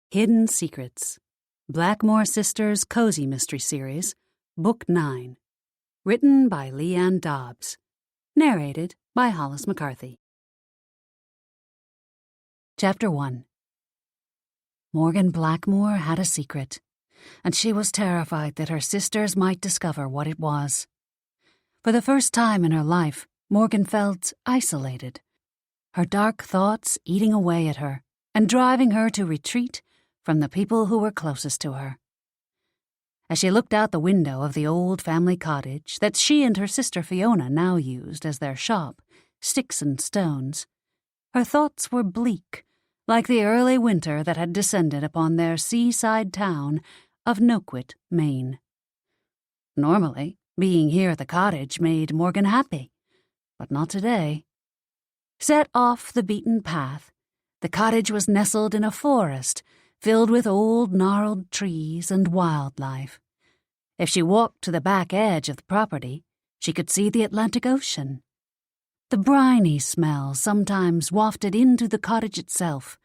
Hidden Secrets, Blackmoore Sisters Cozy Mystery Series, Book 9. Written by Leighann Dobbs. Narrated by Hollis McCarthy. Chapter 1. Morgan Blackmoore had a secret, and she was terrified that her sisters might discover what it was. For the first time in her life, Morgan felt isolated, her dark thoughts eating away at her and driving her to retreat from the people who were closest to her. As she looked out the window of the old family cottage that she and her sister Fiona now used as their shop, Sticks and Stones, her thoughts were bleak, like the early winter that had descended upon their seaside town of Noquit, Maine. Normally, being here at the cottage made Morgan happy, but not today. Set off the beaten path, the cottage was nestled in a forest filled with old gnarled trees and wildlife. If she walked to the back edge of the property, she could see the Atlantic Ocean. The briny smell sometimes wafted into the cottage itself,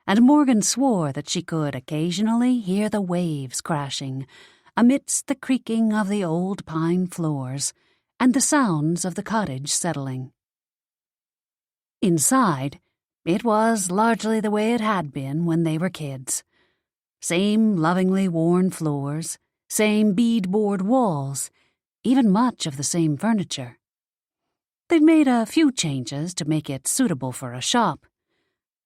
and Morgan swore that she could occasionally hear the waves crashing amidst the creaking of the old pine floors and the sounds of the cottage settling. Inside, it was largely the way it had been when they were kids. Same lovingly worn floors, same beadboard walls, even much of the same furniture. They'd made a few changes to make it suitable for a shop.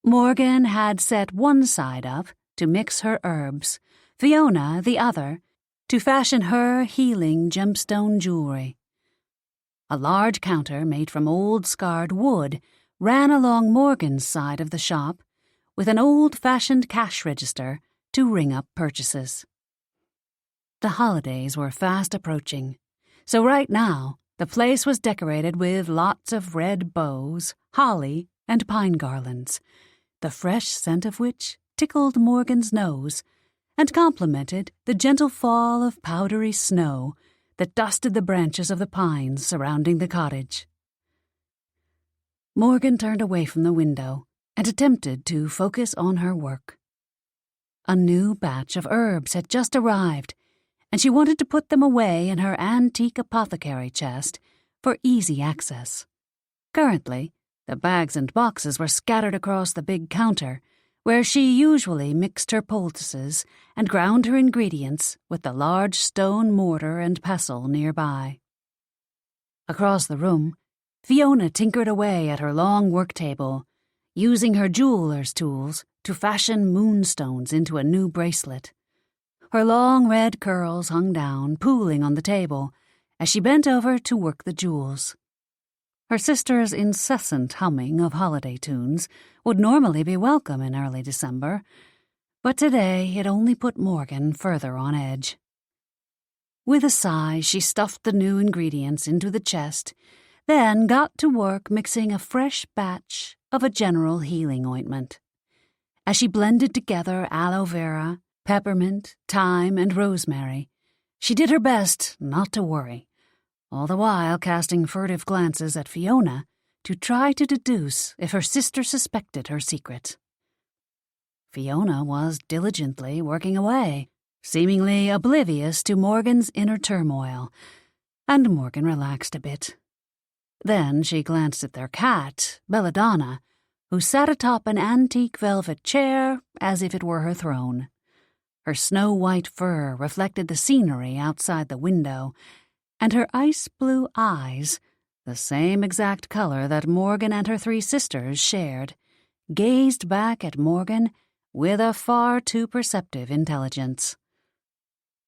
Morgan had set one side up to mix her herbs, Fiona the other to fashion her healing gemstone jewelry. A large counter made from old scarred wood ran along Morgan's side of the shop with an old-fashioned cash register to ring up purchases. The holidays were fast approaching, so right now the place was decorated with lots of red bows, holly, and pine garlands, the fresh scent of which tickled Morgan's nose and complemented the gentle fall of powdery snow that dusted the branches of the pines surrounding the cottage. Morgan turned away from the window and attempted to focus on her work. A new batch of herbs had just arrived, and she wanted to put them away in her antique apothecary chest for easy access. Currently, the bags and boxes were scattered across the big counter, where she usually mixed her poultices and ground her ingredients with the large stone mortar and pestle nearby. Across the room, Fiona tinkered away at her long work table, using her jeweler's tools to fashion moonstones into a new bracelet. Her long red curls hung down, pooling on the table, as she bent over to work the jewels. Her sister's incessant humming of holiday tunes would normally be welcome in early December, but today it only put Morgan further on edge. With a sigh, she stuffed the new ingredients into the chest, then got to work mixing a fresh batch of a general healing ointment. As she blended together aloe vera, peppermint, thyme, and rosemary, she did her best not to worry, all the while casting furtive glances at Fiona to try to deduce if her sister suspected her secret. Fiona was diligently working away, seemingly oblivious to Morgan's inner turmoil, and Morgan relaxed a bit. Then she glanced at their cat, Belladonna, who sat atop an antique velvet chair as if it were her throne. Her snow-white fur reflected the scenery outside the window, and her ice-blue eyes, the same exact color that Morgan and her three sisters shared, gazed back at Morgan with a far too perceptive intelligence.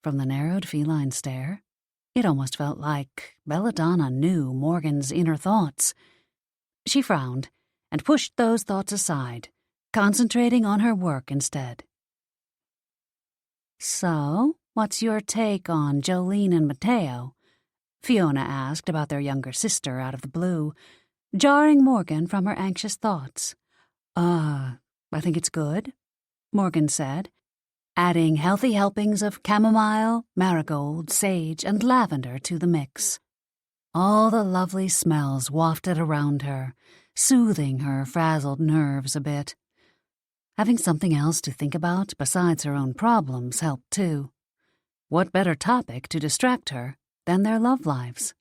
From the narrowed feline stare, it almost felt like Belladonna knew Morgan's inner thoughts. She frowned and pushed those thoughts aside, concentrating on her work instead. "So, what's your take on Jolene and Mateo?" Fiona asked about their younger sister out of the blue, jarring Morgan from her anxious thoughts. I think it's good," Morgan said, adding healthy helpings of chamomile, marigold, sage, and lavender to the mix. All the lovely smells wafted around her, soothing her frazzled nerves a bit. Having something else to think about besides her own problems helped too. What better topic to distract her than their love lives?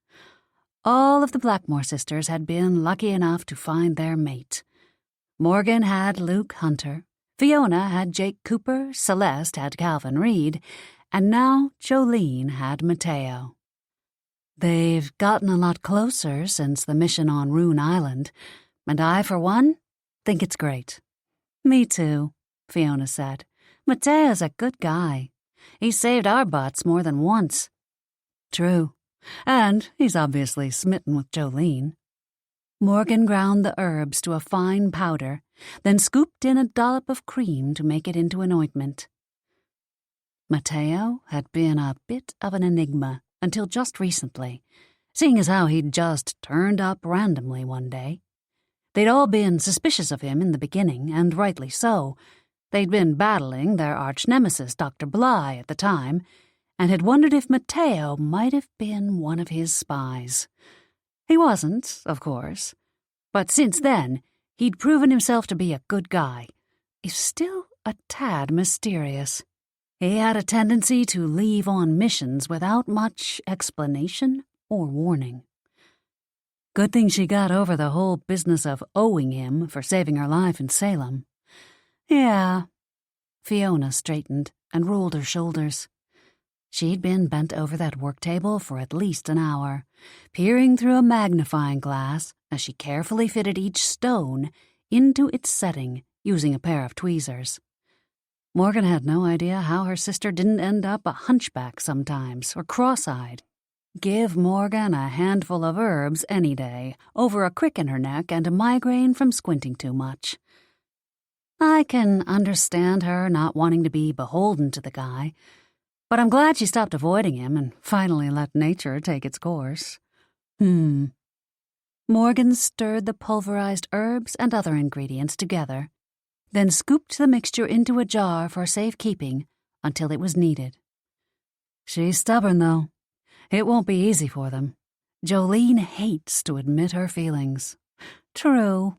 All of the Blackmoore sisters had been lucky enough to find their mate. Morgan had Luke Hunter, Fiona had Jake Cooper, Celeste had Calvin Reed, and now Jolene had Mateo. They've gotten a lot closer since the mission on Rune Island, and I, for one, think it's great. Me too, Fiona said. Mateo's a good guy. He saved our butts more than once. True, and he's obviously smitten with Jolene. Morgan ground the herbs to a fine powder, then scooped in a dollop of cream to make it into an ointment. Mateo had been a bit of an enigma until just recently, seeing as how he'd just turned up randomly one day. They'd all been suspicious of him in the beginning, and rightly so. They'd been battling their arch-nemesis, Dr. Bly, at the time, and had wondered if Mateo might have been one of his spies. He wasn't, of course, but since then he'd proven himself to be a good guy, if still a tad mysterious. He had a tendency to leave on missions without much explanation or warning. Good thing she got over the whole business of owing him for saving her life in Salem. Yeah. Fiona straightened and rolled her shoulders. She'd been bent over that work table for at least an hour, peering through a magnifying glass as she carefully fitted each stone into its setting using a pair of tweezers. Morgan had no idea how her sister didn't end up a hunchback sometimes, or cross-eyed. Give Morgan a handful of herbs any day, over a crick in her neck and a migraine from squinting too much. I can understand her not wanting to be beholden to the guy, but I'm glad she stopped avoiding him and finally let nature take its course. Morgan stirred the pulverized herbs and other ingredients together, then scooped the mixture into a jar for safekeeping until it was needed. She's stubborn, though. It won't be easy for them. Jolene hates to admit her feelings. True.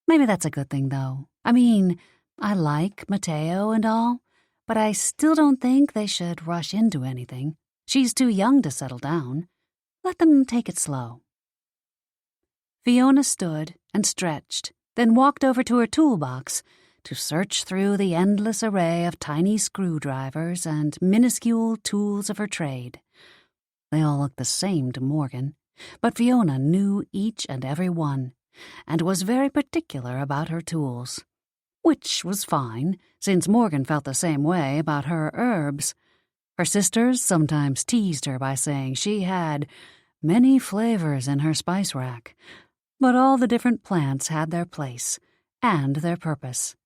Maybe that's a good thing, though. I mean, I like Mateo and all, but I still don't think they should rush into anything. She's too young to settle down. Let them take it slow. Fiona stood and stretched, then walked over to her toolbox to search through the endless array of tiny screwdrivers and minuscule tools of her trade. They all looked the same to Morgan, but Fiona knew each and every one, and was very particular about her tools. Which was fine, since Morgan felt the same way about her herbs. Her sisters sometimes teased her by saying she had many flavors in her spice rack, but all the different plants had their place and their purpose.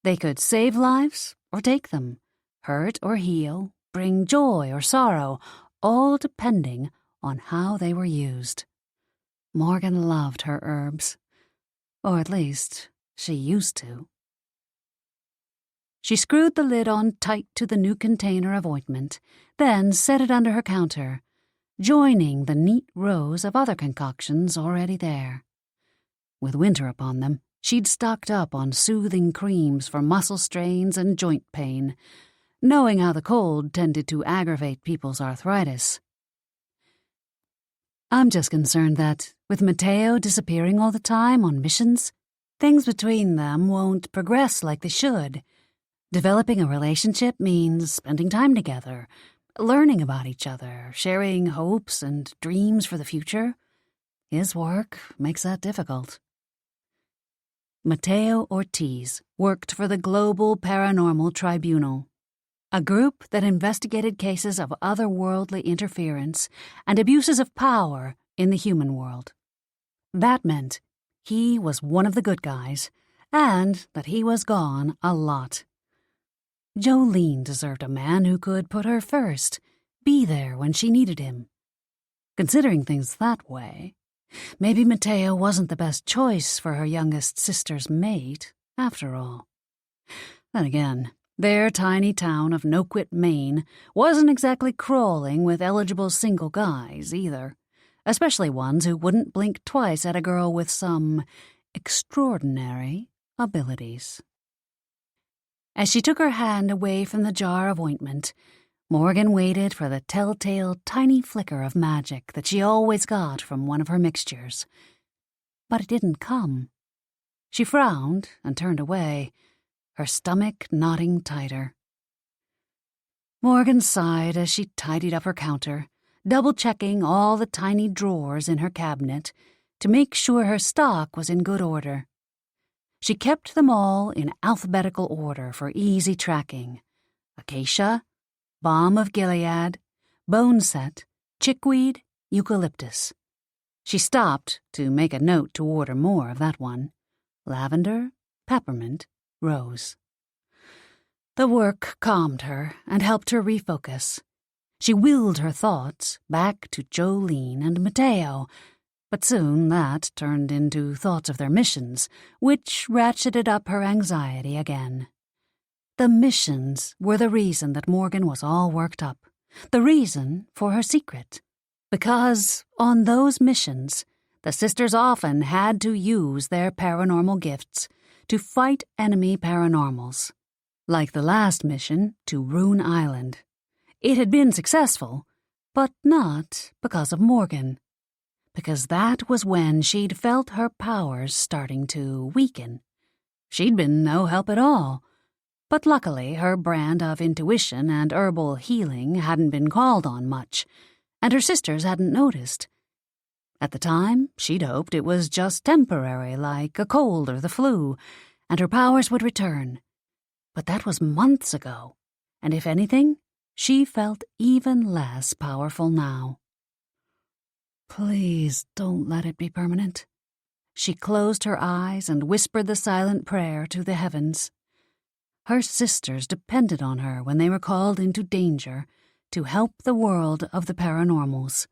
They could save lives or take them, hurt or heal, bring joy or sorrow, all depending on how they were used. Morgan loved her herbs, or at least she used to. She screwed the lid on tight to the new container of ointment, then set it under her counter, joining the neat rows of other concoctions already there. With winter upon them, she'd stocked up on soothing creams for muscle strains and joint pain, knowing how the cold tended to aggravate people's arthritis. I'm just concerned that, with Mateo disappearing all the time on missions, things between them won't progress like they should. Developing a relationship means spending time together, learning about each other, sharing hopes and dreams for the future. His work makes that difficult. Mateo Ortiz worked for the Global Paranormal Tribunal, a group that investigated cases of otherworldly interference and abuses of power in the human world. That meant he was one of the good guys, and that he was gone a lot. Jolene deserved a man who could put her first, be there when she needed him. Considering things that way, maybe Mateo wasn't the best choice for her youngest sister's mate, after all. Then again, their tiny town of No-Quit, Maine, wasn't exactly crawling with eligible single guys, either, especially ones who wouldn't blink twice at a girl with some extraordinary abilities. As she took her hand away from the jar of ointment, Morgan waited for the telltale tiny flicker of magic that she always got from one of her mixtures. But it didn't come. She frowned and turned away, her stomach knotting tighter. Morgan sighed as she tidied up her counter, double-checking all the tiny drawers in her cabinet to make sure her stock was in good order. She kept them all in alphabetical order for easy tracking: acacia, balm of Gilead, boneset, chickweed, eucalyptus. She stopped to make a note to order more of that one: lavender, peppermint, rose. The work calmed her and helped her refocus. She wheeled her thoughts back to Jolene and Mateo, but soon that turned into thoughts of their missions, which ratcheted up her anxiety again. The missions were the reason that Morgan was all worked up, the reason for her secret. Because on those missions, the sisters often had to use their paranormal gifts to fight enemy paranormals. Like the last mission to Rune Island. It had been successful, but not because of Morgan. Because that was when she'd felt her powers starting to weaken. She'd been no help at all, but luckily her brand of intuition and herbal healing hadn't been called on much, and her sisters hadn't noticed. At the time, she'd hoped it was just temporary, like a cold or the flu, and her powers would return. But that was months ago, and if anything, she felt even less powerful now. Please don't let it be permanent. She closed her eyes and whispered the silent prayer to the heavens. Her sisters depended on her when they were called into danger to help the world of the paranormals.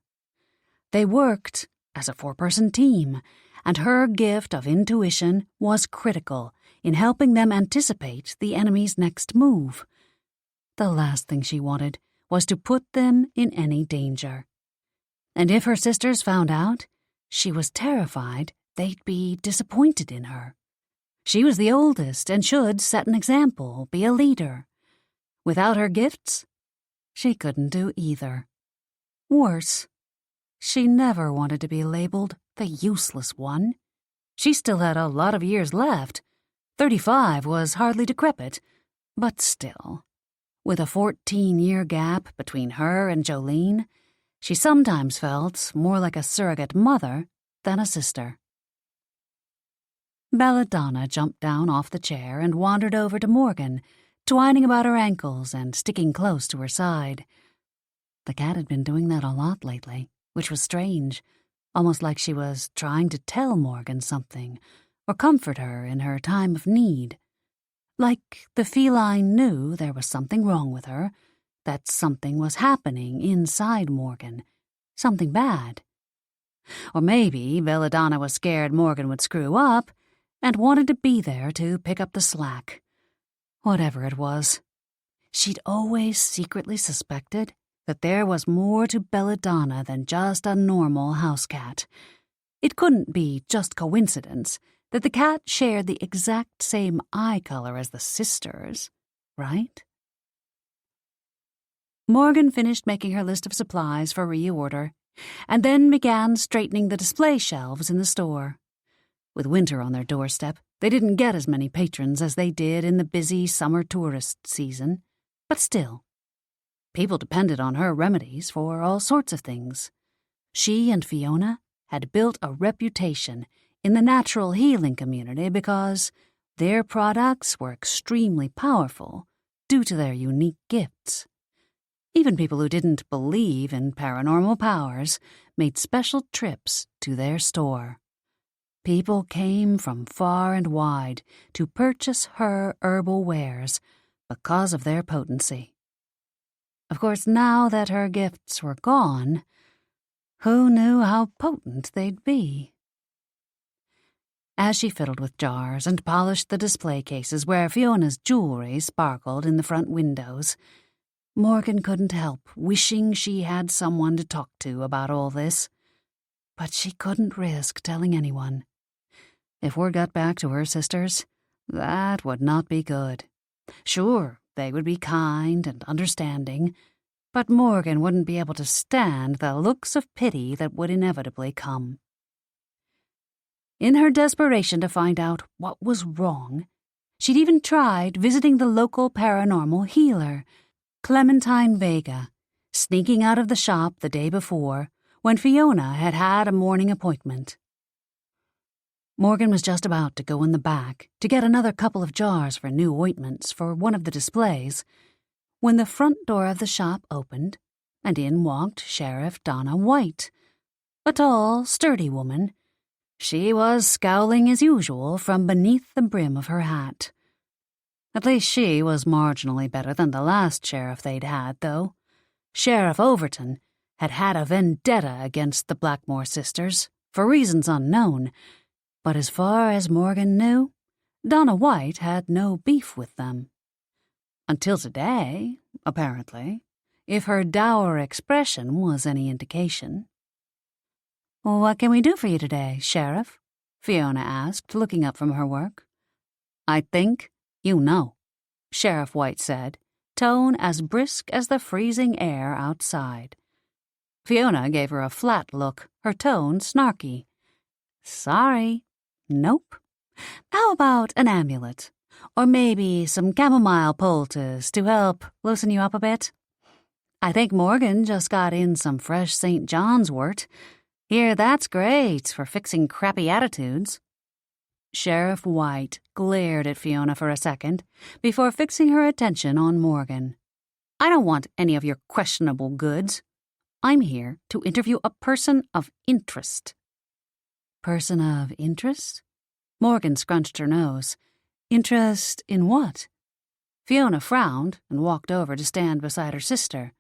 They worked as a 4-person team, and her gift of intuition was critical in helping them anticipate the enemy's next move. The last thing she wanted was to put them in any danger. And if her sisters found out, she was terrified they'd be disappointed in her. She was the oldest and should set an example, be a leader. Without her gifts, she couldn't do either. Worse, she never wanted to be labeled the useless one. She still had a lot of years left. 35 was hardly decrepit, but still. With a 14-year gap between her and Jolene, she sometimes felt more like a surrogate mother than a sister. Belladonna jumped down off the chair and wandered over to Morgan, twining about her ankles and sticking close to her side. The cat had been doing that a lot lately, which was strange, almost like she was trying to tell Morgan something or comfort her in her time of need. Like the feline knew there was something wrong with her, that something was happening inside Morgan, something bad. Or maybe Belladonna was scared Morgan would screw up and wanted to be there to pick up the slack. Whatever it was, she'd always secretly suspected that there was more to Belladonna than just a normal house cat. It couldn't be just coincidence that the cat shared the exact same eye color as the sisters, right? Morgan finished making her list of supplies for reorder, and then began straightening the display shelves in the store. With winter on their doorstep, they didn't get as many patrons as they did in the busy summer tourist season, but still, people depended on her remedies for all sorts of things. She and Fiona had built a reputation in the natural healing community because their products were extremely powerful due to their unique gifts. Even people who didn't believe in paranormal powers made special trips to their store. People came from far and wide to purchase her herbal wares because of their potency. Of course, now that her gifts were gone, who knew how potent they'd be? As she fiddled with jars and polished the display cases where Fiona's jewelry sparkled in the front windows, Morgan couldn't help wishing she had someone to talk to about all this. But she couldn't risk telling anyone. If word got back to her sisters, that would not be good. Sure, they would be kind and understanding, but Morgan wouldn't be able to stand the looks of pity that would inevitably come. In her desperation to find out what was wrong, she'd even tried visiting the local paranormal healer, Clementine Vega, sneaking out of the shop the day before when Fiona had had a morning appointment. Morgan was just about to go in the back to get another couple of jars for new ointments for one of the displays when the front door of the shop opened and in walked Sheriff Donna White, a tall, sturdy woman. She was scowling as usual from beneath the brim of her hat. At least she was marginally better than the last sheriff they'd had, though. Sheriff Overton had had a vendetta against the Blackmoore sisters, for reasons unknown, but as far as Morgan knew, Donna White had no beef with them. Until today, apparently, if her dour expression was any indication. "What can we do for you today, Sheriff?" Fiona asked, looking up from her work. "I think you know," Sheriff White said, tone as brisk as the freezing air outside. Fiona gave her a flat look, her tone snarky. "Sorry. Nope. How about an amulet? Or maybe some chamomile poultice to help loosen you up a bit? I think Morgan just got in some fresh St. John's wort. Hear that's great for fixing crappy attitudes." Sheriff White glared at Fiona for a second before fixing her attention on Morgan. "I don't want any of your questionable goods. I'm here to interview a person of interest." "Person of interest?" Morgan scrunched her nose. "Interest in what?" Fiona frowned and walked over to stand beside her sister.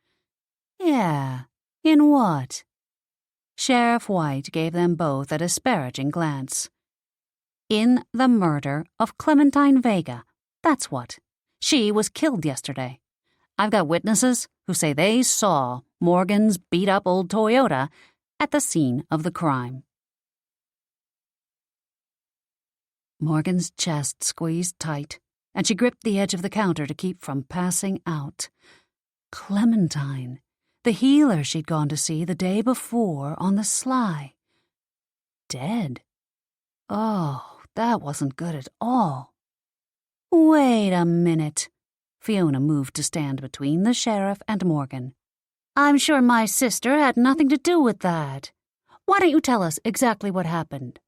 "Yeah, in what?" Sheriff White gave them both a disparaging glance. "In the murder of Clementine Vega, that's what. She was killed yesterday. I've got witnesses who say they saw Morgan's beat-up old Toyota at the scene of the crime." Morgan's chest squeezed tight, and she gripped the edge of the counter to keep from passing out. Clementine, the healer she'd gone to see the day before on the sly. Dead. Oh, that wasn't good at all. "Wait a minute." Fiona moved to stand between the sheriff and Morgan. "I'm sure my sister had nothing to do with that. Why don't you tell us exactly what happened?"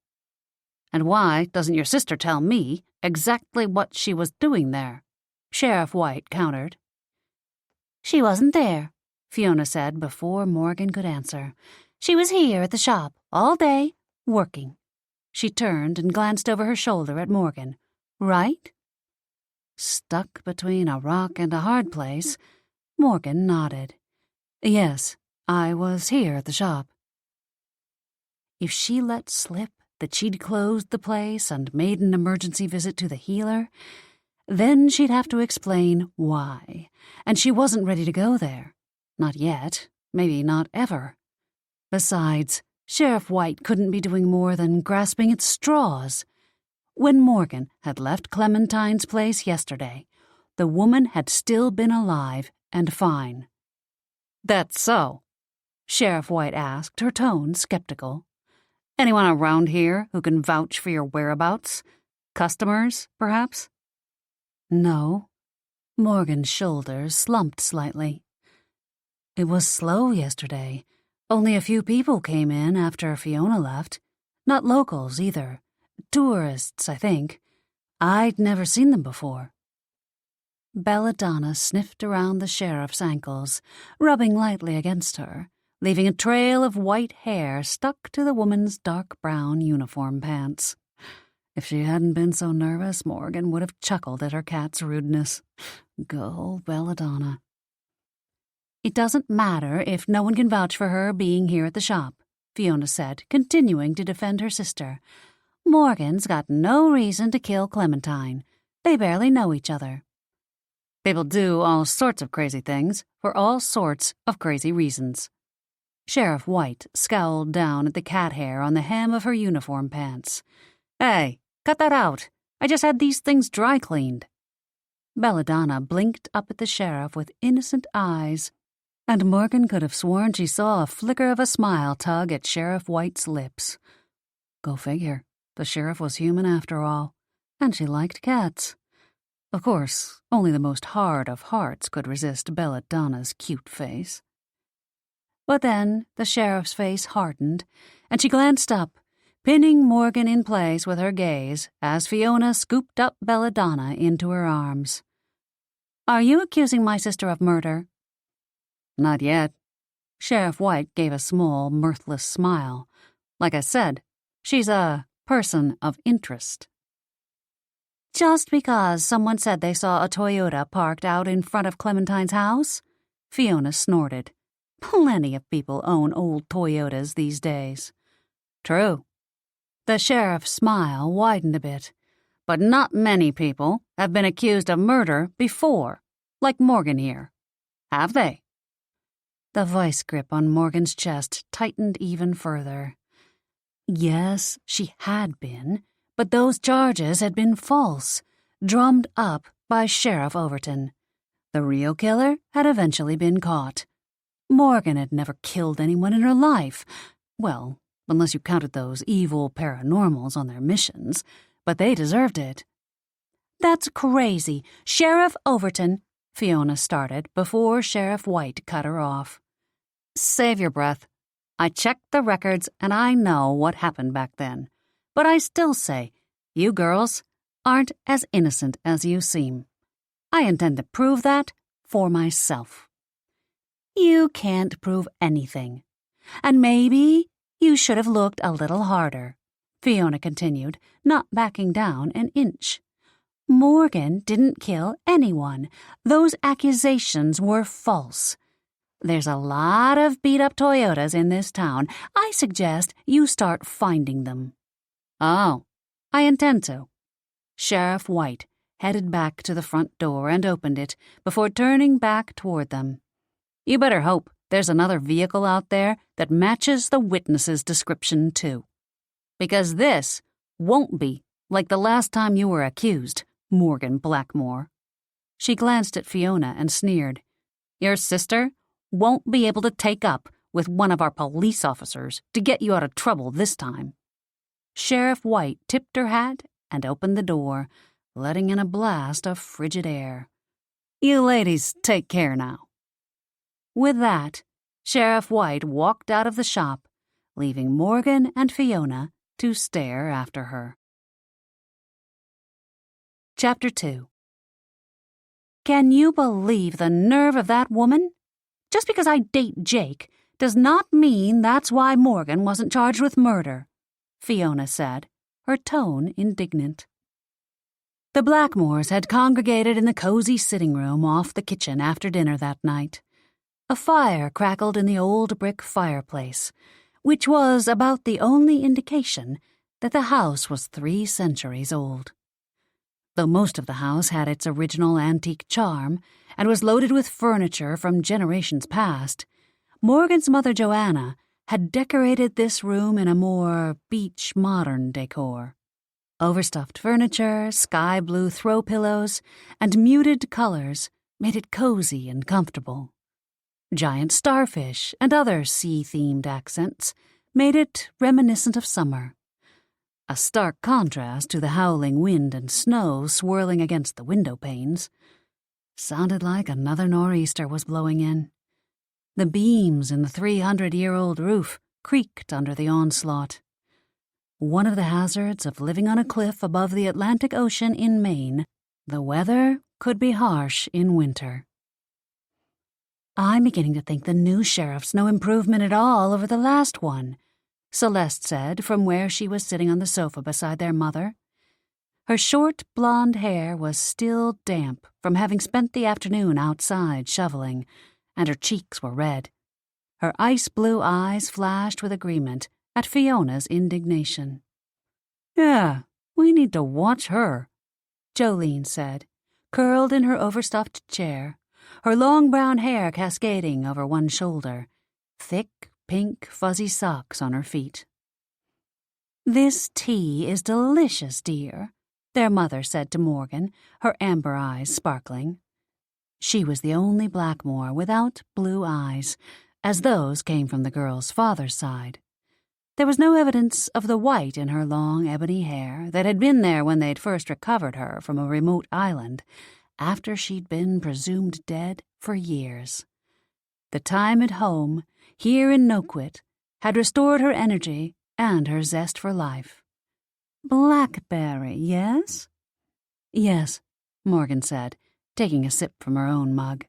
"And why doesn't your sister tell me exactly what she was doing there?" Sheriff White countered. "She wasn't there," Fiona said before Morgan could answer. "She was here at the shop all day, working." She turned and glanced over her shoulder at Morgan. "Right?" Stuck between a rock and a hard place, Morgan nodded. "Yes, I was here at the shop." If she let slip that she'd closed the place and made an emergency visit to the healer, then she'd have to explain why, and she wasn't ready to go there. Not yet, maybe not ever. Besides, Sheriff White couldn't be doing more than grasping at straws. When Morgan had left Clementine's place yesterday, the woman had still been alive and fine. "That's so?" Sheriff White asked, her tone skeptical. "Anyone around here who can vouch for your whereabouts? Customers, perhaps?" "No." Morgan's shoulders slumped slightly. "It was slow yesterday. Only a few people came in after Fiona left. Not locals, either. Tourists, I think. I'd never seen them before." Belladonna sniffed around the sheriff's ankles, rubbing lightly against her, leaving a trail of white hair stuck to the woman's dark brown uniform pants. If she hadn't been so nervous, Morgan would have chuckled at her cat's rudeness. Go, Belladonna. "It doesn't matter if no one can vouch for her being here at the shop," Fiona said, continuing to defend her sister. "Morgan's got no reason to kill Clementine. They barely know each other." "People do all sorts of crazy things for all sorts of crazy reasons." Sheriff White scowled down at the cat hair on the hem of her uniform pants. "Hey, cut that out. I just had these things dry cleaned." Belladonna blinked up at the sheriff with innocent eyes, and Morgan could have sworn she saw a flicker of a smile tug at Sheriff White's lips. Go figure. The sheriff was human after all, and she liked cats. Of course, only the most hard of hearts could resist Belladonna's cute face. But then the sheriff's face hardened, and she glanced up, pinning Morgan in place with her gaze as Fiona scooped up Belladonna into her arms. "Are you accusing my sister of murder?" "Not yet." Sheriff White gave a small, mirthless smile. "Like I said, she's a person of interest." "Just because someone said they saw a Toyota parked out in front of Clementine's house?" Fiona snorted. "Plenty of people own old Toyotas these days." "True." The sheriff's smile widened a bit. "But not many people have been accused of murder before, like Morgan here. Have they?" The vice grip on Morgan's chest tightened even further. Yes, she had been, but those charges had been false, drummed up by Sheriff Overton. The real killer had eventually been caught. Morgan had never killed anyone in her life. Well, unless you counted those evil paranormals on their missions, but they deserved it. "That's crazy. Sheriff Overton," Fiona started before Sheriff White cut her off. "Save your breath. I checked the records and I know what happened back then. But I still say, you girls aren't as innocent as you seem. I intend to prove that for myself." "You can't prove anything. And maybe you should have looked a little harder," Fiona continued, not backing down an inch. "Morgan didn't kill anyone. Those accusations were false. There's a lot of beat-up Toyotas in this town. I suggest you start finding them." "Oh, I intend to." Sheriff White headed back to the front door and opened it before turning back toward them. "You better hope there's another vehicle out there that matches the witness's description, too. Because this won't be like the last time you were accused, Morgan Blackmoore." She glanced at Fiona and sneered. "Your sister won't be able to take up with one of our police officers to get you out of trouble this time." Sheriff White tipped her hat and opened the door, letting in a blast of frigid air. "You ladies take care now." With that, Sheriff White walked out of the shop, leaving Morgan and Fiona to stare after her. Chapter 2. Can you believe the nerve of that woman? Just because I date Jake does not mean that's why Morgan wasn't charged with murder, Fiona said, her tone indignant. The Blackmoores had congregated in the cozy sitting room off the kitchen after dinner that night. A fire crackled in the old brick fireplace, which was about the only indication that the house was 3 centuries old. Though most of the house had its original antique charm and was loaded with furniture from generations past, Morgan's mother Joanna had decorated this room in a more beach modern decor. Overstuffed furniture, sky blue throw pillows, and muted colors made it cozy and comfortable. Giant starfish and other sea-themed accents made it reminiscent of summer. A stark contrast to the howling wind and snow swirling against the window panes. Sounded like another nor'easter was blowing in. The beams in the 300-year-old roof creaked under the onslaught. One of the hazards of living on a cliff above the Atlantic Ocean in Maine, the weather could be harsh in winter. "I'm beginning to think the new sheriff's no improvement at all over the last one," Celeste said from where she was sitting on the sofa beside their mother. Her short blonde hair was still damp from having spent the afternoon outside shoveling, and her cheeks were red. Her ice-blue eyes flashed with agreement at Fiona's indignation. "Yeah, we need to watch her," Jolene said, curled in her overstuffed chair, her long brown hair cascading over one shoulder, thick, pink, fuzzy socks on her feet. "This tea is delicious, dear. their mother said to Morgan, her amber eyes sparkling. She was the only Blackmoore without blue eyes, as those came from the girl's father's side. There was no evidence of the white in her long ebony hair that had been there when they'd first recovered her from a remote island, after she'd been presumed dead for years. The time at home, here in Noquit, had restored her energy and her zest for life. "Blackberry, yes?" "Yes," Morgan said, taking a sip from her own mug.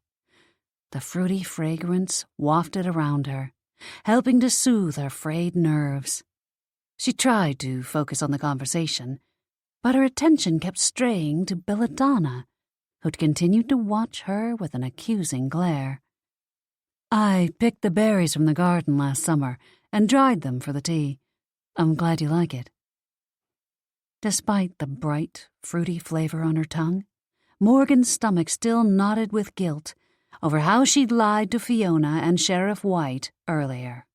The fruity fragrance wafted around her, helping to soothe her frayed nerves. She tried to focus on the conversation, but her attention kept straying to Belladonna, who'd continued to watch her with an accusing glare. "I picked the berries from the garden last summer and dried them for the tea. I'm glad you like it." Despite the bright, fruity flavor on her tongue, Morgan's stomach still knotted with guilt over how she'd lied to Fiona and Sheriff White earlier.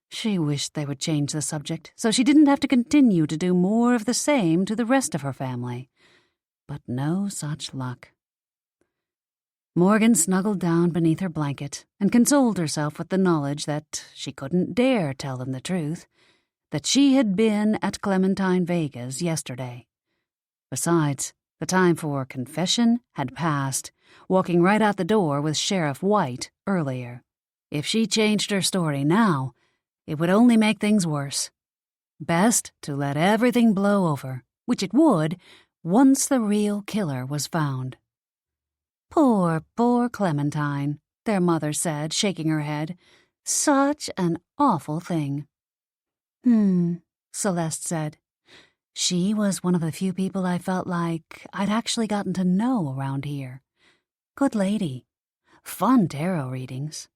She wished they would change the subject so she didn't have to continue to do more of the same to the rest of her family. But no such luck. Morgan snuggled down beneath her blanket and consoled herself with the knowledge that she couldn't dare tell them the truth, that she had been at Clementine Vega's yesterday. Besides, the time for confession had passed, walking right out the door with Sheriff White earlier. If she changed her story now, it would only make things worse. Best to let everything blow over, which it would, once the real killer was found. "Poor, poor Clementine," their mother said, shaking her head. "Such an awful thing." Celeste said. "She was one of the few people I felt like I'd actually gotten to know around here. Good lady. Fun tarot readings."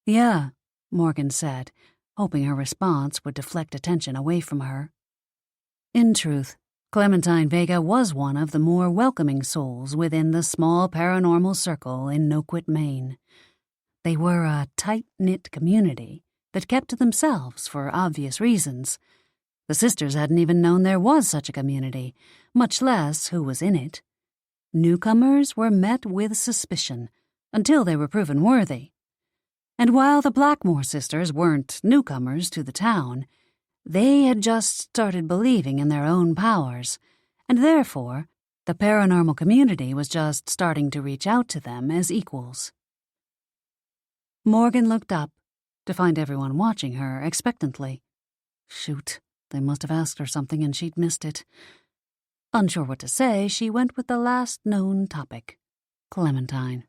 "Yeah," Morgan said, hoping her response would deflect attention away from her. In truth, Clementine Vega was one of the more welcoming souls within the small paranormal circle in Noquit, Maine. They were a tight-knit community that kept to themselves for obvious reasons. The sisters hadn't even known there was such a community, much less who was in it. Newcomers were met with suspicion until they were proven worthy. And while the Blackmoore sisters weren't newcomers to the town, they had just started believing in their own powers, and therefore the paranormal community was just starting to reach out to them as equals. Morgan looked up to find everyone watching her expectantly. Shoot, they must have asked her something and she'd missed it. Unsure what to say, she went with the last known topic, Clementine.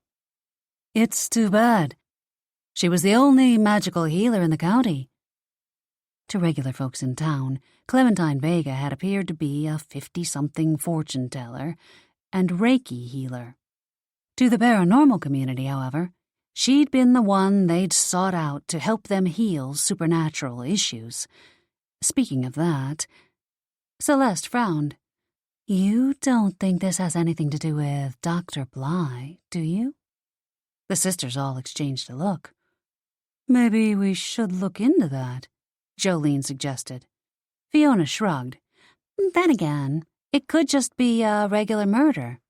"It's too bad. She was the only magical healer in the county." To regular folks in town, Clementine Vega had appeared to be a 50-something fortune-teller and Reiki healer. To the paranormal community, however, she'd been the one they'd sought out to help them heal supernatural issues. Speaking of that, Celeste frowned. "You don't think this has anything to do with Dr. Bly, do you?" The sisters all exchanged a look. "Maybe we should look into that," Jolene suggested. Fiona shrugged. "Then again, it could just be a regular murder."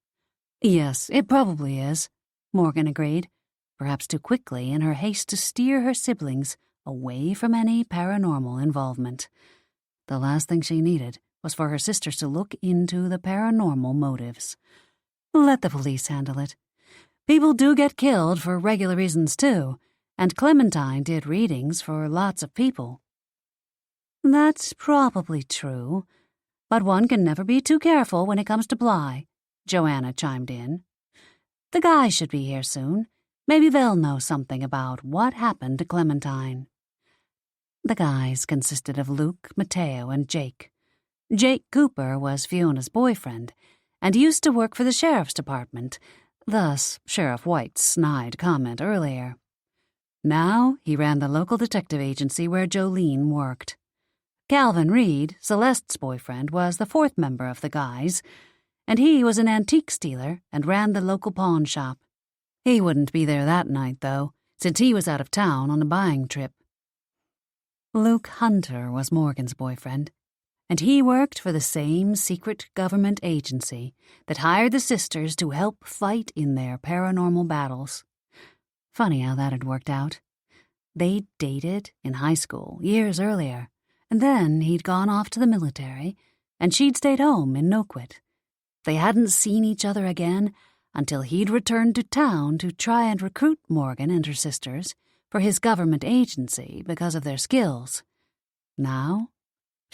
"Yes, it probably is," Morgan agreed, perhaps too quickly in her haste to steer her siblings away from any paranormal involvement. The last thing she needed was for her sisters to look into the paranormal motives. Let the police handle it. People do get killed for regular reasons, too, and Clementine did readings for lots of people. "That's probably true, but one can never be too careful when it comes to Bly," Joanna chimed in. "The guys should be here soon. Maybe they'll know something about what happened to Clementine." The guys consisted of Luke, Mateo, and Jake. Jake Cooper was Fiona's boyfriend and used to work for the sheriff's department, thus Sheriff White's snide comment earlier. Now he ran the local detective agency where Jolene worked. Calvin Reed, Celeste's boyfriend, was the fourth member of the guys, and he was an antiques dealer and ran the local pawn shop. He wouldn't be there that night, though, since he was out of town on a buying trip. Luke Hunter was Morgan's boyfriend, and he worked for the same secret government agency that hired the sisters to help fight in their paranormal battles. Funny how that had worked out. They'd dated in high school years earlier, and then he'd gone off to the military, and she'd stayed home in Noquit. They hadn't seen each other again until he'd returned to town to try and recruit Morgan and her sisters for his government agency because of their skills. Now,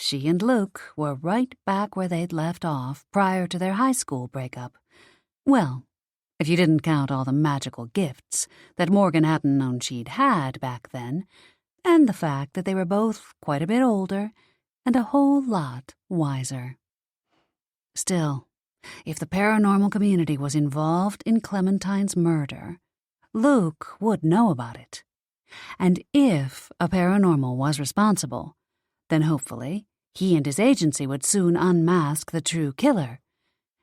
she and Luke were right back where they'd left off prior to their high school breakup. Well, if you didn't count all the magical gifts that Morgan hadn't known she'd had back then, and the fact that they were both quite a bit older and a whole lot wiser. Still, if the paranormal community was involved in Clementine's murder, Luke would know about it. And if a paranormal was responsible, then hopefully he and his agency would soon unmask the true killer,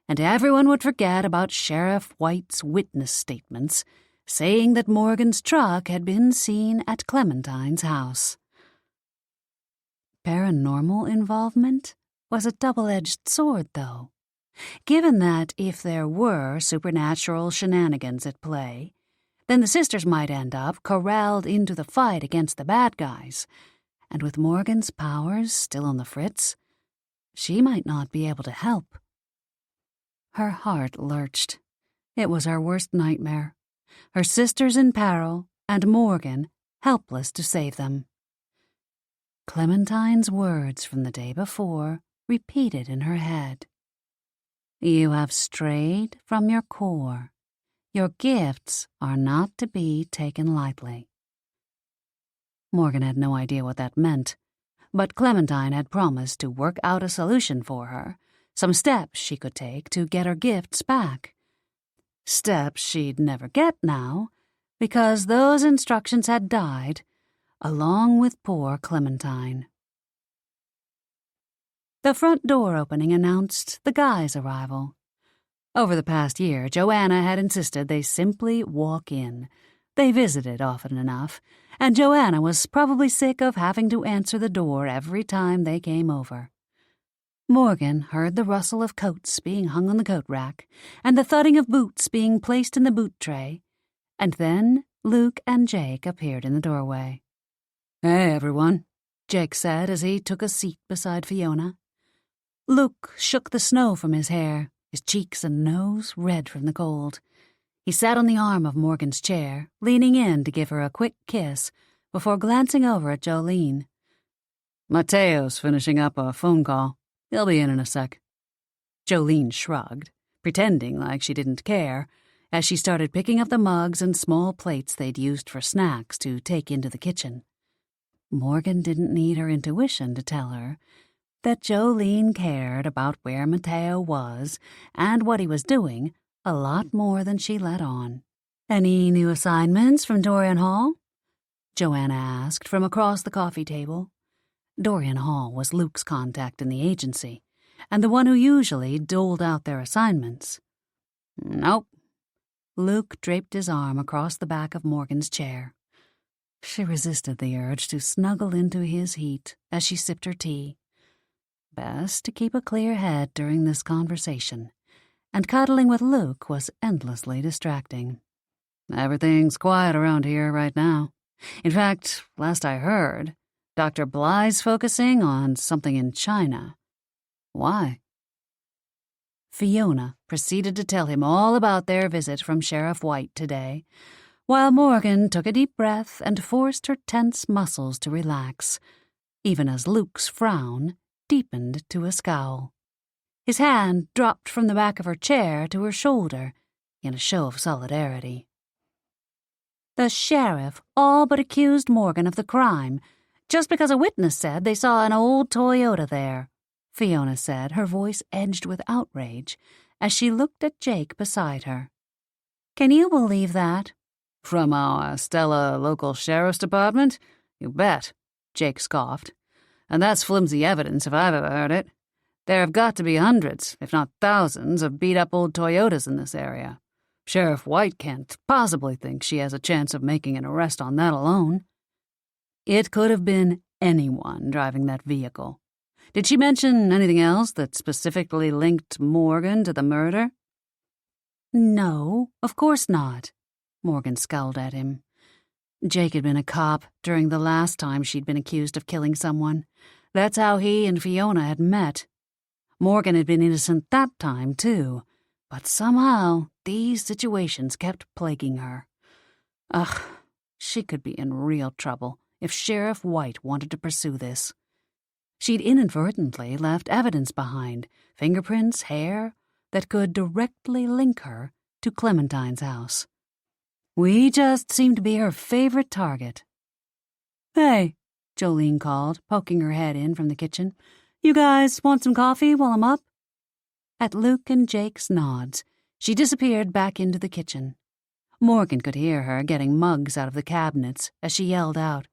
and everyone would forget about Sheriff White's witness statements saying that Morgan's truck had been seen at Clementine's house. Paranormal involvement was a double-edged sword, though, given that if there were supernatural shenanigans at play, then the sisters might end up corralled into the fight against the bad guys, and with Morgan's powers still on the fritz, she might not be able to help. Her heart lurched. It was her worst nightmare. Her sisters in peril, and Morgan helpless to save them. Clementine's words from the day before repeated in her head. You have strayed from your core. Your gifts are not to be taken lightly. Morgan had no idea what that meant, but Clementine had promised to work out a solution for her, some steps she could take to get her gifts back. Steps she'd never get now, because those instructions had died, along with poor Clementine. The front door opening announced the guys' arrival. Over the past year, Joanna had insisted they simply walk in. They visited often enough, and Joanna was probably sick of having to answer the door every time they came over. Morgan heard the rustle of coats being hung on the coat rack and the thudding of boots being placed in the boot tray, and then Luke and Jake appeared in the doorway. Hey, everyone, Jake said as he took a seat beside Fiona. Luke shook the snow from his hair, his cheeks and nose red from the cold. He sat on the arm of Morgan's chair, leaning in to give her a quick kiss before glancing over at Jolene. Mateo's finishing up a phone call. He'll be in a sec. Jolene shrugged, pretending like she didn't care, as she started picking up the mugs and small plates they'd used for snacks to take into the kitchen. Morgan didn't need her intuition to tell her that Jolene cared about where Mateo was and what he was doing a lot more than she let on. Any new assignments from Dorian Hall? Joanna asked from across the coffee table. Dorian Hall was Luke's contact in the agency, and the one who usually doled out their assignments. Nope. Luke draped his arm across the back of Morgan's chair. She resisted the urge to snuggle into his heat as she sipped her tea. Best to keep a clear head during this conversation, and cuddling with Luke was endlessly distracting. Everything's quiet around here right now. In fact, last I heard, Dr. Bly's focusing on something in China. Why? Fiona proceeded to tell him all about their visit from Sheriff White today, while Morgan took a deep breath and forced her tense muscles to relax, even as Luke's frown deepened to a scowl. His hand dropped from the back of her chair to her shoulder in a show of solidarity. The sheriff all but accused Morgan of the crime, just because a witness said they saw an old Toyota there, Fiona said, her voice edged with outrage as she looked at Jake beside her. Can you believe that? From our Stella local sheriff's department? You bet, Jake scoffed. And that's flimsy evidence if I've ever heard it. There have got to be hundreds, if not thousands, of beat-up old Toyotas in this area. Sheriff White can't possibly think she has a chance of making an arrest on that alone. It could have been anyone driving that vehicle. Did she mention anything else that specifically linked Morgan to the murder? No, of course not. Morgan scowled at him. Jake had been a cop during the last time she'd been accused of killing someone. That's how he and Fiona had met. Morgan had been innocent that time, too, but somehow these situations kept plaguing her. Ugh, she could be in real trouble if Sheriff White wanted to pursue this. She'd inadvertently left evidence behind, fingerprints, hair, that could directly link her to Clementine's house. We just seemed to be her favorite target. Hey, Jolene called, poking her head in from the kitchen. You guys want some coffee while I'm up? At Luke and Jake's nods, she disappeared back into the kitchen. Morgan could hear her getting mugs out of the cabinets as she yelled out,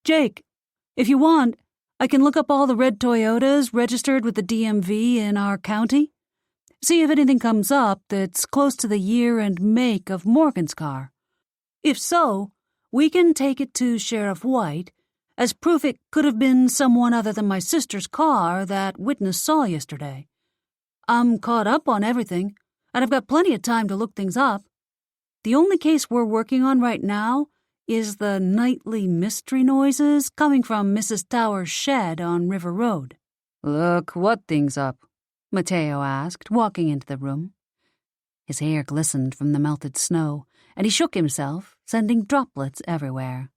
Jake, if you want, I can look up all the red Toyotas registered with the DMV in our county. See if anything comes up that's close to the year and make of Morgan's car. If so, we can take it to Sheriff White as proof it could have been someone other than my sister's car that witness saw yesterday. I'm caught up on everything, and I've got plenty of time to look things up. The only case we're working on right now is the nightly mystery noises coming from Mrs. Tower's shed on River Road. Look what things up? Mateo asked, walking into the room. His hair glistened from the melted snow, and he shook himself, sending droplets everywhere.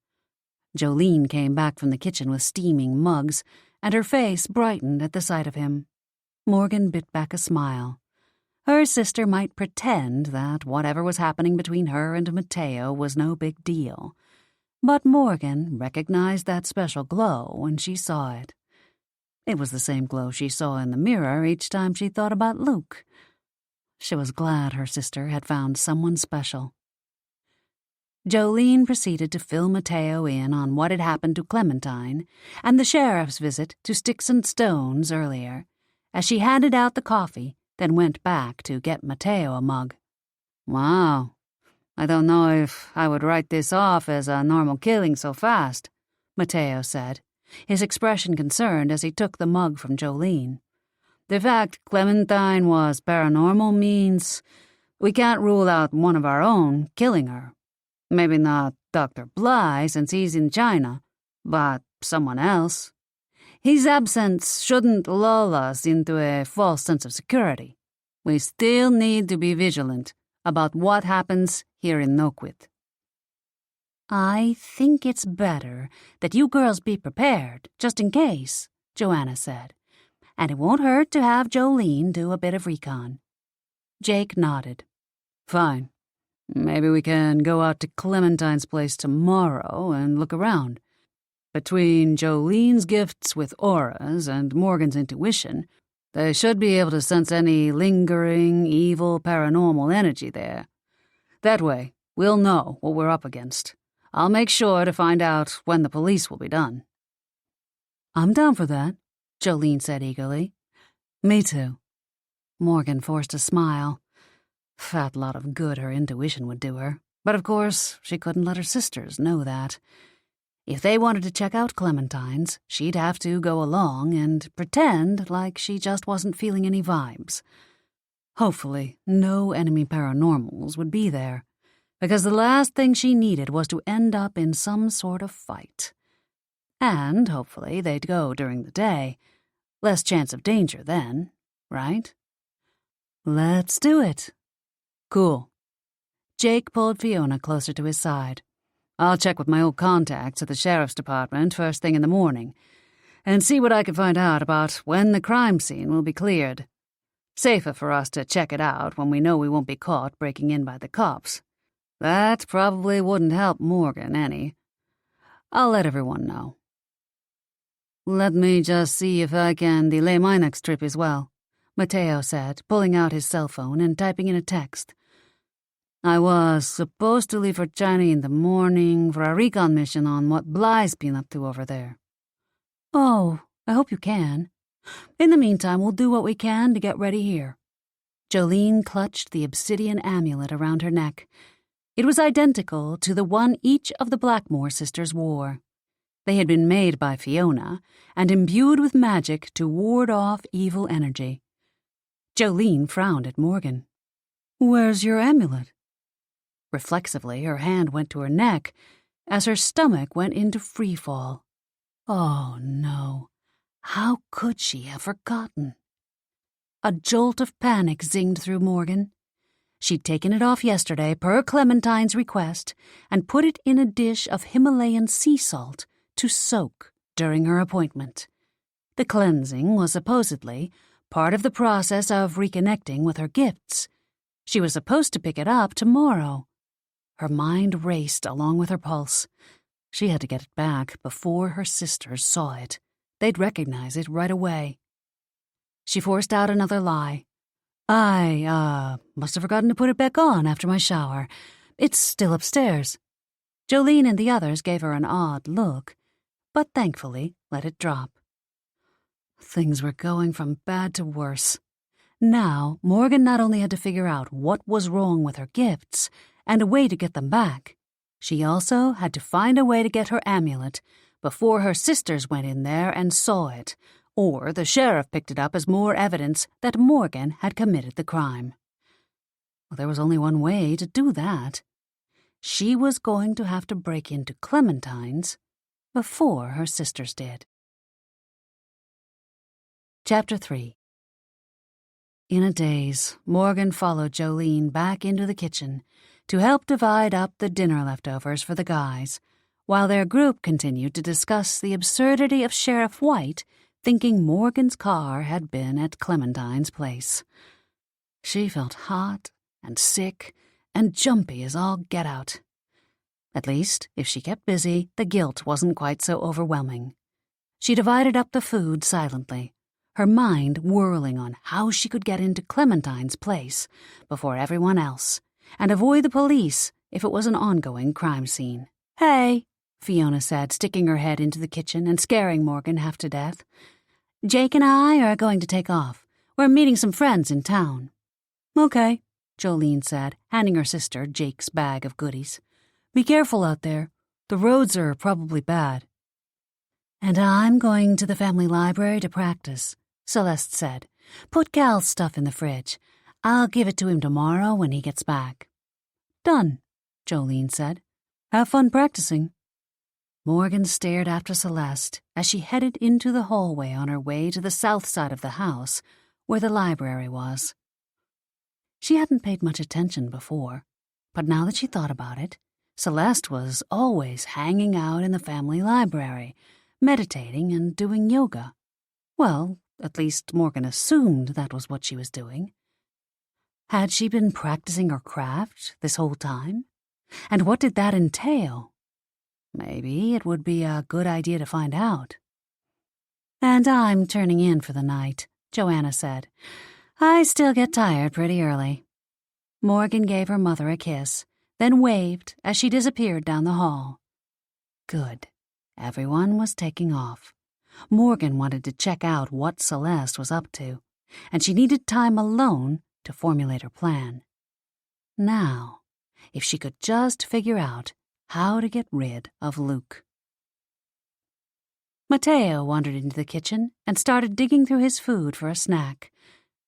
Jolene came back from the kitchen with steaming mugs, and her face brightened at the sight of him. Morgan bit back a smile. Her sister might pretend that whatever was happening between her and Mateo was no big deal, but Morgan recognized that special glow when she saw it. It was the same glow she saw in the mirror each time she thought about Luke. She was glad her sister had found someone special. Jolene proceeded to fill Mateo in on what had happened to Clementine and the sheriff's visit to Sticks and Stones earlier, as she handed out the coffee, then went back to get Mateo a mug. Wow, I don't know if I would write this off as a normal killing so fast, Mateo said, his expression concerned as he took the mug from Jolene. The fact Clementine was paranormal means we can't rule out one of our own killing her. Maybe not Dr. Bly since he's in China, but someone else. His absence shouldn't lull us into a false sense of security. We still need to be vigilant about what happens here in Noquit. I think it's better that you girls be prepared, just in case, Joanna said, and it won't hurt to have Jolene do a bit of recon. Jake nodded. Fine. Maybe we can go out to Clementine's place tomorrow and look around. Between Jolene's gifts with auras and Morgan's intuition, they should be able to sense any lingering, evil, paranormal energy there. That way, we'll know what we're up against. I'll make sure to find out when the police will be done. I'm down for that, Jolene said eagerly. Me too. Morgan forced a smile. Fat lot of good her intuition would do her, but of course she couldn't let her sisters know that. If they wanted to check out Clementine's, she'd have to go along and pretend like she just wasn't feeling any vibes. Hopefully, no enemy paranormals would be there, because the last thing she needed was to end up in some sort of fight. And hopefully they'd go during the day. Less chance of danger then, right? Let's do it. Cool. Jake pulled Fiona closer to his side. I'll check with my old contacts at the sheriff's department first thing in the morning and see what I can find out about when the crime scene will be cleared. Safer for us to check it out when we know we won't be caught breaking in by the cops. That probably wouldn't help Morgan any. I'll let everyone know. Let me just see if I can delay my next trip as well, Mateo said, pulling out his cell phone and typing in a text. I was supposed to leave for China in the morning for a recon mission on what Bly's been up to over there. Oh, I hope you can. In the meantime, we'll do what we can to get ready here. Jolene clutched the obsidian amulet around her neck. It was identical to the one each of the Blackmoore sisters wore. They had been made by Fiona and imbued with magic to ward off evil energy. Jolene frowned at Morgan. "Where's your amulet?" Reflexively, her hand went to her neck as her stomach went into freefall. Oh, no. How could she have forgotten? A jolt of panic zinged through Morgan. She'd taken it off yesterday, per Clementine's request, and put it in a dish of Himalayan sea salt to soak during her appointment. The cleansing was supposedly part of the process of reconnecting with her gifts. She was supposed to pick it up tomorrow. Her mind raced along with her pulse. She had to get it back before her sisters saw it. They'd recognize it right away. She forced out another lie. I must have forgotten to put it back on after my shower. It's still upstairs." Jolene and the others gave her an odd look, but thankfully let it drop. Things were going from bad to worse. Now, Morgan not only had to figure out what was wrong with her gifts and a way to get them back, she also had to find a way to get her amulet before her sisters went in there and saw it, or the sheriff picked it up as more evidence that Morgan had committed the crime. Well, there was only one way to do that. She was going to have to break into Clementine's before her sisters did. Chapter 3. In a daze, Morgan followed Jolene back into the kitchen to help divide up the dinner leftovers for the guys, while their group continued to discuss the absurdity of Sheriff White thinking Morgan's car had been at Clementine's place. She felt hot and sick and jumpy as all get out. At least, if she kept busy, the guilt wasn't quite so overwhelming. She divided up the food silently, her mind whirling on how she could get into Clementine's place before everyone else and avoid the police if it was an ongoing crime scene. "Hey," Fiona said, sticking her head into the kitchen and scaring Morgan half to death. "Jake and I are going to take off. We're meeting some friends in town." "Okay," Jolene said, handing her sister Jake's bag of goodies. "Be careful out there. The roads are probably bad." "And I'm going to the family library to practice," Celeste said. "Put Cal's stuff in the fridge. I'll give it to him tomorrow when he gets back." "Done," Jolene said. "Have fun practicing." Morgan stared after Celeste as she headed into the hallway on her way to the south side of the house, where the library was. She hadn't paid much attention before, but now that she thought about it, Celeste was always hanging out in the family library, meditating and doing yoga. Well, at least Morgan assumed that was what she was doing. Had she been practicing her craft this whole time? And what did that entail? Maybe it would be a good idea to find out. "And I'm turning in for the night," Joanna said. "I still get tired pretty early." Morgan gave her mother a kiss, then waved as she disappeared down the hall. Good. Everyone was taking off. Morgan wanted to check out what Celeste was up to, and she needed time alone to formulate her plan. Now, if she could just figure out how to get rid of Luke. Mateo wandered into the kitchen and started digging through his food for a snack.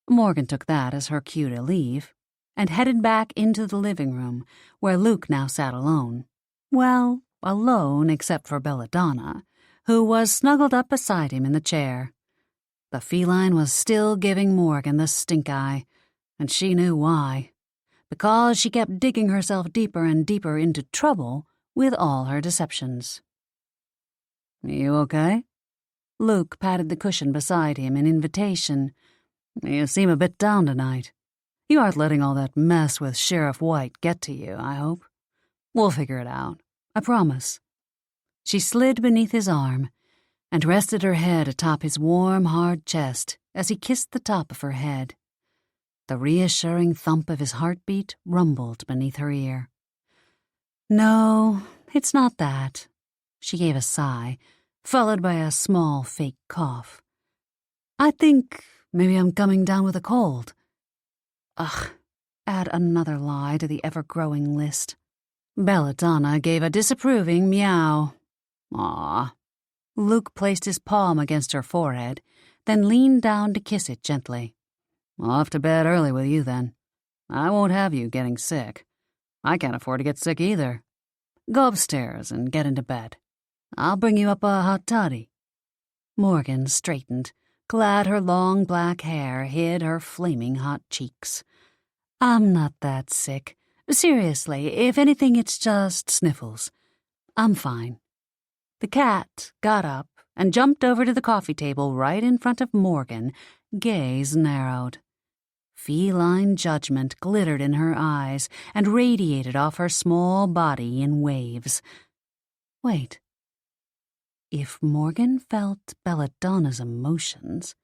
Morgan took that as her cue to leave and headed back into the living room, where Luke now sat alone. Well, alone except for Belladonna, who was snuggled up beside him in the chair. The feline was still giving Morgan the stink eye, and she knew why. Because she kept digging herself deeper and deeper into trouble with all her deceptions. "You okay?" Luke patted the cushion beside him in invitation. "You seem a bit down tonight. You aren't letting all that mess with Sheriff White get to you, I hope. We'll figure it out, I promise." She slid beneath his arm and rested her head atop his warm, hard chest as he kissed the top of her head. The reassuring thump of his heartbeat rumbled beneath her ear. "No, it's not that." She gave a sigh, followed by a small fake cough. "I think maybe I'm coming down with a cold." Ugh, add another lie to the ever-growing list. Belladonna gave a disapproving meow. "Aw, Luke placed his palm against her forehead, then leaned down to kiss it gently. Off to bed early with you, then. I won't have you getting sick. I can't afford to get sick either. Go upstairs and get into bed. I'll bring you up a hot toddy. Morgan straightened, glad her long black hair hid her flaming hot cheeks. I'm not that sick. Seriously, if anything, it's just sniffles. I'm fine. The cat got up and jumped over to the coffee table right in front of Morgan, gaze narrowed. Feline judgment glittered in her eyes and radiated off her small body in waves. Wait. If Morgan felt Belladonna's emotions,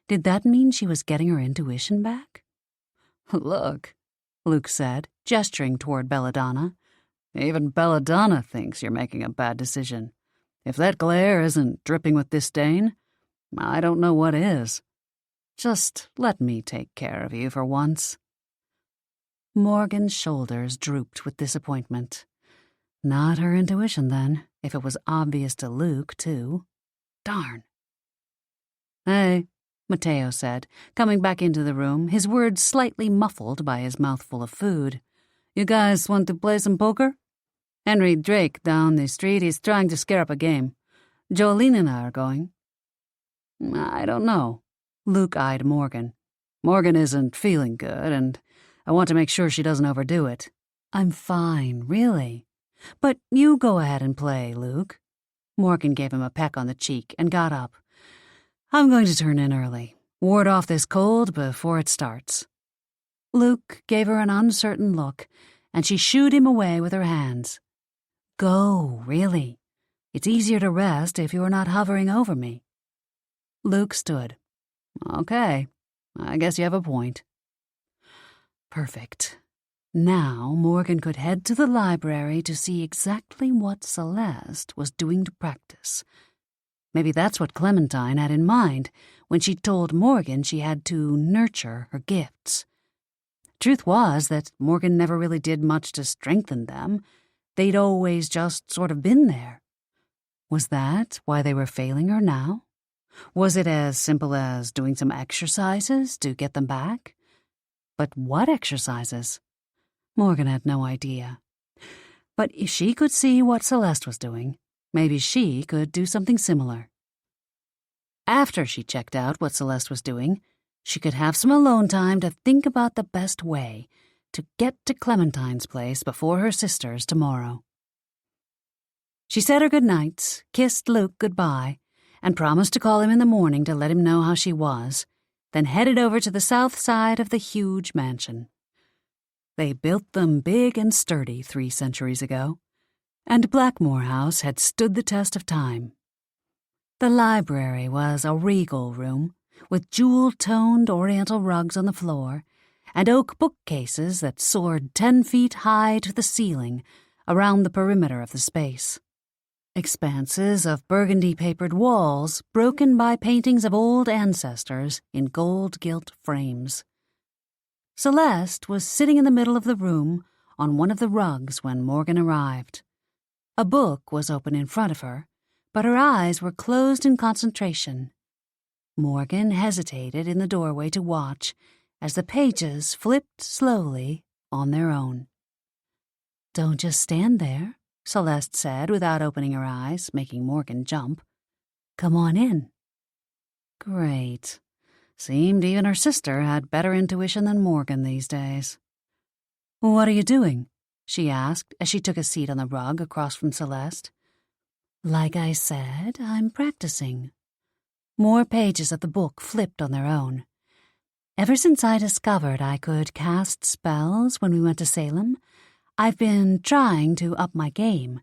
did that mean she was getting her intuition back? Look, Luke said, gesturing toward Belladonna. Even Belladonna thinks you're making a bad decision. If that glare isn't dripping with disdain, I don't know what is. Just let me take care of you for once. Morgan's shoulders drooped with disappointment. Not her intuition, then, if it was obvious to Luke, too. Darn. Hey, Mateo said, coming back into the room, his words slightly muffled by his mouthful of food. You guys want to play some poker? Henry Drake down the street is trying to scare up a game. Jolene and I are going. I don't know. Luke eyed Morgan. Morgan isn't feeling good, and I want to make sure she doesn't overdo it. I'm fine, really. But you go ahead and play, Luke. Morgan gave him a peck on the cheek and got up. I'm going to turn in early. Ward off this cold before it starts. Luke gave her an uncertain look, and she shooed him away with her hands. Go, really. It's easier to rest if you're not hovering over me. Luke stood. Okay, I guess you have a point. Perfect. Now Morgan could head to the library to see exactly what Celeste was doing to practice. Maybe that's what Clementine had in mind when she told Morgan she had to nurture her gifts. Truth was that Morgan never really did much to strengthen them. They'd always just sort of been there. Was that why they were failing her now? Was it as simple as doing some exercises to get them back? But what exercises? Morgan had no idea. But if she could see what Celeste was doing, maybe she could do something similar. After she checked out what Celeste was doing, she could have some alone time to think about the best way to get to Clementine's place before her sister's tomorrow. She said her goodnights, kissed Luke goodbye, and promised to call him in the morning to let him know how she was, then headed over to the south side of the huge mansion. They built them big and sturdy 3 centuries ago, and Blackmoore House had stood the test of time. The library was a regal room, with jewel-toned oriental rugs on the floor, and oak bookcases that soared 10 feet high to the ceiling around the perimeter of the space. Expanses of burgundy-papered walls broken by paintings of old ancestors in gold-gilt frames. Celeste was sitting in the middle of the room on one of the rugs when Morgan arrived. A book was open in front of her, but her eyes were closed in concentration. Morgan hesitated in the doorway to watch as the pages flipped slowly on their own. Don't just stand there, Celeste said without opening her eyes, making Morgan jump. Come on in. Great. Seemed even her sister had better intuition than Morgan these days. What are you doing? She asked as she took a seat on the rug across from Celeste. Like I said, I'm practicing. More pages of the book flipped on their own. Ever since I discovered I could cast spells when we went to Salem, I've been trying to up my game.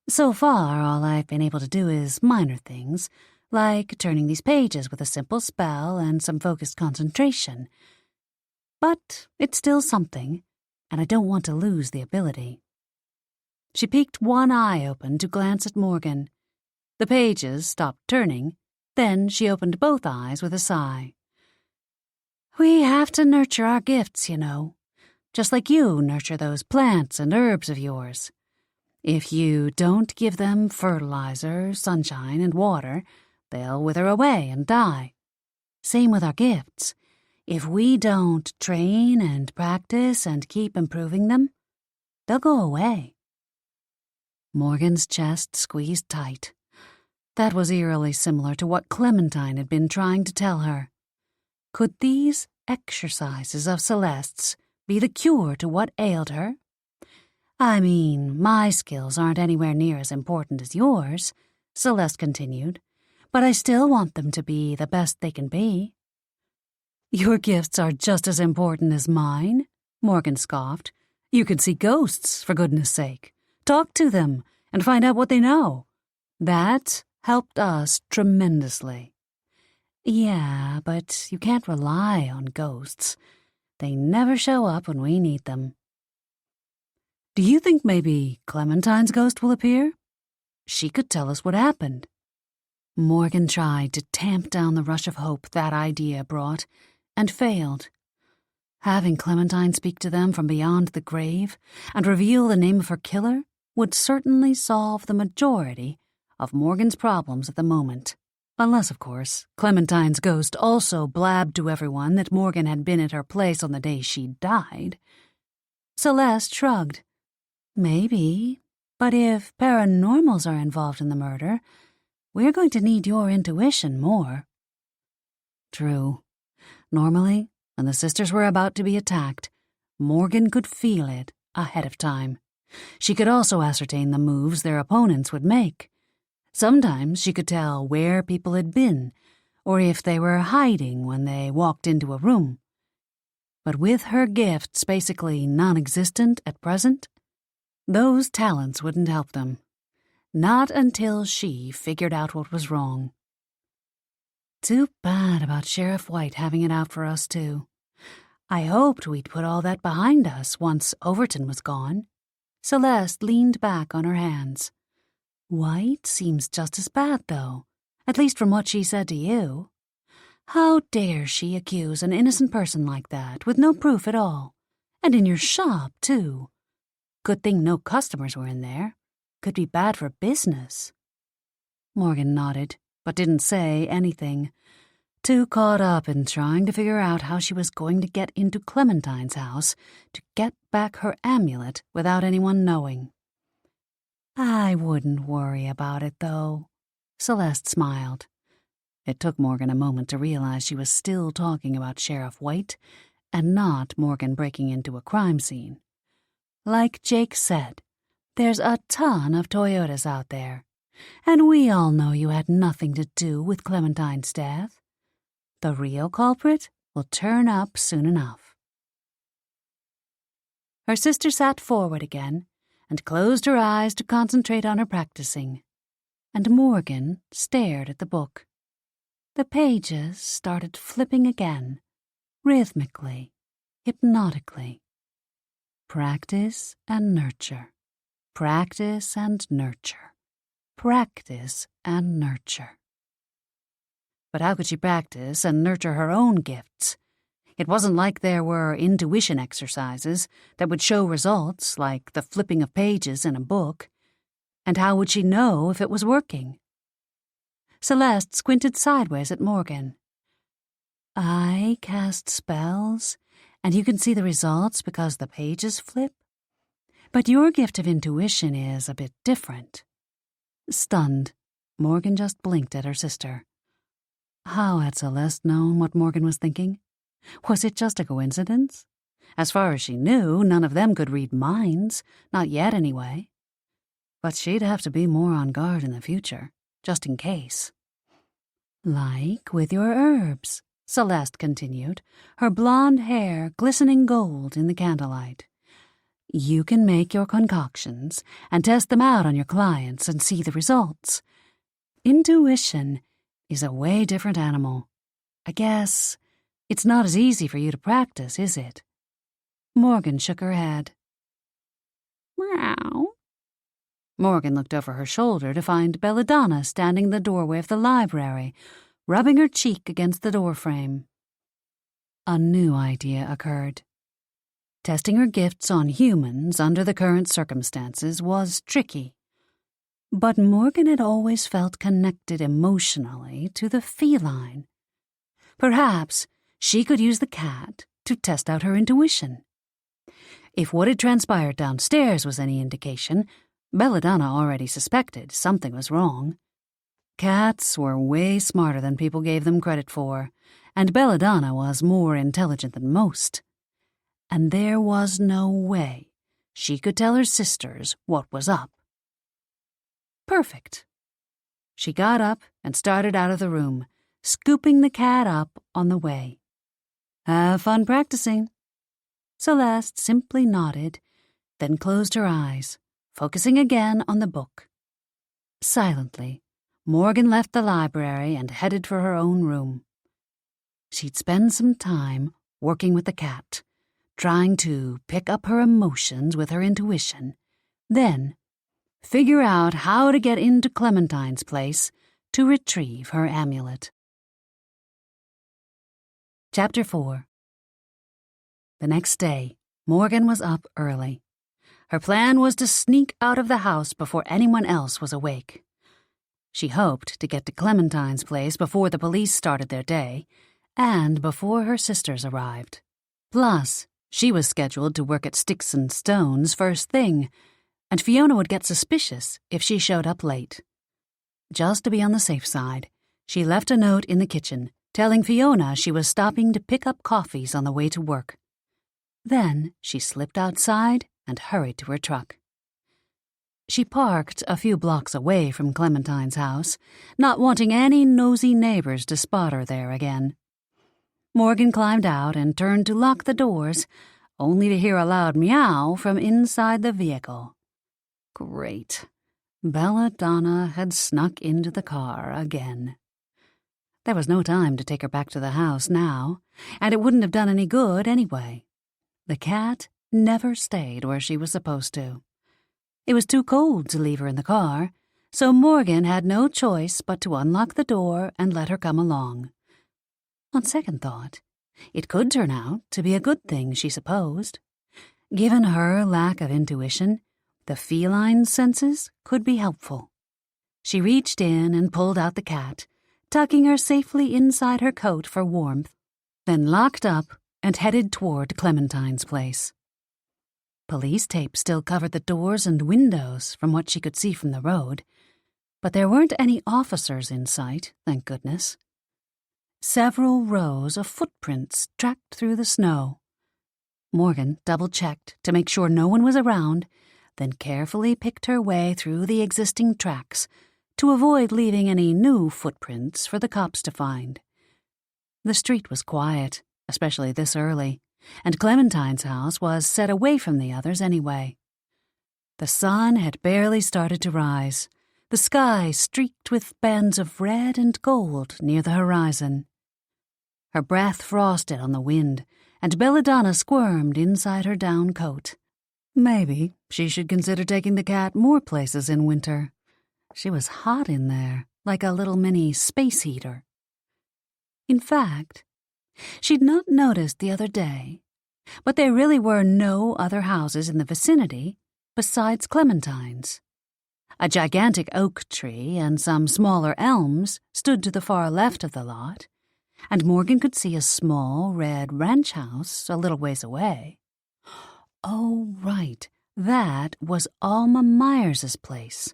So far, all I've been able to do is minor things, like turning these pages with a simple spell and some focused concentration. But it's still something, and I don't want to lose the ability. She peeked one eye open to glance at Morgan. The pages stopped turning, then she opened both eyes with a sigh. We have to nurture our gifts, you know. Just like you nurture those plants and herbs of yours. If you don't give them fertilizer, sunshine, and water, they'll wither away and die. Same with our gifts. If we don't train and practice and keep improving them, they'll go away. Morgan's chest squeezed tight. That was eerily similar to what Clementine had been trying to tell her. Could these exercises of Celeste's be the cure to what ailed her? I mean, my skills aren't anywhere near as important as yours, Celeste continued, but I still want them to be the best they can be. Your gifts are just as important as mine, Morgan scoffed. You can see ghosts, for goodness sake. Talk to them and find out what they know. That helped us tremendously. Yeah, but you can't rely on ghosts. They never show up when we need them. Do you think maybe Clementine's ghost will appear? She could tell us what happened. Morgan tried to tamp down the rush of hope that idea brought, and failed. Having Clementine speak to them from beyond the grave and reveal the name of her killer would certainly solve the majority of Morgan's problems at the moment. Unless, of course, Clementine's ghost also blabbed to everyone that Morgan had been at her place on the day she died. Celeste shrugged. Maybe, but if paranormals are involved in the murder, we're going to need your intuition more. True. Normally, when the sisters were about to be attacked, Morgan could feel it ahead of time. She could also ascertain the moves their opponents would make. Sometimes she could tell where people had been, or if they were hiding when they walked into a room. But with her gifts basically non-existent at present, those talents wouldn't help them. Not until she figured out what was wrong. Too bad about Sheriff White having it out for us, too. I hoped we'd put all that behind us once Overton was gone. Celeste leaned back on her hands. White seems just as bad, though, at least from what she said to you. How dare she accuse an innocent person like that, with no proof at all? And in your shop, too. Good thing no customers were in there. Could be bad for business. Morgan nodded, but didn't say anything, too caught up in trying to figure out how she was going to get into Clementine's house to get back her amulet without anyone knowing. I wouldn't worry about it, though. Celeste smiled. It took Morgan a moment to realize she was still talking about Sheriff White and not Morgan breaking into a crime scene. Like Jake said, there's a ton of Toyotas out there, and we all know you had nothing to do with Clementine's death. The real culprit will turn up soon enough. Her sister sat forward again and closed her eyes to concentrate on her practicing, and Morgan stared at the book. The pages started flipping again, rhythmically, hypnotically. Practice and nurture. Practice and nurture. Practice and nurture. But how could she practice and nurture her own gifts? It wasn't like there were intuition exercises that would show results, like the flipping of pages in a book. And how would she know if it was working? Celeste squinted sideways at Morgan. I cast spells, and you can see the results because the pages flip? But your gift of intuition is a bit different. Stunned, Morgan just blinked at her sister. How had Celeste known what Morgan was thinking? Was it just a coincidence? As far as she knew, none of them could read minds, not yet anyway. But she'd have to be more on guard in the future, just in case. Like with your herbs, Celeste continued, her blonde hair glistening gold in the candlelight. You can make your concoctions and test them out on your clients and see the results. Intuition is a way different animal. I guess it's not as easy for you to practice, is it? Morgan shook her head. Meow. Morgan looked over her shoulder to find Belladonna standing in the doorway of the library, rubbing her cheek against the doorframe. A new idea occurred. Testing her gifts on humans under the current circumstances was tricky. But Morgan had always felt connected emotionally to the feline. Perhaps she could use the cat to test out her intuition. If what had transpired downstairs was any indication, Belladonna already suspected something was wrong. Cats were way smarter than people gave them credit for, and Belladonna was more intelligent than most. And there was no way she could tell her sisters what was up. Perfect. She got up and started out of the room, scooping the cat up on the way. Have fun practicing. Celeste simply nodded, then closed her eyes, focusing again on the book. Silently, Morgan left the library and headed for her own room. She'd spend some time working with the cat, trying to pick up her emotions with her intuition, then figure out how to get into Clementine's place to retrieve her amulet. Chapter 4. The next day, Morgan was up early. Her plan was to sneak out of the house before anyone else was awake. She hoped to get to Clementine's place before the police started their day, and before her sisters arrived. Plus, she was scheduled to work at Sticks and Stones first thing, and Fiona would get suspicious if she showed up late. Just to be on the safe side, she left a note in the kitchen telling Fiona she was stopping to pick up coffees on the way to work. Then she slipped outside and hurried to her truck. She parked a few blocks away from Clementine's house, not wanting any nosy neighbors to spot her there again. Morgan climbed out and turned to lock the doors, only to hear a loud meow from inside the vehicle. Great. Belladonna had snuck into the car again. There was no time to take her back to the house now, and it wouldn't have done any good anyway. The cat never stayed where she was supposed to. It was too cold to leave her in the car, so Morgan had no choice but to unlock the door and let her come along. On second thought, it could turn out to be a good thing, she supposed. Given her lack of intuition, the feline senses could be helpful. She reached in and pulled out the cat, tucking her safely inside her coat for warmth, then locked up and headed toward Clementine's place. Police tape still covered the doors and windows from what she could see from the road, but there weren't any officers in sight, thank goodness. Several rows of footprints tracked through the snow. Morgan double-checked to make sure no one was around, then carefully picked her way through the existing tracks to avoid leaving any new footprints for the cops to find. The street was quiet, especially this early, and Clementine's house was set away from the others anyway. The sun had barely started to rise, the sky streaked with bands of red and gold near the horizon. Her breath frosted on the wind, and Belladonna squirmed inside her down coat. Maybe she should consider taking the cat more places in winter. She was hot in there, like a little mini space heater. In fact, she'd not noticed the other day, but there really were no other houses in the vicinity besides Clementine's. A gigantic oak tree and some smaller elms stood to the far left of the lot, and Morgan could see a small red ranch house a little ways away. Oh, right, that was Alma Myers's place.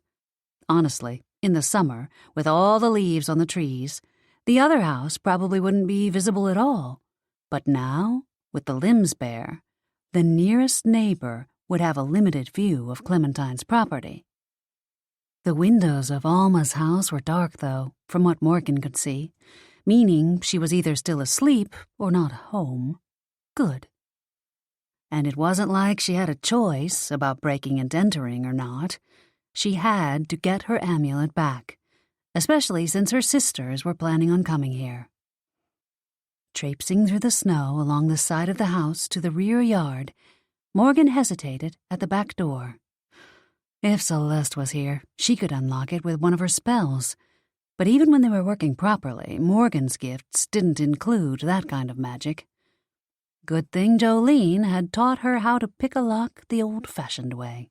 Honestly, in the summer, with all the leaves on the trees, the other house probably wouldn't be visible at all. But now, with the limbs bare, the nearest neighbor would have a limited view of Clementine's property. The windows of Alma's house were dark, though, from what Morgan could see, meaning she was either still asleep or not home. Good. And it wasn't like she had a choice about breaking and entering or not. She had to get her amulet back, especially since her sisters were planning on coming here. Traipsing through the snow along the side of the house to the rear yard, Morgan hesitated at the back door. If Celeste was here, she could unlock it with one of her spells, but even when they were working properly, Morgan's gifts didn't include that kind of magic. Good thing Jolene had taught her how to pick a lock the old-fashioned way.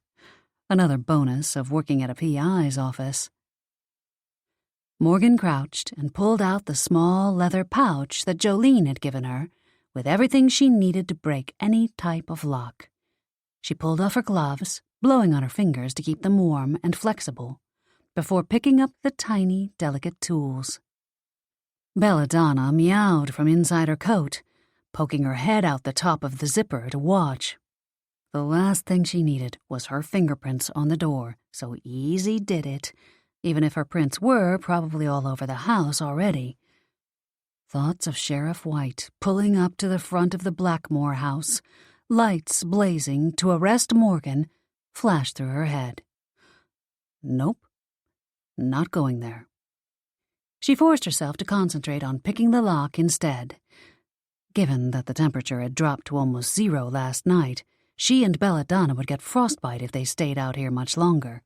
Another bonus of working at a PI's office. Morgan crouched and pulled out the small leather pouch that Jolene had given her, with everything she needed to break any type of lock. She pulled off her gloves, blowing on her fingers to keep them warm and flexible, before picking up the tiny, delicate tools. Belladonna meowed from inside her coat, poking her head out the top of the zipper to watch. The last thing she needed was her fingerprints on the door, so easy did it, even if her prints were probably all over the house already. Thoughts of Sheriff White pulling up to the front of the Blackmoore house, lights blazing to arrest Morgan, flashed through her head. Nope, not going there. She forced herself to concentrate on picking the lock instead. Given that the temperature had dropped to almost 0 last night, she and Belladonna would get frostbite if they stayed out here much longer.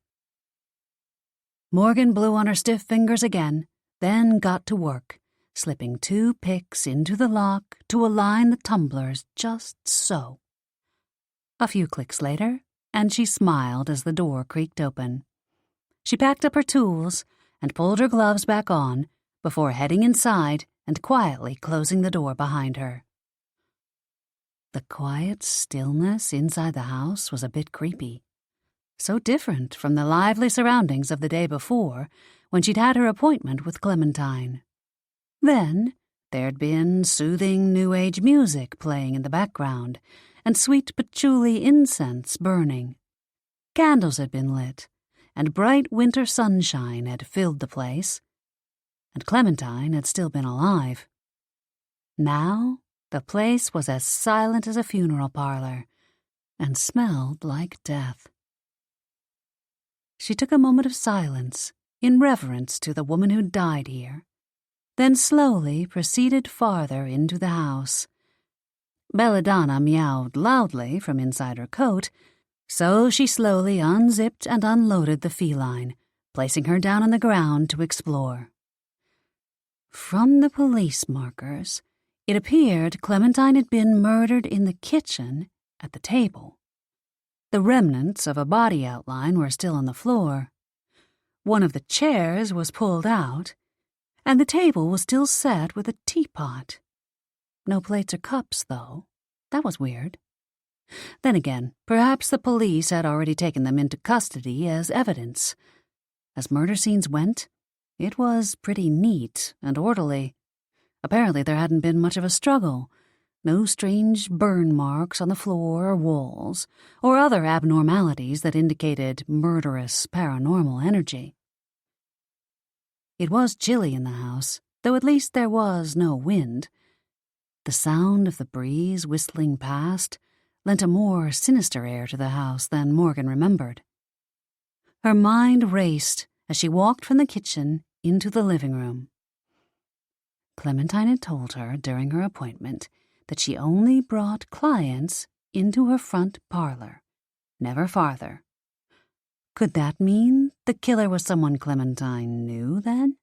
Morgan blew on her stiff fingers again, then got to work, slipping 2 picks into the lock to align the tumblers just so. A few clicks later, and she smiled as the door creaked open. She packed up her tools and pulled her gloves back on before heading inside and quietly closing the door behind her. The quiet stillness inside the house was a bit creepy. So different from the lively surroundings of the day before, when she'd had her appointment with Clementine. Then there'd been soothing New Age music playing in the background, and sweet patchouli incense burning. Candles had been lit, and bright winter sunshine had filled the place. And Clementine had still been alive. Now the place was as silent as a funeral parlor, and smelled like death. She took a moment of silence in reverence to the woman who died here, then slowly proceeded farther into the house. Belladonna meowed loudly from inside her coat, so she slowly unzipped and unloaded the feline, placing her down on the ground to explore. From the police markers, it appeared Clementine had been murdered in the kitchen at the table. The remnants of a body outline were still on the floor. One of the chairs was pulled out, and the table was still set with a teapot. No plates or cups, though. That was weird. Then again, perhaps the police had already taken them into custody as evidence. As murder scenes went, it was pretty neat and orderly. Apparently there hadn't been much of a struggle. No strange burn marks on the floor or walls, or other abnormalities that indicated murderous paranormal energy. It was chilly in the house, though at least there was no wind. The sound of the breeze whistling past lent a more sinister air to the house than Morgan remembered. Her mind raced as she walked from the kitchen into the living room. Clementine had told her during her appointment that she only brought clients into her front parlor, never farther. Could that mean the killer was someone Clementine knew, then?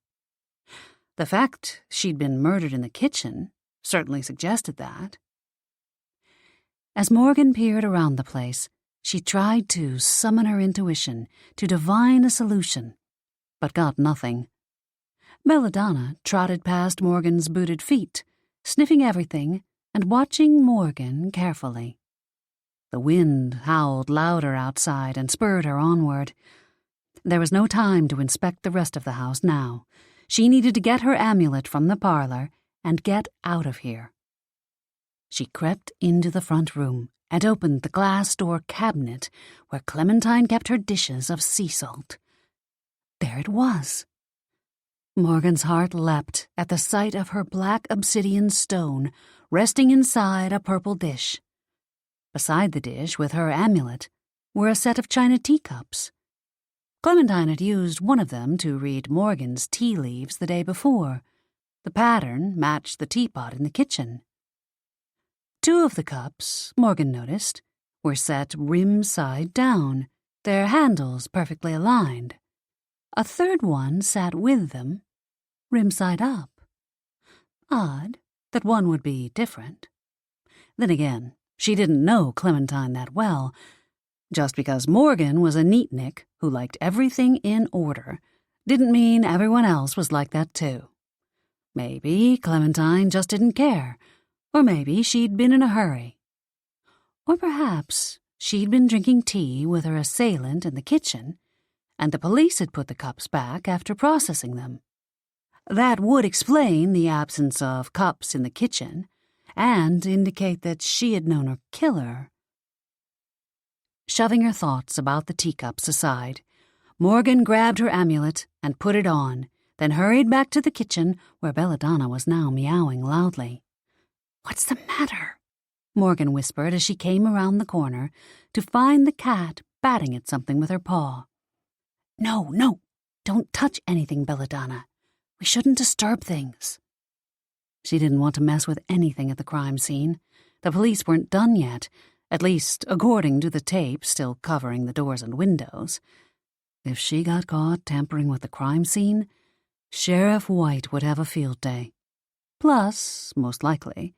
The fact she'd been murdered in the kitchen certainly suggested that. As Morgan peered around the place, she tried to summon her intuition to divine a solution, but got nothing. Belladonna trotted past Morgan's booted feet, sniffing everything and watching Morgan carefully. The wind howled louder outside and spurred her onward. There was no time to inspect the rest of the house now. She needed to get her amulet from the parlor and get out of here. She crept into the front room and opened the glass door cabinet where Clementine kept her dishes of sea salt. There it was. Morgan's heart leapt at the sight of her black obsidian stone resting inside a purple dish. Beside the dish, with her amulet, were a set of china teacups. Clementine had used one of them to read Morgan's tea leaves the day before. The pattern matched the teapot in the kitchen. 2 of the cups, Morgan noticed, were set rim side down, their handles perfectly aligned. A third one sat with them, rim side up. Odd that one would be different. Then again, she didn't know Clementine that well. Just because Morgan was a neatnik who liked everything in order didn't mean everyone else was like that too. Maybe Clementine just didn't care, or maybe she'd been in a hurry. Or perhaps she'd been drinking tea with her assailant in the kitchen, and the police had put the cups back after processing them. That would explain the absence of cups in the kitchen and indicate that she had known her killer. Shoving her thoughts about the teacups aside, Morgan grabbed her amulet and put it on, then hurried back to the kitchen where Belladonna was now meowing loudly. "What's the matter?" Morgan whispered as she came around the corner to find the cat batting at something with her paw. No, don't touch anything, Belladonna. We shouldn't disturb things." She didn't want to mess with anything at the crime scene. The police weren't done yet, at least according to the tape still covering the doors and windows. If she got caught tampering with the crime scene, Sheriff White would have a field day. Plus, most likely,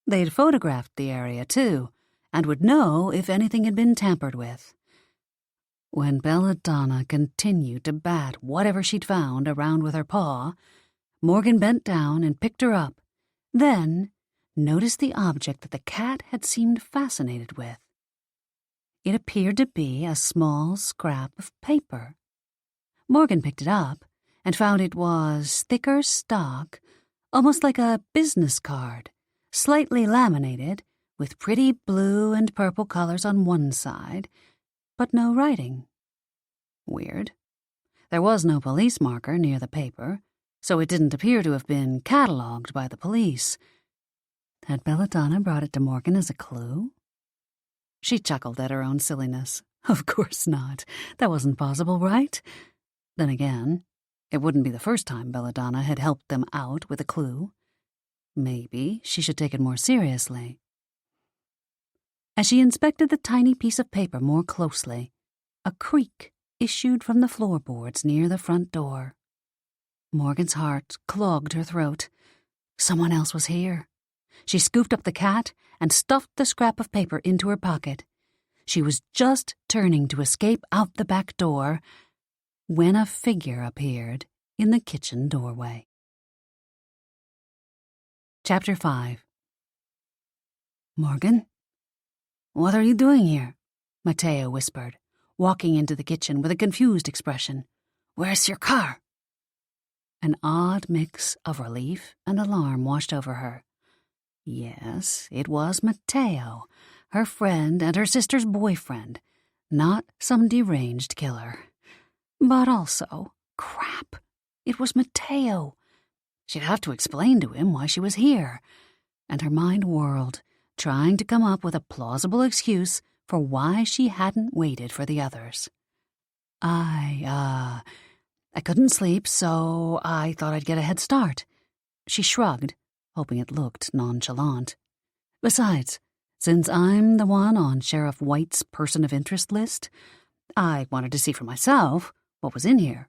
they'd photographed the area too, and would know if anything had been tampered with. When Belladonna continued to bat whatever she'd found around with her paw, Morgan bent down and picked her up, then noticed the object that the cat had seemed fascinated with. It appeared to be a small scrap of paper. Morgan picked it up and found it was thicker stock, almost like a business card, slightly laminated, with pretty blue and purple colors on one side, but no writing. Weird. There was no police marker near the paper, so it didn't appear to have been catalogued by the police. Had Belladonna brought it to Morgan as a clue? She chuckled at her own silliness. Of course not. That wasn't possible, right? Then again, it wouldn't be the first time Belladonna had helped them out with a clue. Maybe she should take it more seriously. As she inspected the tiny piece of paper more closely, a creak issued from the floorboards near the front door. Morgan's heart clogged her throat. Someone else was here. She scooped up the cat and stuffed the scrap of paper into her pocket. She was just turning to escape out the back door when a figure appeared in the kitchen doorway. Chapter 5. "Morgan? What are you doing here?" Mateo whispered, walking into the kitchen with a confused expression. "Where's your car?" An odd mix of relief and alarm washed over her. Yes, it was Mateo, her friend and her sister's boyfriend, not some deranged killer. But also, crap, it was Mateo. She'd have to explain to him why she was here, and her mind whirled, trying to come up with a plausible excuse for why she hadn't waited for the others. I couldn't sleep, so I thought I'd get a head start." She shrugged, hoping it looked nonchalant. "Besides, since I'm the one on Sheriff White's person of interest list, I wanted to see for myself what was in here."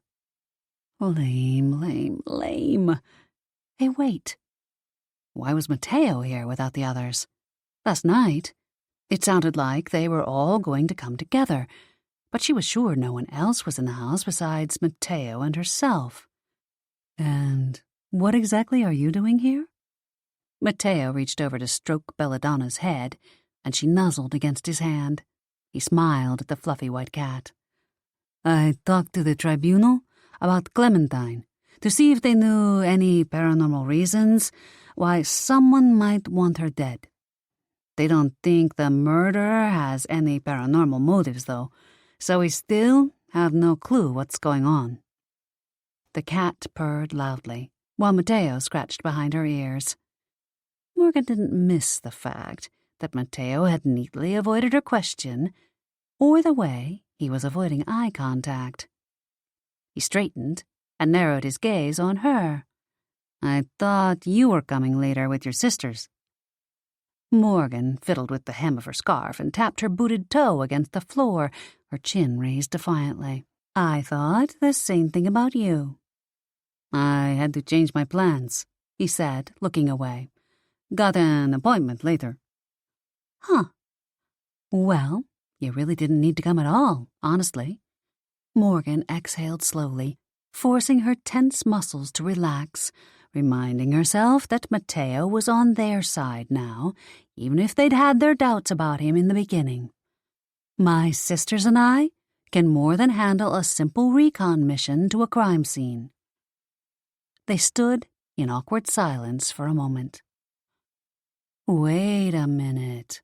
Lame. Hey, wait. Why was Mateo here without the others? Last night, it sounded like they were all going to come together, but she was sure no one else was in the house besides Mateo and herself. "And what exactly are you doing here?" Mateo reached over to stroke Belladonna's head, and she nuzzled against his hand. He smiled at the fluffy white cat. "I talked to the tribunal about Clementine to see if they knew any paranormal reasons why someone might want her dead. They don't think the murderer has any paranormal motives, though, so we still have no clue what's going on." The cat purred loudly, while Mateo scratched behind her ears. Morgan didn't miss the fact that Mateo had neatly avoided her question, or the way he was avoiding eye contact. He straightened and narrowed his gaze on her. "I thought you were coming later with your sisters." Morgan fiddled with the hem of her scarf and tapped her booted toe against the floor, her chin raised defiantly. "I thought the same thing about you." "I had to change my plans," he said, looking away. "Got an appointment later." Huh. Well, you really didn't need to come at all, honestly. Morgan exhaled slowly, forcing her tense muscles to relax, reminding herself that Matteo was on their side now, even if they'd had their doubts about him in the beginning. My sisters and I can more than handle a simple recon mission to a crime scene. They stood in awkward silence for a moment. Wait a minute.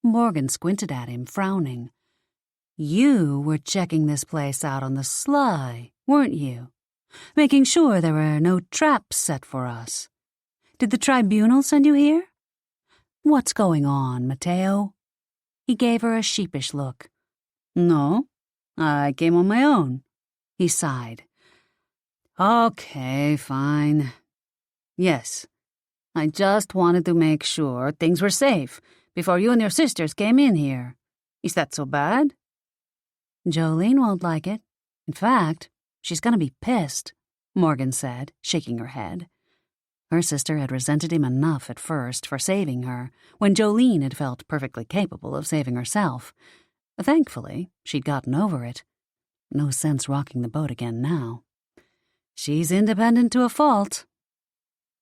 Morgan squinted at him, frowning. You were checking this place out on the sly, weren't you? Making sure there were no traps set for us. Did the tribunal send you here? What's going on, Matteo? He gave her a sheepish look. No, I came on my own. He sighed. Okay, fine. Yes, I just wanted to make sure things were safe before you and your sisters came in here. Is that so bad? Jolene won't like it. In fact, she's going to be pissed, Morgan said, shaking her head. Her sister had resented him enough at first for saving her, when Jolene had felt perfectly capable of saving herself. Thankfully, she'd gotten over it. No sense rocking the boat again now. She's independent to a fault.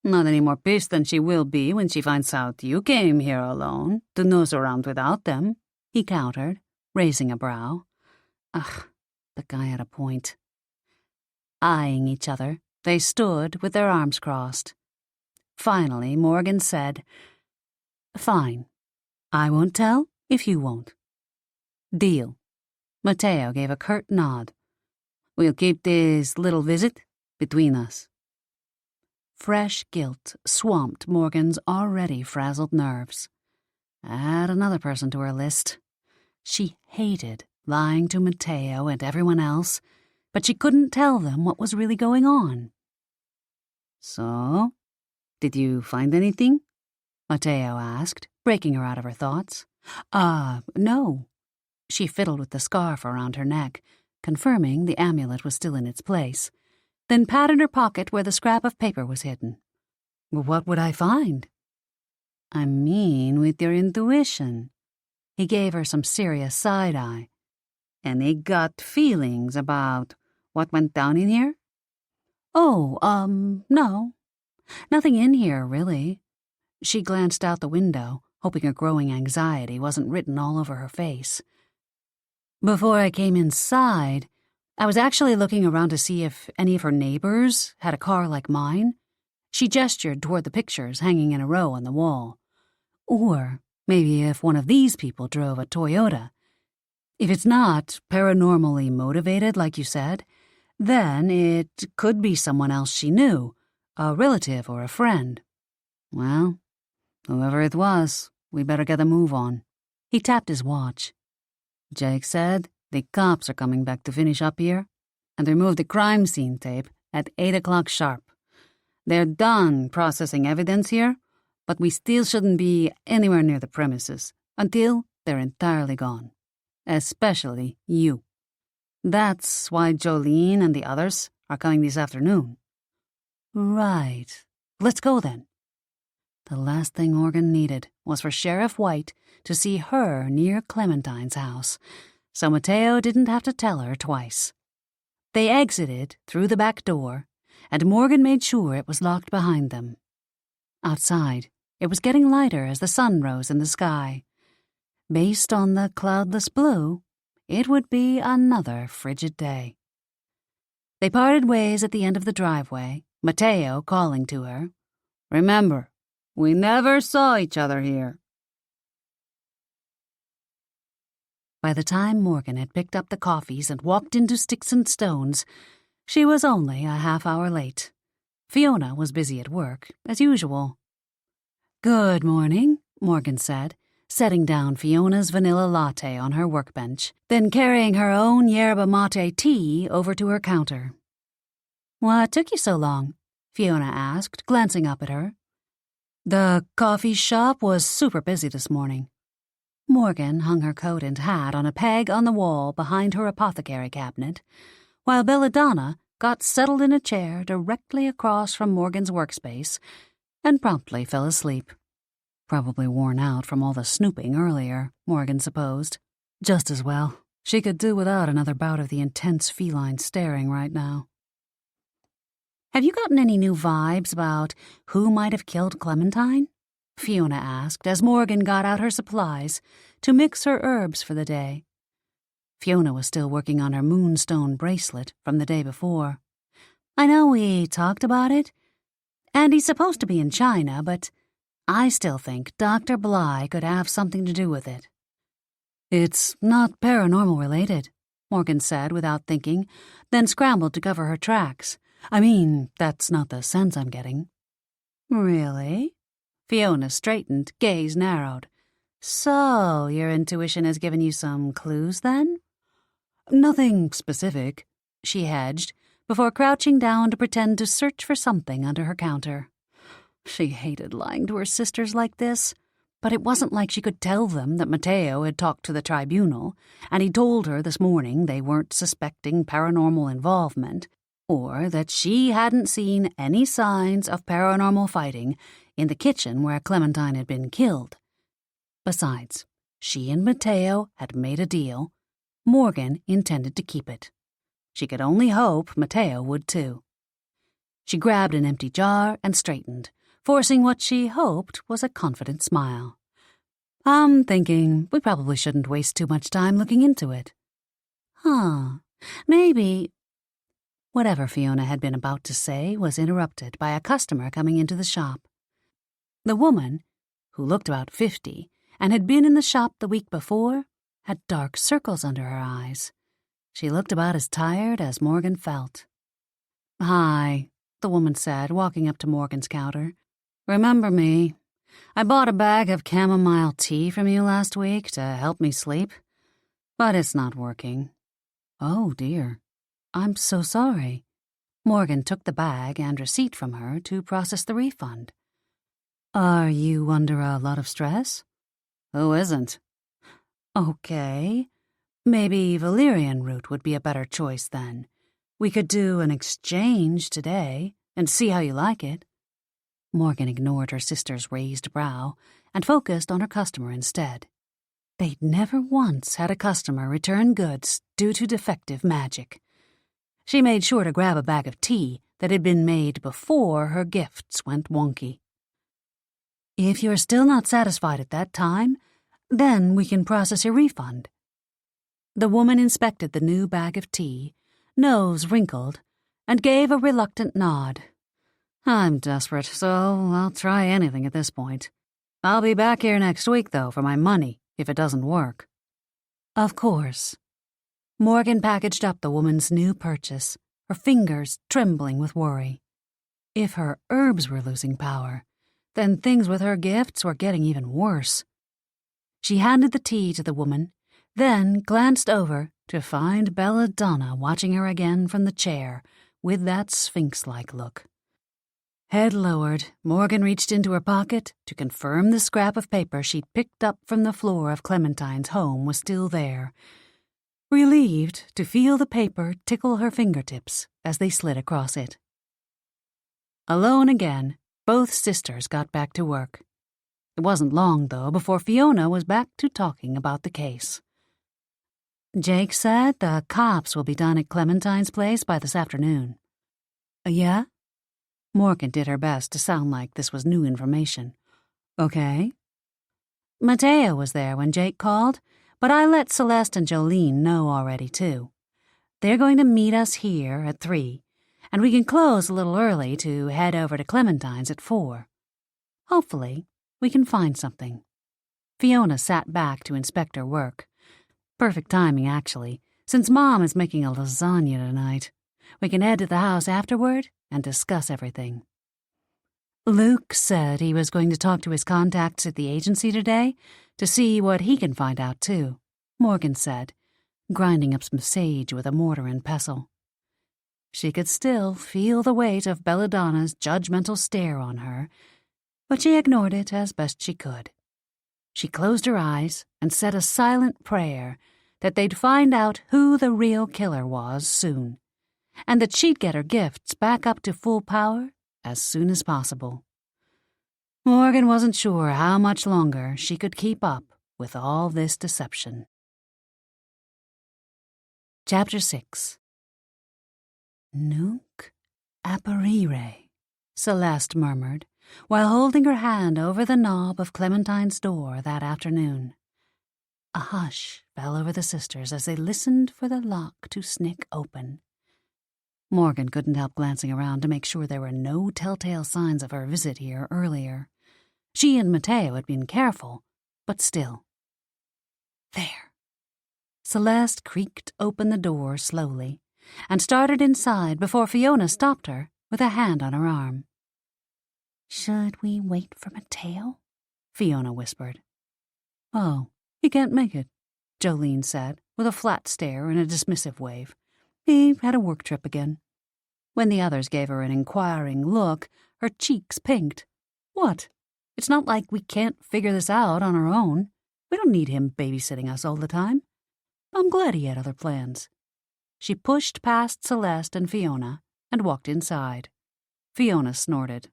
Not any more pissed than she will be when she finds out you came here alone, to nose around without them, he countered, raising a brow. Ugh, the guy had a point. Eyeing each other, they stood with their arms crossed. Finally, Morgan said, Fine. I won't tell if you won't. Deal. Matteo gave a curt nod. We'll keep this little visit between us. Fresh guilt swamped Morgan's already frazzled nerves. Add another person to her list. She hated lying to Matteo and everyone else, but she couldn't tell them what was really going on. So, did you find anything? Matteo asked, breaking her out of her thoughts. No. She fiddled with the scarf around her neck, confirming the amulet was still in its place, then patted her pocket where the scrap of paper was hidden. What would I find? I mean, with your intuition. He gave her some serious side-eye. Any gut feelings about what went down in here? Oh, no. Nothing in here, really. She glanced out the window, hoping her growing anxiety wasn't written all over her face. Before I came inside, I was actually looking around to see if any of her neighbors had a car like mine. She gestured toward the pictures hanging in a row on the wall. Or maybe if one of these people drove a Toyota. If it's not paranormally motivated, like you said, then it could be someone else she knew, a relative or a friend. Well, whoever it was, we better get a move on. He tapped his watch. Jake said the cops are coming back to finish up here and remove the crime scene tape at 8 o'clock sharp. They're done processing evidence here, but we still shouldn't be anywhere near the premises until they're entirely gone. Especially you. That's why Jolene and the others are coming this afternoon. Right. Let's go then. The last thing Morgan needed was for Sheriff White to see her near Clementine's house, so Matteo didn't have to tell her twice. They exited through the back door, and Morgan made sure it was locked behind them. Outside, it was getting lighter as the sun rose in the sky. Based on the cloudless blue, it would be another frigid day. They parted ways at the end of the driveway, Matteo calling to her, Remember, we never saw each other here. By the time Morgan had picked up the coffees and walked into Sticks and Stones, she was only a half-hour late. Fiona was busy at work, as usual. Good morning, Morgan said, setting down Fiona's vanilla latte on her workbench, then carrying her own yerba mate tea over to her counter. What took you so long? Fiona asked, glancing up at her. The coffee shop was super busy this morning. Morgan hung her coat and hat on a peg on the wall behind her apothecary cabinet, while Belladonna got settled in a chair directly across from Morgan's workspace and promptly fell asleep. Probably worn out from all the snooping earlier, Morgan supposed. Just as well. She could do without another bout of the intense feline staring right now. "Have you gotten any new vibes about who might have killed Clementine?" Fiona asked as Morgan got out her supplies to mix her herbs for the day. Fiona was still working on her moonstone bracelet from the day before. "I know we talked about it, and he's supposed to be in China, but I still think Dr. Bly could have something to do with it." "It's not paranormal related," Morgan said without thinking, then scrambled to cover her tracks. "I mean, that's not the sense I'm getting." "Really?" Fiona straightened, gaze narrowed. "So, your intuition has given you some clues, then?" "Nothing specific," she hedged, before crouching down to pretend to search for something under her counter. She hated lying to her sisters like this, but it wasn't like she could tell them that Mateo had talked to the tribunal, and he told her this morning they weren't suspecting paranormal involvement, or that she hadn't seen any signs of paranormal fighting in the kitchen where Clementine had been killed. Besides, she and Mateo had made a deal. Morgan intended to keep it. She could only hope Mateo would too. She grabbed an empty jar and straightened, forcing what she hoped was a confident smile. "I'm thinking we probably shouldn't waste too much time looking into it." Maybe..." Whatever Fiona had been about to say was interrupted by a customer coming into the shop. The woman, who looked about 50 and had been in the shop the week before, had dark circles under her eyes. She looked about as tired as Morgan felt. "Hi," the woman said, walking up to Morgan's counter. "Remember me? I bought a bag of chamomile tea from you last week to help me sleep, but it's not working." "Oh, dear. I'm so sorry." Morgan took the bag and receipt from her to process the refund. "Are you under a lot of stress?" "Who isn't?" "Okay. Maybe valerian root would be a better choice then. We could do an exchange today and see how you like it." Morgan ignored her sister's raised brow and focused on her customer instead. They'd never once had a customer return goods due to defective magic. She made sure to grab a bag of tea that had been made before her gifts went wonky. "If you're still not satisfied at that time, then we can process your refund." The woman inspected the new bag of tea, nose wrinkled, and gave a reluctant nod. "I'm desperate, so I'll try anything at this point. I'll be back here next week, though, for my money, if it doesn't work." "Of course." Morgan packaged up the woman's new purchase, her fingers trembling with worry. If her herbs were losing power, then things with her gifts were getting even worse. She handed the tea to the woman, then glanced over to find Belladonna watching her again from the chair with that sphinx-like look. Head lowered, Morgan reached into her pocket to confirm the scrap of paper she'd picked up from the floor of Clementine's home was still there, relieved to feel the paper tickle her fingertips as they slid across it. Alone again, both sisters got back to work. It wasn't long, though, before Fiona was back to talking about the case. "Jake said the cops will be done at Clementine's place by this afternoon." "Yeah?" Morgan did her best to sound like this was new information. "Okay." "Mateo was there when Jake called, but I let Celeste and Jolene know already, too. They're going to meet us here at 3, and we can close a little early to head over to Clementine's at 4. Hopefully, we can find something." Fiona sat back to inspect her work. Perfect timing, actually, since Mom is making a lasagna tonight. We can head to the house afterward and discuss everything. "Luke said he was going to talk to his contacts at the agency today to see what he can find out, too," Morgan said, grinding up some sage with a mortar and pestle. She could still feel the weight of Belladonna's judgmental stare on her, but she ignored it as best she could. She closed her eyes and said a silent prayer that they'd find out who the real killer was soon, and that she'd get her gifts back up to full power as soon as possible. Morgan wasn't sure how much longer she could keep up with all this deception. Chapter 6. Nunc apparire, Celeste murmured, while holding her hand over the knob of Clementine's door that afternoon. A hush fell over the sisters as they listened for the lock to snick open. Morgan couldn't help glancing around to make sure there were no telltale signs of her visit here earlier. She and Matteo had been careful, but still. There. Celeste creaked open the door slowly and started inside before Fiona stopped her with a hand on her arm. "Should we wait for Matteo?" Fiona whispered. "Oh, he can't make it," Jolene said, with a flat stare and a dismissive wave. "He had a work trip again." When the others gave her an inquiring look, her cheeks pinked. "What? It's not like we can't figure this out on our own. We don't need him babysitting us all the time. I'm glad he had other plans." She pushed past Celeste and Fiona and walked inside. Fiona snorted.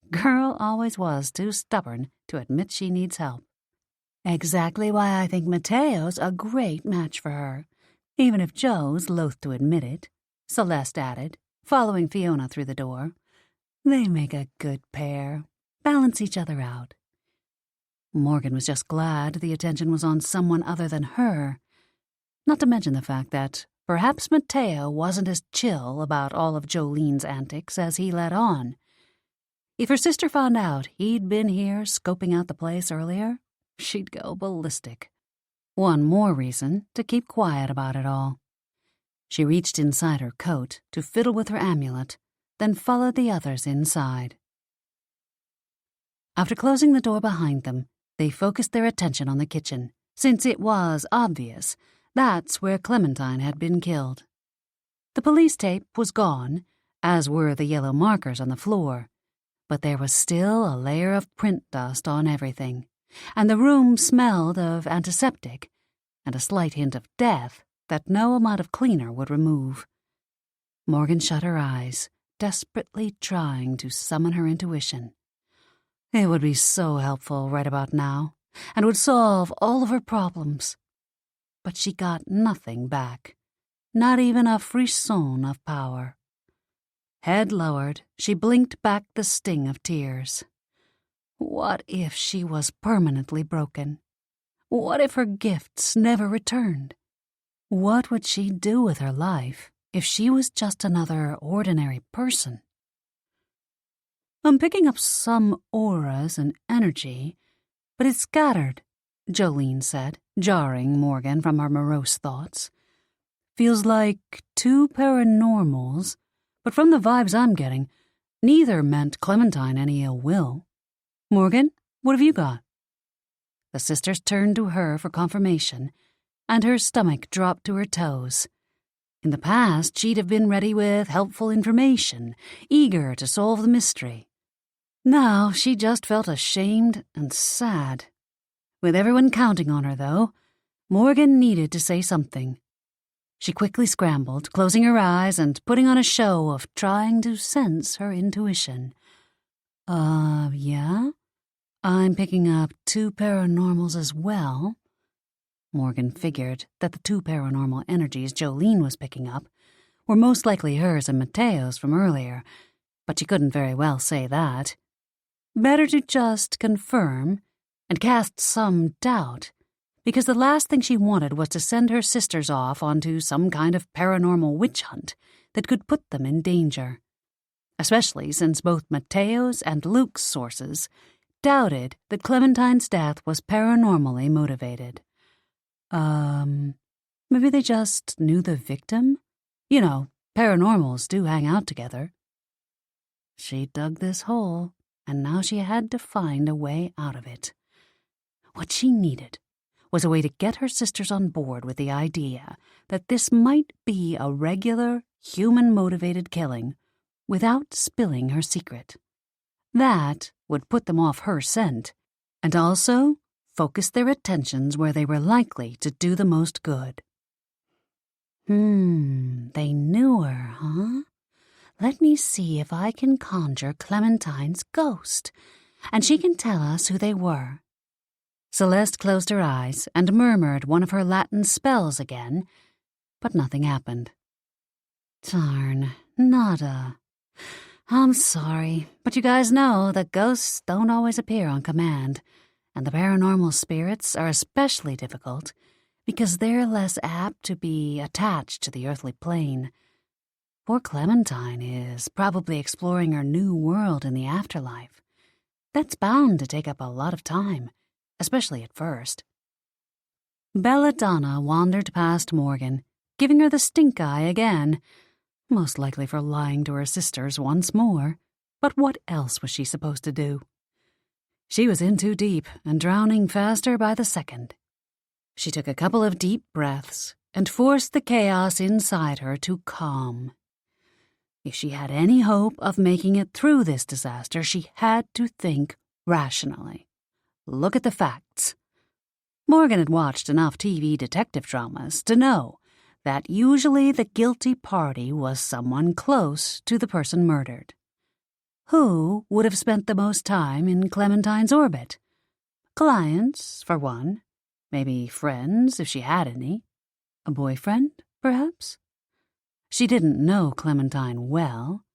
Girl always was too stubborn to admit she needs help. "Exactly why I think Matteo's a great match for her, even if Joe's loath to admit it," Celeste added, following Fiona through the door. "They make a good pair, balance each other out." Morgan was just glad the attention was on someone other than her, not to mention the fact that perhaps Matteo wasn't as chill about all of Jolene's antics as he let on. If her sister found out he'd been here scoping out the place earlier, she'd go ballistic. One more reason to keep quiet about it all. She reached inside her coat to fiddle with her amulet, then followed the others inside. After closing the door behind them, they focused their attention on the kitchen, since it was obvious that's where Clementine had been killed. The police tape was gone, as were the yellow markers on the floor, but there was still a layer of print dust on everything, and the room smelled of antiseptic and a slight hint of death that no amount of cleaner would remove. Morgan shut her eyes, desperately trying to summon her intuition. It would be so helpful right about now, and would solve all of her problems. But she got nothing back, not even a frisson of power. Head lowered, she blinked back the sting of tears. What if she was permanently broken? What if her gifts never returned? What would she do with her life if she was just another ordinary person? "I'm picking up some auras and energy, but it's scattered," Jolene said, jarring Morgan from her morose thoughts. "Feels like two paranormals, but from the vibes I'm getting, neither meant Clementine any ill will. Morgan, what have you got?" The sisters turned to her for confirmation, and her stomach dropped to her toes. In the past, she'd have been ready with helpful information, eager to solve the mystery. Now she just felt ashamed and sad. With everyone counting on her, though, Morgan needed to say something. She quickly scrambled, closing her eyes and putting on a show of trying to sense her intuition. Yeah? I'm picking up two paranormals as well." Morgan figured that the two paranormal energies Jolene was picking up were most likely hers and Matteo's from earlier, but she couldn't very well say that. Better to just confirm and cast some doubt, because the last thing she wanted was to send her sisters off onto some kind of paranormal witch hunt that could put them in danger, especially since both Matteo's and Luke's sources doubted that Clementine's death was paranormally motivated. Maybe they just knew the victim? You know, paranormals do hang out together. She dug this hole, and now she had to find a way out of it. What she needed was a way to get her sisters on board with the idea that this might be a regular, human-motivated killing without spilling her secret. That would put them off her scent, and also focus their attentions where they were likely to do the most good. They knew her, huh? Let me see if I can conjure Clementine's ghost. and she can tell us who they were." Celeste closed her eyes and murmured one of her Latin spells again, but nothing happened. "Darn, nada. I'm sorry, but you guys know that ghosts don't always appear on command, and the paranormal spirits are especially difficult because they're less apt to be attached to the earthly plane. Poor Clementine is probably exploring her new world in the afterlife. That's bound to take up a lot of time, especially at first." Belladonna wandered past Morgan, giving her the stink eye again, most likely for lying to her sisters once more. But what else was she supposed to do? She was in too deep and drowning faster by the second. She took a couple of deep breaths and forced the chaos inside her to calm. If she had any hope of making it through this disaster, she had to think rationally. Look at the facts. Morgan had watched enough TV detective dramas to know that usually the guilty party was someone close to the person murdered. Who would have spent the most time in Clementine's orbit? Clients, for one. Maybe friends, if she had any. A boyfriend, perhaps? She didn't know Clementine well,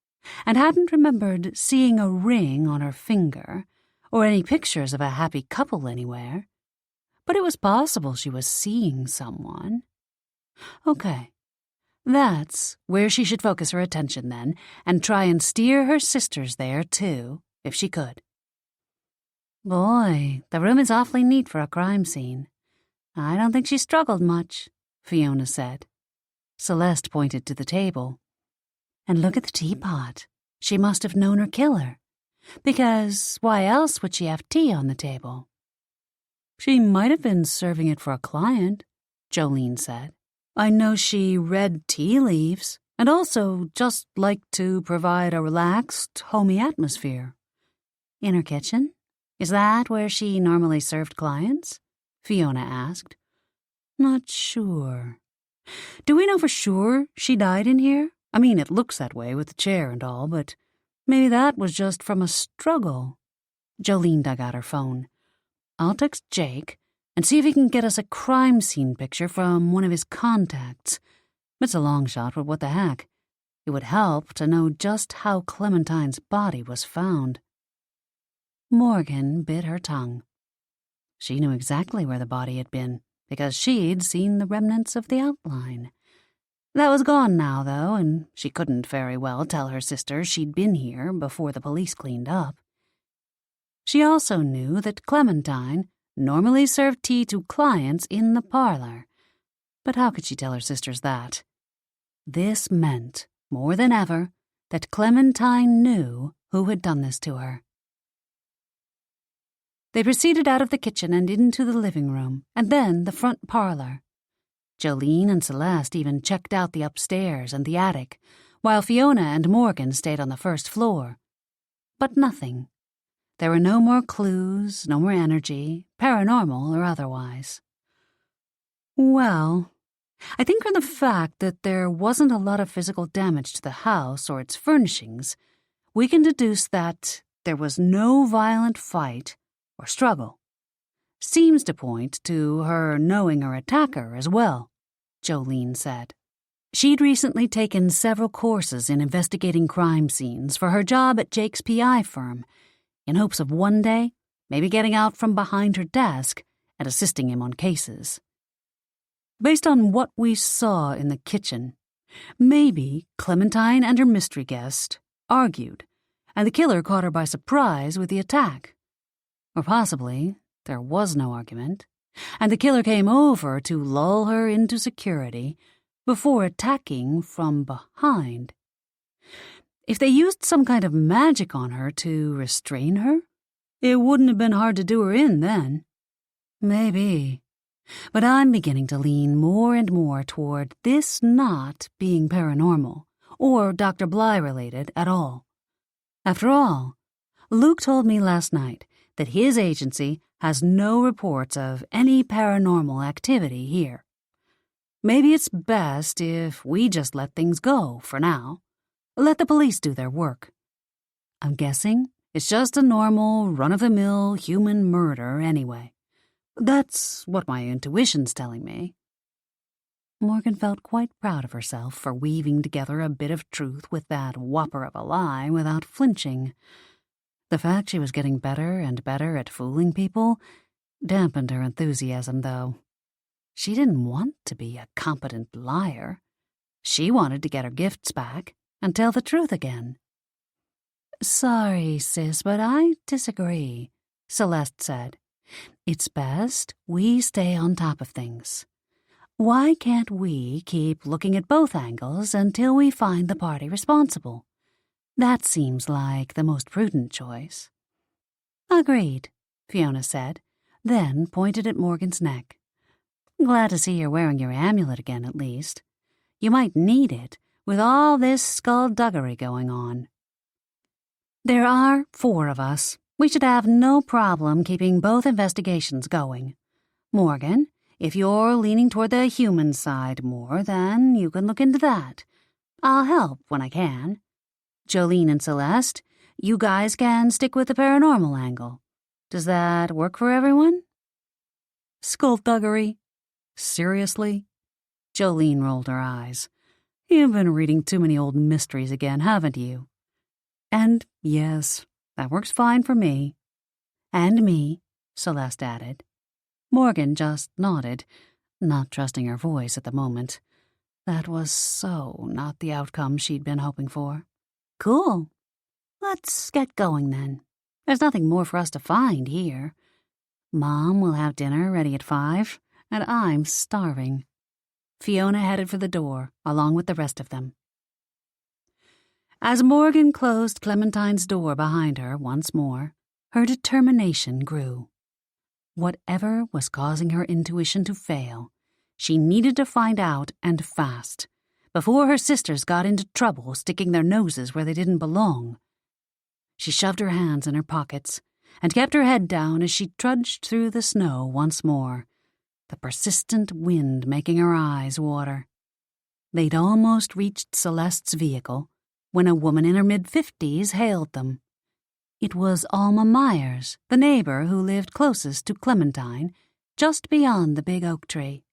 and hadn't remembered seeing a ring on her finger or any pictures of a happy couple anywhere. But it was possible she was seeing someone. Okay, that's where she should focus her attention then, and try and steer her sisters there too, if she could. Boy, the room is awfully neat for a crime scene. I don't think she struggled much, Fiona said. Celeste pointed to the table. And look at the teapot. She must have known her killer. Because why else would she have tea on the table? She might have been serving it for a client, Jolene said. I know she read tea leaves and also just liked to provide a relaxed, homey atmosphere. In her kitchen? Is that where she normally served clients? Fiona asked. Not sure. Do we know for sure she died in here? I mean, it looks that way with the chair and all, but maybe that was just from a struggle. Jolene dug out her phone. I'll text Jake and see if he can get us a crime scene picture from one of his contacts. It's a long shot, but what the heck? It would help to know just how Clementine's body was found. Morgan bit her tongue. She knew exactly where the body had been, because she'd seen the remnants of the outline. That was gone now, though, and she couldn't very well tell her sister she'd been here before the police cleaned up. She also knew that Clementine normally served tea to clients in the parlor, but how could she tell her sisters that? This meant, more than ever, that Clementine knew who had done this to her. They proceeded out of the kitchen and into the living room, and then the front parlor. Jolene and Celeste even checked out the upstairs and the attic, while Fiona and Morgan stayed on the first floor. But nothing. There were no more clues, no more energy, paranormal or otherwise. Well, I think from the fact that there wasn't a lot of physical damage to the house or its furnishings, we can deduce that there was no violent fight or struggle. Seems to point to her knowing her attacker as well, Jolene said. She'd recently taken several courses in investigating crime scenes for her job at Jake's PI firm, in hopes of one day maybe getting out from behind her desk and assisting him on cases. Based on what we saw in the kitchen, maybe Clementine and her mystery guest argued, and the killer caught her by surprise with the attack. Or possibly there was no argument, and the killer came over to lull her into security before attacking from behind. If they used some kind of magic on her to restrain her, it wouldn't have been hard to do her in then. Maybe. But I'm beginning to lean more and more toward this not being paranormal or Dr. Bly related at all. After all, Luke told me last night that his agency has no reports of any paranormal activity here. Maybe it's best if we just let things go for now. Let the police do their work. I'm guessing It's just a normal, run-of-the-mill human murder anyway. That's what my intuition's telling me." Morgan felt quite proud of herself for weaving together a bit of truth with that whopper of a lie without flinching. The fact she was getting better and better at fooling people dampened her enthusiasm, though. She didn't want to be a competent liar. She wanted to get her gifts back and tell the truth again. "Sorry, sis, but I disagree," Celeste said. "It's best we stay on top of things. Why can't we keep looking at both angles until we find the party responsible? That seems like the most prudent choice." "Agreed," Fiona said, then pointed at Morgan's neck. "Glad to see you're wearing your amulet again, at least. You might need it with all this skullduggery going on. There are 4 of us. We should have no problem keeping both investigations going. Morgan, if you're leaning toward the human side more, then you can look into that. I'll help when I can. Jolene and Celeste, you guys can stick with the paranormal angle. Does that work for everyone?" "Skullduggery? Seriously?" Jolene rolled her eyes. "You've been reading too many old mysteries again, haven't you?" "And yes, that works fine for me." "And me," Celeste added. Morgan just nodded, not trusting her voice at the moment. That was so not the outcome she'd been hoping for. "Cool. Let's get going then. There's nothing more for us to find here. Mom will have dinner ready at 5, and I'm starving." Fiona headed for the door, along with the rest of them. As Morgan closed Clementine's door behind her once more, her determination grew. Whatever was causing her intuition to fail, she needed to find out, and fast, before her sisters got into trouble sticking their noses where they didn't belong. She shoved her hands in her pockets and kept her head down as she trudged through the snow once more, the persistent wind making her eyes water. They'd almost reached Celeste's vehicle when a woman in her mid-50s hailed them. It was Alma Myers, the neighbor who lived closest to Clementine, just beyond the big oak tree.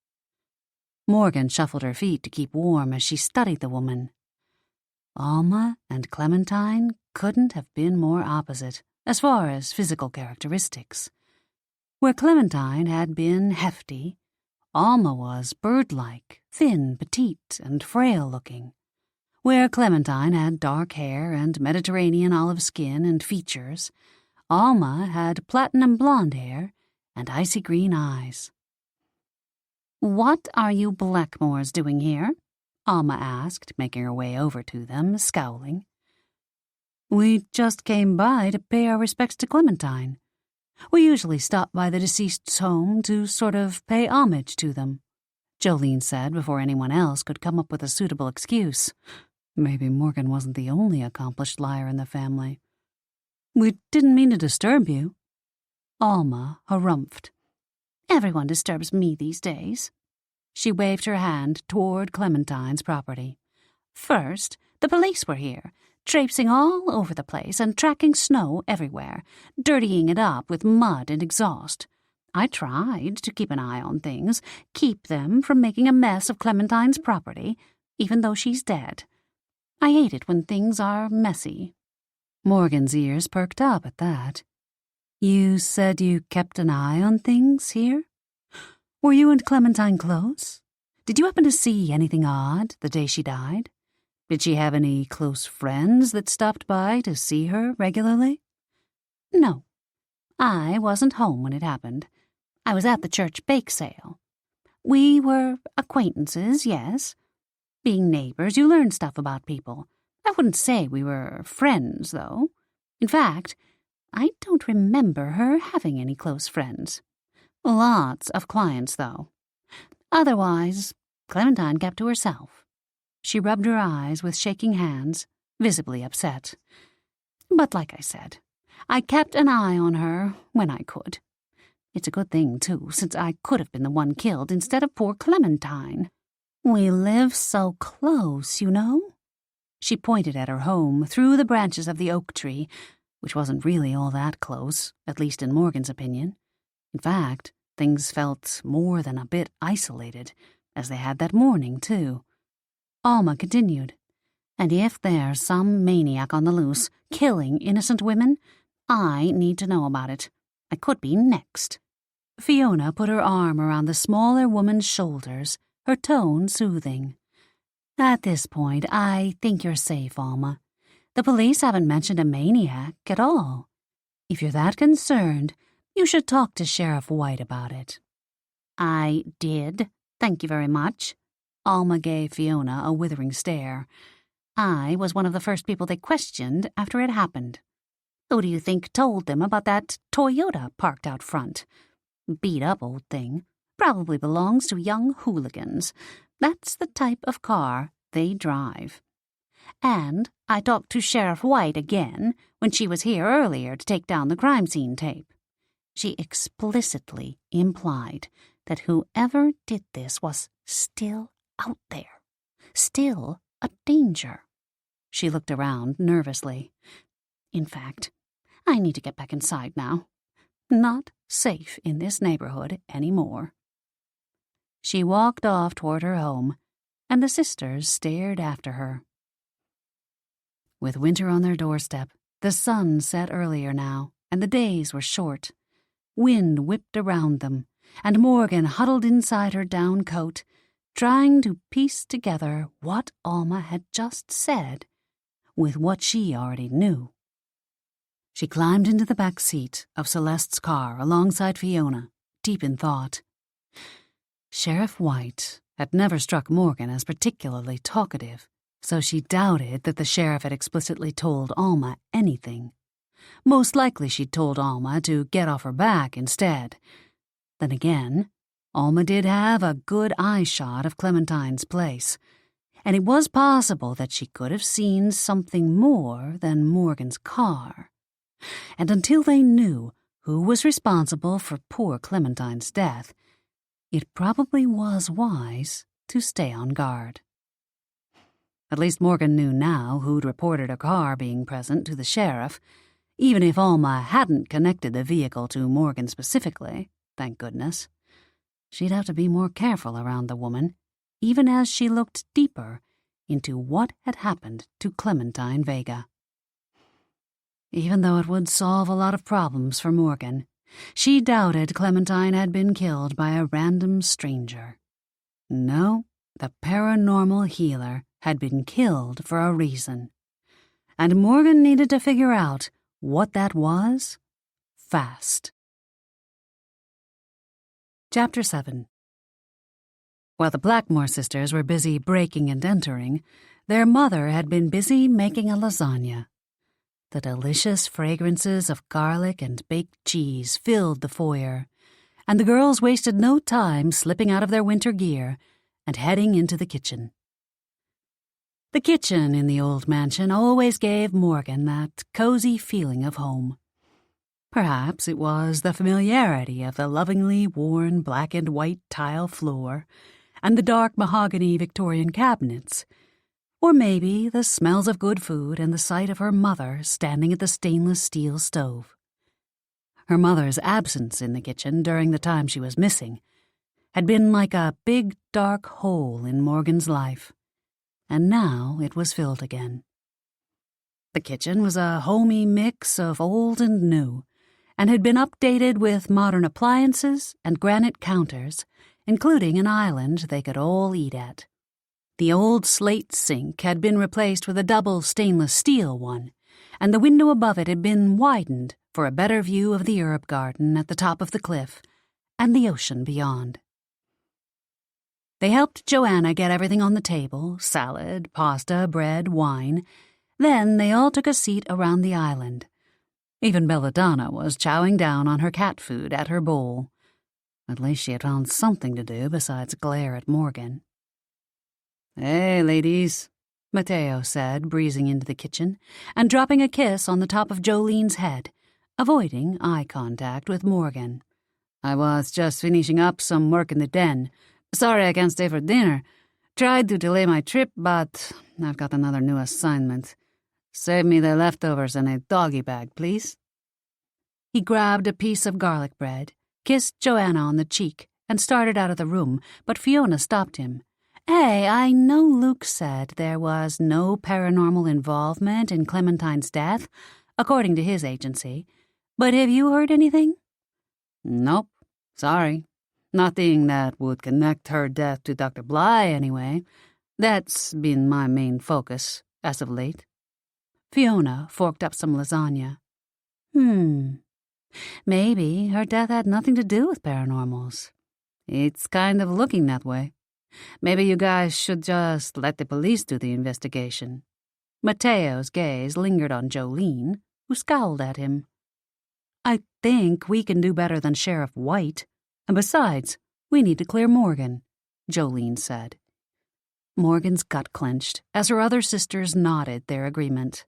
Morgan shuffled her feet to keep warm as she studied the woman. Alma and Clementine couldn't have been more opposite as far as physical characteristics. Where Clementine had been hefty, Alma was bird-like, thin, petite, and frail-looking. Where Clementine had dark hair and Mediterranean olive skin and features, Alma had platinum blonde hair and icy green eyes. "What are you Blackmoores doing here?" Alma asked, making her way over to them, scowling. "We just came by to pay our respects to Clementine. We usually stop by the deceased's home to sort of pay homage to them," Jolene said before anyone else could come up with a suitable excuse. Maybe Morgan wasn't the only accomplished liar in the family. "We didn't mean to disturb you." Alma harumphed. "Everyone disturbs me these days." She waved her hand toward Clementine's property. "First, the police were here, traipsing all over the place and tracking snow everywhere, dirtying it up with mud and exhaust. I tried to keep an eye on things, keep them from making a mess of Clementine's property, even though she's dead. I hate it when things are messy." Morgan's ears perked up at that. "You said you kept an eye on things here? Were you and Clementine close? Did you happen to see anything odd the day she died? Did she have any close friends that stopped by to see her regularly?" "No. I wasn't home when it happened. I was at the church bake sale. We were acquaintances, yes. Being neighbors, you learn stuff about people. I wouldn't say we were friends, though. In fact, I don't remember her having any close friends. Lots of clients, though. Otherwise, Clementine kept to herself." She rubbed her eyes with shaking hands, visibly upset. "But like I said, I kept an eye on her when I could. It's a good thing, too, since I could have been the one killed instead of poor Clementine. We live so close, you know." She pointed at her home through the branches of the oak tree, which wasn't really all that close, at least in Morgan's opinion. In fact, things felt more than a bit isolated, as they had that morning, too. Alma continued, "And if there's some maniac on the loose, killing innocent women, I need to know about it. I could be next." Fiona put her arm around the smaller woman's shoulders, her tone soothing. "At this point, I think you're safe, Alma. The police haven't mentioned a maniac at all. If you're that concerned, you should talk to Sheriff White about it." "I did, thank you very much." Alma gave Fiona a withering stare. "I was one of the first people they questioned after it happened. Who do you think told them about that Toyota parked out front? Beat-up old thing. Probably belongs to young hooligans. That's the type of car they drive. And I talked to Sheriff White again when she was here earlier to take down the crime scene tape. She explicitly implied that whoever did this was still out there, still a danger." She looked around nervously. "In fact, I need to get back inside now. Not safe in this neighborhood anymore." She walked off toward her home, and the sisters stared after her. With winter on their doorstep, the sun set earlier now, and the days were short. Wind whipped around them, and Morgan huddled inside her down coat, trying to piece together what Alma had just said with what she already knew. She climbed into the back seat of Celeste's car alongside Fiona, deep in thought. Sheriff White had never struck Morgan as particularly talkative, so she doubted that the sheriff had explicitly told Alma anything. Most likely she'd told Alma to get off her back instead. Then again, Alma did have a good eye shot of Clementine's place, and it was possible that she could have seen something more than Morgan's car. And until they knew who was responsible for poor Clementine's death, it probably was wise to stay on guard. At least Morgan knew now who'd reported a car being present to the sheriff, even if Alma hadn't connected the vehicle to Morgan specifically, thank goodness. She'd have to be more careful around the woman, even as she looked deeper into what had happened to Clementine Vega. Even though it would solve a lot of problems for Morgan, she doubted Clementine had been killed by a random stranger. No, the paranormal healer had been killed for a reason, and Morgan needed to figure out what that was fast. Chapter 7. While the Blackmoore sisters were busy breaking and entering, their mother had been busy making a lasagna. The delicious fragrances of garlic and baked cheese filled the foyer, and the girls wasted no time slipping out of their winter gear and heading into the kitchen. The kitchen in the old mansion always gave Morgan that cozy feeling of home. Perhaps it was the familiarity of the lovingly worn black and white tile floor and the dark mahogany Victorian cabinets, or maybe the smells of good food and the sight of her mother standing at the stainless steel stove. Her mother's absence in the kitchen during the time she was missing had been like a big dark hole in Morgan's life, and now it was filled again. The kitchen was a homey mix of old and new, and had been updated with modern appliances and granite counters, including an island they could all eat at. The old slate sink had been replaced with a double stainless steel one, and the window above it had been widened for a better view of the herb garden at the top of the cliff and the ocean beyond. They helped Joanna get everything on the table, salad, pasta, bread, wine. Then they all took a seat around the island. Even Belladonna was chowing down on her cat food at her bowl. At least she had found something to do besides glare at Morgan. "Hey, ladies," Mateo said, breezing into the kitchen and dropping a kiss on the top of Jolene's head, avoiding eye contact with Morgan. "I was just finishing up some work in the den. Sorry I can't stay for dinner. Tried to delay my trip, but I've got another new assignment. Save me the leftovers in a doggy bag, please." He grabbed a piece of garlic bread, kissed Joanna on the cheek, and started out of the room, but Fiona stopped him. "Hey, I know Luke said there was no paranormal involvement in Clementine's death, according to his agency, but have you heard anything?" "Nope. Sorry. Nothing that would connect her death to Dr. Bly, anyway. That's been my main focus, as of late." Fiona forked up some lasagna. Maybe her death had nothing to do with paranormals. It's kind of looking that way. Maybe you guys should just let the police do the investigation." Mateo's gaze lingered on Jolene, who scowled at him. "I think we can do better than Sheriff White. And besides, we need to clear Morgan," Jolene said. Morgan's gut clenched as her other sisters nodded their agreement.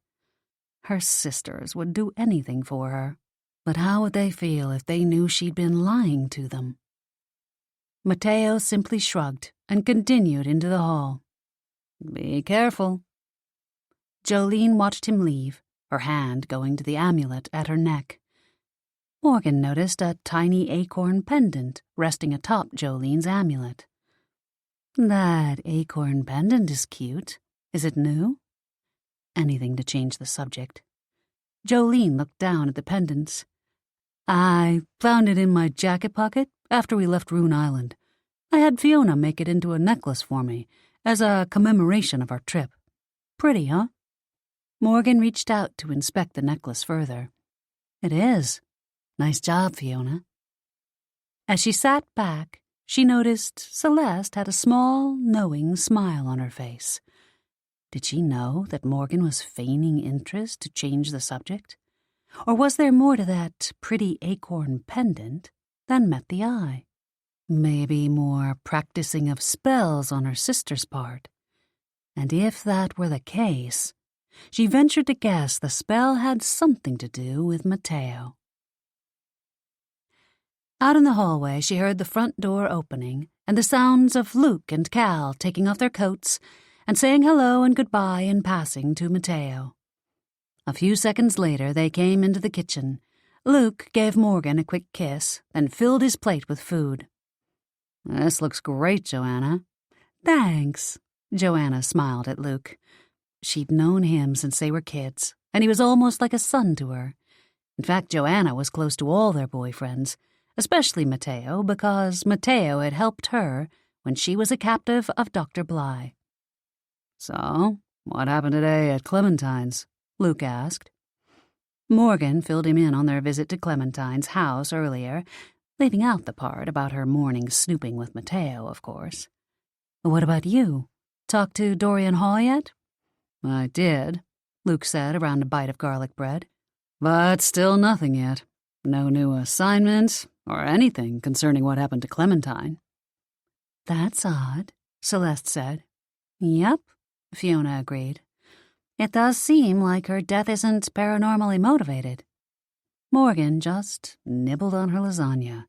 Her sisters would do anything for her, but how would they feel if they knew she'd been lying to them? Mateo simply shrugged and continued into the hall. "Be careful." Jolene watched him leave, her hand going to the amulet at her neck. Morgan noticed a tiny acorn pendant resting atop Jolene's amulet. "That acorn pendant is cute. Is it new?" Anything to change the subject. Jolene looked down at the pendants. "I found it in my jacket pocket after we left Rune Island. I had Fiona make it into a necklace for me as a commemoration of our trip. Pretty, huh?" Morgan reached out to inspect the necklace further. "It is. Nice job, Fiona." As she sat back, she noticed Celeste had a small, knowing smile on her face. Did she know that Morgan was feigning interest to change the subject? Or was there more to that pretty acorn pendant than met the eye? Maybe more practicing of spells on her sister's part. And if that were the case, she ventured to guess the spell had something to do with Mateo. Out in the hallway, she heard the front door opening and the sounds of Luke and Cal taking off their coats and saying hello and goodbye in passing to Mateo. A few seconds later, they came into the kitchen. Luke gave Morgan a quick kiss, then filled his plate with food. "This looks great, Joanna." "Thanks." Joanna smiled at Luke. She'd known him since they were kids, and he was almost like a son to her. In fact, Joanna was close to all their boyfriends, especially Mateo, because Mateo had helped her when she was a captive of Dr. Bly. "So, what happened today at Clementine's?" Luke asked. Morgan filled him in on their visit to Clementine's house earlier, leaving out the part about her morning snooping with Mateo, of course. "What about you? Talked to Dorian Hall yet?" "I did," Luke said around a bite of garlic bread. "But still nothing yet. No new assignment or anything concerning what happened to Clementine." "That's odd," Celeste said. "Yep," Fiona agreed. "It does seem like her death isn't paranormally motivated." Morgan just nibbled on her lasagna,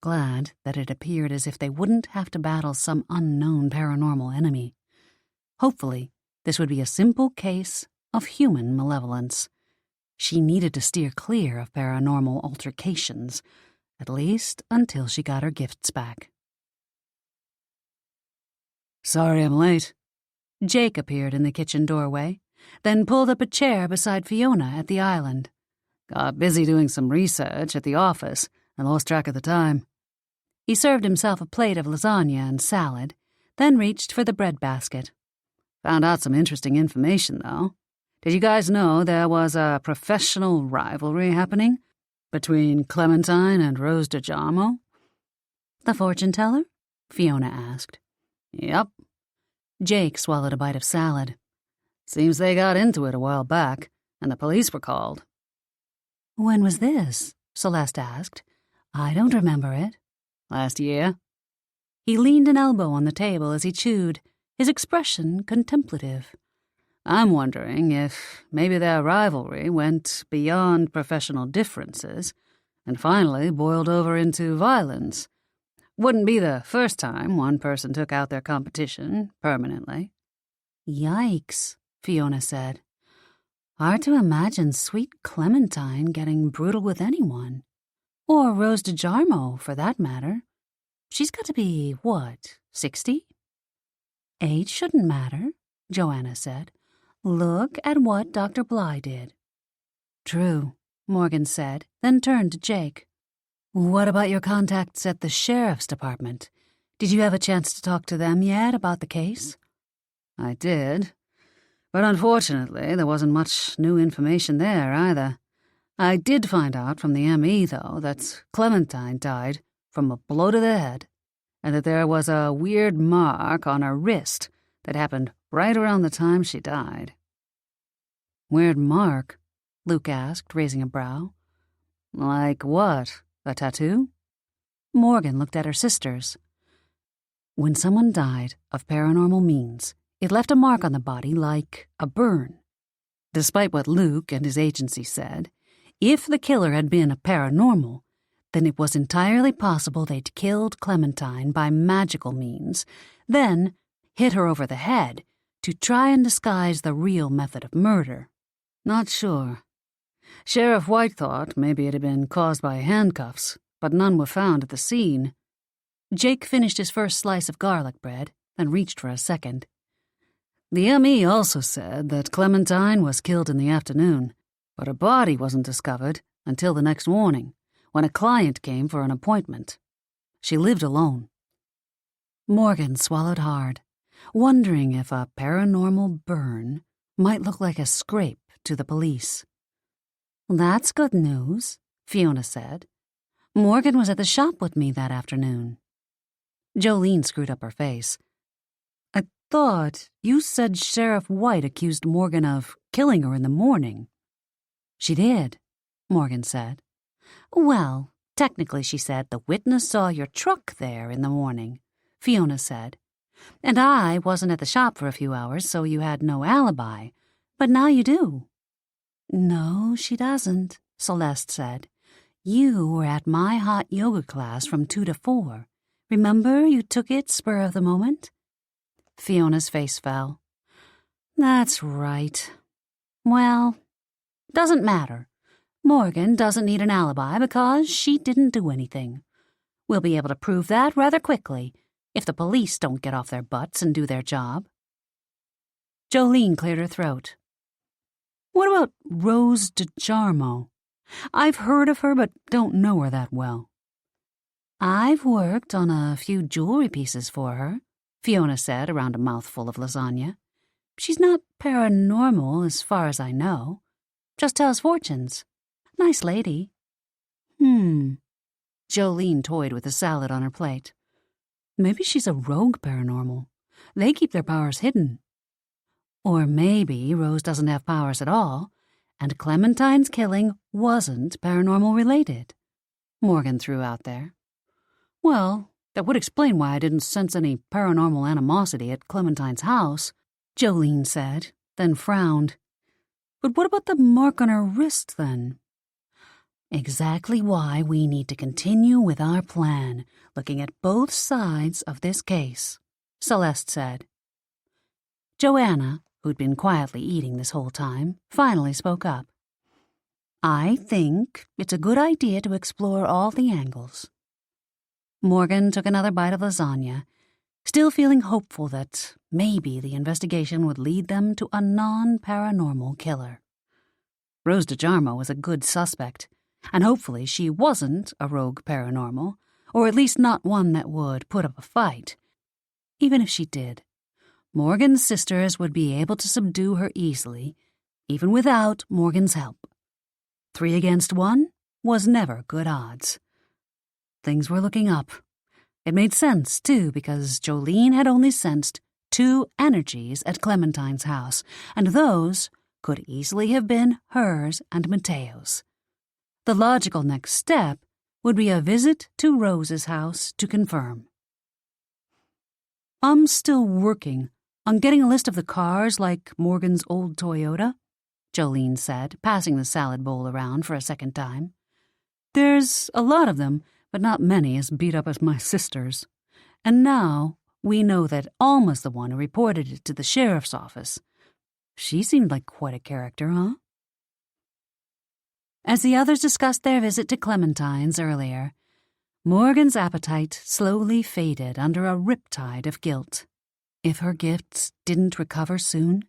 glad that it appeared as if they wouldn't have to battle some unknown paranormal enemy. Hopefully, this would be a simple case of human malevolence. She needed to steer clear of paranormal altercations, at least until she got her gifts back. "Sorry I'm late." Jake appeared in the kitchen doorway, then pulled up a chair beside Fiona at the island. "Got busy doing some research at the office and lost track of the time." He served himself a plate of lasagna and salad, then reached for the bread basket. "Found out some interesting information, though. Did you guys know there was a professional rivalry happening between Clementine and Rose DeJarmo?" "The fortune teller?" Fiona asked. "Yep." Jake swallowed a bite of salad. "Seems they got into it a while back, and the police were called." "When was this?" Celeste asked. "I don't remember it." "Last year." He leaned an elbow on the table as he chewed, his expression contemplative. "I'm wondering if maybe their rivalry went beyond professional differences and finally boiled over into violence. Wouldn't be the first time one person took out their competition permanently." "Yikes," Fiona said. Hard to imagine sweet Clementine getting brutal with anyone. Or Rose DeJarmo, for that matter. She's got to be, 60? Age shouldn't matter, Joanna said. Look at what Dr. Bly did. True, Morgan said, then turned to Jake. What about your contacts at the sheriff's department? Did you have a chance to talk to them yet about the case? I did, but unfortunately there wasn't much new information there either. I did find out from the ME, though, that Clementine died from a blow to the head, and that there was a weird mark on her wrist that happened right around the time she died. Weird mark? Luke asked, raising a brow. Like what? A tattoo? Morgan looked at her sisters. When someone died of paranormal means, it left a mark on the body like a burn. Despite what Luke and his agency said, if the killer had been a paranormal, then it was entirely possible they'd killed Clementine by magical means, then hit her over the head to try and disguise the real method of murder. Not sure. Sheriff White thought maybe it had been caused by handcuffs, but none were found at the scene. Jake finished his first slice of garlic bread, then reached for a second. The ME also said that Clementine was killed in the afternoon, but her body wasn't discovered until the next morning, when a client came for an appointment. She lived alone. Morgan swallowed hard, wondering if a paranormal burn might look like a scrape to the police. That's good news, Fiona said. Morgan was at the shop with me that afternoon. Jolene screwed up her face. I thought you said Sheriff White accused Morgan of killing her in the morning. She did, Morgan said. Well, technically, she said, the witness saw your truck there in the morning, Fiona said. And I wasn't at the shop for a few hours, so you had no alibi. But now you do. No, she doesn't, Celeste said. You were at my hot yoga class from 2 to 4. Remember you took it spur of the moment? Fiona's face fell. That's right. Well, doesn't matter. Morgan doesn't need an alibi because she didn't do anything. We'll be able to prove that rather quickly if the police don't get off their butts and do their job. Jolene cleared her throat. What about Rose DeJarmo? I've heard of her but don't know her that well. I've worked on a few jewelry pieces for her, Fiona said around a mouthful of lasagna. She's not paranormal as far as I know. Just tells fortunes. Nice lady. Jolene toyed with the salad on her plate. Maybe she's a rogue paranormal. They keep their powers hidden. Or maybe Rose doesn't have powers at all, and Clementine's killing wasn't paranormal related, Morgan threw out there. Well, that would explain why I didn't sense any paranormal animosity at Clementine's house, Jolene said, then frowned. But what about the mark on her wrist, then? Exactly why we need to continue with our plan, looking at both sides of this case, Celeste said. Joanna, who'd been quietly eating this whole time, finally spoke up. I think it's a good idea to explore all the angles. Morgan took another bite of lasagna, still feeling hopeful that maybe the investigation would lead them to a non-paranormal killer. Rose DeJarmo was a good suspect, and hopefully she wasn't a rogue paranormal, or at least not one that would put up a fight. Even if she did, Morgan's sisters would be able to subdue her easily, even without Morgan's help. 3 against 1 was never good odds. Things were looking up. It made sense, too, because Jolene had only sensed 2 energies at Clementine's house, and those could easily have been hers and Mateo's. The logical next step would be a visit to Rose's house to confirm. I'm still working on getting a list of the cars like Morgan's old Toyota, Jolene said, passing the salad bowl around for a second time. There's a lot of them, but not many as beat up as my sister's. And now we know that Alma's the one who reported it to the sheriff's office. She seemed like quite a character, huh? As the others discussed their visit to Clementine's earlier, Morgan's appetite slowly faded under a riptide of guilt. If her gifts didn't recover soon,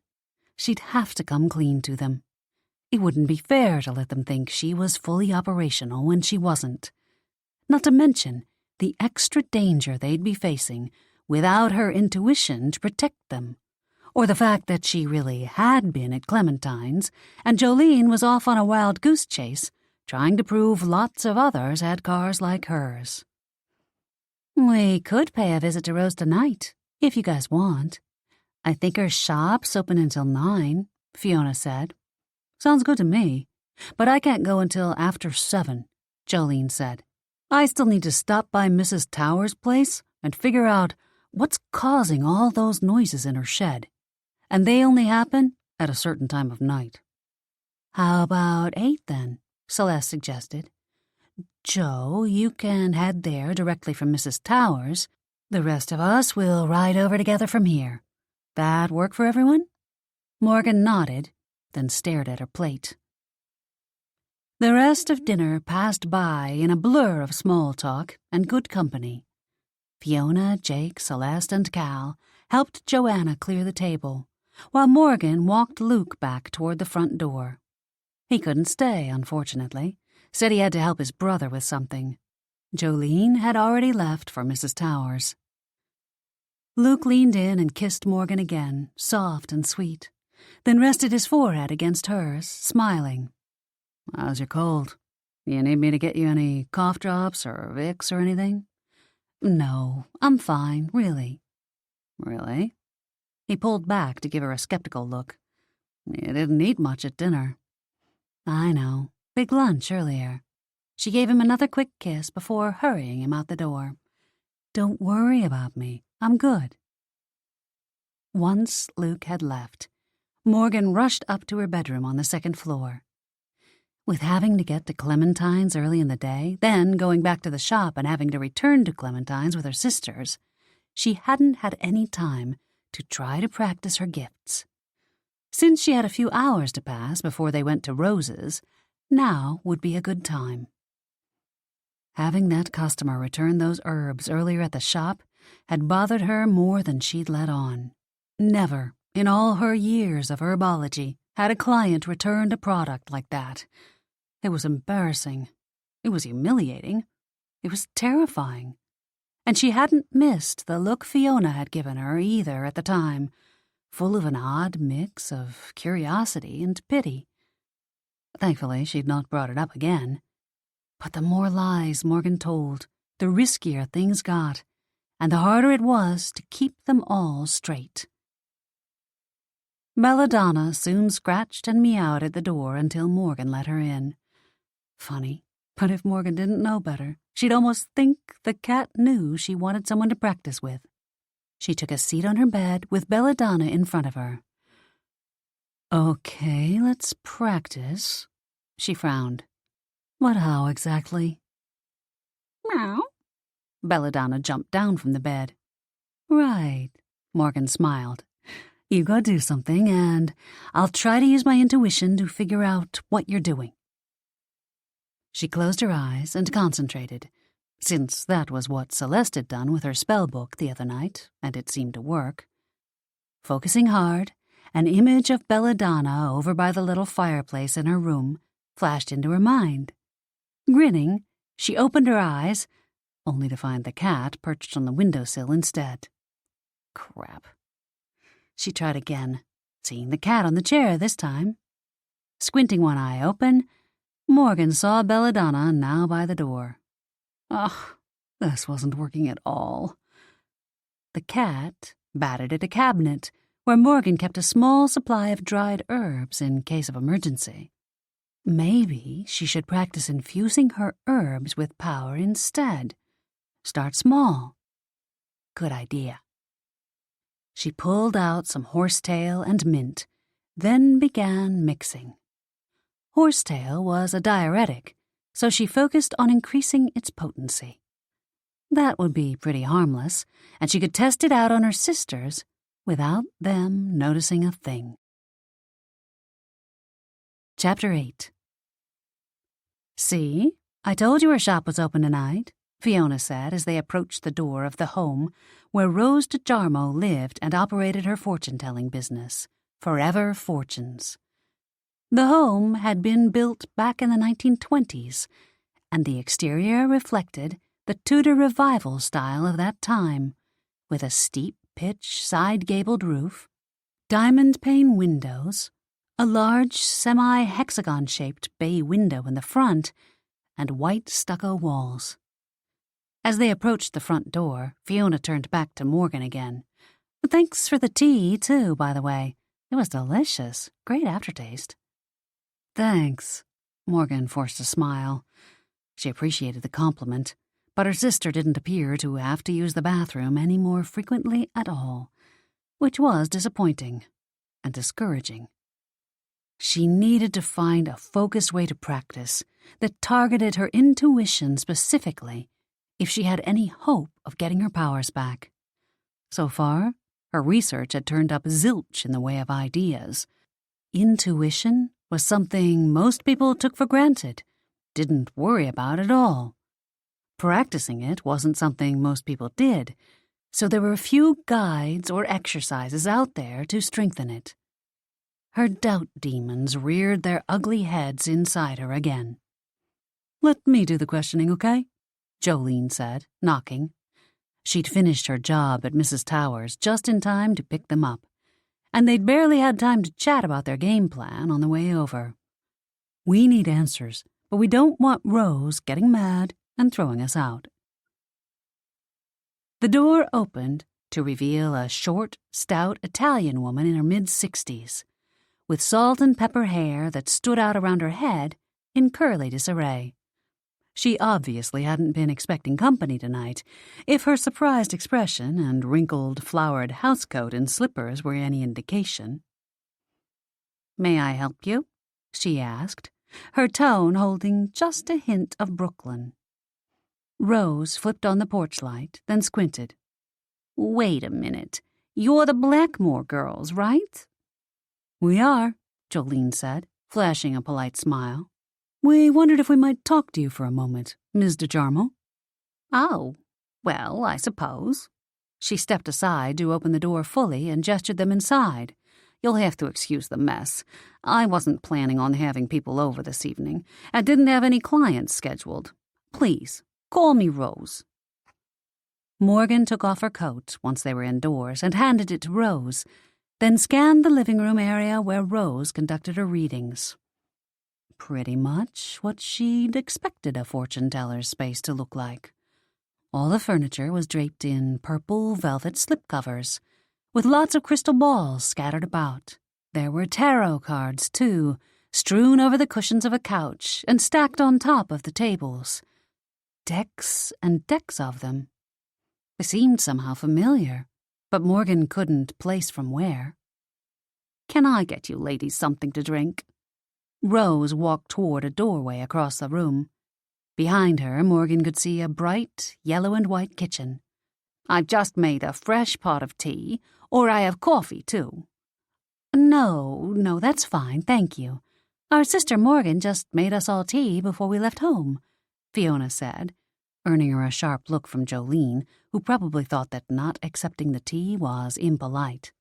she'd have to come clean to them. It wouldn't be fair to let them think she was fully operational when she wasn't. Not to mention the extra danger they'd be facing without her intuition to protect them, or the fact that she really had been at Clementine's and Jolene was off on a wild goose chase, trying to prove lots of others had cars like hers. "We could pay a visit to Rose tonight, if you guys want. I think her shop's open until 9, Fiona said. "Sounds good to me, but I can't go until after 7, Jolene said. "I still need to stop by Mrs. Towers' place and figure out what's causing all those noises in her shed, and they only happen at a certain time of night." "How about 8 then?" Celeste suggested. "Joe, you can head there directly from Mrs. Towers. The rest of us will ride over together from here. That work for everyone?" Morgan nodded, then stared at her plate. The rest of dinner passed by in a blur of small talk and good company. Fiona, Jake, Celeste, and Cal helped Joanna clear the table, while Morgan walked Luke back toward the front door. He couldn't stay, unfortunately. Said he had to help his brother with something. Jolene had already left for Mrs. Towers. Luke leaned in and kissed Morgan again, soft and sweet, then rested his forehead against hers, smiling. "How's your cold? You need me to get you any cough drops or Vicks or anything?" "No, I'm fine, really." "Really?" He pulled back to give her a skeptical look. "You didn't eat much at dinner." "I know. Big lunch earlier." She gave him another quick kiss before hurrying him out the door. "Don't worry about me. I'm good." Once Luke had left, Morgan rushed up to her bedroom on the second floor. With having to get to Clementine's early in the day, then going back to the shop and having to return to Clementine's with her sisters, she hadn't had any time to try to practice her gifts. Since she had a few hours to pass before they went to Rose's, now would be a good time. Having that customer return those herbs earlier at the shop had bothered her more than she'd let on. Never, in all her years of herbology, had a client returned a product like that. It was embarrassing. It was humiliating. It was terrifying. And she hadn't missed the look Fiona had given her either at the time, full of an odd mix of curiosity and pity. Thankfully, she'd not brought it up again. But the more lies Morgan told, the riskier things got, and the harder it was to keep them all straight. Belladonna soon scratched and meowed at the door until Morgan let her in. Funny, but if Morgan didn't know better, she'd almost think the cat knew she wanted someone to practice with. She took a seat on her bed with Belladonna in front of her. "Okay, let's practice," she frowned. "What how exactly?" "Meow." Belladonna jumped down from the bed. "Right," Morgan smiled. "You go do something, and I'll try to use my intuition to figure out what you're doing." She closed her eyes and concentrated, since that was what Celeste had done with her spell book the other night, and it seemed to work. Focusing hard, an image of Belladonna over by the little fireplace in her room flashed into her mind. Grinning, she opened her eyes, only to find the cat perched on the windowsill instead. Crap. She tried again, seeing the cat on the chair this time. Squinting one eye open, Morgan saw Belladonna now by the door. Ugh, this wasn't working at all. The cat batted at a cabinet where Morgan kept a small supply of dried herbs in case of emergency. Maybe she should practice infusing her herbs with power instead. Start small. Good idea. She pulled out some horsetail and mint, then began mixing. Horsetail was a diuretic, so she focused on increasing its potency. That would be pretty harmless, and she could test it out on her sisters without them noticing a thing. Chapter 8. "See, I told you her shop was open tonight," Fiona said as they approached the door of the home where Rose DeJarmo lived and operated her fortune-telling business, Forever Fortunes. The home had been built back in the 1920s, and the exterior reflected the Tudor Revival style of that time, with a steep-pitch side-gabled roof, diamond-pane windows, a large semi-hexagon-shaped bay window in the front, and white stucco walls. As they approached the front door, Fiona turned back to Morgan again. "Thanks for the tea, too, by the way. It was delicious. Great aftertaste." "Thanks." Morgan forced a smile. She appreciated the compliment, but her sister didn't appear to have to use the bathroom any more frequently at all, which was disappointing and discouraging. She needed to find a focused way to practice that targeted her intuition specifically if she had any hope of getting her powers back. So far, her research had turned up zilch in the way of ideas. Intuition was something most people took for granted, didn't worry about at all. Practicing it wasn't something most people did, so there were few guides or exercises out there to strengthen it. Her doubt demons reared their ugly heads inside her again. "Let me do the questioning, okay?" Jolene said, knocking. She'd finished her job at Mrs. Towers just in time to pick them up, and they'd barely had time to chat about their game plan on the way over. "We need answers, but we don't want Rose getting mad and throwing us out." The door opened to reveal a short, stout Italian woman in her mid-60s, with salt and pepper hair that stood out around her head in curly disarray. She obviously hadn't been expecting company tonight, if her surprised expression and wrinkled, flowered housecoat and slippers were any indication. "May I help you?" she asked, her tone holding just a hint of Brooklyn. Rose flipped on the porch light, then squinted. "Wait a minute. You're the Blackmoore girls, right?" "We are," Jolene said, flashing a polite smile. "We wondered if we might talk to you for a moment, Ms. DeJarmo." "Oh, well, I suppose." She stepped aside to open the door fully and gestured them inside. "You'll have to excuse the mess. I wasn't planning on having people over this evening, and didn't have any clients scheduled. Please, call me Rose." Morgan took off her coat once they were indoors and handed it to Rose, then scanned the living room area where Rose conducted her readings. Pretty much what she'd expected a fortune-teller's space to look like. All the furniture was draped in purple velvet slipcovers, with lots of crystal balls scattered about. There were tarot cards, too, strewn over the cushions of a couch and stacked on top of the tables. Decks and decks of them. They seemed somehow familiar, but Morgan couldn't place from where. "Can I get you ladies something to drink?" Rose walked toward a doorway across the room. Behind her, Morgan could see a bright yellow and white kitchen. "I've just made a fresh pot of tea, or I have coffee, too." No, that's fine, thank you. Our sister Morgan just made us all tea before we left home," Fiona said, earning her a sharp look from Jolene, who probably thought that not accepting the tea was impolite.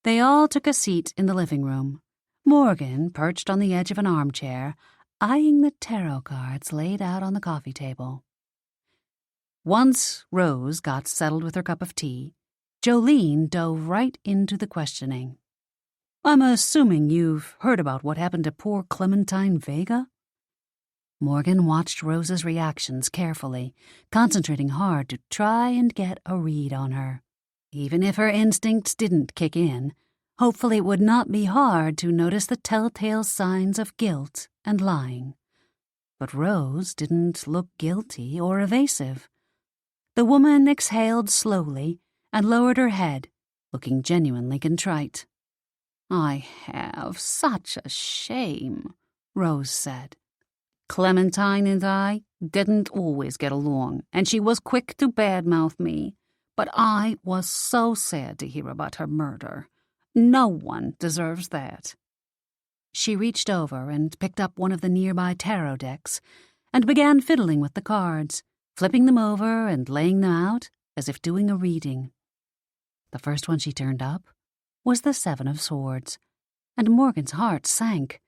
They all took a seat in the living room. Morgan perched on the edge of an armchair, eyeing the tarot cards laid out on the coffee table. Once Rose got settled with her cup of tea, Jolene dove right into the questioning. "I'm assuming you've heard about what happened to poor Clementine Vega?" Morgan watched Rose's reactions carefully, concentrating hard to try and get a read on her. Even if her instincts didn't kick in, hopefully it would not be hard to notice the telltale signs of guilt and lying. But Rose didn't look guilty or evasive. The woman exhaled slowly and lowered her head, looking genuinely contrite. "I have such a shame," Rose said. "Clementine and I didn't always get along, and she was quick to badmouth me, but I was so sad to hear about her murder. No one deserves that." She reached over and picked up one of the nearby tarot decks and began fiddling with the cards, flipping them over and laying them out as if doing a reading. The first one she turned up was the Seven of Swords, and Morgan's heart sank.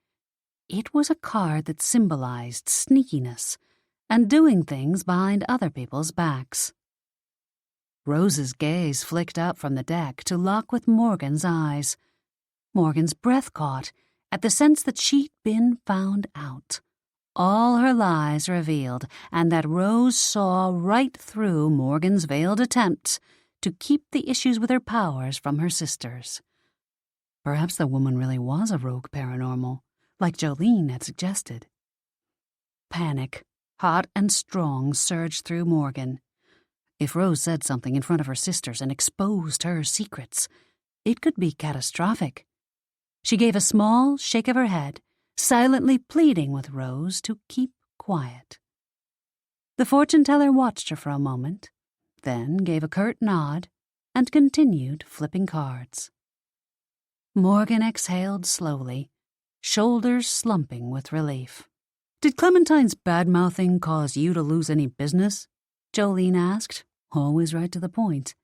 It was a card that symbolized sneakiness and doing things behind other people's backs. Rose's gaze flicked up from the deck to lock with Morgan's eyes. Morgan's breath caught at the sense that she'd been found out. All her lies revealed, and that Rose saw right through Morgan's veiled attempts to keep the issues with her powers from her sisters. Perhaps the woman really was a rogue paranormal, like Jolene had suggested. Panic, hot and strong, surged through Morgan. If Rose said something in front of her sisters and exposed her secrets, it could be catastrophic. She gave a small shake of her head, silently pleading with Rose to keep quiet. The fortune-teller watched her for a moment, then gave a curt nod and continued flipping cards. Morgan exhaled slowly, shoulders slumping with relief. "Did Clementine's bad-mouthing cause you to lose any business?" Jolene asked, always right to the point.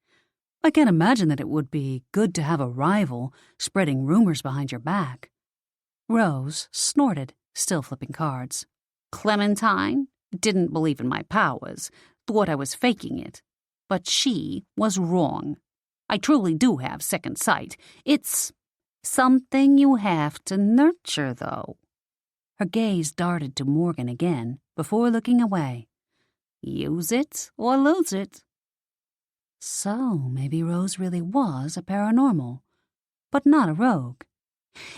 "I can't imagine that it would be good to have a rival spreading rumors behind your back." Rose snorted, still flipping cards. "Clementine didn't believe in my powers, thought I was faking it. But she was wrong. I truly do have second sight. It's something you have to nurture, though." Her gaze darted to Morgan again before looking away. "Use it or lose it." So maybe Rose really was a paranormal, but not a rogue.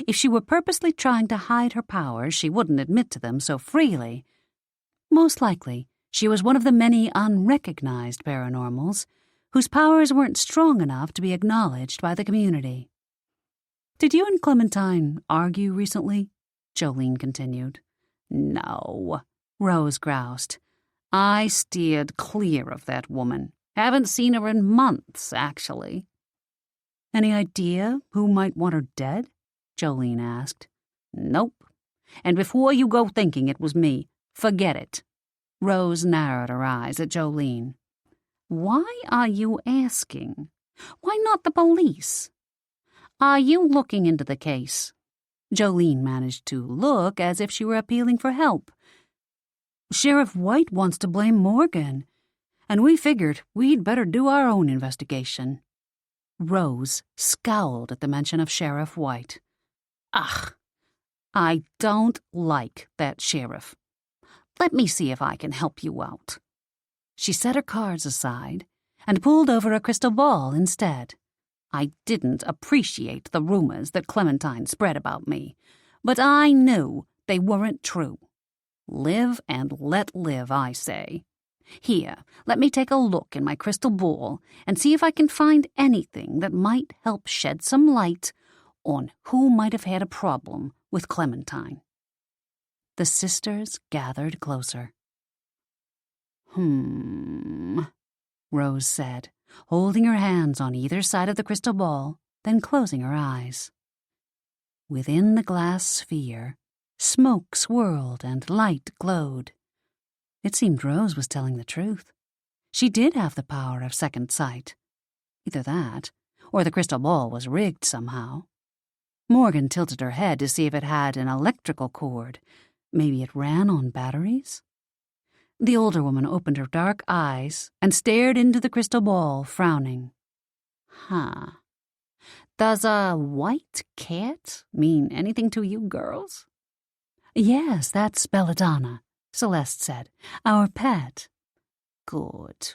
If she were purposely trying to hide her powers, she wouldn't admit to them so freely. Most likely, she was one of the many unrecognized paranormals whose powers weren't strong enough to be acknowledged by the community. "Did you and Clementine argue recently?" Jolene continued. "No," Rose groused. "I steered clear of that woman. Haven't seen her in months, actually." "Any idea who might want her dead?" Jolene asked. "Nope. And before you go thinking it was me, forget it." Rose narrowed her eyes at Jolene. "Why are you asking? Why not the police? Are you looking into the case?" Jolene managed to look as if she were appealing for help. "Sheriff White wants to blame Morgan, and we figured we'd better do our own investigation." Rose scowled at the mention of Sheriff White. "Ugh, I don't like that sheriff. Let me see if I can help you out." She set her cards aside and pulled over a crystal ball instead. "I didn't appreciate the rumors that Clementine spread about me, but I knew they weren't true. Live and let live, I say. Here, let me take a look in my crystal ball and see if I can find anything that might help shed some light on who might have had a problem with Clementine." The sisters gathered closer. Rose said, holding her hands on either side of the crystal ball, then closing her eyes. Within the glass sphere, smoke swirled and light glowed. It seemed Rose was telling the truth. She did have the power of second sight. Either that, or the crystal ball was rigged somehow. Morgan tilted her head to see if it had an electrical cord. Maybe it ran on batteries? The older woman opened her dark eyes and stared into the crystal ball, frowning. Does a white cat mean anything to you girls?" "Yes, that's Belladonna," Celeste said. "Our pet." Good.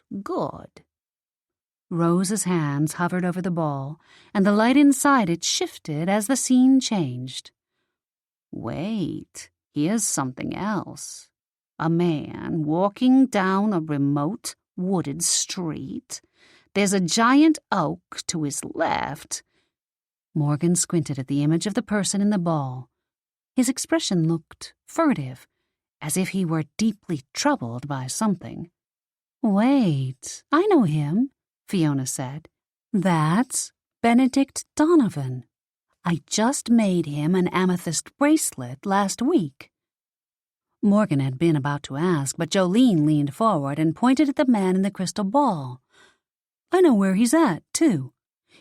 Rose's hands hovered over the ball, and the light inside it shifted as the scene changed. "Wait, here's something else. A man walking down a remote, wooded street. There's a giant oak to his left." Morgan squinted at the image of the person in the ball. His expression looked furtive, as if he were deeply troubled by something. "Wait, I know him," Fiona said. "That's Benedict Donovan." I just made him an amethyst bracelet last week." Morgan had been about to ask, but Jolene leaned forward and pointed at the man in the crystal ball. "I know where he's at, too.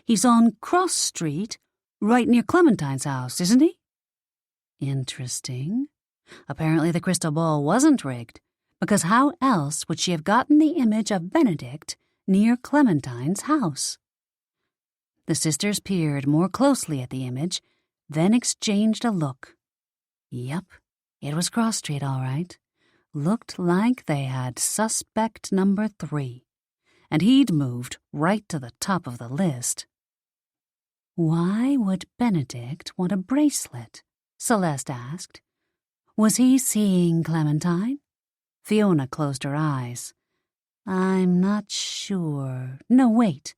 He's on Cross Street, right near Clementine's house, isn't he?" Interesting. Apparently the crystal ball wasn't rigged, because how else would she have gotten the image of Benedict near Clementine's house? The sisters peered more closely at the image, then exchanged a look. Yep, it was Cross Street, all right. Looked like they had suspect number 3, and he'd moved right to the top of the list. "Why would Benedict want a bracelet?" Celeste asked. "Was he seeing Clementine?" Fiona closed her eyes. "I'm not sure. No, wait.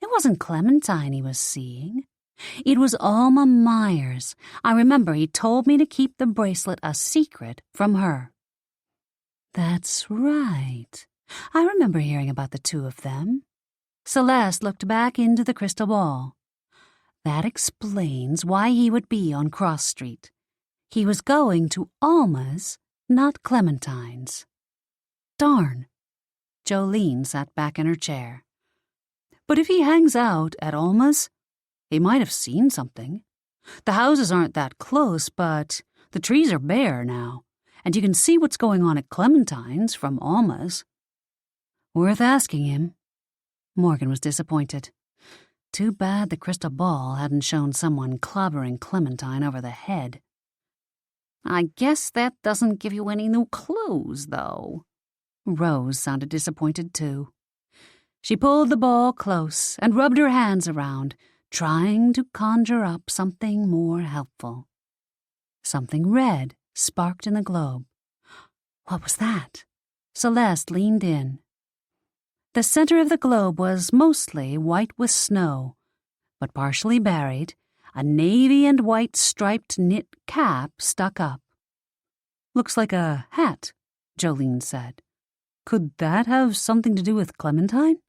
It wasn't Clementine he was seeing. It was Alma Myers. I remember he told me to keep the bracelet a secret from her." "That's right. I remember hearing about the two of them." Celeste looked back into the crystal ball. "That explains why he would be on Cross Street. He was going to Alma's, not Clementine's." Darn. Jolene sat back in her chair. "But if he hangs out at Alma's, he might have seen something. The houses aren't that close, but the trees are bare now, and you can see what's going on at Clementine's from Alma's." "Worth asking him." Morgan was disappointed. Too bad the crystal ball hadn't shown someone clobbering Clementine over the head. "I guess that doesn't give you any new clues, though." Rose sounded disappointed, too. She pulled the ball close and rubbed her hands around, trying to conjure up something more helpful. Something red sparked in the globe. What was that? Celeste leaned in. The center of the globe was mostly white with snow, but partially buried, a navy and white striped knit cap stuck up. "Looks like a hat," Jolene said. "Could that have something to do with Clementine?"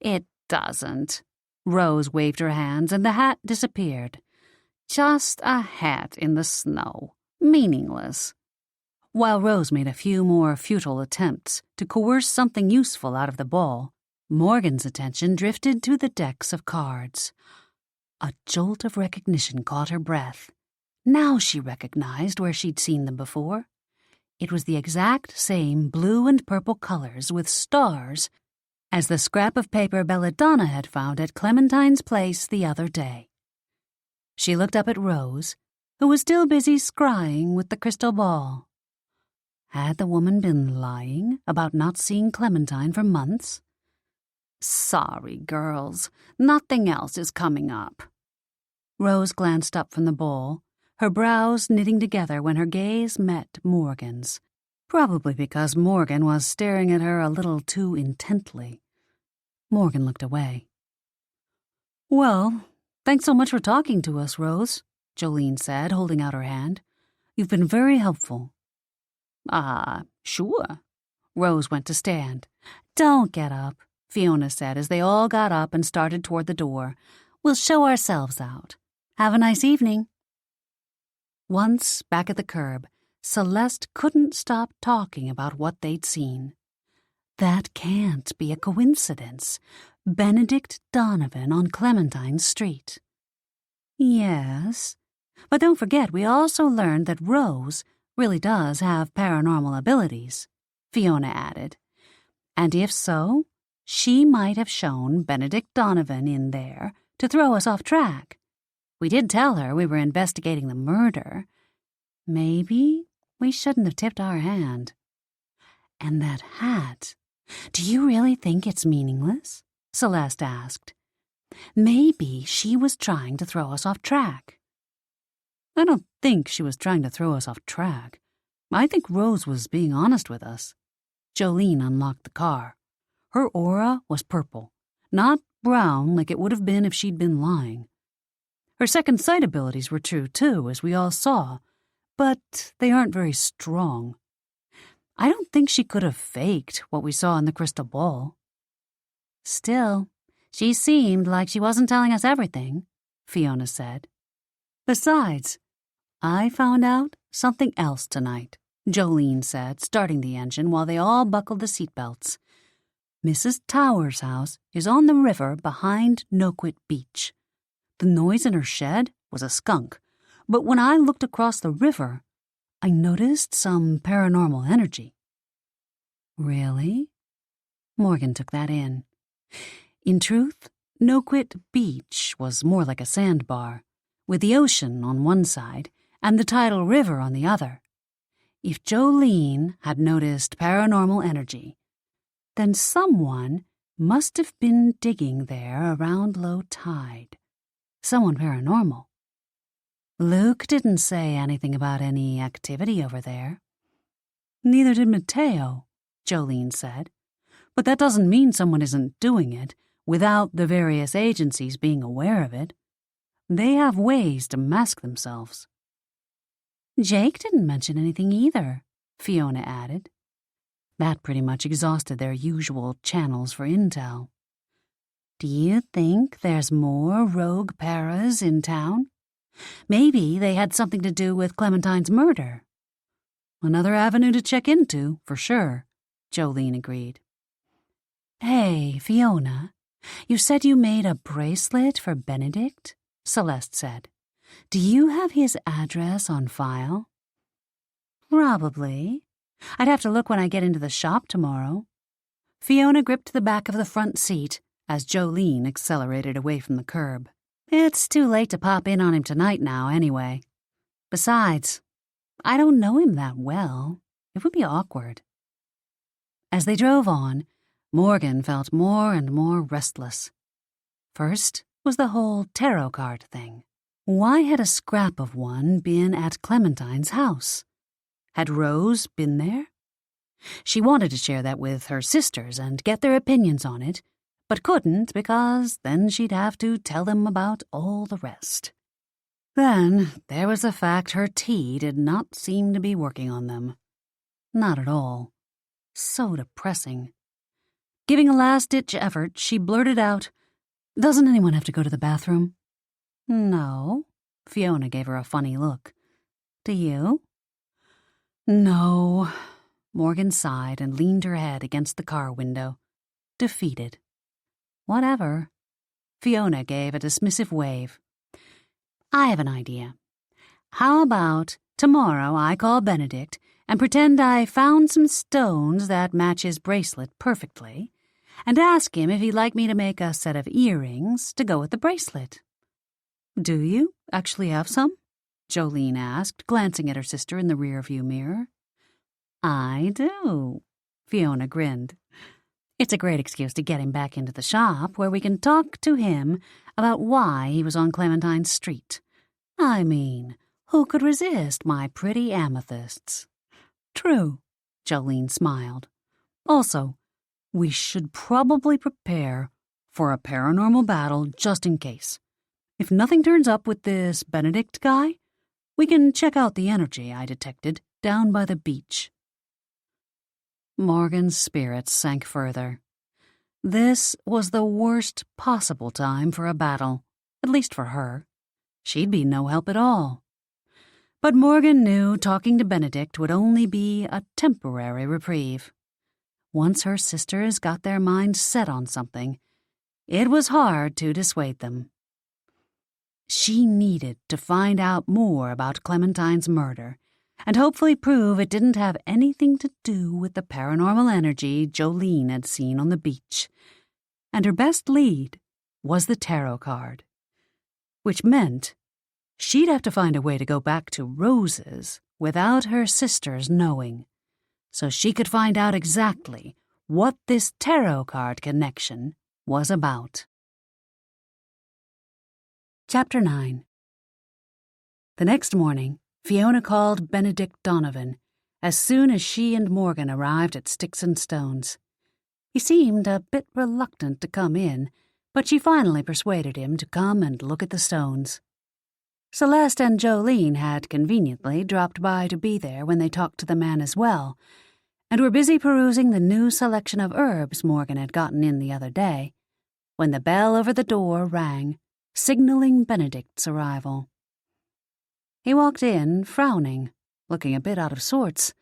"It doesn't." Rose waved her hands and the hat disappeared. "Just a hat in the snow. Meaningless." While Rose made a few more futile attempts to coerce something useful out of the ball, Morgan's attention drifted to the decks of cards. A jolt of recognition caught her breath. Now she recognized where she'd seen them before. It was the exact same blue and purple colors with stars as the scrap of paper Belladonna had found at Clementine's place the other day. She looked up at Rose, who was still busy scrying with the crystal ball. Had the woman been lying about not seeing Clementine for months? "Sorry, girls. Nothing else is coming up." Rose glanced up from the bowl, her brows knitting together when her gaze met Morgan's, probably because Morgan was staring at her a little too intently. Morgan looked away. "Well, thanks so much for talking to us, Rose," Jolene said, holding out her hand. "You've been very helpful." Sure." Rose went to stand. "Don't get up," Fiona said as they all got up and started toward the door. "We'll show ourselves out. Have a nice evening." Once back at the curb, Celeste couldn't stop talking about what they'd seen. That can't be a coincidence. Benedict Donovan on Clementine Street. Yes, but don't forget we also learned that Rose really does have paranormal abilities, Fiona added. And if so, she might have shown Benedict Donovan in there to throw us off track. We did tell her we were investigating the murder. Maybe we shouldn't have tipped our hand. And that hat, do you really think it's meaningless? Celeste asked. Maybe she was trying to throw us off track. I don't think she was trying to throw us off track. I think Rose was being honest with us. Jolene unlocked the car. Her aura was purple, not brown like it would have been if she'd been lying. Her second sight abilities were true, too, as we all saw, but they aren't very strong. I don't think she could have faked what we saw in the crystal ball. Still, she seemed like she wasn't telling us everything, Fiona said. Besides, I found out something else tonight, Jolene said, starting the engine while they all buckled the seatbelts. Mrs. Towers' house is on the river behind Noquit Beach. The noise in her shed was a skunk, but when I looked across the river, I noticed some paranormal energy. Really? Morgan took that in. In truth, Noquit Beach was more like a sandbar, with the ocean on one side and the tidal river on the other. If Jolene had noticed paranormal energy, then someone must have been digging there around low tide. Someone paranormal. Luke didn't say anything about any activity over there. Neither did Mateo, Jolene said. But that doesn't mean someone isn't doing it without the various agencies being aware of it. They have ways to mask themselves. Jake didn't mention anything either, Fiona added. That pretty much exhausted their usual channels for intel. Do you think there's more rogue paras in town? Maybe they had something to do with Clementine's murder. Another avenue to check into, for sure, Jolene agreed. Hey, Fiona, you said you made a bracelet for Benedict? Celeste said. Do you have his address on file? Probably. I'd have to look when I get into the shop tomorrow. Fiona gripped the back of the front seat as Jolene accelerated away from the curb. It's too late to pop in on him tonight now, anyway. Besides, I don't know him that well. It would be awkward. As they drove on, Morgan felt more and more restless. First was the whole tarot card thing. Why had a scrap of one been at Clementine's house? Had Rose been there? She wanted to share that with her sisters and get their opinions on it, but couldn't because then she'd have to tell them about all the rest. Then there was the fact her tea did not seem to be working on them. Not at all. So depressing. Giving a last-ditch effort, she blurted out, "Doesn't anyone have to go to the bathroom?" "No." Fiona gave her a funny look. "Do you?" "No." Morgan sighed and leaned her head against the car window, defeated. "Whatever." Fiona gave a dismissive wave. "I have an idea. How about tomorrow I call Benedict and pretend I found some stones that match his bracelet perfectly, and ask him if he'd like me to make a set of earrings to go with the bracelet." "Do you actually have some?" Jolene asked, glancing at her sister in the rearview mirror. "I do," Fiona grinned. "It's a great excuse to get him back into the shop where we can talk to him about why he was on Clementine's street. I mean, who could resist my pretty amethysts?" "True," Jolene smiled. "Also, we should probably prepare for a paranormal battle just in case. If nothing turns up with this Benedict guy, we can check out the energy I detected down by the beach." Morgan's spirits sank further. This was the worst possible time for a battle, at least for her. She'd be no help at all. But Morgan knew talking to Benedict would only be a temporary reprieve. Once her sisters got their minds set on something, it was hard to dissuade them. She needed to find out more about Clementine's murder and hopefully prove it didn't have anything to do with the paranormal energy Jolene had seen on the beach. And her best lead was the tarot card, which meant she'd have to find a way to go back to Rose's without her sisters knowing, so she could find out exactly what this tarot card connection was about. Chapter 9. The next morning, Fiona called Benedict Donovan as soon as she and Morgan arrived at Sticks and Stones. He seemed a bit reluctant to come in, but she finally persuaded him to come and look at the stones. Celeste and Jolene had conveniently dropped by to be there when they talked to the man as well, and were busy perusing the new selection of herbs Morgan had gotten in the other day, when the bell over the door rang signaling Benedict's arrival. He walked in, frowning, looking a bit out of sorts.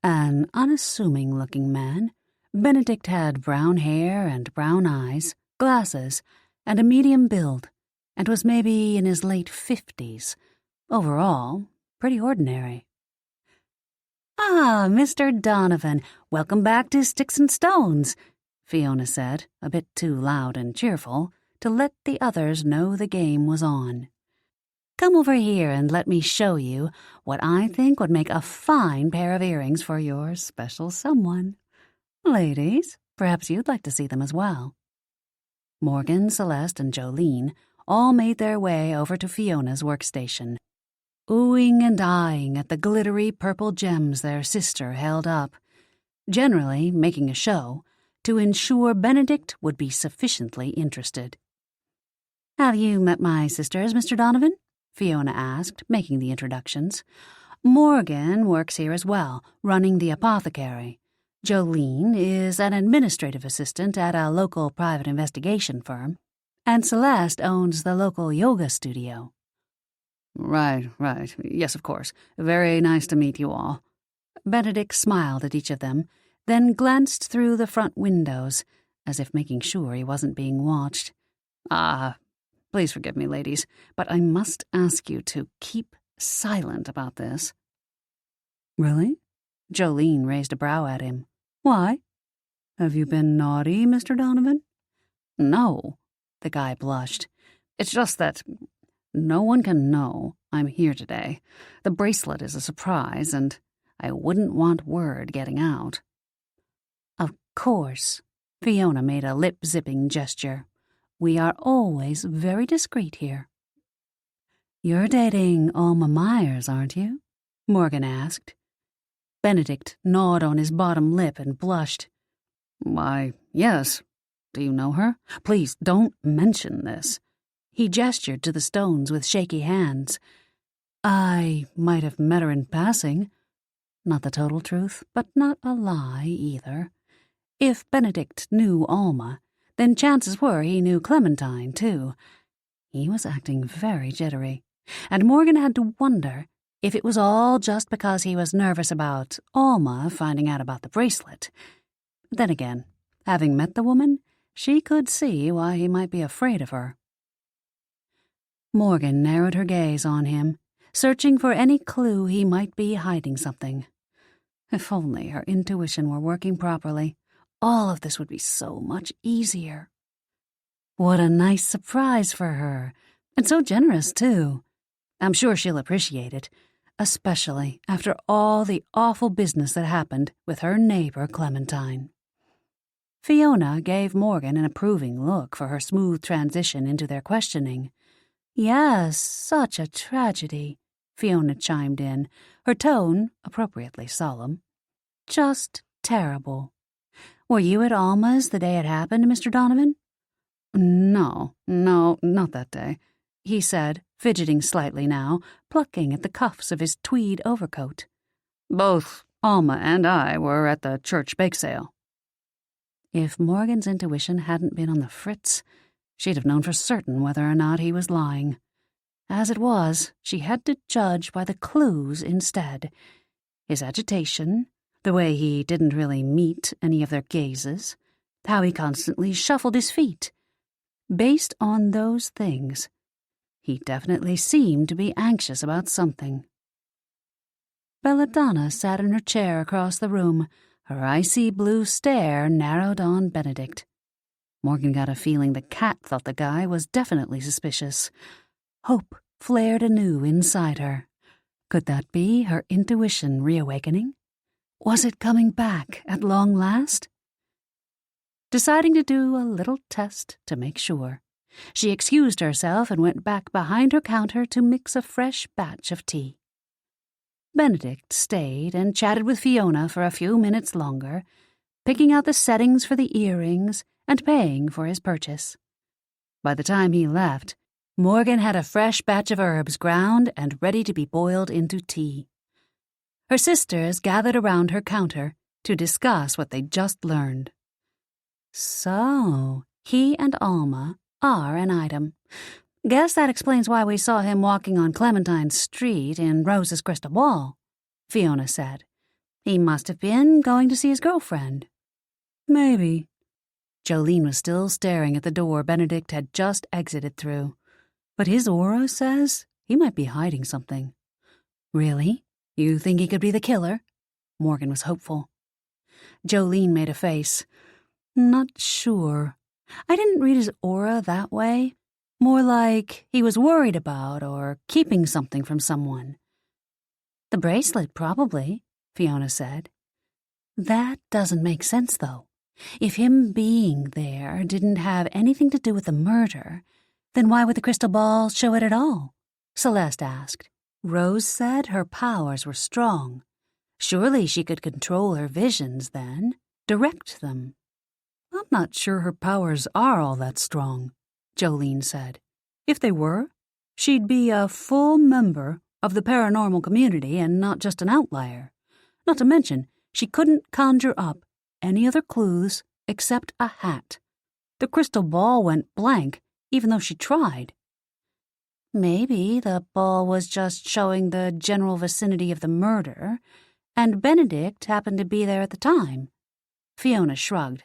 An unassuming-looking man, Benedict had brown hair and brown eyes, glasses, and a medium build, and was maybe in his late 50s. Overall, pretty ordinary. "Ah, Mr. Donovan, welcome back to Sticks and Stones," Fiona said, a bit too loud and cheerful, to let the others know the game was on. "Come over here and let me show you what I think would make a fine pair of earrings for your special someone. Ladies, perhaps you'd like to see them as well." Morgan, Celeste, and Jolene all made their way over to Fiona's workstation, oohing and eyeing at the glittery purple gems their sister held up, generally making a show to ensure Benedict would be sufficiently interested. "Have you met my sisters, Mr. Donovan?" Fiona asked, making the introductions. "Morgan works here as well, running the apothecary. Jolene is an administrative assistant at a local private investigation firm, and Celeste owns the local yoga studio." Right. Yes, of course. Very nice to meet you all." Benedict smiled at each of them, then glanced through the front windows, as if making sure he wasn't being watched. Please forgive me, ladies, but I must ask you to keep silent about this." "Really?" Jolene raised a brow at him. "Why? Have you been naughty, Mr. Donovan?" "No," the guy blushed. "It's just that no one can know I'm here today. The bracelet is a surprise, and I wouldn't want word getting out." "Of course." Fiona made a lip-zipping gesture. "We are always very discreet here." "You're dating Alma Myers, aren't you?" Morgan asked. Benedict gnawed on his bottom lip and blushed. "Why, yes. Do you know her? Please, don't mention this." He gestured to the stones with shaky hands. "I might have met her in passing. Not the total truth, but not a lie either. If Benedict knew Alma, then chances were he knew Clementine, too." He was acting very jittery, and Morgan had to wonder if it was all just because he was nervous about Alma finding out about the bracelet. Then again, having met the woman, she could see why he might be afraid of her. Morgan narrowed her gaze on him, searching for any clue he might be hiding something. If only her intuition were working properly, all of this would be so much easier. What a nice surprise for her, and so generous, too. I'm sure she'll appreciate it, especially after all the awful business that happened with her neighbor Clementine. Fiona gave Morgan an approving look for her smooth transition into their questioning. "Yes, such a tragedy," Fiona chimed in, her tone appropriately solemn. "Just terrible. Were you at Alma's the day it happened, Mr. Donovan?" No, not that day," he said, fidgeting slightly now, plucking at the cuffs of his tweed overcoat. "Both Alma and I were at the church bake sale." If Morgan's intuition hadn't been on the fritz, she'd have known for certain whether or not he was lying. As it was, she had to judge by the clues instead. His agitation, the way he didn't really meet any of their gazes, how he constantly shuffled his feet. Based on those things, he definitely seemed to be anxious about something. Belladonna sat in her chair across the room, her icy blue stare narrowed on Benedict. Morgan got a feeling the cat thought the guy was definitely suspicious. Hope flared anew inside her. Could that be her intuition reawakening? Was it coming back at long last? Deciding to do a little test to make sure, she excused herself and went back behind her counter to mix a fresh batch of tea. Benedict stayed and chatted with Fiona for a few minutes longer, picking out the settings for the earrings and paying for his purchase. By the time he left, Morgan had a fresh batch of herbs ground and ready to be boiled into tea. Her sisters gathered around her counter to discuss what they'd just learned. "So, he and Alma are an item. Guess that explains why we saw him walking on Clementine Street in Rose's crystal ball, Fiona said. He must have been going to see his girlfriend. Maybe. Jolene was still staring at the door Benedict had just exited through. But his aura says he might be hiding something. Really? You think he could be the killer? Morgan was hopeful. Jolene made a face. Not sure. I didn't read his aura that way. More like he was worried about or keeping something from someone. The bracelet, probably, Fiona said. That doesn't make sense, though. If him being there didn't have anything to do with the murder, then why would the crystal ball show it at all? Celeste asked. Rose said her powers were strong. Surely she could control her visions then, direct them. I'm not sure her powers are all that strong, Jolene said. If they were, she'd be a full member of the paranormal community and not just an outlier. Not to mention, she couldn't conjure up any other clues except a hat. The crystal ball went blank, even though she tried. Maybe the ball was just showing the general vicinity of the murder, and Benedict happened to be there at the time. Fiona shrugged.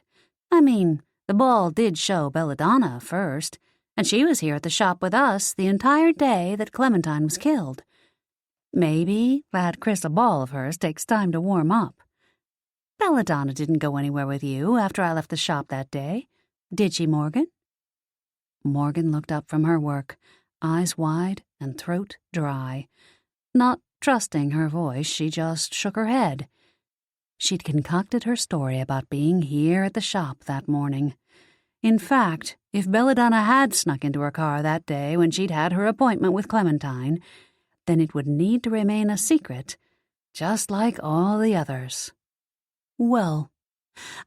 I mean, the ball did show Belladonna first, and she was here at the shop with us the entire day that Clementine was killed. Maybe that crystal ball of hers takes time to warm up. Belladonna didn't go anywhere with you after I left the shop that day. Did she, Morgan? Morgan looked up from her work, eyes wide and throat dry. Not trusting her voice, she just shook her head. She'd concocted her story about being here at the shop that morning. In fact, if Belladonna had snuck into her car that day when she'd had her appointment with Clementine, then it would need to remain a secret, just like all the others. Well,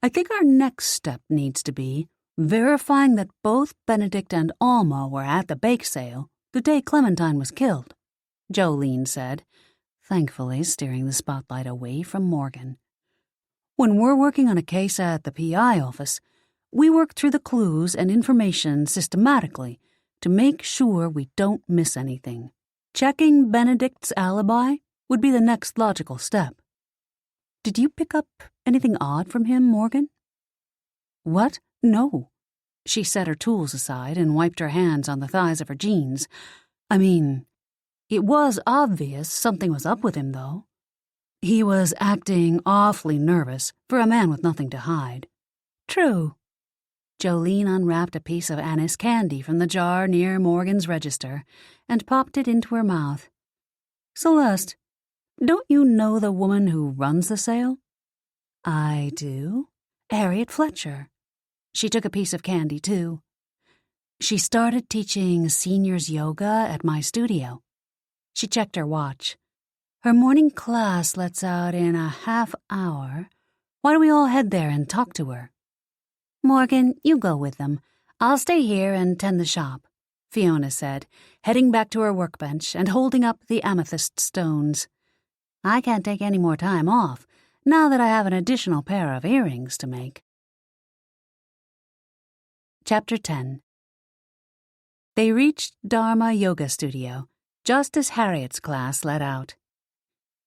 I think our next step needs to be verifying that both Benedict and Alma were at the bake sale the day Clementine was killed, Jolene said, thankfully steering the spotlight away from Morgan. When we're working on a case at the PI office, we work through the clues and information systematically to make sure we don't miss anything. Checking Benedict's alibi would be the next logical step. Did you pick up anything odd from him, Morgan? What? No. She set her tools aside and wiped her hands on the thighs of her jeans. I mean, it was obvious something was up with him, though. He was acting awfully nervous for a man with nothing to hide. True. Jolene unwrapped a piece of anise candy from the jar near Morgan's register and popped it into her mouth. Celeste, don't you know the woman who runs the sale? I do. Harriet Fletcher. She took a piece of candy, too. She started teaching seniors yoga at my studio. She checked her watch. Her morning class lets out in a half hour. Why don't we all head there and talk to her? Morgan, you go with them. I'll stay here and tend the shop, Fiona said, heading back to her workbench and holding up the amethyst stones. I can't take any more time off, now that I have an additional pair of earrings to make. Chapter 10. They reached Dharma Yoga Studio just as Harriet's class let out.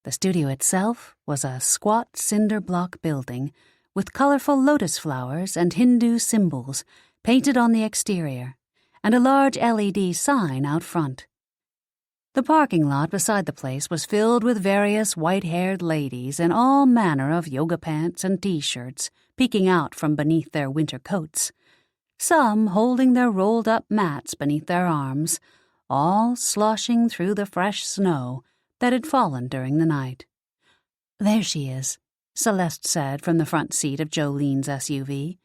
The studio itself was a squat cinder block building with colorful lotus flowers and Hindu symbols painted on the exterior, and a large LED sign out front. The parking lot beside the place was filled with various white-haired ladies in all manner of yoga pants and T-shirts peeking out from beneath their winter coats, some holding their rolled-up mats beneath their arms, all sloshing through the fresh snow that had fallen during the night. There she is, Celeste said from the front seat of Jolene's SUV,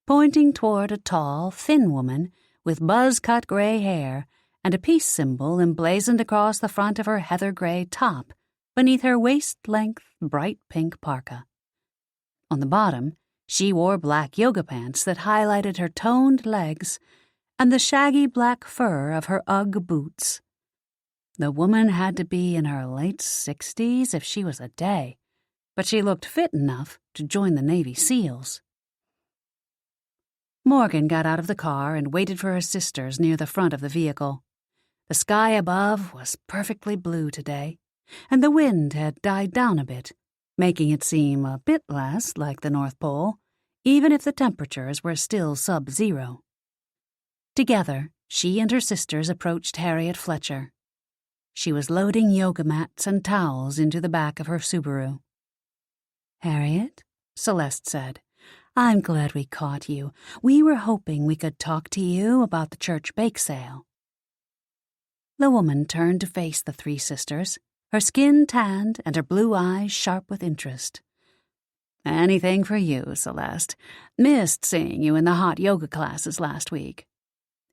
pointing toward a tall, thin woman with buzz-cut gray hair and a peace symbol emblazoned across the front of her heather-gray top beneath her waist-length bright pink parka. On the bottom, she wore black yoga pants that highlighted her toned legs and the shaggy black fur of her Ugg boots. The woman had to be in her late 60s if she was a day, but she looked fit enough to join the Navy SEALs. Morgan got out of the car and waited for her sisters near the front of the vehicle. The sky above was perfectly blue today, and the wind had died down a bit, making it seem a bit less like the North Pole, even if the temperatures were still sub-zero. Together, she and her sisters approached Harriet Fletcher. She was loading yoga mats and towels into the back of her Subaru. "Harriet," Celeste said, "I'm glad we caught you. We were hoping we could talk to you about the church bake sale." The woman turned to face the three sisters, her skin tanned and her blue eyes sharp with interest. "Anything for you, Celeste. Missed seeing you in the hot yoga classes last week."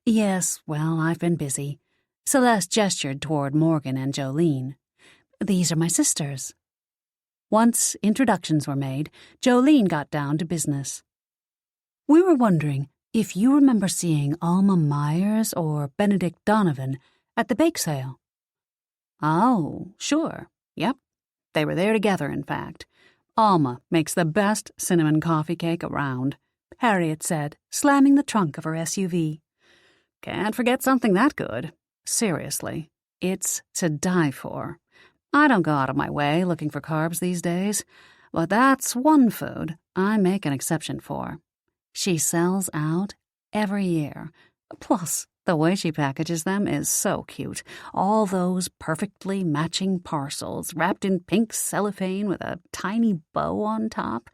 "Yes, well, I've been busy." Celeste gestured toward Morgan and Jolene. "These are my sisters." Once introductions were made, Jolene got down to business. "We were wondering if you remember seeing Alma Myers or Benedict Donovan at the bake sale." "Oh, sure. Yep. They were there together, in fact. Alma makes the best cinnamon coffee cake around," Harriet said, slamming the trunk of her SUV. "Can't forget something that good. Seriously, it's to die for. I don't go out of my way looking for carbs these days, but that's one food I make an exception for. She sells out every year. Plus, the way she packages them is so cute. All those perfectly matching parcels wrapped in pink cellophane with a tiny bow on top.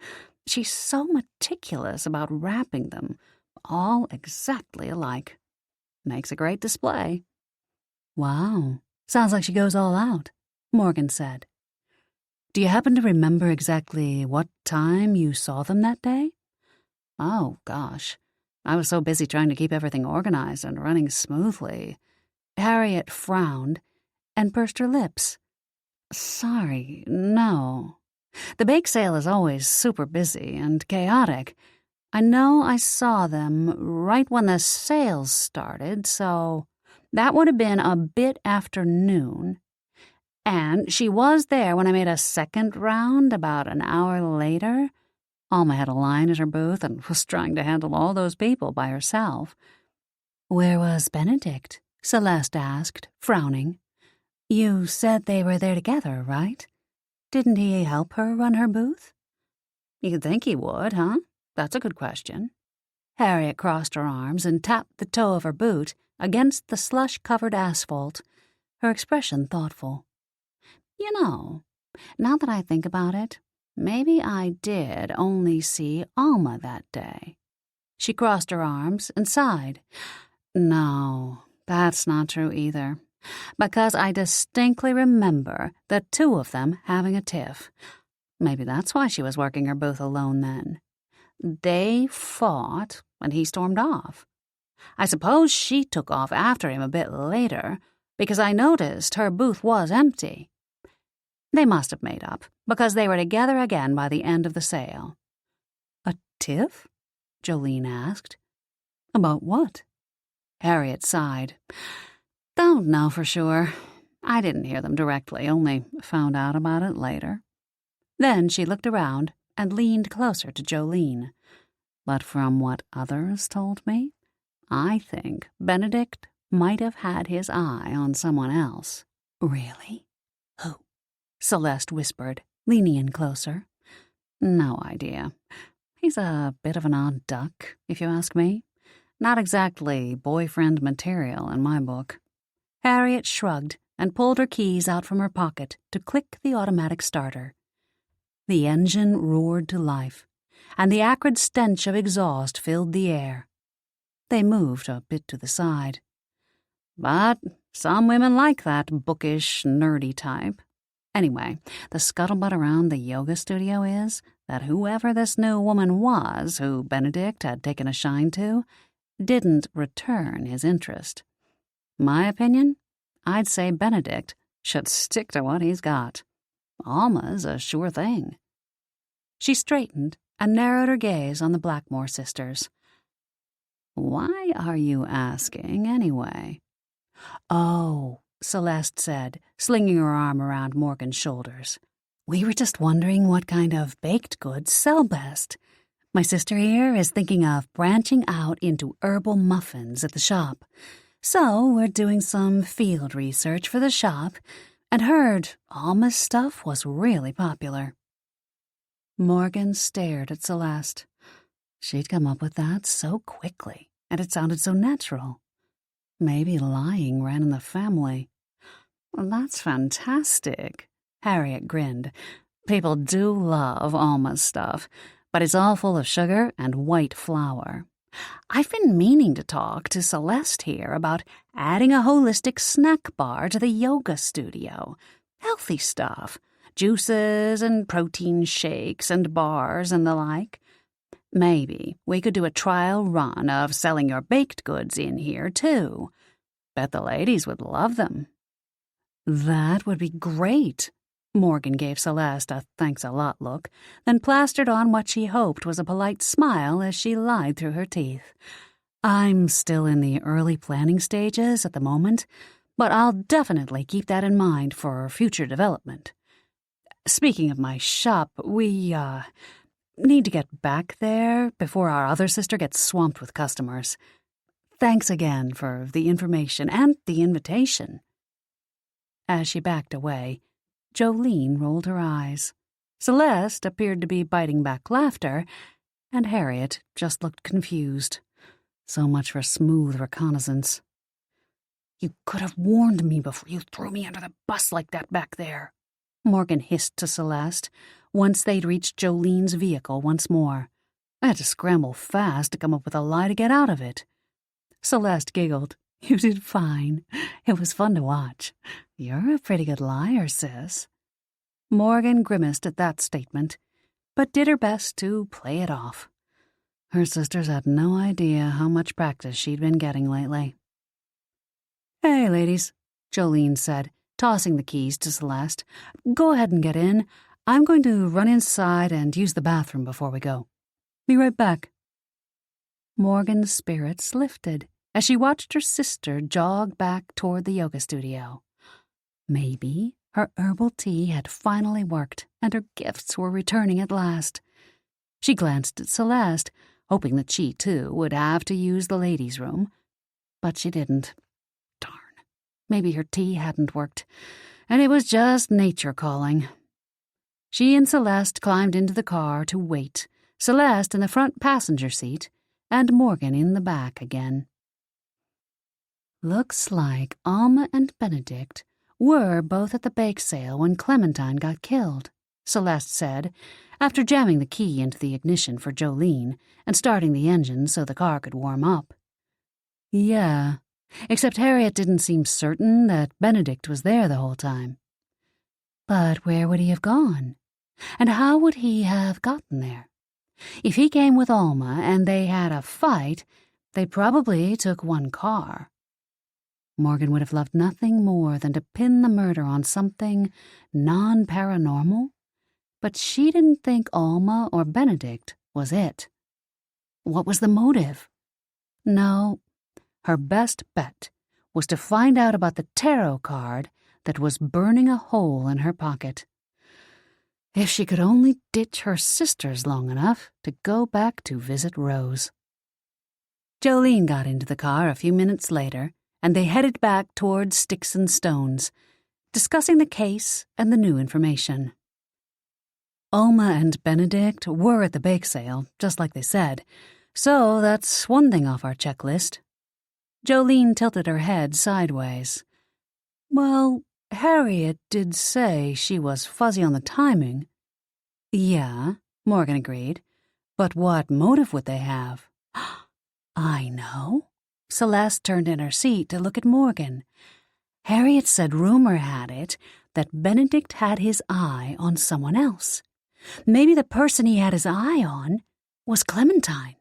She's so meticulous about wrapping them, all exactly alike. Makes a great display." "Wow, sounds like she goes all out," Morgan said. "Do you happen to remember exactly what time you saw them that day?" "Oh, gosh. I was so busy trying to keep everything organized and running smoothly." Harriet frowned and pursed her lips. "Sorry, no. The bake sale is always super busy and chaotic. I know I saw them right when the sales started, so that would have been a bit after noon. And she was there when I made a second round about an hour later. Alma had a line at her booth and was trying to handle all those people by herself." "Where was Benedict?" Celeste asked, frowning. "You said they were there together, right? Didn't he help her run her booth?" "You'd think he would, huh? That's a good question." Harriet crossed her arms and tapped the toe of her boot against the slush-covered asphalt, her expression thoughtful. "You know, now that I think about it, maybe I did only see Alma that day." She crossed her arms and sighed. "No, that's not true either, because I distinctly remember the two of them having a tiff. Maybe that's why she was working her booth alone then. They fought when he stormed off. I suppose she took off after him a bit later, because I noticed her booth was empty. They must have made up, because they were together again by the end of the sale." "A tiff?" Jolene asked. "About what?" Harriet sighed. "Don't know for sure. I didn't hear them directly, only found out about it later." Then she looked around and leaned closer to Jolene. "But from what others told me, I think Benedict might have had his eye on someone else." "Really? Who?" Celeste whispered, leaning in closer. "No idea. He's a bit of an odd duck, if you ask me. Not exactly boyfriend material in my book." Harriet shrugged and pulled her keys out from her pocket to click the automatic starter. The engine roared to life, and the acrid stench of exhaust filled the air. They moved a bit to the side. "But some women like that bookish, nerdy type. Anyway, the scuttlebutt around the yoga studio is that whoever this new woman was who Benedict had taken a shine to didn't return his interest. My opinion, I'd say Benedict should stick to what he's got. Alma's a sure thing." She straightened and narrowed her gaze on the Blackmoore sisters. "Why are you asking, anyway?" "Oh," Celeste said, slinging her arm around Morgan's shoulders. "We were just wondering what kind of baked goods sell best. My sister here is thinking of branching out into herbal muffins at the shop. So we're doing some field research for the shop and heard Alma's stuff was really popular. Morgan stared at Celeste. She'd come up with that so quickly, and it sounded so natural. Maybe lying ran in the family. Well, that's fantastic. Harriet grinned. People do love Alma's stuff, but it's all full of sugar and white flour. I've been meaning to talk to Celeste here about adding a holistic snack bar to the yoga studio. Healthy stuff. Juices and protein shakes and bars and the like. Maybe we could do a trial run of selling your baked goods in here, too. Bet the ladies would love them. That would be great. Morgan gave Celeste a thanks-a-lot look, then plastered on what she hoped was a polite smile as she lied through her teeth. I'm still in the early planning stages at the moment, but I'll definitely keep that in mind for future development. Speaking of my shop, we, need to get back there before our other sister gets swamped with customers. Thanks again for the information and the invitation. As she backed away, Jolene rolled her eyes. Celeste appeared to be biting back laughter, and Harriet just looked confused. So much for smooth reconnaissance. You could have warned me before you threw me under the bus like that back there, Morgan hissed to Celeste, once they'd reached Jolene's vehicle once more. I had to scramble fast to come up with a lie to get out of it. Celeste giggled. You did fine. It was fun to watch. You're a pretty good liar, sis. Morgan grimaced at that statement, but did her best to play it off. Her sisters had no idea how much practice she'd been getting lately. Hey, ladies, Jolene said, tossing the keys to Celeste. Go ahead and get in. I'm going to run inside and use the bathroom before we go. Be right back. Morgan's spirits lifted as she watched her sister jog back toward the yoga studio. Maybe her herbal tea had finally worked and her gifts were returning at last. She glanced at Celeste, hoping that she, too, would have to use the ladies' room. But she didn't. Darn. Maybe her tea hadn't worked, and it was just nature calling. She and Celeste climbed into the car to wait, Celeste in the front passenger seat, and Morgan in the back again. Looks like Alma and Benedict were both at the bake sale when Clementine got killed, Celeste said, after jamming the key into the ignition for Jolene and starting the engine so the car could warm up. Yeah, except Harriet didn't seem certain that Benedict was there the whole time. But where would he have gone? And how would he have gotten there? If he came with Alma and they had a fight, they probably took one car. Morgan would have loved nothing more than to pin the murder on something non-paranormal, but she didn't think Alma or Benedict was it. What was the motive? No, her best bet was to find out about the tarot card that was burning a hole in her pocket. If she could only ditch her sisters long enough to go back to visit Rose. Jolene got into the car a few minutes later, and they headed back towards Sticks and Stones, discussing the case and the new information. Alma and Benedict were at the bake sale, just like they said, so that's one thing off our checklist. Jolene tilted her head sideways. Well, Harriet did say she was fuzzy on the timing. Yeah, Morgan agreed, but what motive would they have? I know. Celeste turned in her seat to look at Morgan. Harriet said rumor had it that Benedict had his eye on someone else. Maybe the person he had his eye on was Clementine.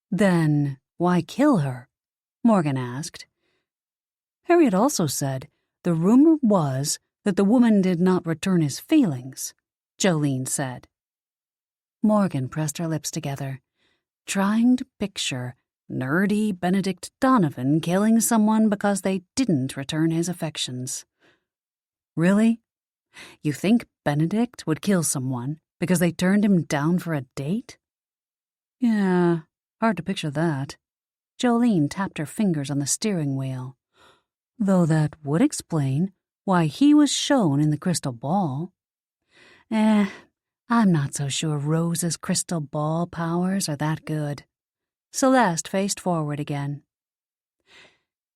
Then why kill her? Morgan asked. Harriet also said the rumor was that the woman did not return his feelings, Jolene said. Morgan pressed her lips together, trying to picture nerdy Benedict Donovan killing someone because they didn't return his affections. Really? You think Benedict would kill someone because they turned him down for a date? Yeah, hard to picture that. Jolene tapped her fingers on the steering wheel. Though that would explain why he was shown in the crystal ball. I'm not so sure Rose's crystal ball powers are that good. Celeste faced forward again.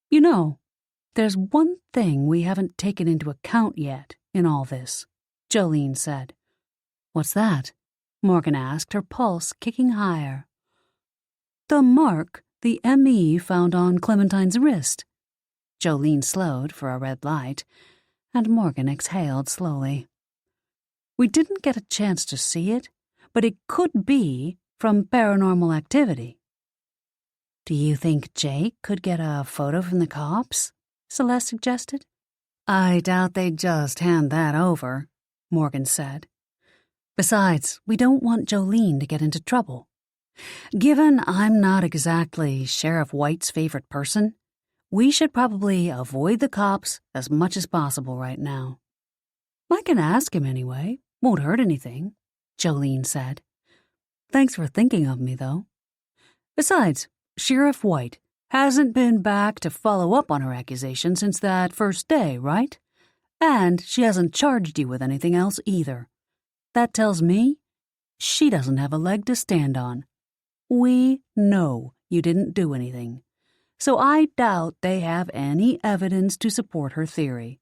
You know, there's one thing we haven't taken into account yet in all this, Jolene said. What's that? Morgan asked, her pulse kicking higher. The mark the ME found on Clementine's wrist. Jolene slowed for a red light, and Morgan exhaled slowly. We didn't get a chance to see it, but it could be from paranormal activity. Do you think Jake could get a photo from the cops? Celeste suggested. I doubt they'd just hand that over, Morgan said. Besides, we don't want Jolene to get into trouble. Given I'm not exactly Sheriff White's favorite person, we should probably avoid the cops as much as possible right now. I can ask him anyway. Won't hurt anything, Jolene said. Thanks for thinking of me, though. Besides, Sheriff White hasn't been back to follow up on her accusation since that first day, right? And she hasn't charged you with anything else either. That tells me she doesn't have a leg to stand on. We know you didn't do anything, so I doubt they have any evidence to support her theory.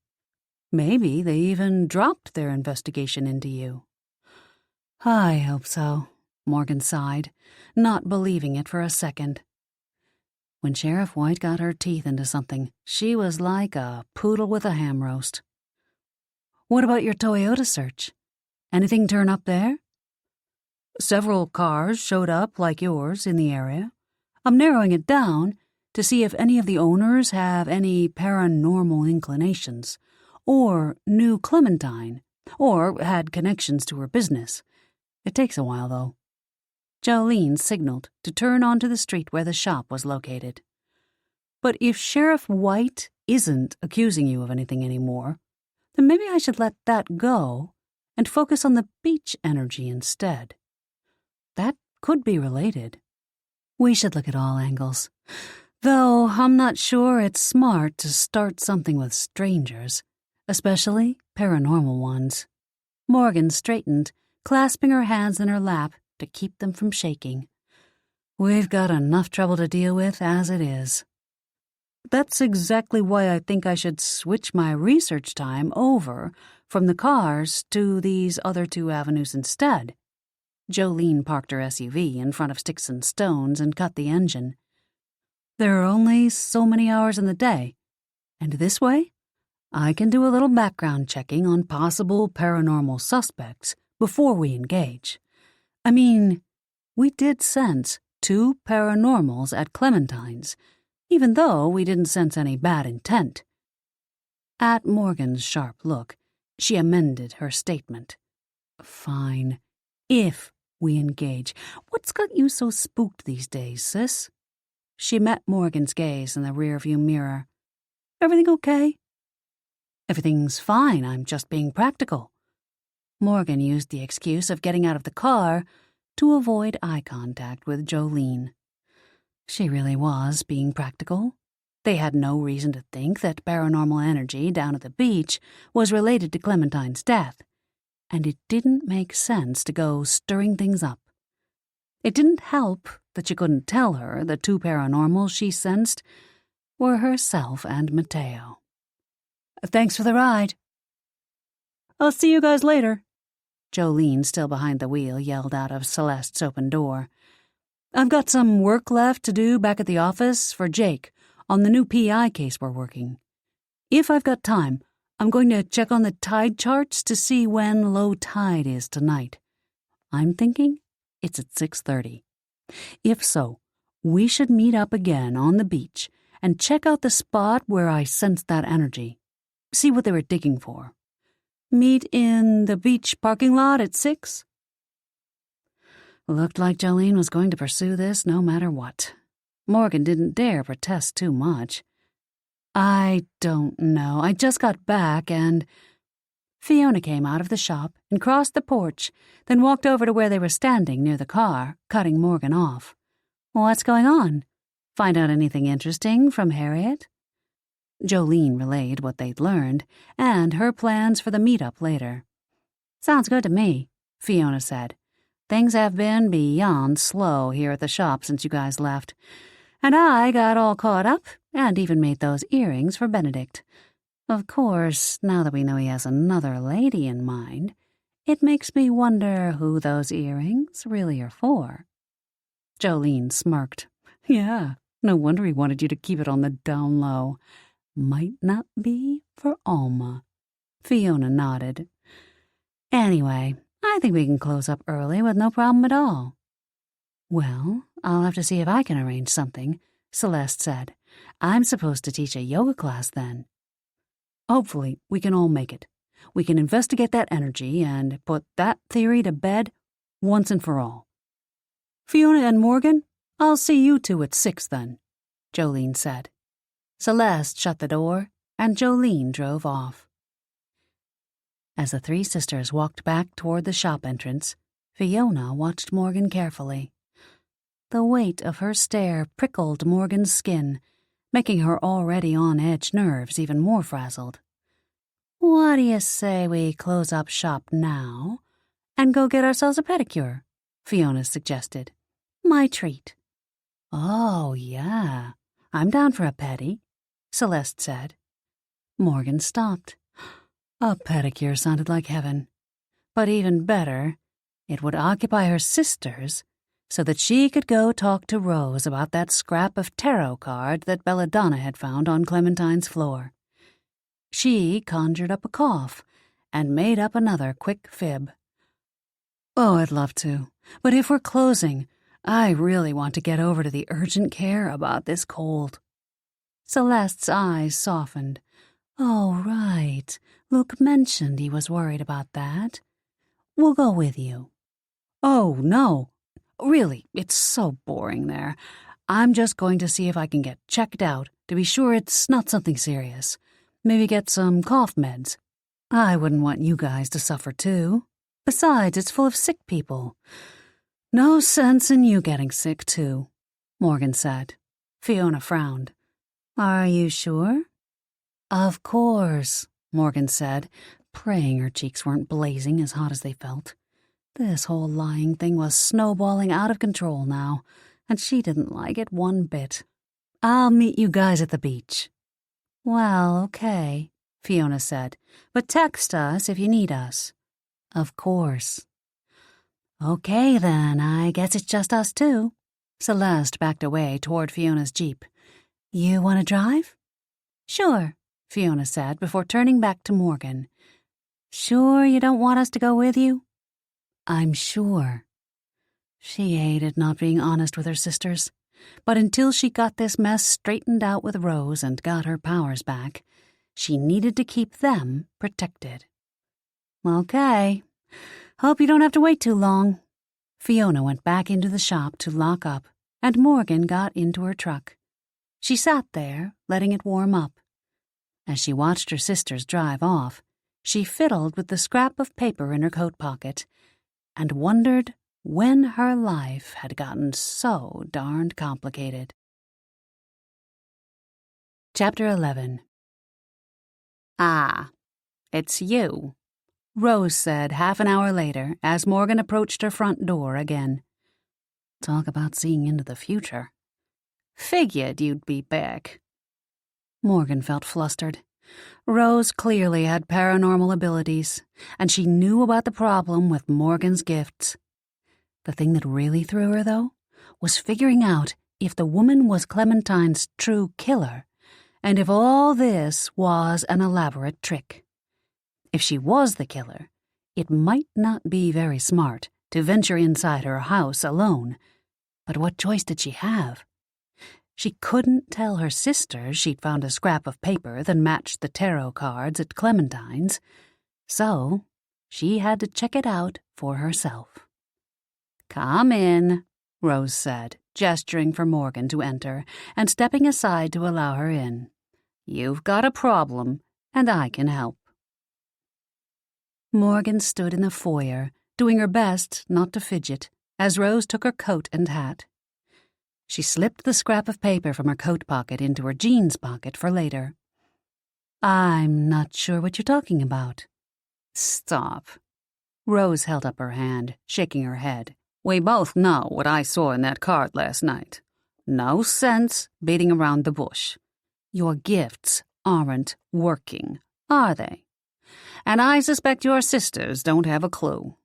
Maybe they even dropped their investigation into you. I hope so, Morgan sighed, not believing it for a second. When Sheriff White got her teeth into something, she was like a poodle with a ham roast. What about your Toyota search? Anything turn up there? Several cars showed up like yours in the area. I'm narrowing it down to see if any of the owners have any paranormal inclinations, or knew Clementine, or had connections to her business. It takes a while, though. Jolene signaled to turn onto the street where the shop was located. But if Sheriff White isn't accusing you of anything anymore, then maybe I should let that go and focus on the beach energy instead. That could be related. We should look at all angles, though I'm not sure it's smart to start something with strangers, especially paranormal ones. Morgan straightened, clasping her hands in her lap to keep them from shaking. We've got enough trouble to deal with as it is. That's exactly why I think I should switch my research time over from the cars to these other two avenues instead. Jolene parked her SUV in front of Sticks and Stones and cut the engine. There are only so many hours in the day, and this way, I can do a little background checking on possible paranormal suspects before we engage. I mean, we did sense 2 paranormals at Clementine's, even though we didn't sense any bad intent. At Morgan's sharp look, she amended her statement. Fine, if we engage. What's got you so spooked these days, sis? She met Morgan's gaze in the rearview mirror. Everything okay? Everything's fine, I'm just being practical. Morgan used the excuse of getting out of the car to avoid eye contact with Jolene. She really was being practical. They had no reason to think that paranormal energy down at the beach was related to Clementine's death, and it didn't make sense to go stirring things up. It didn't help that she couldn't tell her the 2 paranormals she sensed were herself and Mateo. Thanks for the ride. I'll see you guys later. Jolene, still behind the wheel, yelled out of Celeste's open door. I've got some work left to do back at the office for Jake on the new PI case we're working. If I've got time, I'm going to check on the tide charts to see when low tide is tonight. I'm thinking it's at 6:30. If so, we should meet up again on the beach and check out the spot where I sensed that energy. See what they were digging for. Meet in the beach parking lot at 6? Looked like Jolene was going to pursue this no matter what. Morgan didn't dare protest too much. I don't know. I just got back and... Fiona came out of the shop and crossed the porch, then walked over to where they were standing near the car, cutting Morgan off. What's going on? Find out anything interesting from Harriet?" Jolene relayed what they'd learned and her plans for the meet-up later. "Sounds good to me," Fiona said. "Things have been beyond slow here at the shop since you guys left. And I got all caught up and even made those earrings for Benedict. Of course, now that we know he has another lady in mind, it makes me wonder who those earrings really are for." Jolene smirked. "Yeah, no wonder he wanted you to keep it on the down low. Might not be for Alma." Fiona nodded. "Anyway, I think we can close up early with no problem at all." "Well, I'll have to see if I can arrange something," Celeste said. "I'm supposed to teach a yoga class then." "Hopefully, we can all make it. We can investigate that energy and put that theory to bed once and for all." "Fiona and Morgan, I'll see you two at 6 then," Jolene said. Celeste shut the door, and Jolene drove off. As the three sisters walked back toward the shop entrance, Fiona watched Morgan carefully. The weight of her stare prickled Morgan's skin, making her already on-edge nerves even more frazzled. "What do you say we close up shop now and go get ourselves a pedicure?" Fiona suggested. "My treat." "Oh, yeah, I'm down for a pedi," Celeste said. Morgan stopped. A pedicure sounded like heaven. But even better, it would occupy her sisters so that she could go talk to Rose about that scrap of tarot card that Belladonna had found on Clementine's floor. She conjured up a cough and made up another quick fib. "Oh, I'd love to, but if we're closing, I really want to get over to the urgent care about this cold." Celeste's eyes softened. "Oh, right. Luke mentioned he was worried about that. We'll go with you." "Oh, no. Really, it's so boring there. I'm just going to see if I can get checked out to be sure it's not something serious. Maybe get some cough meds. I wouldn't want you guys to suffer too. Besides, it's full of sick people." "No sense in you getting sick too," Morgan said. Fiona frowned. "Are you sure?" "Of course," Morgan said, praying her cheeks weren't blazing as hot as they felt. This whole lying thing was snowballing out of control now, and she didn't like it one bit. "I'll meet you guys at the beach." "Well, okay," Fiona said, "but text us if you need us." "Of course." "Okay, then, I guess it's just us two." Celeste backed away toward Fiona's Jeep. "You want to drive?" "Sure," Fiona said before turning back to Morgan. "Sure you don't want us to go with you?" "I'm sure." She hated not being honest with her sisters, but until she got this mess straightened out with Rose and got her powers back, she needed to keep them protected. "Okay. Hope you don't have to wait too long." Fiona went back into the shop to lock up, and Morgan got into her truck. She sat there, letting it warm up. As she watched her sisters drive off, she fiddled with the scrap of paper in her coat pocket and wondered when her life had gotten so darned complicated. Chapter 11. "Ah, it's you," Rose said half an hour later as Morgan approached her front door again. Talk about seeing into the future. "Figured you'd be back." Morgan felt flustered. Rose clearly had paranormal abilities, and she knew about the problem with Morgan's gifts. The thing that really threw her, though, was figuring out if the woman was Clementine's true killer, and if all this was an elaborate trick. If she was the killer, it might not be very smart to venture inside her house alone. But what choice did she have? She couldn't tell her sisters she'd found a scrap of paper that matched the tarot cards at Clementine's, so she had to check it out for herself. "Come in," Rose said, gesturing for Morgan to enter and stepping aside to allow her in. "You've got a problem, and I can help." Morgan stood in the foyer, doing her best not to fidget, as Rose took her coat and hat. She slipped the scrap of paper from her coat pocket into her jeans pocket for later. I'm not sure what you're talking about. Stop. Rose held up her hand, shaking her head. We both know what I saw in that card last night. No sense beating around the bush. Your gifts aren't working, are they? And I suspect your sisters don't have a clue.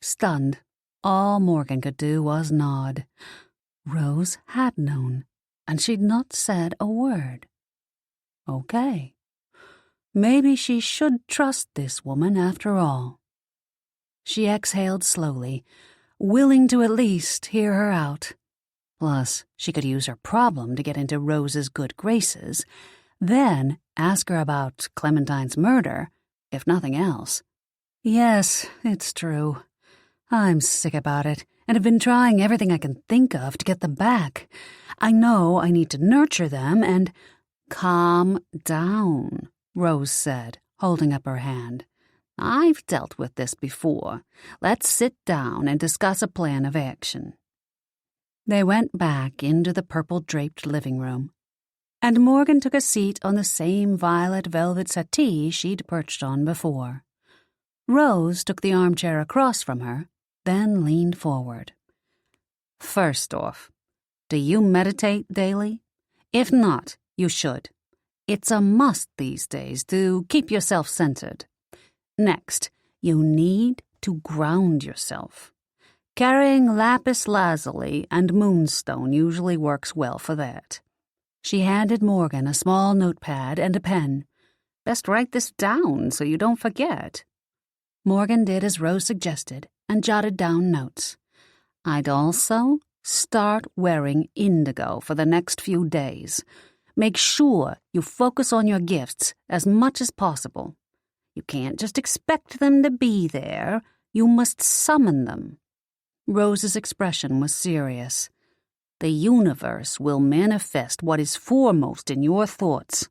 Stunned, all Morgan could do was nod. Rose had known, and she'd not said a word. Okay. Maybe she should trust this woman after all. She exhaled slowly, willing to at least hear her out. Plus, she could use her problem to get into Rose's good graces, then ask her about Clementine's murder, if nothing else. Yes, it's true. I'm sick about it, and have been trying everything I can think of to get them back. I know I need to nurture them and— Calm down, Rose said, holding up her hand. I've dealt with this before. Let's sit down and discuss a plan of action. They went back into the purple-draped living room, and Morgan took a seat on the same violet velvet settee she'd perched on before. Rose took the armchair across from her, then leaned forward. First off, do you meditate daily? If not, you should. It's a must these days to keep yourself centered. Next, you need to ground yourself. Carrying lapis lazuli and moonstone usually works well for that. She handed Morgan a small notepad and a pen. Best write this down so you don't forget. Morgan did as Rose suggested and jotted down notes. I'd also start wearing indigo for the next few days. Make sure you focus on your gifts as much as possible. You can't just expect them to be there. You must summon them. Rose's expression was serious. The universe will manifest what is foremost in your thoughts.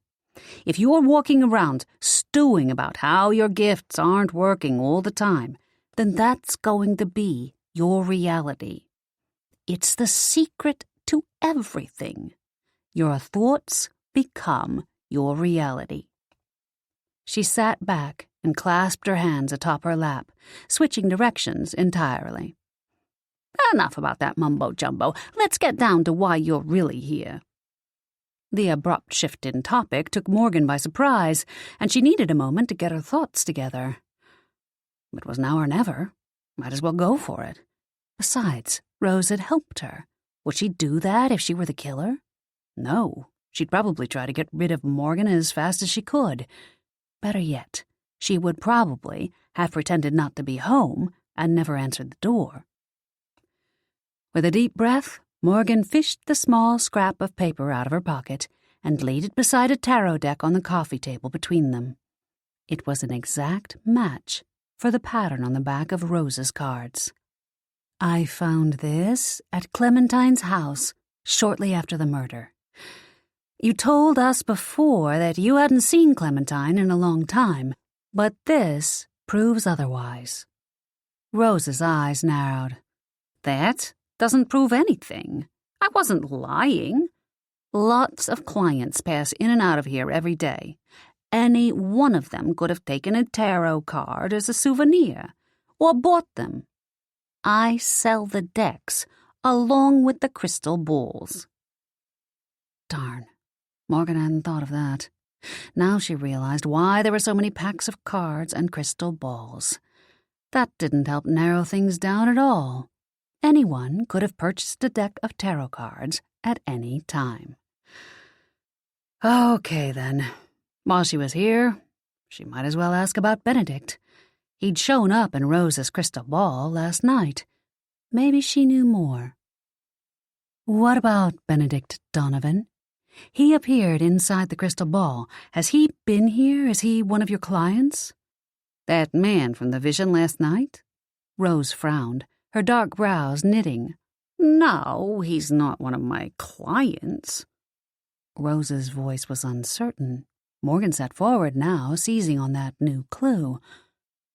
If you're walking around stewing about how your gifts aren't working all the time, then that's going to be your reality. It's the secret to everything. Your thoughts become your reality. She sat back and clasped her hands atop her lap, switching directions entirely. Enough about that mumbo-jumbo. Let's get down to why you're really here. The abrupt shift in topic took Morgan by surprise, and she needed a moment to get her thoughts together. It was now or never. Might as well go for it. Besides, Rose had helped her. Would she do that if she were the killer? No. She'd probably try to get rid of Morgan as fast as she could. Better yet, she would probably have pretended not to be home and never answered the door. With a deep breath, Morgan fished the small scrap of paper out of her pocket and laid it beside a tarot deck on the coffee table between them. It was an exact match for the pattern on the back of Rose's cards. I found this at Clementine's house shortly after the murder. You told us before that you hadn't seen Clementine in a long time, but this proves otherwise. Rose's eyes narrowed. That doesn't prove anything. I wasn't lying. Lots of clients pass in and out of here every day. Any one of them could have taken a tarot card as a souvenir, or bought them. I sell the decks, along with the crystal balls. Darn, Morgan hadn't thought of that. Now she realized why there were so many packs of cards and crystal balls. That didn't help narrow things down at all. Anyone could have purchased a deck of tarot cards at any time. Okay, then. While she was here, she might as well ask about Benedict. He'd shown up in Rose's crystal ball last night. Maybe she knew more. What about Benedict Donovan? He appeared inside the crystal ball. Has he been here? Is he one of your clients? That man from the vision last night? Rose frowned, her dark brows knitting. No, he's not one of my clients. Rose's voice was uncertain. Morgan sat forward now, seizing on that new clue.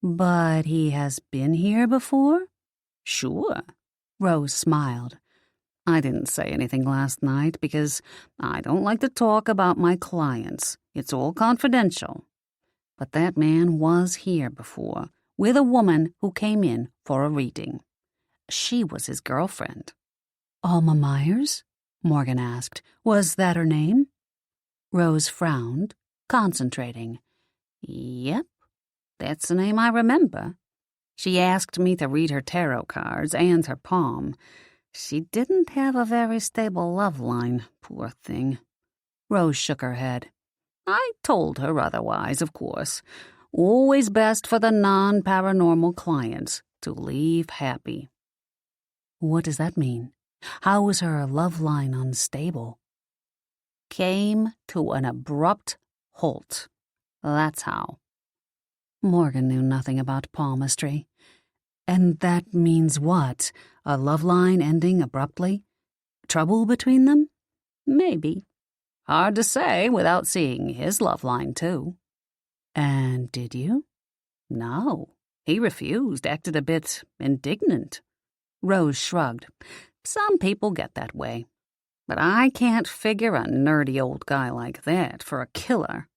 But he has been here before? Sure. Rose smiled. I didn't say anything last night because I don't like to talk about my clients. It's all confidential. But that man was here before, with a woman who came in for a reading. She was his girlfriend." "Alma Myers?" Morgan asked. "Was that her name?" Rose frowned, concentrating. "Yep, that's the name I remember. She asked me to read her tarot cards and her palm. She didn't have a very stable love line, poor thing." Rose shook her head. "I told her otherwise, of course. Always best for the non-paranormal clients to leave happy." "What does that mean? How was her love line unstable?" "Came to an abrupt halt. That's how." Morgan knew nothing about palmistry. "And that means what? A love line ending abruptly? Trouble between them?" "Maybe. Hard to say without seeing his love line, too." "And did you?" "No. He refused, acted a bit indignant." Rose shrugged. "Some people get that way. But I can't figure a nerdy old guy like that for a killer."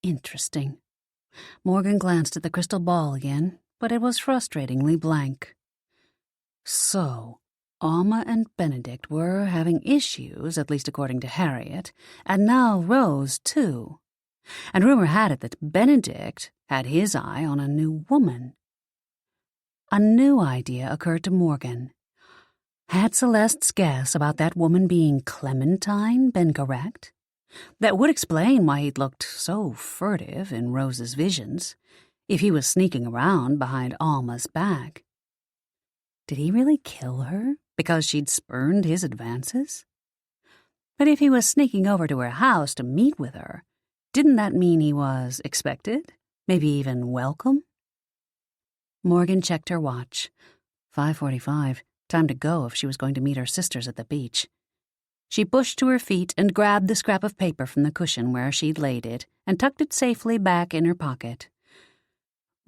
"Interesting." Morgan glanced at the crystal ball again, but it was frustratingly blank. So, Alma and Benedict were having issues, at least according to Harriet, and now Rose, too. And rumor had it that Benedict had his eye on a new woman. A new idea occurred to Morgan. Had Celeste's guess about that woman being Clementine been correct? That would explain why he'd looked so furtive in Rose's visions, if he was sneaking around behind Alma's back. Did he really kill her because she'd spurned his advances? But if he was sneaking over to her house to meet with her, didn't that mean he was expected, maybe even welcome? Morgan checked her watch. 5:45. Time to go if she was going to meet her sisters at the beach. She pushed to her feet and grabbed the scrap of paper from the cushion where she'd laid it and tucked it safely back in her pocket.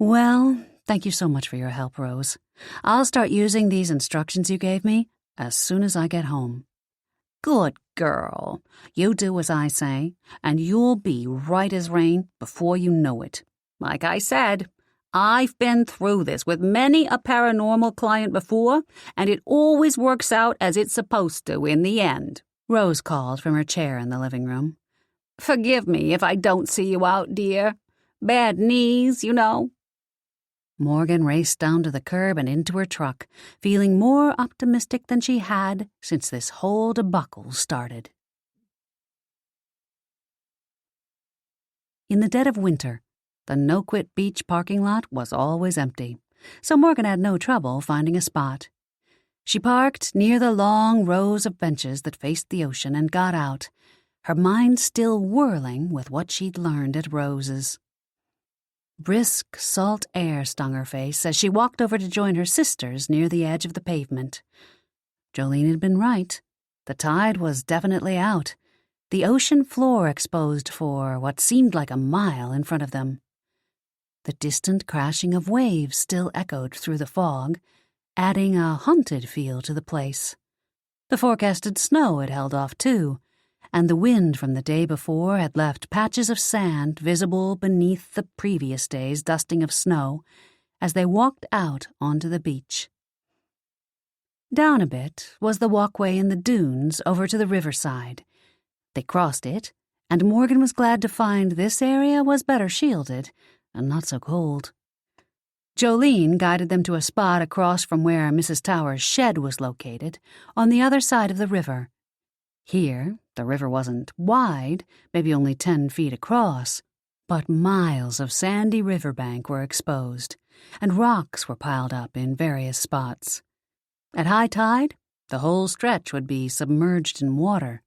"Well, thank you so much for your help, Rose. I'll start using these instructions you gave me as soon as I get home." "Good girl. You do as I say, and you'll be right as rain before you know it. Like I said, I've been through this with many a paranormal client before, and it always works out as it's supposed to in the end," Rose called from her chair in the living room. "Forgive me if I don't see you out, dear. Bad knees, you know." Morgan raced down to the curb and into her truck, feeling more optimistic than she had since this whole debacle started. In the dead of winter, the No-Quit Beach parking lot was always empty, so Morgan had no trouble finding a spot. She parked near the long rows of benches that faced the ocean and got out, her mind still whirling with what she'd learned at Rose's. Brisk, salt air stung her face as she walked over to join her sisters near the edge of the pavement. Jolene had been right. The tide was definitely out, the ocean floor exposed for what seemed like a mile in front of them. The distant crashing of waves still echoed through the fog, adding a haunted feel to the place. The forecasted snow had held off too, and the wind from the day before had left patches of sand visible beneath the previous day's dusting of snow as they walked out onto the beach. Down a bit was the walkway in the dunes over to the riverside. They crossed it, and Morgan was glad to find this area was better shielded and not so cold. Jolene guided them to a spot across from where Mrs. Towers' shed was located, on the other side of the river. Here, the river wasn't wide, maybe only 10 feet across, but miles of sandy riverbank were exposed, and rocks were piled up in various spots. At high tide, the whole stretch would be submerged in water,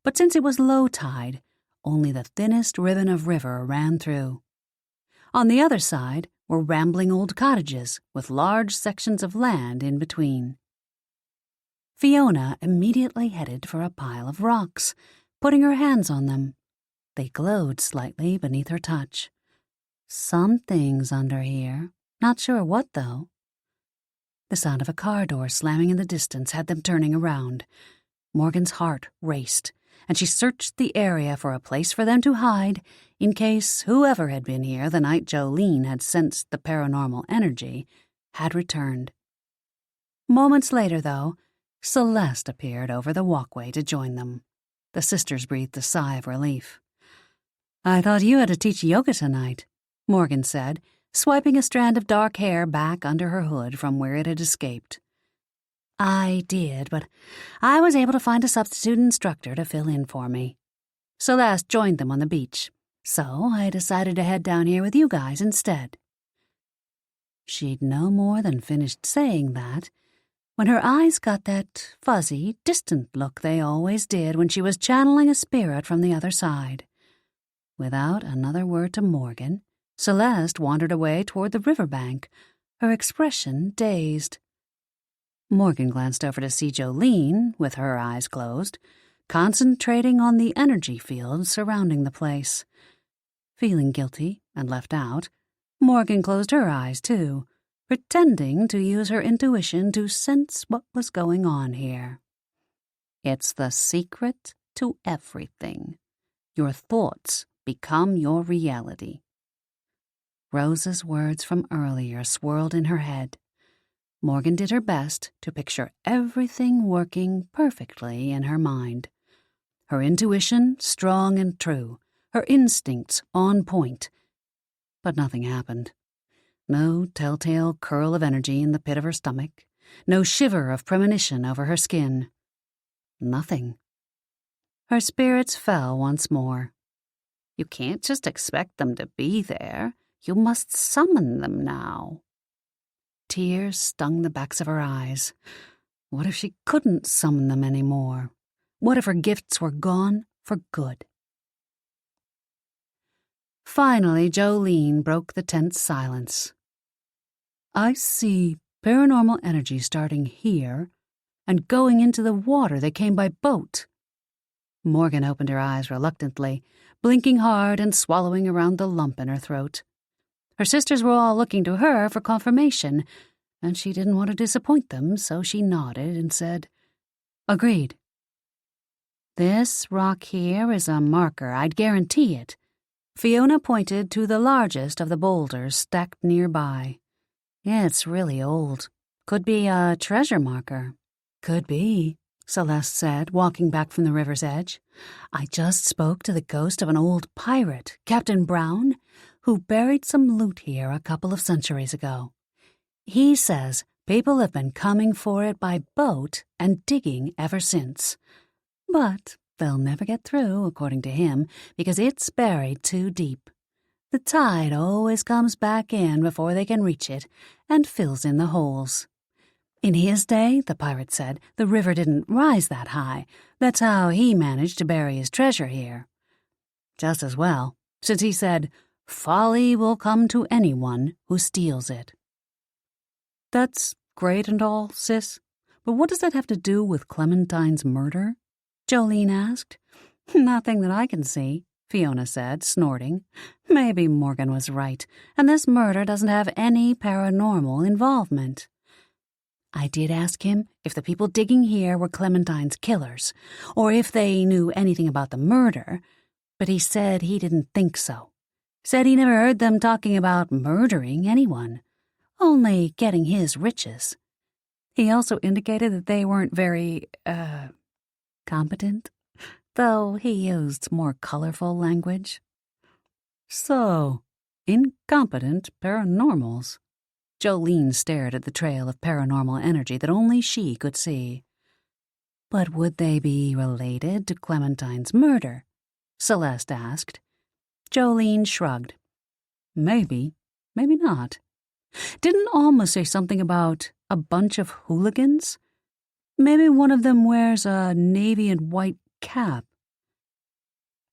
but since it was low tide, only the thinnest ribbon of river ran through. On the other side were rambling old cottages with large sections of land in between. Fiona immediately headed for a pile of rocks, putting her hands on them. They glowed slightly beneath her touch. Something's under here. Not sure what, though. The sound of a car door slamming in the distance had them turning around. Morgan's heart raced, and she searched the area for a place for them to hide in case whoever had been here the night Jolene had sensed the paranormal energy had returned. Moments later, though, Celeste appeared over the walkway to join them. The sisters breathed a sigh of relief. "I thought you had to teach yoga tonight," Morgan said, swiping a strand of dark hair back under her hood from where it had escaped. "I did, but I was able to find a substitute instructor to fill in for me. Celeste joined them on the beach, so I decided to head down here with you guys instead." She'd no more than finished saying that when her eyes got that fuzzy, distant look they always did when she was channeling a spirit from the other side. Without another word to Morgan, Celeste wandered away toward the riverbank, her expression dazed. Morgan glanced over to see Jolene, with her eyes closed, concentrating on the energy field surrounding the place. Feeling guilty and left out, Morgan closed her eyes too, pretending to use her intuition to sense what was going on here. It's the secret to everything. Your thoughts become your reality. Rose's words from earlier swirled in her head. Morgan did her best to picture everything working perfectly in her mind. Her intuition strong and true, her instincts on point. But nothing happened. No telltale curl of energy in the pit of her stomach, no shiver of premonition over her skin. Nothing. Her spirits fell once more. You can't just expect them to be there. You must summon them now. Tears stung the backs of her eyes. What if she couldn't summon them any more? What if her gifts were gone for good? Finally, Jolene broke the tense silence. "I see paranormal energy starting here and going into the water that came by boat." Morgan opened her eyes reluctantly, blinking hard and swallowing around the lump in her throat. Her sisters were all looking to her for confirmation, and she didn't want to disappoint them, so she nodded and said, "Agreed." "This rock here is a marker, I'd guarantee it." Fiona pointed to the largest of the boulders stacked nearby. "It's really old. Could be a treasure marker." "Could be," Celeste said, walking back from the river's edge. "I just spoke to the ghost of an old pirate, Captain Brown, who buried some loot here a couple of centuries ago. He says people have been coming for it by boat and digging ever since. But they'll never get through, according to him, because it's buried too deep. The tide always comes back in before they can reach it and fills in the holes. In his day, the pirate said, the river didn't rise that high. That's how he managed to bury his treasure here. Just as well, since he said, folly will come to anyone who steals it." "That's great and all, sis, but what does that have to do with Clementine's murder?" Jolene asked. "Nothing that I can see," Fiona said, snorting. "Maybe Morgan was right, and this murder doesn't have any paranormal involvement. I did ask him if the people digging here were Clementine's killers, or if they knew anything about the murder, but he said he didn't think so. Said he never heard them talking about murdering anyone, only getting his riches. He also indicated that they weren't very, competent, though he used more colorful language." "So, incompetent paranormals." Jolene stared at the trail of paranormal energy that only she could see. "But would they be related to Clementine's murder?" Celeste asked. Jolene shrugged. "Maybe, maybe not. Didn't Alma say something about a bunch of hooligans? Maybe one of them wears a navy and white cap."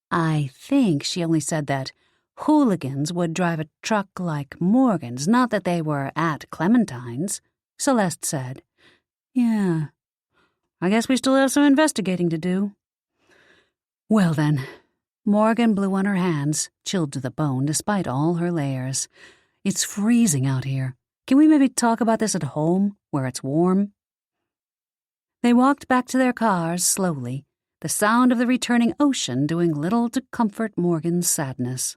"I think she only said that hooligans would drive a truck like Morgan's, not that they were at Clementine's," Celeste said. "Yeah, I guess we still have some investigating to do." "Well then," Morgan blew on her hands, chilled to the bone despite all her layers. "It's freezing out here. Can we maybe talk about this at home, where it's warm?" They walked back to their cars slowly, the sound of the returning ocean doing little to comfort Morgan's sadness.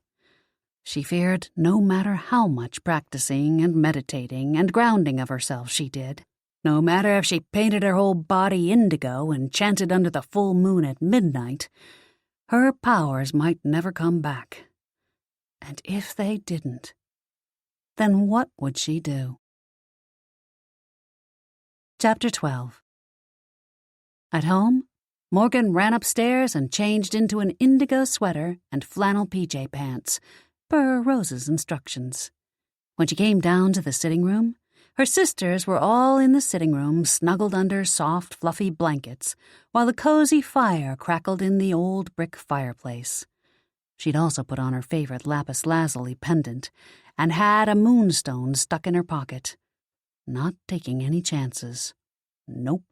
She feared no matter how much practicing and meditating and grounding of herself she did, no matter if she painted her whole body indigo and chanted under the full moon at midnight, her powers might never come back. And if they didn't, then what would she do? Chapter 12. At home, Morgan ran upstairs and changed into an indigo sweater and flannel PJ pants, per Rose's instructions. When she came down to the sitting room, her sisters were all in the sitting room snuggled under soft, fluffy blankets, while the cozy fire crackled in the old brick fireplace. She'd also put on her favorite lapis lazuli pendant and had a moonstone stuck in her pocket. Not taking any chances. Nope.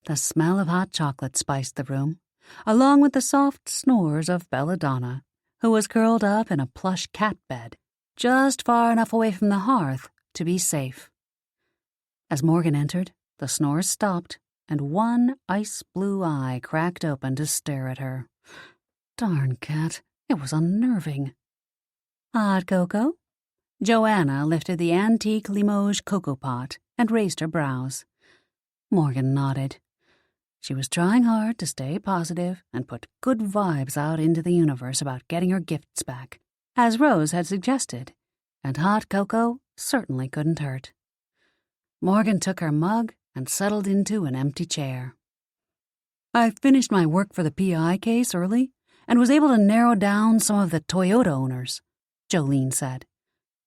The smell of hot chocolate spiced the room, along with the soft snores of Belladonna, who was curled up in a plush cat bed, just far enough away from the hearth to be safe. As Morgan entered, the snores stopped, and one ice-blue eye cracked open to stare at her. Darn cat, it was unnerving. "Hot cocoa?" Joanna lifted the antique Limoges cocoa pot and raised her brows. Morgan nodded. She was trying hard to stay positive and put good vibes out into the universe about getting her gifts back, as Rose had suggested, and hot cocoa certainly couldn't hurt. Morgan took her mug and settled into an empty chair. "I finished my work for the PI case early and was able to narrow down some of the Toyota owners," Jolene said.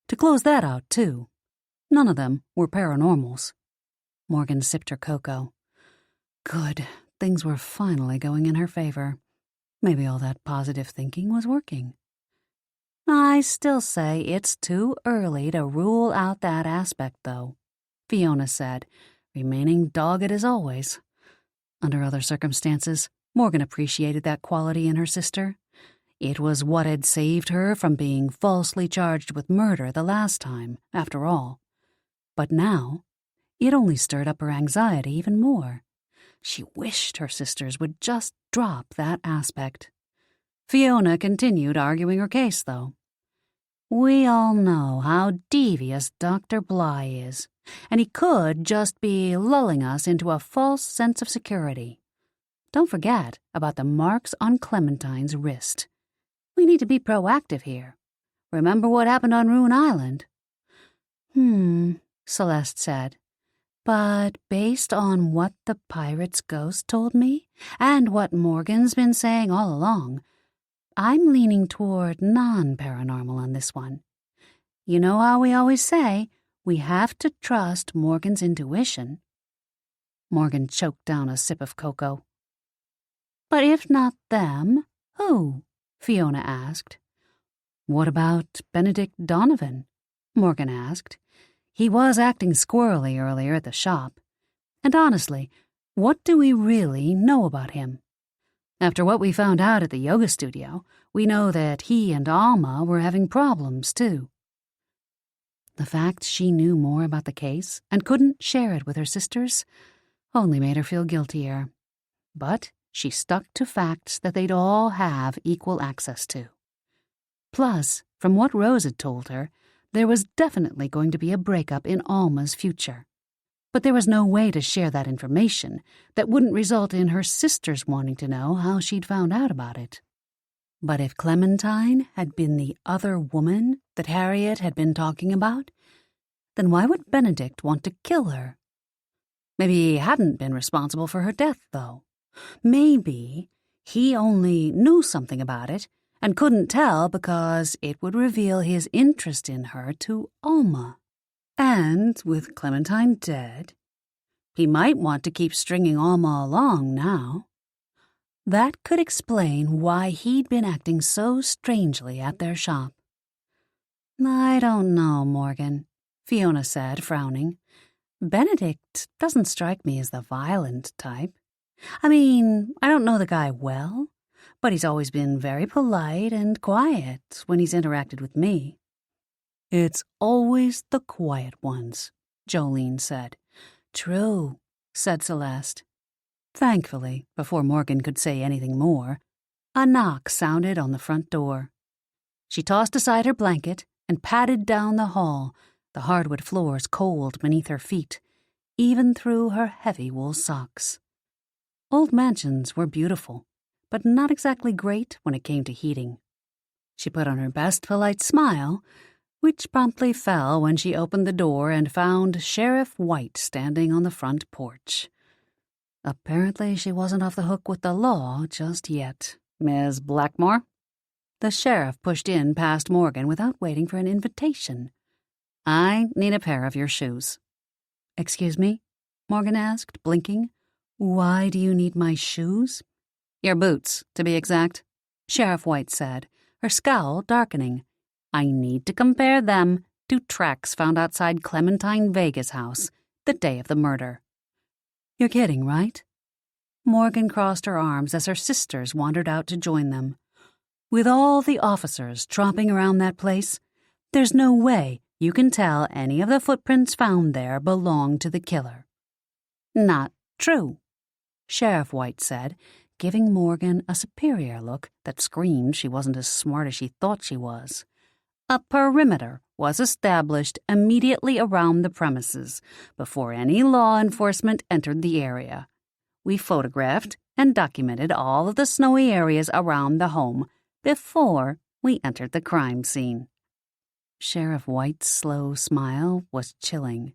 "To close that out, too. None of them were paranormals." Morgan sipped her cocoa. Good, things were finally going in her favor. Maybe all that positive thinking was working. "I still say it's too early to rule out that aspect, though," Fiona said, remaining dogged as always. Under other circumstances, Morgan appreciated that quality in her sister. It was what had saved her from being falsely charged with murder the last time, after all. But now, it only stirred up her anxiety even more. She wished her sisters would just drop that aspect. Fiona continued arguing her case, though. "We all know how devious Dr. Bly is, and he could just be lulling us into a false sense of security. Don't forget about the marks on Clementine's wrist. We need to be proactive here. Remember what happened on Rune Island?" Celeste said. "But based on what the pirate's ghost told me, and what Morgan's been saying all along, I'm leaning toward non-paranormal on this one. You know how we always say, we have to trust Morgan's intuition." Morgan choked down a sip of cocoa. "But if not them, who?" Fiona asked. "What about Benedict Donovan?" Morgan asked. "He was acting squirrely earlier at the shop. And honestly, what do we really know about him? After what we found out at the yoga studio, we know that he and Alma were having problems, too." The fact she knew more about the case and couldn't share it with her sisters only made her feel guiltier. But she stuck to facts that they'd all have equal access to. Plus, from what Rose had told her, there was definitely going to be a breakup in Alma's future. But there was no way to share that information that wouldn't result in her sisters wanting to know how she'd found out about it. But if Clementine had been the other woman that Harriet had been talking about, then why would Benedict want to kill her? Maybe he hadn't been responsible for her death, though. Maybe he only knew something about it and couldn't tell because it would reveal his interest in her to Alma. And with Clementine dead, he might want to keep stringing Alma along now. That could explain why he'd been acting so strangely at their shop. "I don't know, Morgan," Fiona said, frowning. "Benedict doesn't strike me as the violent type. I mean, I don't know the guy well, but he's always been very polite and quiet when he's interacted with me." "It's always the quiet ones," Jolene said. "True," said Celeste. Thankfully, before Morgan could say anything more, a knock sounded on the front door. She tossed aside her blanket and padded down the hall, the hardwood floors cold beneath her feet, even through her heavy wool socks. Old mansions were beautiful, but not exactly great when it came to heating. She put on her best polite smile, which promptly fell when she opened the door and found Sheriff White standing on the front porch. Apparently she wasn't off the hook with the law just yet. "Ms. Blackmoore?" The sheriff pushed in past Morgan without waiting for an invitation. "I need a pair of your shoes." "Excuse me?" Morgan asked, blinking. "Why do you need my shoes?" "Your boots, to be exact," Sheriff White said, her scowl darkening. "I need to compare them to tracks found outside Clementine Vega's house the day of the murder." "You're kidding, right?" Morgan crossed her arms as her sisters wandered out to join them. "With all the officers tromping around that place, there's no way you can tell any of the footprints found there belong to the killer." "Not true," Sheriff White said, giving Morgan a superior look that screamed she wasn't as smart as she thought she was. "A perimeter was established immediately around the premises before any law enforcement entered the area. We photographed and documented all of the snowy areas around the home before we entered the crime scene." Sheriff White's slow smile was chilling.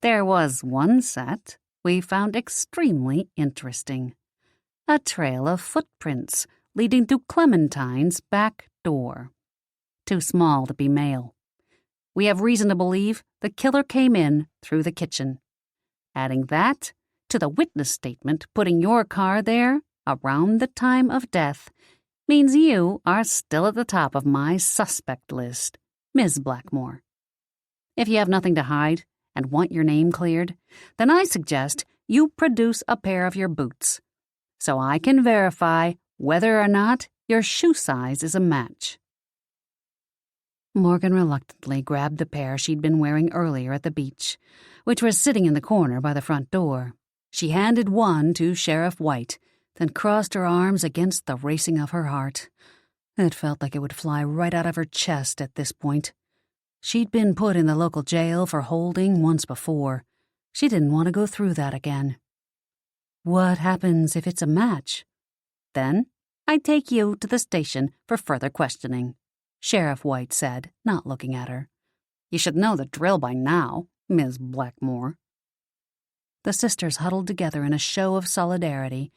"There was one set we found extremely interesting. A trail of footprints leading to Clementine's back door. Too small to be male. We have reason to believe the killer came in through the kitchen. Adding that to the witness statement putting your car there around the time of death means you are still at the top of my suspect list, Ms. Blackmoore. If you have nothing to hide and want your name cleared, then I suggest you produce a pair of your boots so I can verify whether or not your shoe size is a match." Morgan reluctantly grabbed the pair she'd been wearing earlier at the beach, which was sitting in the corner by the front door. She handed one to Sheriff White, then crossed her arms against the racing of her heart. It felt like it would fly right out of her chest at this point. She'd been put in the local jail for holding once before. She didn't want to go through that again. "What happens if it's a match?" "Then I take you to the station for further questioning," Sheriff White said, not looking at her. "You should know the drill by now, Ms. Blackmoore." The sisters huddled together in a show of solidarity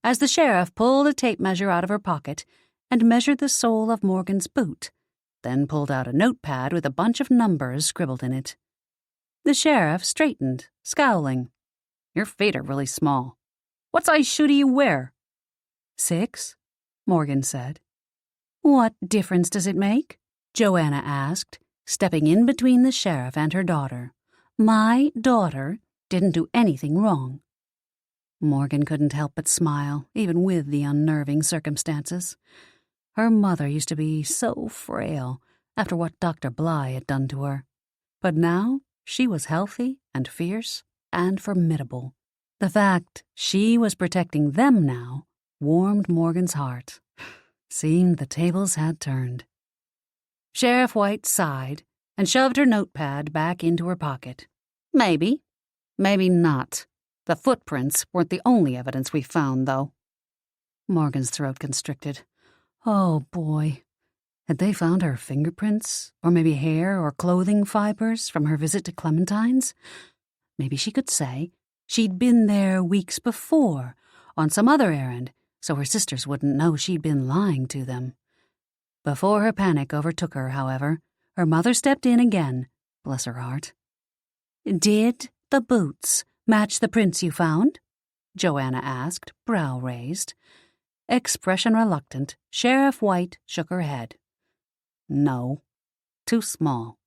as the sheriff pulled a tape measure out of her pocket and measured the sole of Morgan's boot, then pulled out a notepad with a bunch of numbers scribbled in it. The sheriff straightened, scowling. "Your feet are really small. What size shoe do you wear?" 6, Morgan said. "What difference does it make?" Joanna asked, stepping in between the sheriff and her daughter. "My daughter didn't do anything wrong." Morgan couldn't help but smile, even with the unnerving circumstances. Her mother used to be so frail after what Dr. Bly had done to her. But now she was healthy and fierce and formidable. The fact she was protecting them now warmed Morgan's heart. Seemed the tables had turned. Sheriff White sighed and shoved her notepad back into her pocket. "Maybe. Maybe not. The footprints weren't the only evidence we found, though." Morgan's throat constricted. Oh, boy. Had they found her fingerprints, or maybe hair or clothing fibers from her visit to Clementine's? Maybe she could say she'd been there weeks before, on some other errand, so her sisters wouldn't know she'd been lying to them. Before her panic overtook her, however, her mother stepped in again, bless her heart. "Did the boots match the prints you found?" Joanna asked, brow raised. Expression reluctant, Sheriff White shook her head. "No, too small."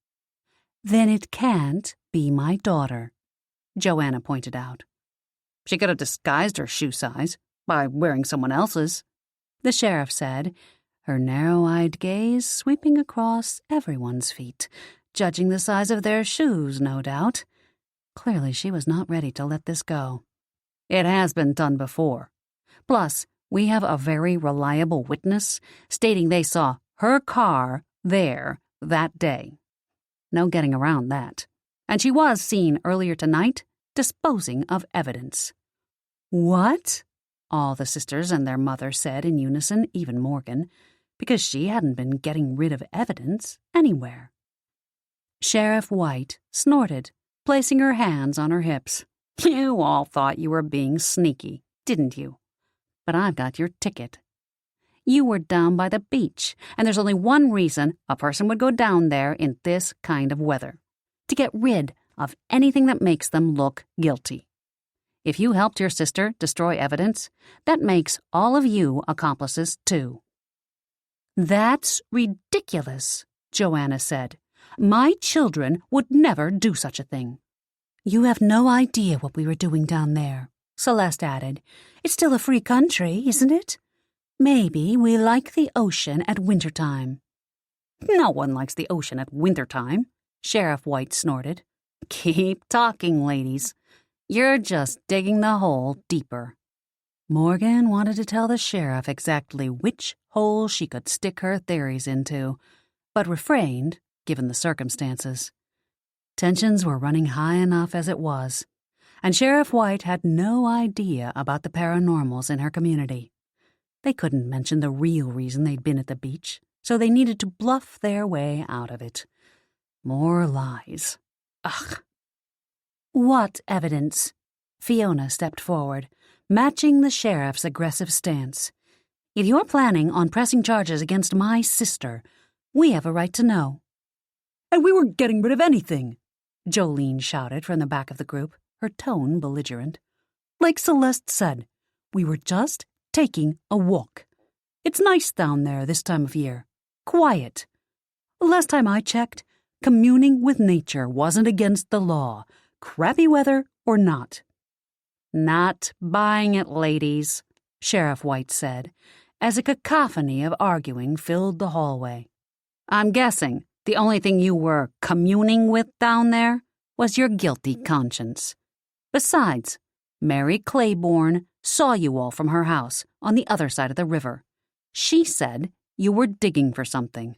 "Then it can't be my daughter," Joanna pointed out. "She could have disguised her shoe size by wearing someone else's," the sheriff said, her narrow-eyed gaze sweeping across everyone's feet, judging the size of their shoes, no doubt. Clearly she was not ready to let this go. It has been done before. Plus, we have a very reliable witness stating they saw her car there that day. No getting around that. And she was seen earlier tonight disposing of evidence. What? All the sisters and their mother said in unison, even Morgan, because she hadn't been getting rid of evidence anywhere. Sheriff White snorted, placing her hands on her hips. You all thought you were being sneaky, didn't you? But I've got your ticket. You were down by the beach, and there's only one reason a person would go down there in this kind of weather: to get rid of anything that makes them look guilty. If you helped your sister destroy evidence, that makes all of you accomplices too. That's ridiculous, Joanna said. My children would never do such a thing. You have no idea what we were doing down there, Celeste added. It's still a free country, isn't it? Maybe we like the ocean at wintertime. No one likes the ocean at wintertime, Sheriff White snorted. Keep talking, ladies. You're just digging the hole deeper. Morgan wanted to tell the sheriff exactly which hole she could stick her theories into, but refrained, given the circumstances. Tensions were running high enough as it was, and Sheriff White had no idea about the paranormals in her community. They couldn't mention the real reason they'd been at the beach, so they needed to bluff their way out of it. More lies. Ugh. What evidence? Fiona stepped forward, matching the sheriff's aggressive stance. If you're planning on pressing charges against my sister, we have a right to know. And we weren't getting rid of anything, Jolene shouted from the back of the group, her tone belligerent. Like Celeste said, we were just taking a walk. It's nice down there this time of year. Quiet. Last time I checked, communing with nature wasn't against the law, crappy weather or not. Not buying it, ladies, Sheriff White said, as a cacophony of arguing filled the hallway. I'm guessing the only thing you were communing with down there was your guilty conscience. Besides, Mary Claiborne saw you all from her house on the other side of the river. She said you were digging for something.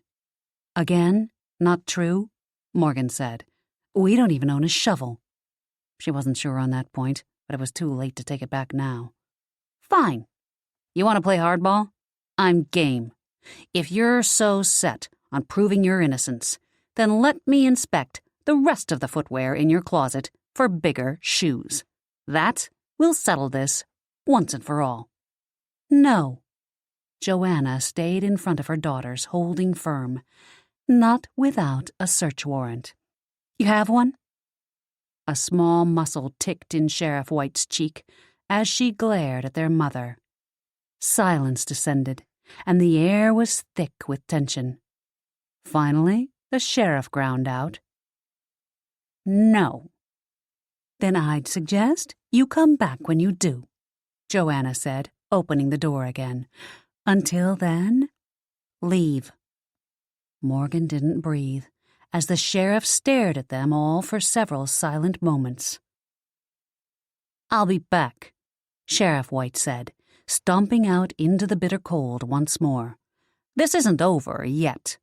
Again, not true, Morgan said. We don't even own a shovel. She wasn't sure on that point, but it was too late to take it back now. Fine. You want to play hardball? I'm game. If you're so set on proving your innocence, then let me inspect the rest of the footwear in your closet for bigger shoes. That will settle this once and for all. No. Joanna stayed in front of her daughters, holding firm. Not without a search warrant. You have one? A small muscle ticked in Sheriff White's cheek as she glared at their mother. Silence descended, and the air was thick with tension. Finally, the sheriff ground out. No. Then I'd suggest you come back when you do, Joanna said, opening the door again. Until then, leave. Morgan didn't breathe, as the sheriff stared at them all for several silent moments. I'll be back, Sheriff White said, stomping out into the bitter cold once more. This isn't over yet.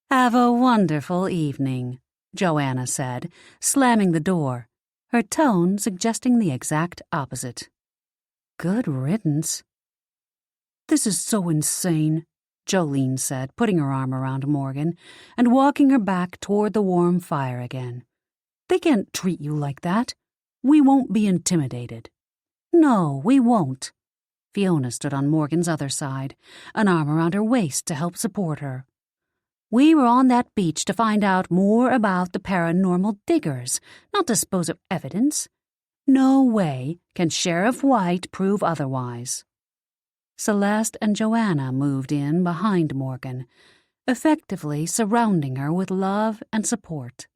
Have a wonderful evening, Joanna said, slamming the door, her tone suggesting the exact opposite. Good riddance. This is so insane, Jolene said, putting her arm around Morgan and walking her back toward the warm fire again. They can't treat you like that. We won't be intimidated. No, we won't. Fiona stood on Morgan's other side, an arm around her waist to help support her. We were on that beach to find out more about the paranormal diggers, not dispose of evidence. No way can Sheriff White prove otherwise. Celeste and Joanna moved in behind Morgan, effectively surrounding her with love and support.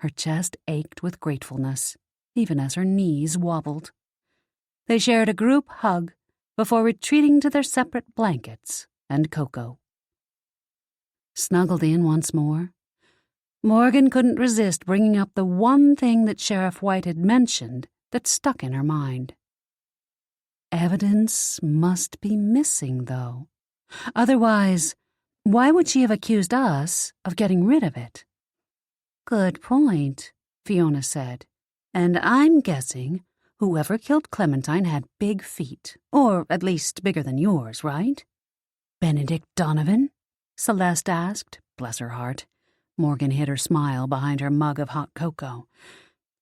Her chest ached with gratefulness, even as her knees wobbled. They shared a group hug before retreating to their separate blankets and cocoa. Snuggled in once more, Morgan couldn't resist bringing up the one thing that Sheriff White had mentioned that stuck in her mind. Evidence must be missing, though. Otherwise, why would she have accused us of getting rid of it? Good point, Fiona said. And I'm guessing whoever killed Clementine had big feet, or at least bigger than yours, right? Benedict Donovan? Celeste asked, bless her heart. Morgan hid her smile behind her mug of hot cocoa.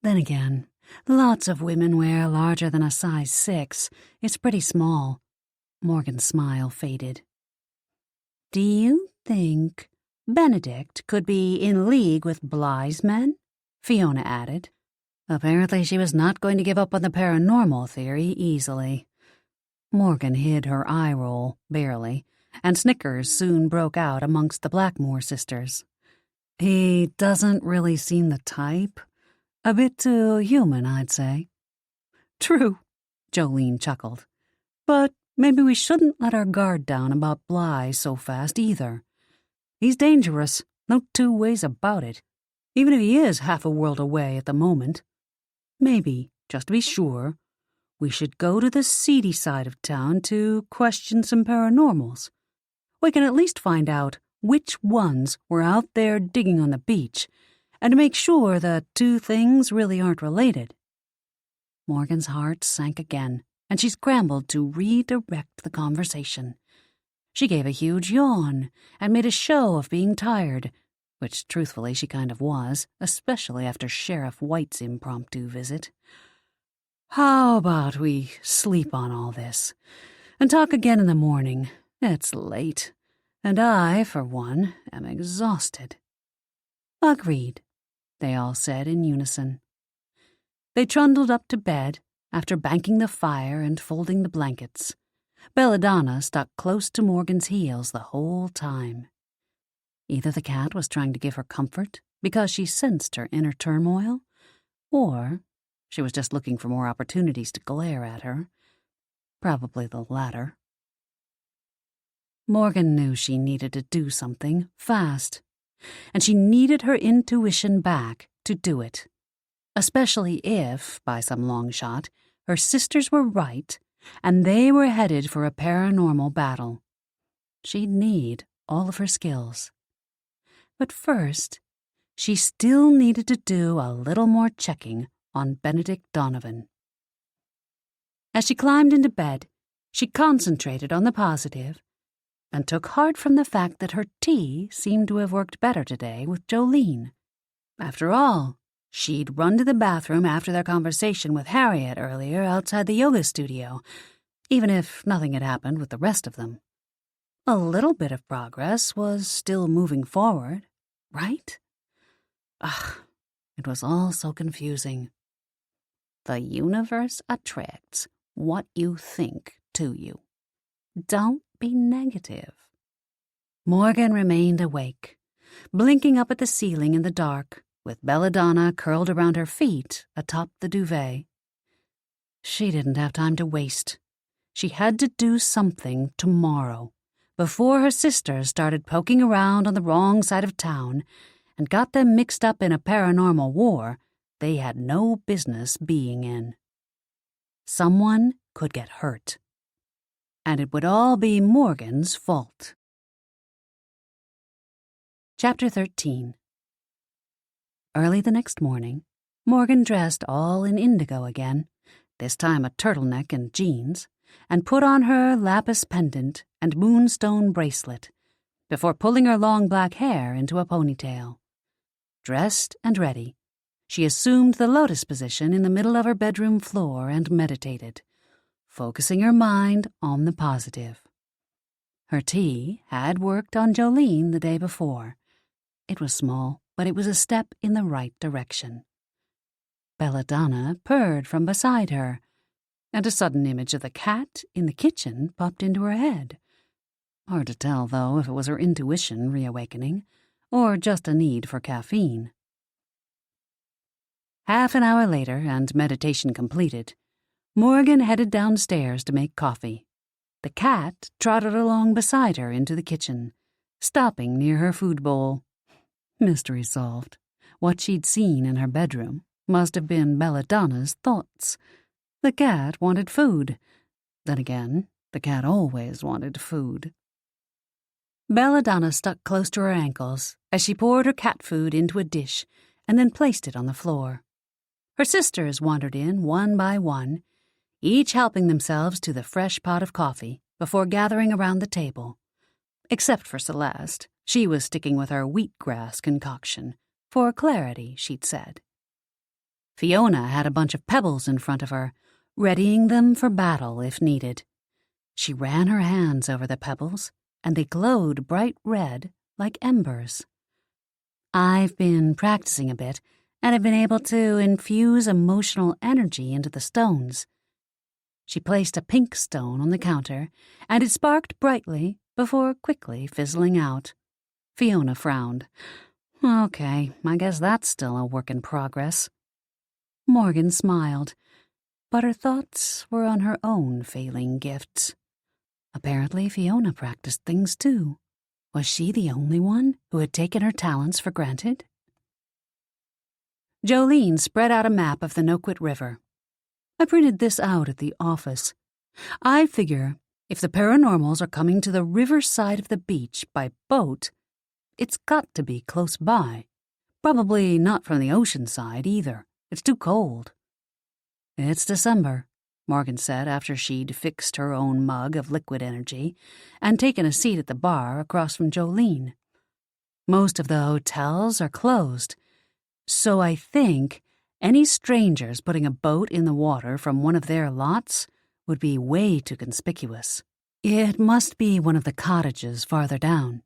Then again, lots of women wear larger than a size 6. It's pretty small. Morgan's smile faded. Do you think Benedict could be in league with Bly's men? Fiona added. Apparently she was not going to give up on the paranormal theory easily. Morgan hid her eye roll, barely, and snickers soon broke out amongst the Blackmoore sisters. He doesn't really seem the type. A bit too human, I'd say. True, Jolene chuckled. But maybe we shouldn't let our guard down about Bly so fast either. He's dangerous, no two ways about it, even if he is half a world away at the moment. Maybe, just to be sure, we should go to the seedy side of town to question some paranormals. We can at least find out which ones were out there digging on the beach, and to make sure the two things really aren't related. Morgan's heart sank again, and she scrambled to redirect the conversation. She gave a huge yawn and made a show of being tired, which truthfully she kind of was, especially after Sheriff White's impromptu visit. How about we sleep on all this and talk again in the morning? It's late, and I, for one, am exhausted. Agreed, they all said in unison. They trundled up to bed after banking the fire and folding the blankets. Belladonna stuck close to Morgan's heels the whole time. Either the cat was trying to give her comfort because she sensed her inner turmoil, or she was just looking for more opportunities to glare at her. Probably the latter. Morgan knew she needed to do something fast, and she needed her intuition back to do it, especially if, by some long shot, her sisters were right and they were headed for a paranormal battle. She'd need all of her skills. But first, she still needed to do a little more checking on Benedict Donovan. As she climbed into bed, she concentrated on the positive and took heart from the fact that her tea seemed to have worked better today with Jolene. After all, she'd run to the bathroom after their conversation with Harriet earlier outside the yoga studio, even if nothing had happened with the rest of them. A little bit of progress was still moving forward, right? It was all so confusing. The universe attracts what you think to you. Don't be negative. Morgan remained awake, blinking up at the ceiling in the dark, with Belladonna curled around her feet atop the duvet. She didn't have time to waste. She had to do something tomorrow, before her sisters started poking around on the wrong side of town and got them mixed up in a paranormal war they had no business being in. Someone could get hurt, and it would all be Morgan's fault. Chapter 13. Early the next morning, Morgan dressed all in indigo again, this time a turtleneck and jeans, and put on her lapis pendant and moonstone bracelet, before pulling her long black hair into a ponytail. Dressed and ready, she assumed the lotus position in the middle of her bedroom floor and meditated, focusing her mind on the positive. Her tea had worked on Jolene the day before. It was small, but it was a step in the right direction. Belladonna purred from beside her, and a sudden image of the cat in the kitchen popped into her head. Hard to tell, though, if it was her intuition reawakening, or just a need for caffeine. Half an hour later, and meditation completed, Morgan headed downstairs to make coffee. the cat trotted along beside her into the kitchen, stopping near her food bowl. Mystery solved. What she'd seen in her bedroom must have been Belladonna's thoughts. The cat wanted food. Then again, the cat always wanted food. Belladonna stuck close to her ankles as she poured her cat food into a dish and then placed it on the floor. Her sisters wandered in one by one, each helping themselves to the fresh pot of coffee before gathering around the table. Except for Celeste, she was sticking with her wheatgrass concoction, for clarity, she'd said. Fiona had a bunch of pebbles in front of her, readying them for battle if needed. She ran her hands over the pebbles, and they glowed bright red like embers. I've been practicing a bit, and have been able to infuse emotional energy into the stones. She placed a pink stone on the counter, and it sparked brightly before quickly fizzling out. Fiona frowned. Okay, I guess that's still a work in progress. Morgan smiled, but her thoughts were on her own failing gifts. Apparently Fiona practiced things too. Was she the only one who had taken her talents for granted? Jolene spread out a map of the Noquit River. I printed this out at the office. I figure if the paranormals are coming to the river side of the beach by boat, it's got to be close by. Probably not from the ocean side either. It's too cold. It's December, Morgan said after she'd fixed her own mug of liquid energy and taken a seat at the bar across from Jolene. Most of the hotels are closed, so I think any strangers putting a boat in the water from one of their lots would be way too conspicuous. It must be one of the cottages farther down.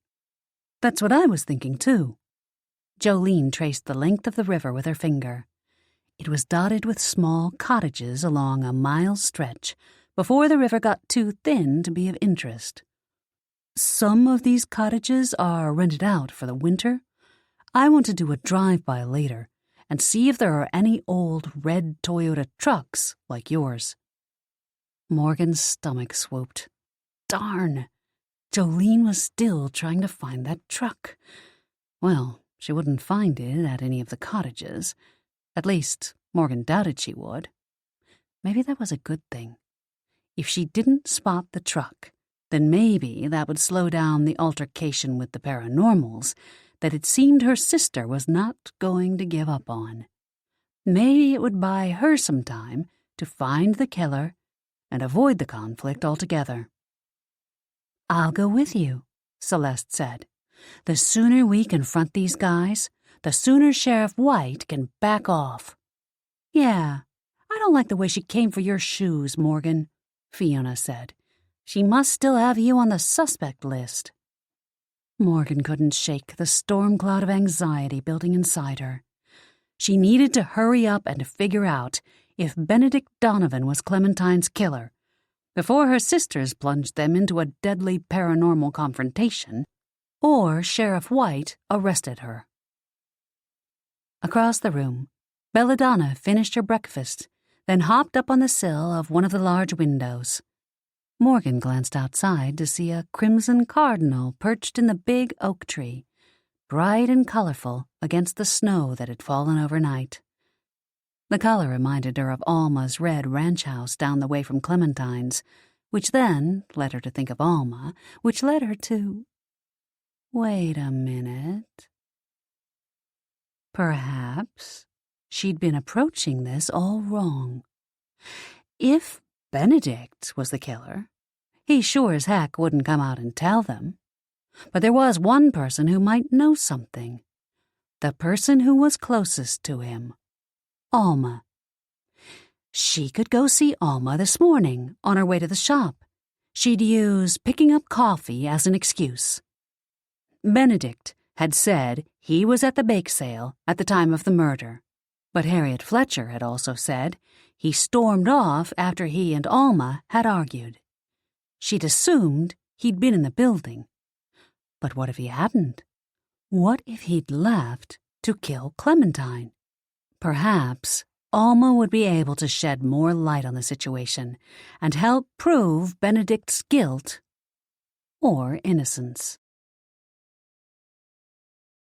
That's what I was thinking, too. Jolene traced the length of the river with her finger. It was dotted with small cottages along a mile stretch before the river got too thin to be of interest. Some of these cottages are rented out for the winter. I want to do a drive-by later and see if there are any old red Toyota trucks like yours. Morgan's stomach swooped. Darn! Jolene was still trying to find that truck. Well, she wouldn't find it at any of the cottages. At least, Morgan doubted she would. Maybe that was a good thing. If she didn't spot the truck, then maybe that would slow down the altercation with the paranormals that it seemed her sister was not going to give up on. Maybe it would buy her some time to find the killer and avoid the conflict altogether. I'll go with you, Celeste said. The sooner we confront these guys, the sooner Sheriff White can back off. Yeah, I don't like the way she came for your shoes, Morgan, Fiona said. She must still have you on the suspect list. Morgan couldn't shake the storm cloud of anxiety building inside her. She needed to hurry up and figure out if Benedict Donovan was Clementine's killer before her sisters plunged them into a deadly paranormal confrontation, or Sheriff White arrested her. Across the room, Belladonna finished her breakfast, then hopped up on the sill of one of the large windows. Morgan glanced outside to see a crimson cardinal perched in the big oak tree, bright and colorful against the snow that had fallen overnight. The color reminded her of Alma's red ranch house down the way from Clementine's, which then led her to think of Alma, which led her to... Wait a minute. Perhaps she'd been approaching this all wrong. If Benedict was the killer, he sure as heck wouldn't come out and tell them. But there was one person who might know something. The person who was closest to him. Alma. She could go see Alma this morning on her way to the shop. She'd use picking up coffee as an excuse. Benedict had said he was at the bake sale at the time of the murder, but Harriet Fletcher had also said he stormed off after he and Alma had argued. She'd assumed he'd been in the building. But what if he hadn't? What if he'd left to kill Clementine? Perhaps Alma would be able to shed more light on the situation and help prove Benedict's guilt or innocence.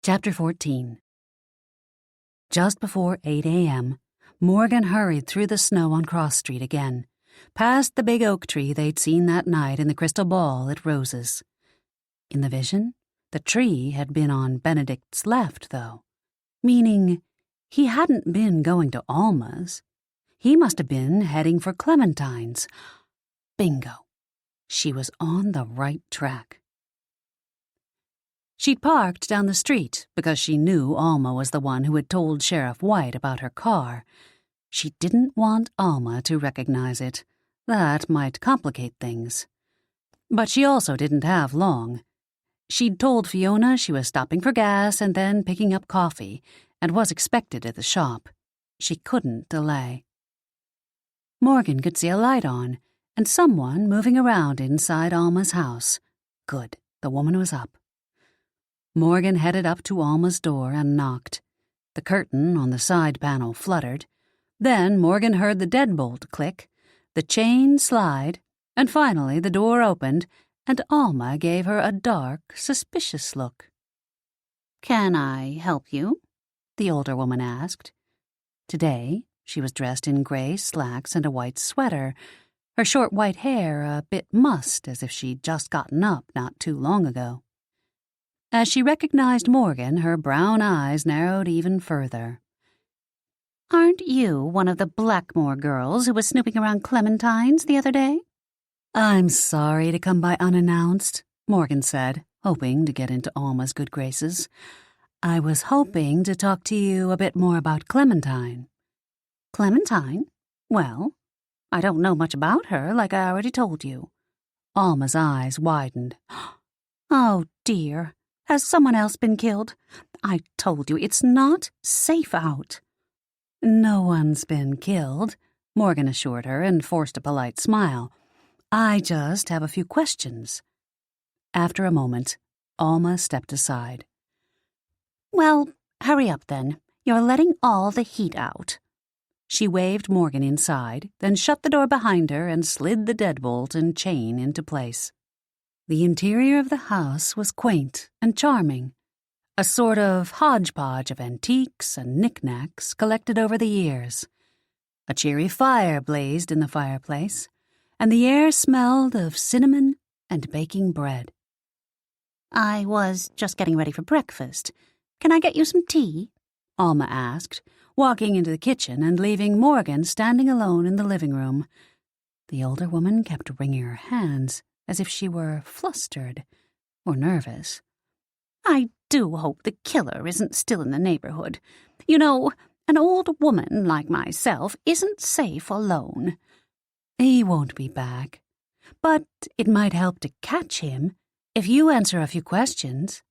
Chapter 14. Just before 8 a.m., Morgan hurried through the snow on Cross Street again, past the big oak tree they'd seen that night in the crystal ball at Rose's. In the vision, the tree had been on Benedict's left, though, meaning he hadn't been going to Alma's. He must have been heading for Clementine's. Bingo. She was on the right track. She'd parked down the street because she knew Alma was the one who had told Sheriff White about her car. She didn't want Alma to recognize it. That might complicate things. But she also didn't have long. She'd told Fiona she was stopping for gas and then picking up coffee, and was expected at the shop. She couldn't delay. Morgan could see a light on, and someone moving around inside Alma's house. Good, the woman was up. Morgan headed up to Alma's door and knocked. The curtain on the side panel fluttered. Then Morgan heard the deadbolt click, the chain slide, and finally the door opened, and Alma gave her a dark, suspicious look. "Can I help you?" the older woman asked. Today, she was dressed in gray slacks and a white sweater, her short white hair a bit mussed as if she'd just gotten up not too long ago. As she recognized Morgan, her brown eyes narrowed even further. "Aren't you one of the Blackmoore girls who was snooping around Clementine's the other day?" "I'm sorry to come by unannounced," Morgan said, hoping to get into Alma's good graces. "I was hoping to talk to you a bit more about Clementine." "Clementine? Well, I don't know much about her, like I already told you." Alma's eyes widened. "Oh, dear. Has someone else been killed? I told you, it's not safe out." "No one's been killed," Morgan assured her and forced a polite smile. "I just have a few questions." After a moment, Alma stepped aside. "Well, hurry up then. You're letting all the heat out." She waved Morgan inside, then shut the door behind her and slid the deadbolt and chain into place. The interior of the house was quaint and charming, a sort of hodgepodge of antiques and knickknacks collected over the years. A cheery fire blazed in the fireplace, and the air smelled of cinnamon and baking bread. "I was just getting ready for breakfast. Can I get you some tea?" Alma asked, walking into the kitchen and leaving Morgan standing alone in the living room. The older woman kept wringing her hands as if she were flustered or nervous. "I do hope the killer isn't still in the neighborhood. You know, an old woman like myself isn't safe alone." "He won't be back, but it might help to catch him if you answer a few questions."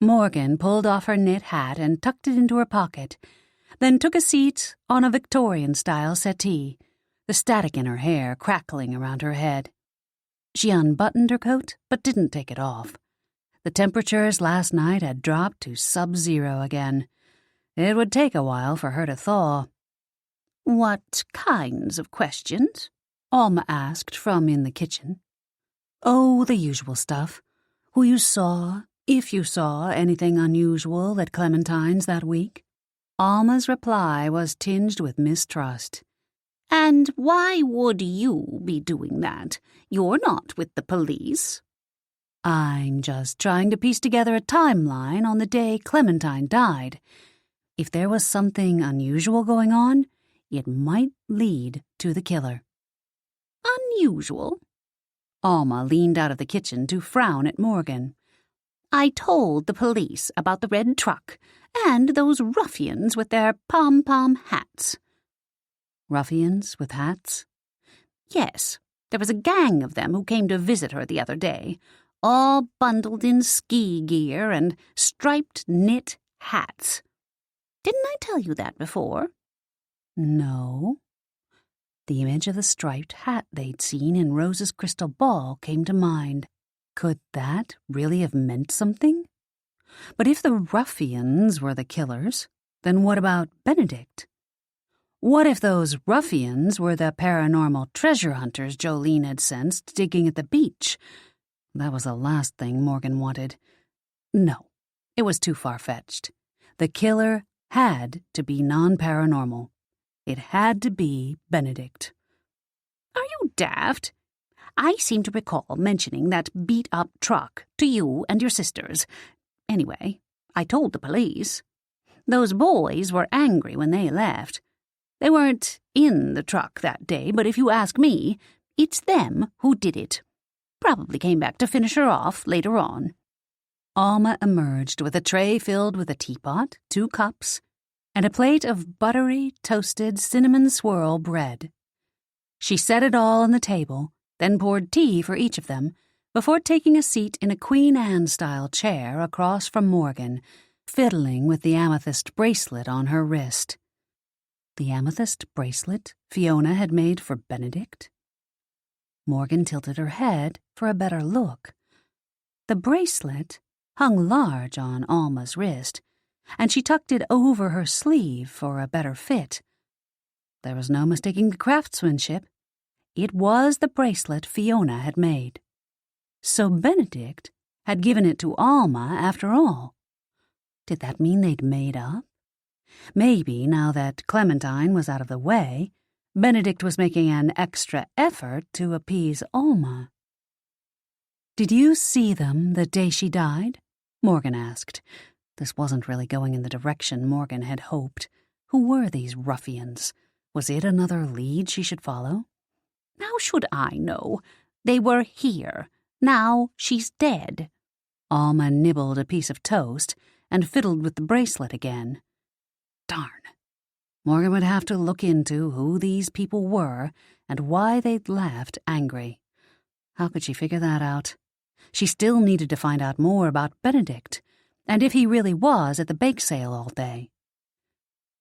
Morgan pulled off her knit hat and tucked it into her pocket, then took a seat on a Victorian-style settee, the static in her hair crackling around her head. She unbuttoned her coat, but didn't take it off. The temperatures last night had dropped to sub-zero again. It would take a while for her to thaw. "What kinds of questions?" Alma asked from in the kitchen. "Oh, the usual stuff. Who you saw, if you saw anything unusual at Clementine's that week." Alma's reply was tinged with mistrust. "And why would you be doing that? You're not with the police." "I'm just trying to piece together a timeline on the day Clementine died. If there was something unusual going on, it might lead to the killer." "Unusual?" Alma leaned out of the kitchen to frown at Morgan. "I told the police about the red truck and those ruffians with their pom-pom hats." "Ruffians with hats?" "Yes, there was a gang of them who came to visit her the other day, all bundled in ski gear and striped knit hats. Didn't I tell you that before?" "No." The image of the striped hat they'd seen in Rose's crystal ball came to mind. Could that really have meant something? But if the ruffians were the killers, then what about Benedict? What if those ruffians were the paranormal treasure hunters Jolene had sensed digging at the beach? That was the last thing Morgan wanted. No, it was too far-fetched. The killer had to be non-paranormal. It had to be Benedict. Are you daft? I seem to recall mentioning that beat-up truck to you and your sisters. Anyway, I told the police. Those boys were angry when they left. They weren't in the truck that day, but if you ask me, it's them who did it. Probably came back to finish her off later on. Alma emerged with a tray filled with a teapot, 2 cups, and a plate of buttery, toasted cinnamon swirl bread. She set it all on the table, then poured tea for each of them, before taking a seat in a Queen Anne-style chair across from Morgan, fiddling with the amethyst bracelet on her wrist. The amethyst bracelet Fiona had made for Benedict? Morgan tilted her head for a better look. The bracelet hung large on Alma's wrist, and she tucked it over her sleeve for a better fit. There was no mistaking the craftsmanship. It was the bracelet Fiona had made. So Benedict had given it to Alma after all. Did that mean they'd made up? Maybe, now that Clementine was out of the way, Benedict was making an extra effort to appease Alma. "Did you see them the day she died?" Morgan asked. This wasn't really going in the direction Morgan had hoped. Who were these ruffians? Was it another lead she should follow? How should I know? They were here. Now she's dead. Alma nibbled a piece of toast and fiddled with the bracelet again. Darn. Morgan would have to look into who these people were and why they'd left angry. How could she figure that out? She still needed to find out more about Benedict, and if he really was at the bake sale all day.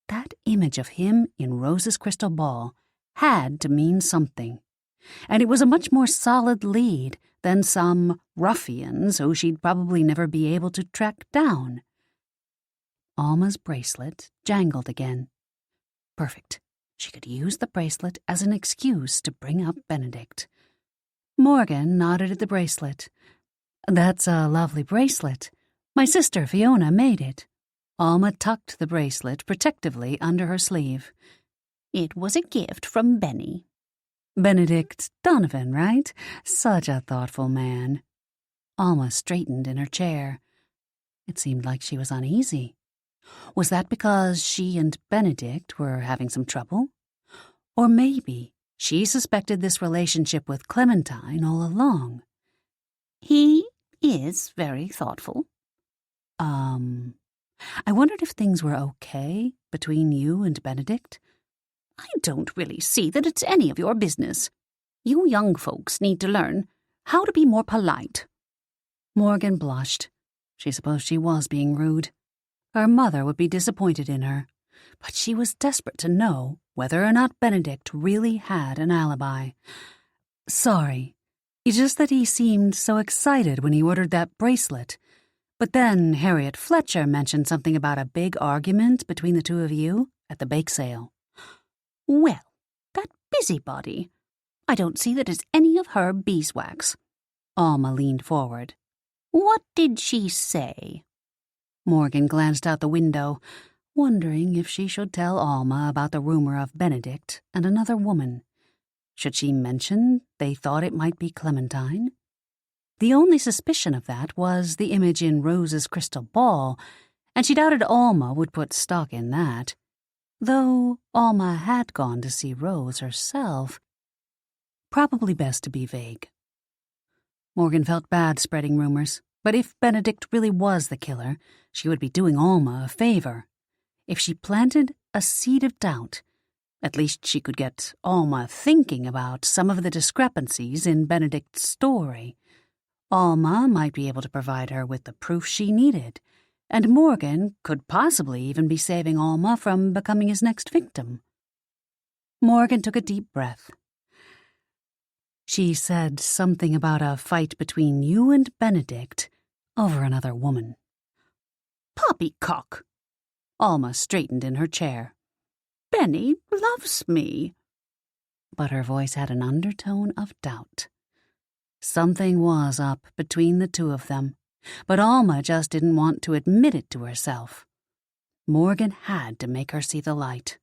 That image of him in Rose's crystal ball had to mean something, and it was a much more solid lead than some ruffians who she'd probably never be able to track down. Alma's bracelet jangled again. Perfect. She could use the bracelet as an excuse to bring up Benedict. Morgan nodded at the bracelet. "That's a lovely bracelet. My sister Fiona made it." Alma tucked the bracelet protectively under her sleeve. "It was a gift from Benny." Benedict Donovan, right? Such a thoughtful man. Alma straightened in her chair. It seemed like she was uneasy. Was that because she and Benedict were having some trouble? Or maybe she suspected this relationship with Clementine all along. "He is very thoughtful." I wondered if things were okay between you and Benedict. "I don't really see that it's any of your business. You young folks need to learn how to be more polite." Morgan blushed. She supposed she was being rude. Her mother would be disappointed in her, but she was desperate to know whether or not Benedict really had an alibi. "Sorry. It's just that he seemed so excited when he ordered that bracelet. But then Harriet Fletcher mentioned something about a big argument between the two of you at the bake sale." "Well, that busybody. I don't see that it's any of her beeswax." Alma leaned forward. "What did she say?" Morgan glanced out the window, wondering if she should tell Alma about the rumor of Benedict and another woman. Should she mention they thought it might be Clementine? The only suspicion of that was the image in Rose's crystal ball, and she doubted Alma would put stock in that. Though Alma had gone to see Rose herself. Probably best to be vague. Morgan felt bad spreading rumors, but if Benedict really was the killer, she would be doing Alma a favor. If she planted a seed of doubt, at least she could get Alma thinking about some of the discrepancies in Benedict's story. Alma might be able to provide her with the proof she needed, and Morgan could possibly even be saving Alma from becoming his next victim. Morgan took a deep breath. "She said something about a fight between you and Benedict over another woman." "Poppycock!" Alma straightened in her chair. Benny loves me." But her voice had an undertone of doubt. Something was up between the two of them, but Alma just didn't want to admit it to herself. Morgan had to make her see the light.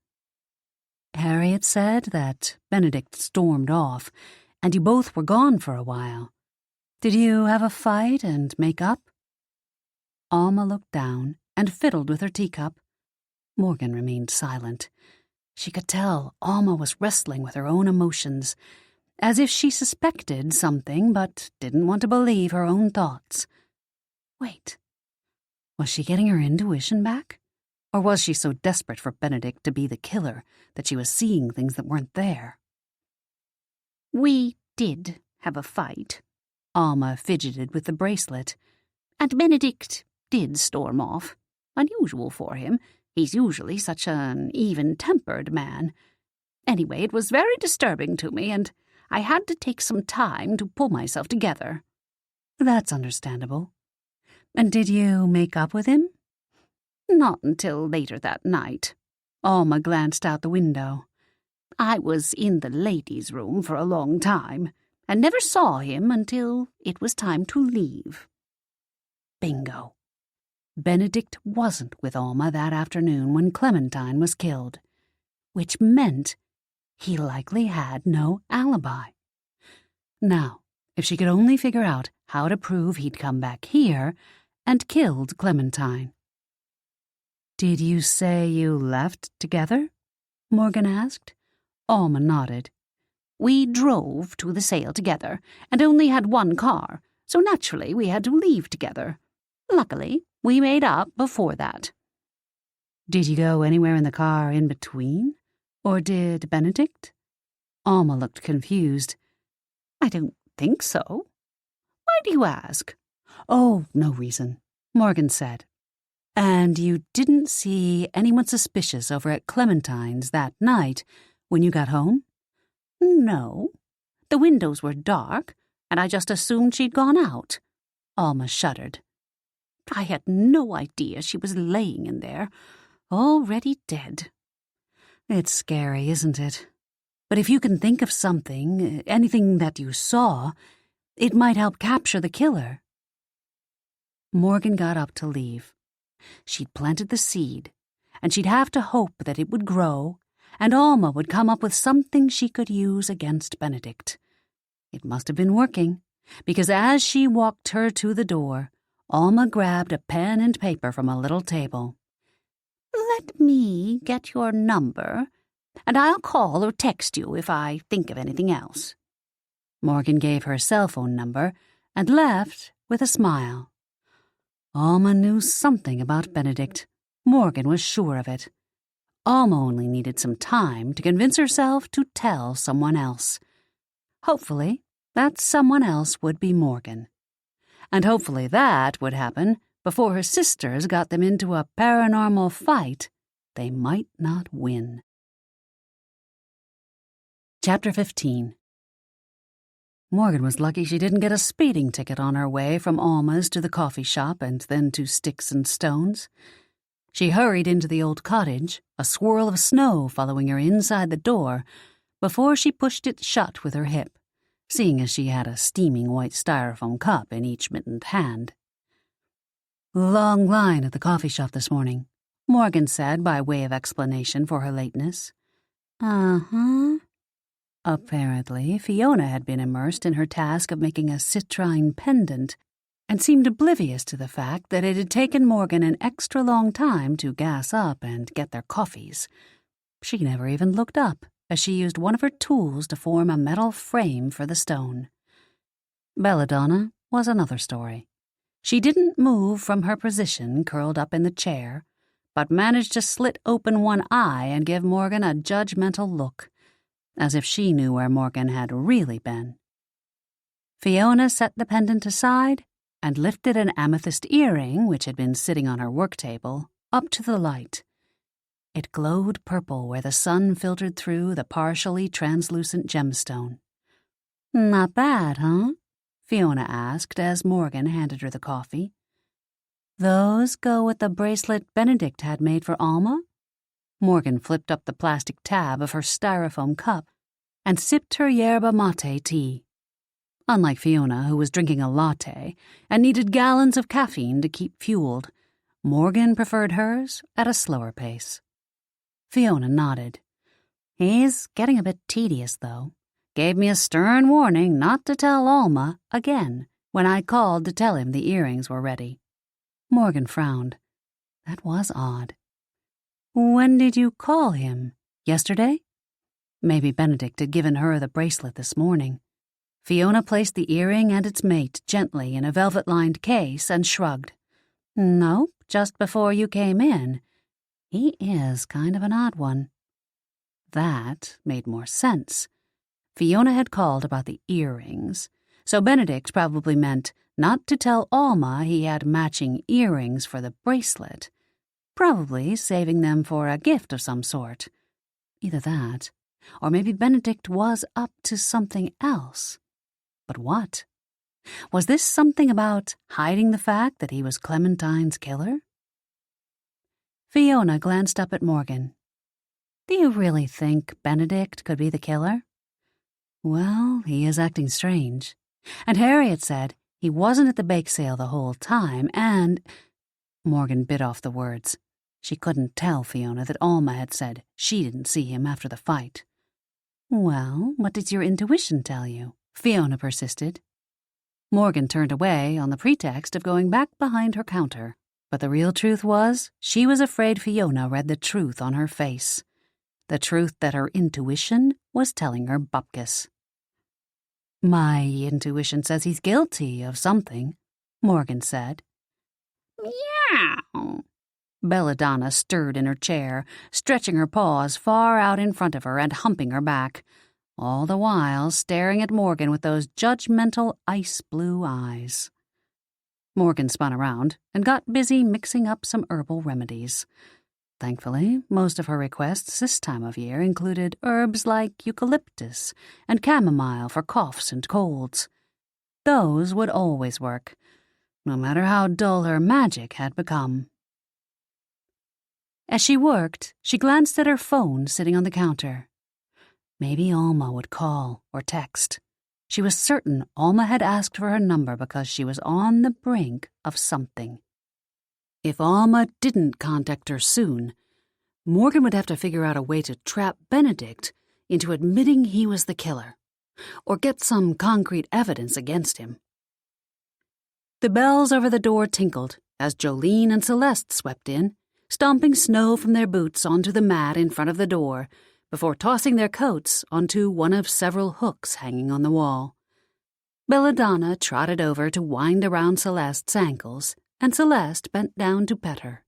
Harriet said that Benedict stormed off, and you both were gone for a while. Did you have a fight and make up? Alma looked down and fiddled with her teacup. Morgan remained silent. She could tell Alma was wrestling with her own emotions, as if she suspected something but didn't want to believe her own thoughts. Wait, was she getting her intuition back? Or was she so desperate for Benedict to be the killer that she was seeing things that weren't there? "We did have a fight." Alma fidgeted with the bracelet. "And Benedict did storm off. Unusual for him. He's usually such an even-tempered man. Anyway, it was very disturbing to me, and I had to take some time to pull myself together." "That's understandable. And did you make up with him?" "Not until later that night." Alma glanced out the window. "I was in the ladies' room for a long time, and never saw him until it was time to leave." Bingo. Benedict wasn't with Alma that afternoon when Clementine was killed, which meant he likely had no alibi. Now, if she could only figure out how to prove he'd come back here and killed Clementine. "Did you say you left together?" Morgan asked. Alma nodded. "We drove to the sale together, and only had one car, so naturally we had to leave together. Luckily, we made up before that." "Did you go anywhere in the car in between? Or did Benedict?" Alma looked confused. "I don't think so. Why do you ask?" "Oh, no reason," Morgan said. "And you didn't see anyone suspicious over at Clementine's that night when you got home?" "No. The windows were dark, and I just assumed she'd gone out." Alma shuddered. "I had no idea she was laying in there, already dead." "It's scary, isn't it? But if you can think of something, anything that you saw, it might help capture the killer." Morgan got up to leave. She'd planted the seed, and she'd have to hope that it would grow, and Alma would come up with something she could use against Benedict. It must have been working, because as she walked her to the door, Alma grabbed a pen and paper from a little table. "Let me get your number, and I'll call or text you if I think of anything else." Morgan gave her cell phone number and left with a smile. Alma knew something about Benedict. Morgan was sure of it. Alma only needed some time to convince herself to tell someone else. Hopefully, that someone else would be Morgan. And hopefully that would happen before her sisters got them into a paranormal fight they might not win. Chapter 15. Morgan was lucky she didn't get a speeding ticket on her way from Alma's to the coffee shop and then to Sticks and Stones. She hurried into the old cottage, a swirl of snow following her inside the door, before she pushed it shut with her hip, seeing as she had a steaming white styrofoam cup in each mittened hand. "Long line at the coffee shop this morning," Morgan said by way of explanation for her lateness. "Uh-huh." Apparently, Fiona had been immersed in her task of making a citrine pendant and seemed oblivious to the fact that it had taken Morgan an extra long time to gas up and get their coffees. She never even looked up as she used one of her tools to form a metal frame for the stone. Belladonna was another story. She didn't move from her position curled up in the chair, but managed to slit open one eye and give Morgan a judgmental look, as if she knew where Morgan had really been. Fiona set the pendant aside and lifted an amethyst earring, which had been sitting on her work table, up to the light. It glowed purple where the sun filtered through the partially translucent gemstone. "Not bad, huh?" Fiona asked as Morgan handed her the coffee. "Those go with the bracelet Benedict had made for Alma?" Morgan flipped up the plastic tab of her styrofoam cup and sipped her yerba mate tea. Unlike Fiona, who was drinking a latte and needed gallons of caffeine to keep fueled, Morgan preferred hers at a slower pace. Fiona nodded. "He's getting a bit tedious, though. Gave me a stern warning not to tell Alma again when I called to tell him the earrings were ready." Morgan frowned. That was odd. "When did you call him? Yesterday?" Maybe Benedict had given her the bracelet this morning. Fiona placed the earring and its mate gently in a velvet-lined case and shrugged. "Nope, just before you came in. He is kind of an odd one." That made more sense. Fiona had called about the earrings, so Benedict probably meant not to tell Alma he had matching earrings for the bracelet, probably saving them for a gift of some sort. Either that, or maybe Benedict was up to something else. But what? Was this something about hiding the fact that he was Clementine's killer? Fiona glanced up at Morgan. "Do you really think Benedict could be the killer?" "Well, he is acting strange. And Harriet said he wasn't at the bake sale the whole time, and—" Morgan bit off the words. She couldn't tell Fiona that Alma had said she didn't see him after the fight. "Well, what did your intuition tell you?" Fiona persisted. Morgan turned away on the pretext of going back behind her counter, but the real truth was she was afraid Fiona read the truth on her face. The truth that her intuition was telling her bupkis. "My intuition says he's guilty of something," Morgan said. "Meow." Belladonna stirred in her chair, stretching her paws far out in front of her and humping her back, all the while staring at Morgan with those judgmental ice-blue eyes. Morgan spun around and got busy mixing up some herbal remedies. Thankfully, most of her requests this time of year included herbs like eucalyptus and chamomile for coughs and colds. Those would always work, no matter how dull her magic had become. As she worked, she glanced at her phone sitting on the counter. Maybe Alma would call or text. She was certain Alma had asked for her number because she was on the brink of something. If Alma didn't contact her soon, Morgan would have to figure out a way to trap Benedict into admitting he was the killer, or get some concrete evidence against him. The bells over the door tinkled as Jolene and Celeste swept in, stomping snow from their boots onto the mat in front of the door before tossing their coats onto one of several hooks hanging on the wall. Belladonna trotted over to wind around Celeste's ankles, and Celeste bent down to pet her.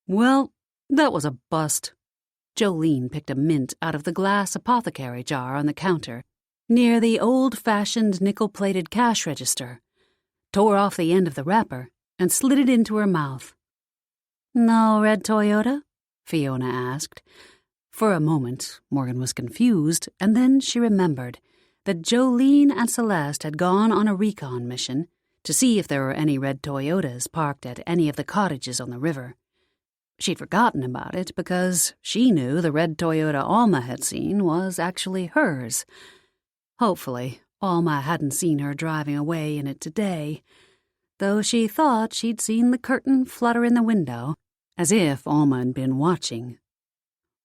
"Well, that was a bust." Jolene picked a mint out of the glass apothecary jar on the counter near the old-fashioned nickel-plated cash register, tore off the end of the wrapper, and slid it into her mouth. "No red Toyota?" Fiona asked. For a moment, Morgan was confused, and then she remembered that Jolene and Celeste had gone on a recon mission to see if there were any red Toyotas parked at any of the cottages on the river. She'd forgotten about it because she knew the red Toyota Alma had seen was actually hers. Hopefully, Alma hadn't seen her driving away in it today, though she thought she'd seen the curtain flutter in the window, as if Alma had been watching.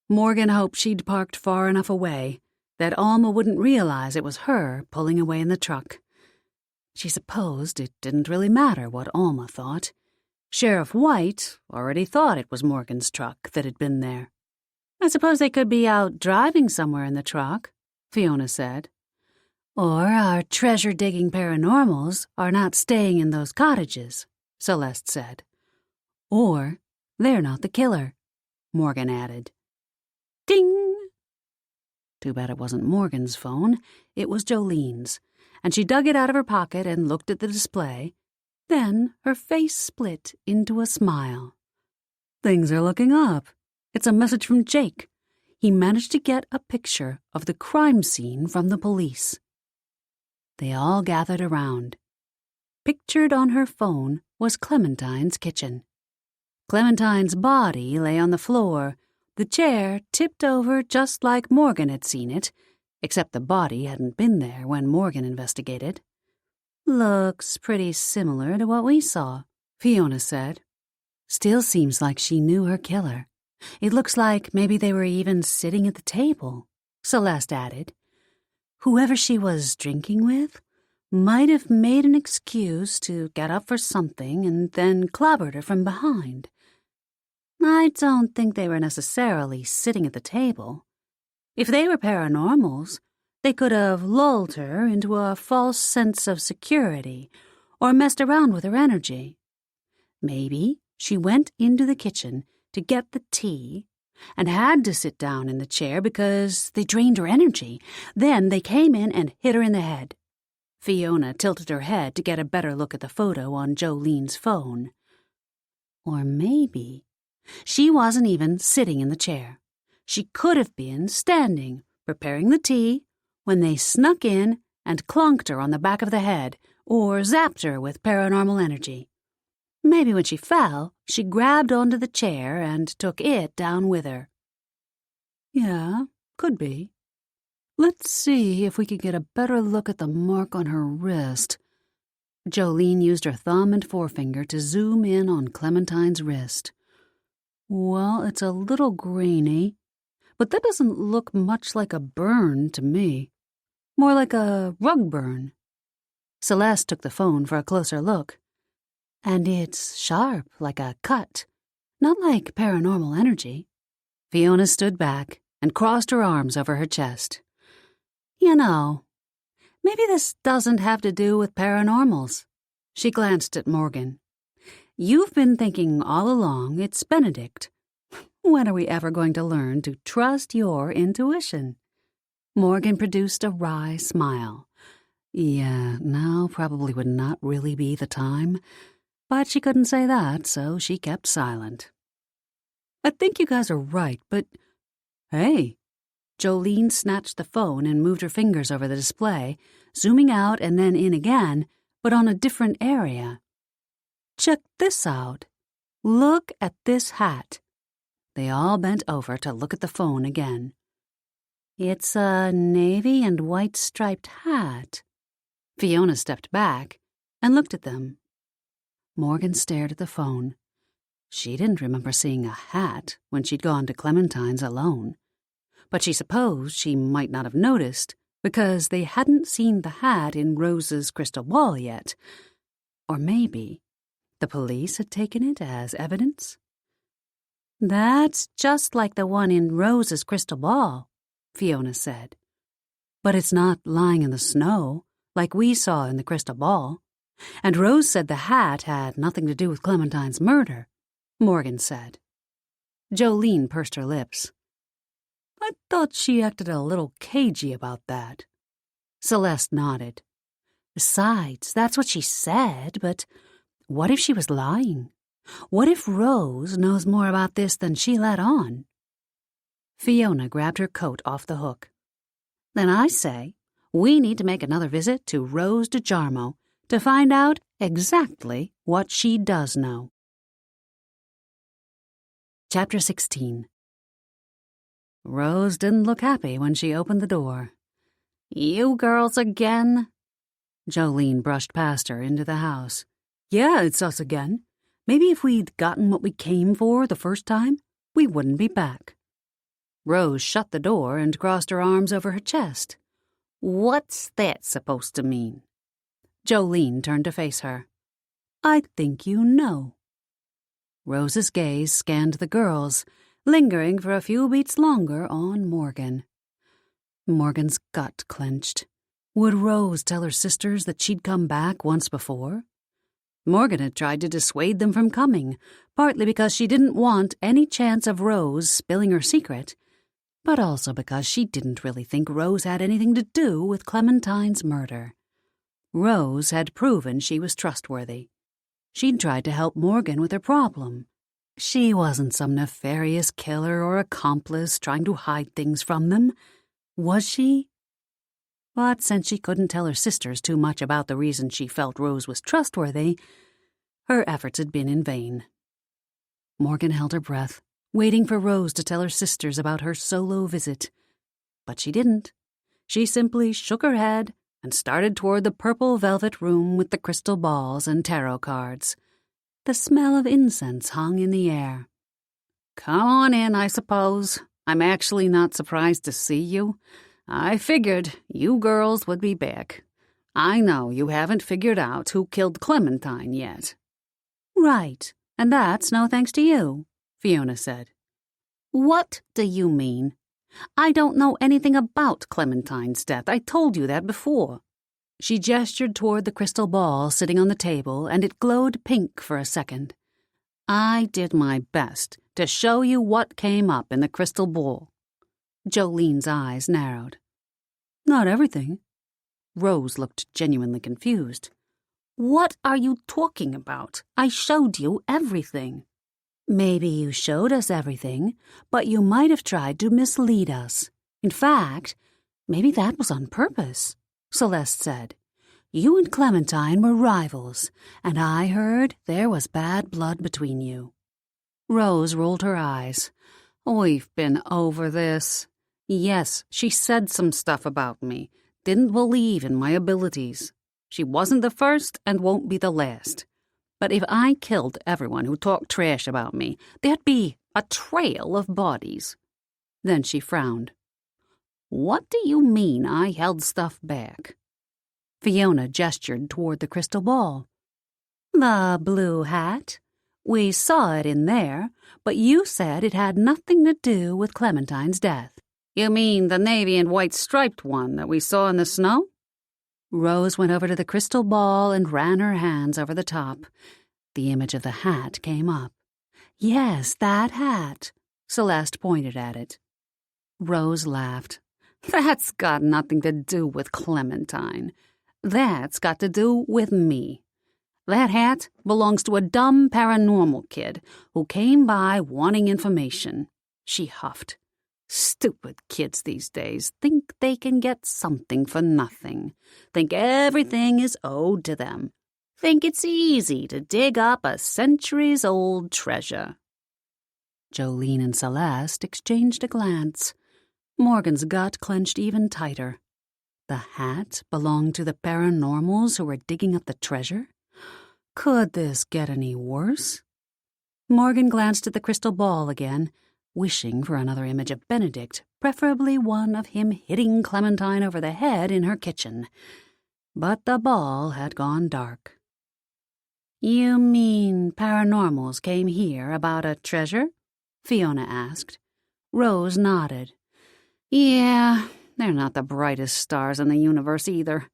Morgan hoped she'd parked far enough away that Alma wouldn't realize it was her pulling away in the truck. She supposed it didn't really matter what Alma thought. Sheriff White already thought it was Morgan's truck that had been there. "I suppose they could be out driving somewhere in the truck," Fiona said. "Or our treasure-digging paranormals are not staying in those cottages," Celeste said. "Or they're not the killer," Morgan added. Ding! Too bad it wasn't Morgan's phone, it was Jolene's, and she dug it out of her pocket and looked at the display. Then her face split into a smile. "Things are looking up. It's a message from Jake. He managed to get a picture of the crime scene from the police." They all gathered around. Pictured on her phone was Clementine's kitchen. Clementine's body lay on the floor, The chair tipped over just like Morgan had seen it, except the body hadn't been there when Morgan investigated. "Looks pretty similar to what we saw," Fiona said. "Still seems like she knew her killer. It looks like maybe they were even sitting at the table," Celeste added. "Whoever she was drinking with might have made an excuse to get up for something and then clobbered her from behind. I don't think they were necessarily sitting at the table. If they were paranormals, they could have lulled her into a false sense of security or messed around with her energy. Maybe she went into the kitchen to get the tea and had to sit down in the chair because they drained her energy. Then they came in and hit her in the head." Fiona tilted her head to get a better look at the photo on Jolene's phone. "Or maybe she wasn't even sitting in the chair. She could have been standing, preparing the tea, when they snuck in and clonked her on the back of the head or zapped her with paranormal energy. Maybe when she fell, she grabbed onto the chair and took it down with her." "Yeah, could be. Let's see if we could get a better look at the mark on her wrist." Jolene used her thumb and forefinger to zoom in on Clementine's wrist. "Well, it's a little grainy, but that doesn't look much like a burn to me. More like a rug burn." Celeste took the phone for a closer look. "And it's sharp, like a cut, not like paranormal energy." Fiona stood back and crossed her arms over her chest. "You know, maybe this doesn't have to do with paranormals." She glanced at Morgan. "You've been thinking all along it's Benedict. When are we ever going to learn to trust your intuition?" Morgan produced a wry smile. Yeah, now probably would not really be the time. But she couldn't say that, so she kept silent. "I think you guys are right, but hey." Jolene snatched the phone and moved her fingers over the display, zooming out and then in again, but on a different area. "Check this out. Look at this hat." They all bent over to look at the phone again. "It's a navy and white striped hat." Fiona stepped back and looked at them. Morgan stared at the phone. She didn't remember seeing a hat when she'd gone to Clementine's alone, but she supposed she might not have noticed because they hadn't seen the hat in Rose's crystal ball yet. Or maybe the police had taken it as evidence. "That's just like the one in Rose's crystal ball," Fiona said. "But it's not lying in the snow like we saw in the crystal ball. And Rose said the hat had nothing to do with Clementine's murder," Morgan said. Jolene pursed her lips. "I thought she acted a little cagey about that." Celeste nodded. "Besides, that's what she said, but what if she was lying? What if Rose knows more about this than she let on?" Fiona grabbed her coat off the hook. "Then I say we need to make another visit to Rose DeJarmo to find out exactly what she does know." Chapter 16. Rose didn't look happy when she opened the door. "You girls again?" Jolene brushed past her into the house. "Yeah, it's us again. Maybe if we'd gotten what we came for the first time, we wouldn't be back." Rose shut the door and crossed her arms over her chest. "What's that supposed to mean?" Jolene turned to face her. "I think you know." Rose's gaze scanned the girls, lingering for a few beats longer on Morgan. Morgan's gut clenched. Would Rose tell her sisters that she'd come back once before? Morgan had tried to dissuade them from coming, partly because she didn't want any chance of Rose spilling her secret, but also because she didn't really think Rose had anything to do with Clementine's murder. Rose had proven she was trustworthy. She'd tried to help Morgan with her problem. She wasn't some nefarious killer or accomplice trying to hide things from them, was she? But since she couldn't tell her sisters too much about the reason she felt Rose was trustworthy, her efforts had been in vain. Morgan held her breath, waiting for Rose to tell her sisters about her solo visit. But she didn't. She simply shook her head and started toward the purple velvet room with the crystal balls and tarot cards. The smell of incense hung in the air. "Come on in, I suppose. I'm actually not surprised to see you. I figured you girls would be back. I know you haven't figured out who killed Clementine yet." "Right, and that's no thanks to you," Fiona said. "What do you mean? I don't know anything about Clementine's death. I told you that before." She gestured toward the crystal ball sitting on the table, and it glowed pink for a second. "I did my best to show you what came up in the crystal ball." Jolene's eyes narrowed. "Not everything." Rose looked genuinely confused. "What are you talking about? I showed you everything." "Maybe you showed us everything, but you might have tried to mislead us. In fact, maybe that was on purpose," Celeste said. "You and Clementine were rivals, and I heard there was bad blood between you." Rose rolled her eyes. "We've been over this. Yes, she said some stuff about me. Didn't believe in my abilities. She wasn't the first and won't be the last. But if I killed everyone who talked trash about me, there'd be a trail of bodies." Then she frowned. "What do you mean I held stuff back?" Fiona gestured toward the crystal ball. "The blue hat. We saw it in there, but you said it had nothing to do with Clementine's death." "You mean the navy and white striped one that we saw in the snow?" Rose went over to the crystal ball and ran her hands over the top. The image of the hat came up. "Yes, that hat." Celeste pointed at it. Rose laughed. "That's got nothing to do with Clementine. That's got to do with me. That hat belongs to a dumb paranormal kid who came by wanting information." She huffed. "Stupid kids these days think they can get something for nothing. Think everything is owed to them. Think it's easy to dig up a centuries-old treasure." Jolene and Celeste exchanged a glance. Morgan's gut clenched even tighter. The hat belonged to the paranormals who were digging up the treasure? Could this get any worse? Morgan glanced at the crystal ball again, wishing for another image of Benedict, preferably one of him hitting Clementine over the head in her kitchen. But the ball had gone dark. "You mean paranormals came here about a treasure?" Fiona asked. Rose nodded. "Yeah, they're not the brightest stars in the universe either.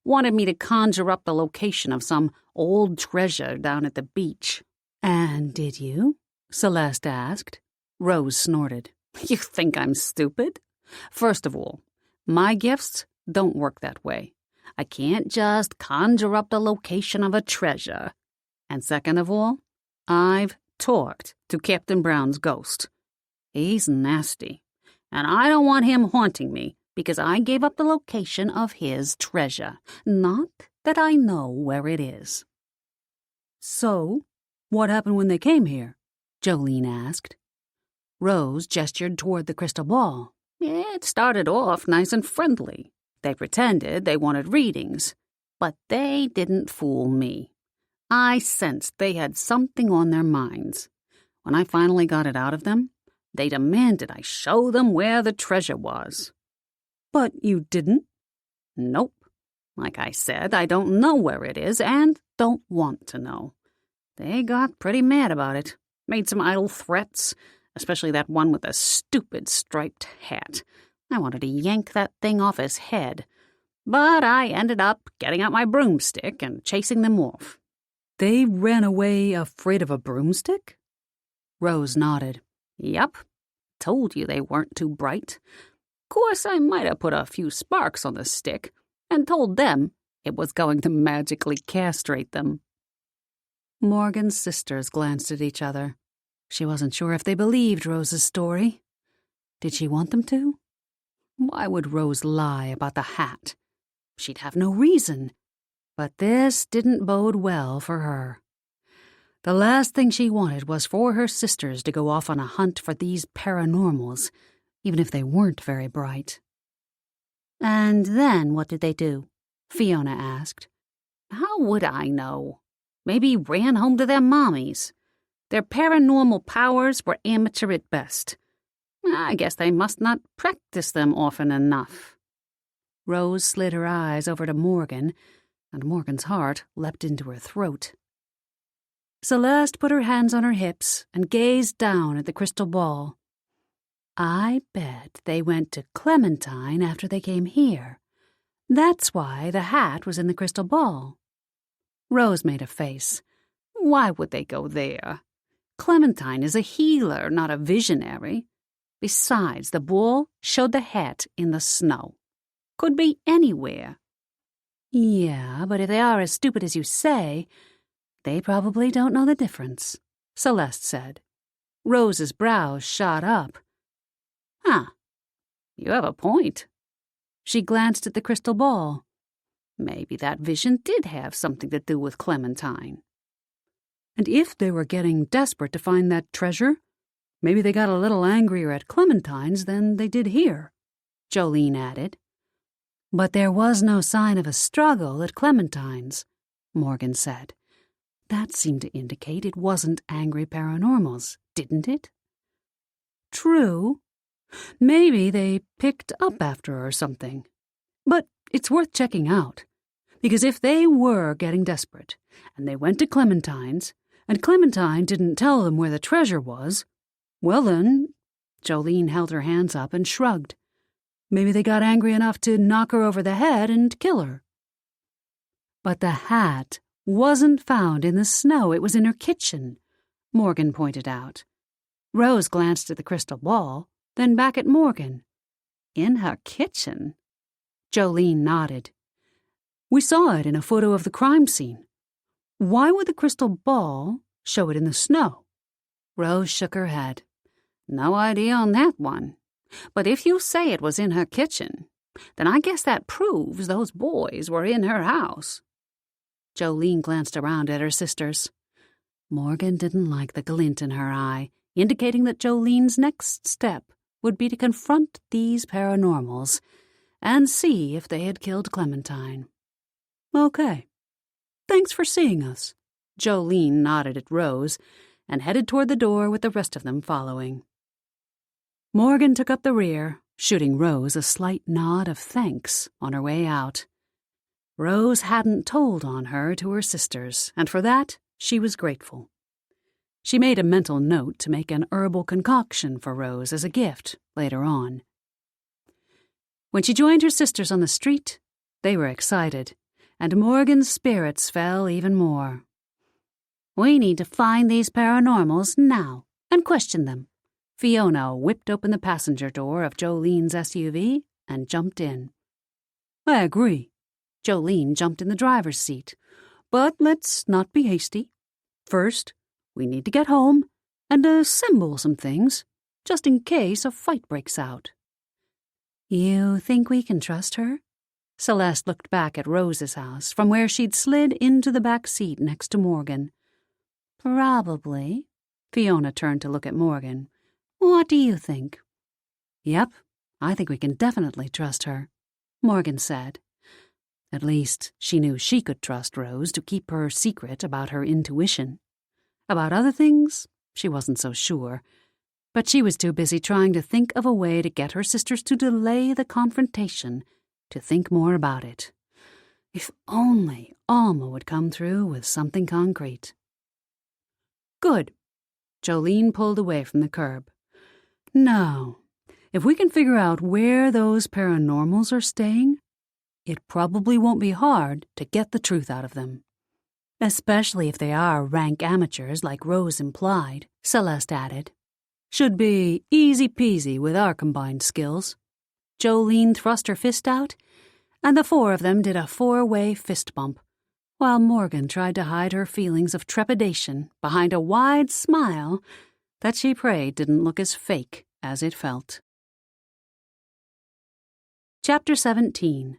Wanted me to conjure up the location of some old treasure down at the beach." "And did you?" Celeste asked. Rose snorted. "You think I'm stupid? First of all, my gifts don't work that way. I can't just conjure up the location of a treasure. And second of all, I've talked to Captain Brown's ghost. He's nasty, and I don't want him haunting me because I gave up the location of his treasure. Not that I know where it is." "So, what happened when they came here?" Jolene asked. Rose gestured toward the crystal ball. "It started off nice and friendly. They pretended they wanted readings, but they didn't fool me. I sensed they had something on their minds. When I finally got it out of them, they demanded I show them where the treasure was." "But you didn't?" "Nope. Like I said, I don't know where it is and don't want to know. They got pretty mad about it. Made some idle threats, especially that one with the stupid striped hat. I wanted to yank that thing off his head. But I ended up getting out my broomstick and chasing them off." "They ran away afraid of a broomstick?" Rose nodded. "Yup. Told you they weren't too bright. Course, I might have put a few sparks on the stick and told them it was going to magically castrate them." Morgan's sisters glanced at each other. She wasn't sure if they believed Rose's story. Did she want them to? Why would Rose lie about the hat? She'd have no reason. But this didn't bode well for her. The last thing she wanted was for her sisters to go off on a hunt for these paranormals, even if they weren't very bright. And then what did they do? Fiona asked. How would I know? Maybe ran home to their mommies. Their paranormal powers were amateur at best. I guess they must not practice them often enough. Rose slid her eyes over to Morgan, and Morgan's heart leapt into her throat. Celeste put her hands on her hips and gazed down at the crystal ball. I bet they went to Clementine after they came here. That's why the hat was in the crystal ball. Rose made a face. Why would they go there? Clementine is a healer, not a visionary. Besides, the ball showed the hat in the snow. Could be anywhere. Yeah, but if they are as stupid as you say, they probably don't know the difference, Celeste said. Rose's brows shot up. Huh, you have a point. She glanced at the crystal ball. Maybe that vision did have something to do with Clementine. And if they were getting desperate to find that treasure, maybe they got a little angrier at Clementine's than they did here, Jolene added. But there was no sign of a struggle at Clementine's, Morgan said. That seemed to indicate it wasn't angry paranormals, didn't it? True. Maybe they picked up after her or something. But it's worth checking out, because if they were getting desperate, and they went to Clementine's, and Clementine didn't tell them where the treasure was, well then, Jolene held her hands up and shrugged. Maybe they got angry enough to knock her over the head and kill her. But the hat wasn't found in the snow. It was in her kitchen, Morgan pointed out. Rose glanced at the crystal ball, then back at Morgan. In her kitchen? Jolene nodded. We saw it in a photo of the crime scene. Why would the crystal ball show it in the snow? Rose shook her head. No idea on that one. But if you say it was in her kitchen, then I guess that proves those boys were in her house. Jolene glanced around at her sisters. Morgan didn't like the glint in her eye, indicating that Jolene's next step would be to confront these paranormals and see if they had killed Clementine. Okay. Thanks for seeing us. Jolene nodded at Rose and headed toward the door with the rest of them following. Morgan took up the rear, shooting Rose a slight nod of thanks on her way out. Rose hadn't told on her to her sisters, and for that she was grateful. She made a mental note to make an herbal concoction for Rose as a gift later on. When she joined her sisters on the street, they were excited, and Morgan's spirits fell even more. We need to find these paranormals now and question them. Fiona whipped open the passenger door of Jolene's SUV and jumped in. I agree. Jolene jumped in the driver's seat. But let's not be hasty. First, we need to get home and assemble some things, just in case a fight breaks out. You think we can trust her? Celeste looked back at Rose's house, from where she'd slid into the back seat next to Morgan. Probably. Fiona turned to look at Morgan. What do you think? Yep, I think we can definitely trust her, Morgan said. At least she knew she could trust Rose to keep her secret about her intuition. About other things, she wasn't so sure, but she was too busy trying to think of a way to get her sisters to delay the confrontation to think more about it. If only Alma would come through with something concrete. Good. Jolene pulled away from the curb. Now, if we can figure out where those paranormals are staying, it probably won't be hard to get the truth out of them. Especially if they are rank amateurs like Rose implied, Celeste added. Should be easy peasy with our combined skills. Jolene thrust her fist out, and the four of them did a four-way fist bump, while Morgan tried to hide her feelings of trepidation behind a wide smile that she prayed didn't look as fake as it felt. Chapter 17.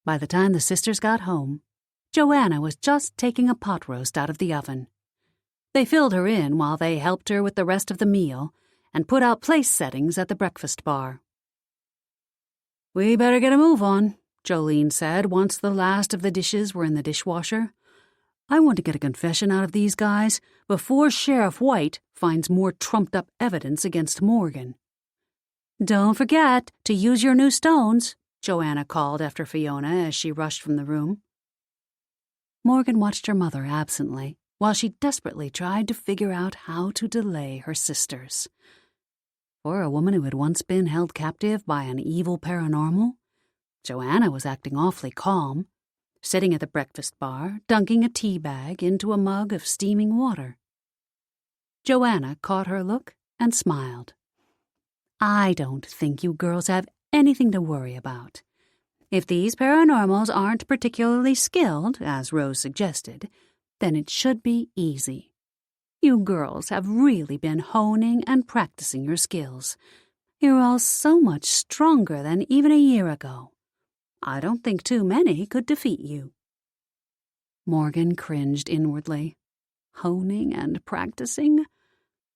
By the time the sisters got home, Joanna was just taking a pot roast out of the oven. They filled her in while they helped her with the rest of the meal and put out place settings at the breakfast bar. "We better get a move on," Jolene said once the last of the dishes were in the dishwasher. "I want to get a confession out of these guys before Sheriff White finds more trumped-up evidence against Morgan." "Don't forget to use your new stones," Joanna called after Fiona as she rushed from the room. Morgan watched her mother absently while she desperately tried to figure out how to delay her sisters. For a woman who had once been held captive by an evil paranormal, Joanna was acting awfully calm, sitting at the breakfast bar, dunking a tea bag into a mug of steaming water. Joanna caught her look and smiled. "I don't think you girls have anything to worry about. If these paranormals aren't particularly skilled, as Rose suggested, then it should be easy. You girls have really been honing and practicing your skills. You're all so much stronger than even a year ago. I don't think too many could defeat you." Morgan cringed inwardly. Honing and practicing?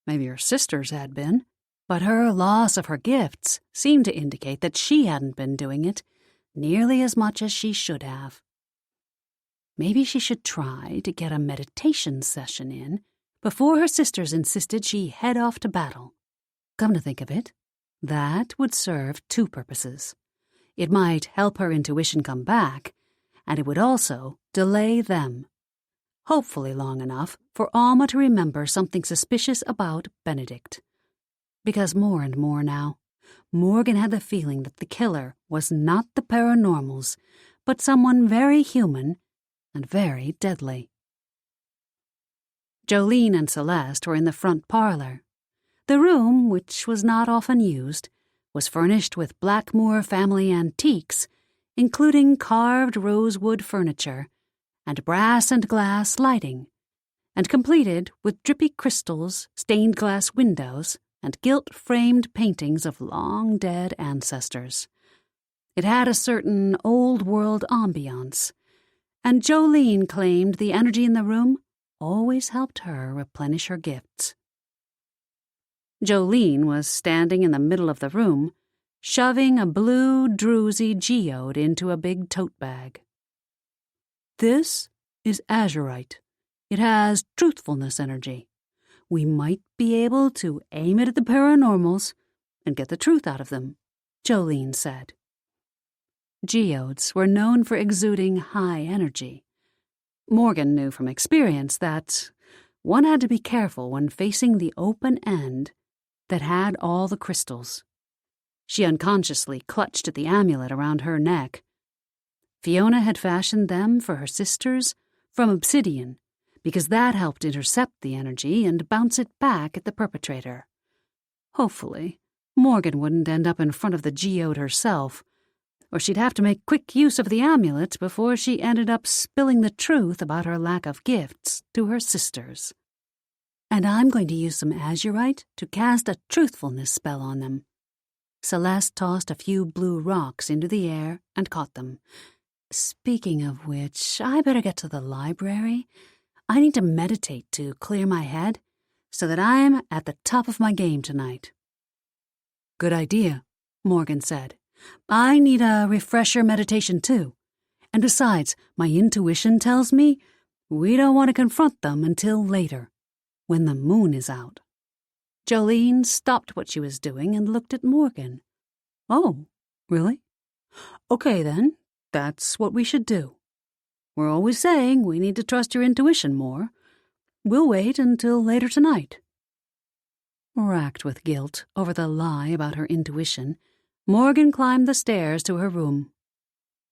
Maybe her sisters had been, but her loss of her gifts seemed to indicate that she hadn't been doing it nearly as much as she should have. Maybe she should try to get a meditation session in before her sisters insisted she head off to battle. Come to think of it, that would serve two purposes. It might help her intuition come back, and it would also delay them. Hopefully long enough for Alma to remember something suspicious about Benedict. Because more and more now, Morgan had the feeling that the killer was not the paranormals, but someone very human and very deadly. Jolene and Celeste were in the front parlor. The room, which was not often used, was furnished with Blackmoore family antiques, including carved rosewood furniture and brass and glass lighting, and completed with drippy crystals, stained glass windows, and gilt-framed paintings of long-dead ancestors. It had a certain old-world ambiance, and Jolene claimed the energy in the room always helped her replenish her gifts. Jolene was standing in the middle of the room, shoving a blue druzy geode into a big tote bag. "This is azurite. It has truthfulness energy. We might be able to aim it at the paranormals and get the truth out of them," Jolene said. Geodes were known for exuding high energy. Morgan knew from experience that one had to be careful when facing the open end that had all the crystals. She unconsciously clutched at the amulet around her neck. Fiona had fashioned them for her sisters from obsidian, because that helped intercept the energy and bounce it back at the perpetrator. Hopefully, Morgan wouldn't end up in front of the geode herself, or she'd have to make quick use of the amulet before she ended up spilling the truth about her lack of gifts to her sisters. "And I'm going to use some azurite to cast a truthfulness spell on them." Celeste tossed a few blue rocks into the air and caught them. "Speaking of which, I better get to the library. I need to meditate to clear my head so that I'm at the top of my game tonight." "Good idea," Morgan said. "I need a refresher meditation too. And besides, my intuition tells me we don't want to confront them until later, when the moon is out." Jolene stopped what she was doing and looked at Morgan. "Oh, really? Okay then, that's what we should do. We're always saying we need to trust your intuition more. We'll wait until later tonight." Racked with guilt over the lie about her intuition, Morgan climbed the stairs to her room.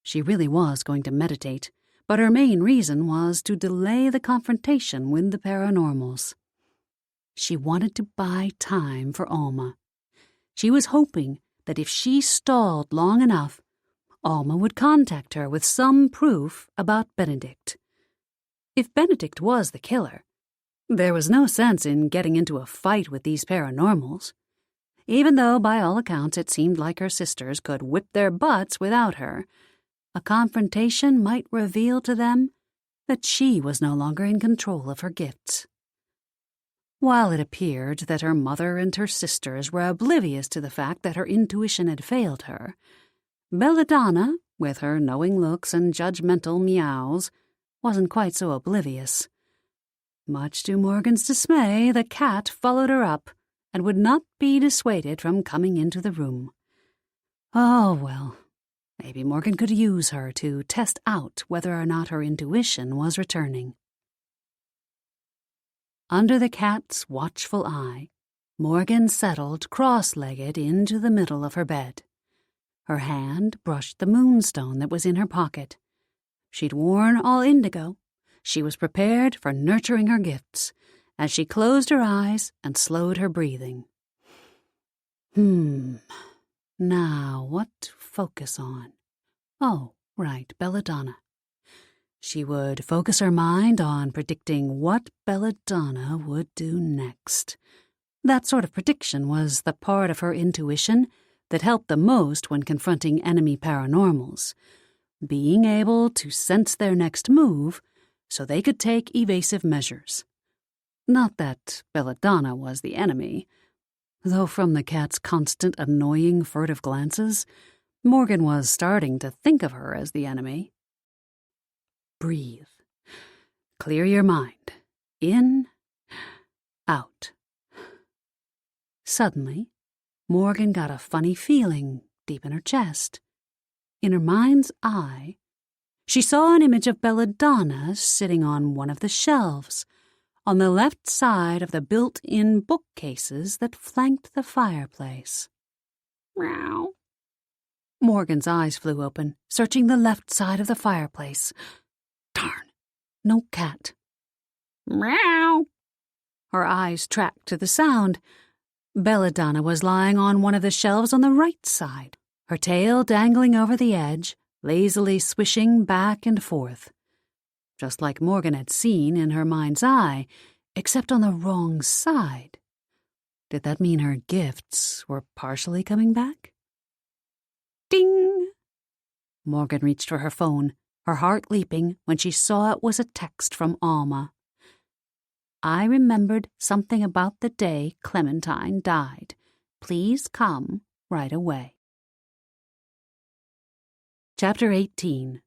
She really was going to meditate, but her main reason was to delay the confrontation with the paranormals. She wanted to buy time for Alma. She was hoping that if she stalled long enough, Alma would contact her with some proof about Benedict. If Benedict was the killer, there was no sense in getting into a fight with these paranormals. Even though, by all accounts, it seemed like her sisters could whip their butts without her, a confrontation might reveal to them that she was no longer in control of her gifts. While it appeared that her mother and her sisters were oblivious to the fact that her intuition had failed her, Belladonna, with her knowing looks and judgmental meows, wasn't quite so oblivious. Much to Morgan's dismay, the cat followed her up and would not be dissuaded from coming into the room. Oh, well, maybe Morgan could use her to test out whether or not her intuition was returning. Under the cat's watchful eye, Morgan settled cross-legged into the middle of her bed. Her hand brushed the moonstone that was in her pocket. She'd worn all indigo. She was prepared for nurturing her gifts as she closed her eyes and slowed her breathing. Now what to focus on? Oh, right, Belladonna. She would focus her mind on predicting what Belladonna would do next. That sort of prediction was the part of her intuition that helped the most when confronting enemy paranormals, being able to sense their next move so they could take evasive measures. Not that Belladonna was the enemy, though from the cat's constant annoying furtive glances, Morgan was starting to think of her as the enemy. Breathe. Clear your mind. In, out. Suddenly, Morgan got a funny feeling deep in her chest. In her mind's eye, she saw an image of Belladonna sitting on one of the shelves, on the left side of the built-in bookcases that flanked the fireplace. Meow. Morgan's eyes flew open, searching the left side of the fireplace. Darn, no cat. Meow. Her eyes tracked to the sound. Belladonna was lying on one of the shelves on the right side, her tail dangling over the edge, lazily swishing back and forth. Just like Morgan had seen in her mind's eye, except on the wrong side. Did that mean her gifts were partially coming back? Ding! Morgan reached for her phone, her heart leaping when she saw it was a text from Alma. I remembered something about the day Clementine died. Please come right away. Chapter 18.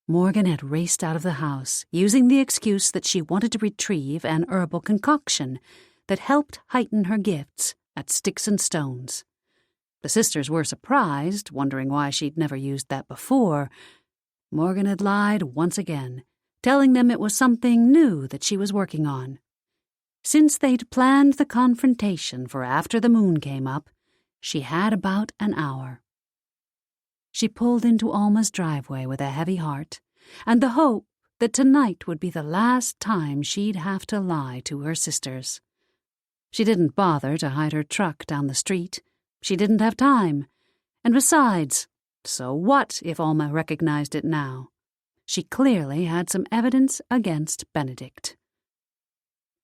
Morgan had raced out of the house, using the excuse that she wanted to retrieve an herbal concoction that helped heighten her gifts at Sticks and Stones. The sisters were surprised, wondering why she'd never used that before. Morgan had lied once again, telling them it was something new that she was working on. Since they'd planned the confrontation for after the moon came up, she had about an hour. She pulled into Alma's driveway with a heavy heart, and the hope that tonight would be the last time she'd have to lie to her sisters. She didn't bother to hide her truck down the street. She didn't have time. And besides, so what if Alma recognized it now? She clearly had some evidence against Benedict.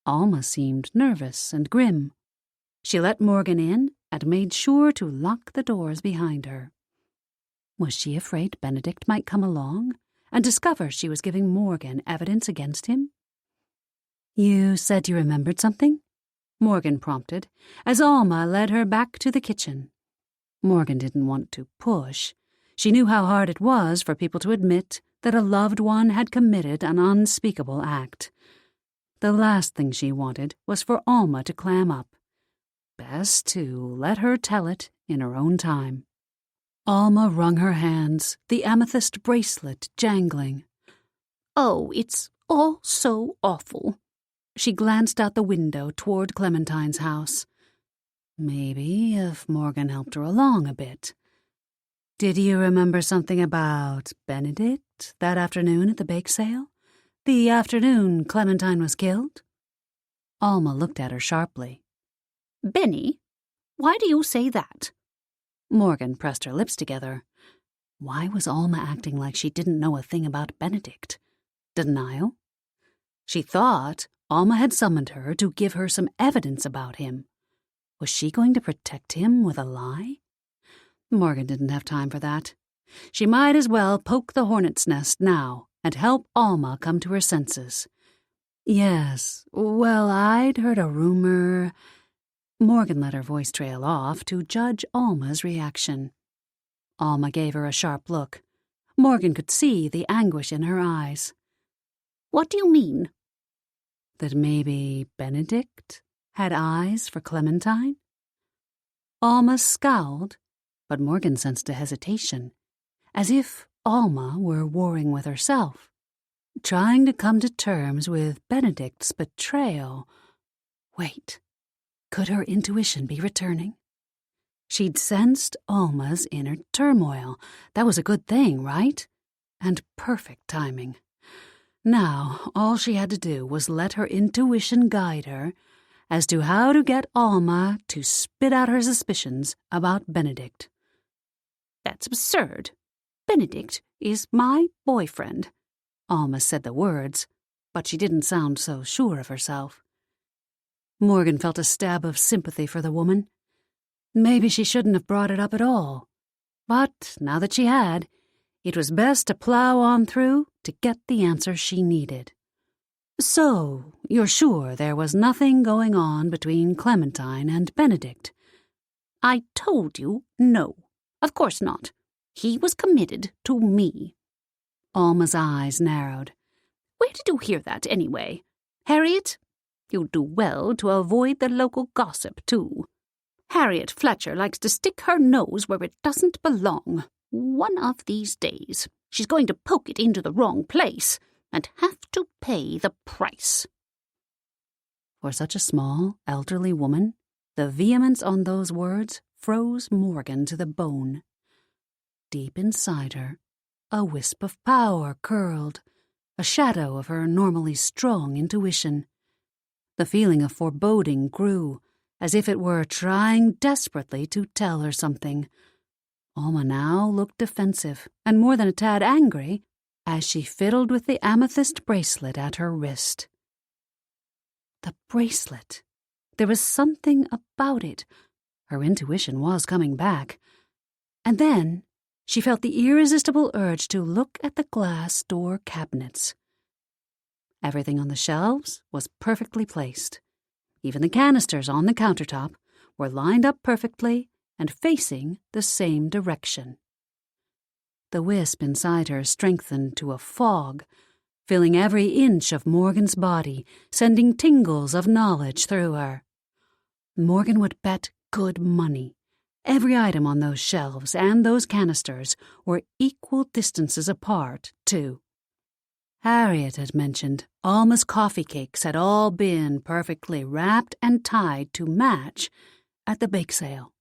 Alma seemed nervous and grim. She let Morgan in and made sure to lock the doors behind her. Was she afraid Benedict might come along and discover she was giving Morgan evidence against him? You said you remembered something? Morgan prompted, as Alma led her back to the kitchen. Morgan didn't want to push. She knew how hard it was for people to admit that a loved one had committed an unspeakable act. The last thing she wanted was for Alma to clam up. Best to let her tell it in her own time. Alma wrung her hands, the amethyst bracelet jangling. Oh, it's all so awful. She glanced out the window toward Clementine's house. Maybe if Morgan helped her along a bit. Did you remember something about Benedict that afternoon at the bake sale? The afternoon Clementine was killed? Alma looked at her sharply. Benny? Why do you say that? Morgan pressed her lips together. Why was Alma acting like she didn't know a thing about Benedict? Denial? She thought Alma had summoned her to give her some evidence about him. Was she going to protect him with a lie? Morgan didn't have time for that. She might as well poke the hornet's nest now and help Alma come to her senses. Yes, well, I'd heard a rumor. Morgan let her voice trail off to judge Alma's reaction. Alma gave her a sharp look. Morgan could see the anguish in her eyes. What do you mean? That maybe Benedict had eyes for Clementine? Alma scowled, but Morgan sensed a hesitation, as if Alma were warring with herself, trying to come to terms with Benedict's betrayal. Wait, could her intuition be returning? She'd sensed Alma's inner turmoil. That was a good thing, right? And perfect timing. Now, all she had to do was let her intuition guide her as to how to get Alma to spit out her suspicions about Benedict. That's absurd. Benedict is my boyfriend. Alma said the words, but she didn't sound so sure of herself. Morgan felt a stab of sympathy for the woman. Maybe she shouldn't have brought it up at all. But now that she had, it was best to plow on through to get the answer she needed. So, you're sure there was nothing going on between Clementine and Benedict? I told you no. Of course not. He was committed to me. Alma's eyes narrowed. Where did you hear that, anyway? Harriet? You'd do well to avoid the local gossip, too. Harriet Fletcher likes to stick her nose where it doesn't belong. One of these days, she's going to poke it into the wrong place and have to pay the price. For such a small, elderly woman, the vehemence on those words froze Morgan to the bone. Deep inside her, a wisp of power curled, a shadow of her normally strong intuition. The feeling of foreboding grew, as if it were trying desperately to tell her something. Alma now looked defensive, and more than a tad angry, as she fiddled with the amethyst bracelet at her wrist. The bracelet. There was something about it. Her intuition was coming back. And then she felt the irresistible urge to look at the glass door cabinets. Everything on the shelves was perfectly placed. Even the canisters on the countertop were lined up perfectly and facing the same direction. The wisp inside her strengthened to a fog, filling every inch of Morgan's body, sending tingles of knowledge through her. Morgan would bet good money. Every item on those shelves and those canisters were equal distances apart, too. Harriet had mentioned Alma's coffee cakes had all been perfectly wrapped and tied to match at the bake sale.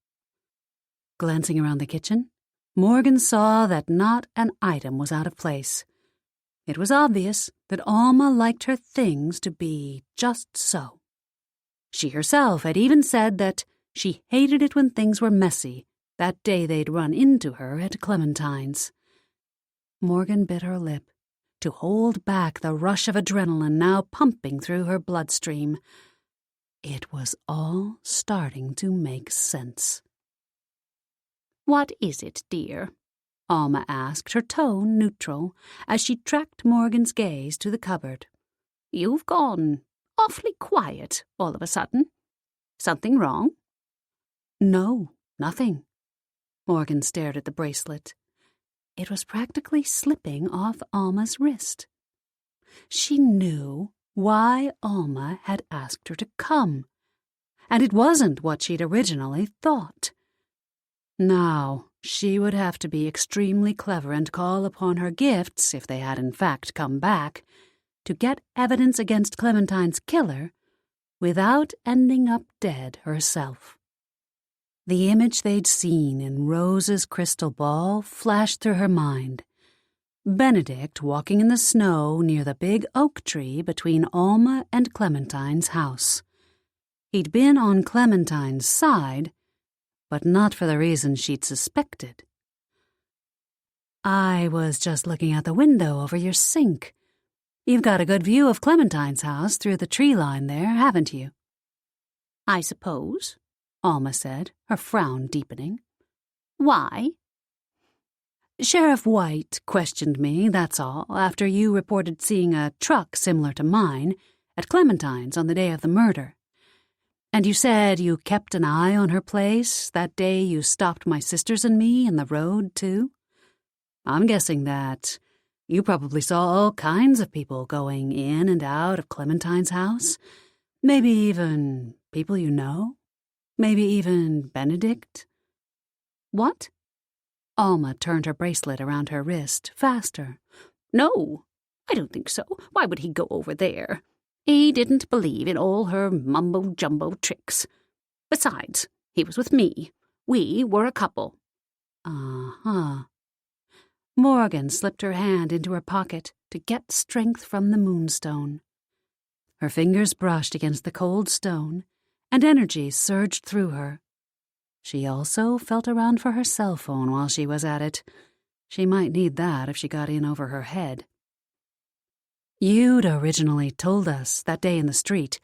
Glancing around the kitchen, Morgan saw that not an item was out of place. It was obvious that Alma liked her things to be just so. She herself had even said that she hated it when things were messy, that day they'd run into her at Clementine's. Morgan bit her lip to hold back the rush of adrenaline now pumping through her bloodstream. It was all starting to make sense. What is it, dear? Alma asked, her tone neutral, as she tracked Morgan's gaze to the cupboard. You've gone awfully quiet all of a sudden. Something wrong? No, nothing. Morgan stared at the bracelet. It was practically slipping off Alma's wrist. She knew why Alma had asked her to come, and it wasn't what she'd originally thought. Now, she would have to be extremely clever and call upon her gifts, if they had in fact come back, to get evidence against Clementine's killer without ending up dead herself. The image they'd seen in Rose's crystal ball flashed through her mind. Benedict walking in the snow near the big oak tree between Alma and Clementine's house. He'd been on Clementine's side, but not for the reason she'd suspected. I was just looking out the window over your sink. You've got a good view of Clementine's house through the tree line there, haven't you? I suppose, Alma said, her frown deepening. Why? Sheriff White questioned me, that's all, after you reported seeing a truck similar to mine at Clementine's on the day of the murder. And you said you kept an eye on her place that day you stopped my sisters and me in the road, too? I'm guessing that you probably saw all kinds of people going in and out of Clementine's house. Maybe even people you know. Maybe even Benedict. What? Alma turned her bracelet around her wrist, faster. No, I don't think so. Why would he go over there? He didn't believe in all her mumbo-jumbo tricks. Besides, he was with me. We were a couple. Uh-huh. Morgan slipped her hand into her pocket to get strength from the moonstone. Her fingers brushed against the cold stone, and energy surged through her. She also felt around for her cell phone while she was at it. She might need that if she got in over her head. You'd originally told us that day in the street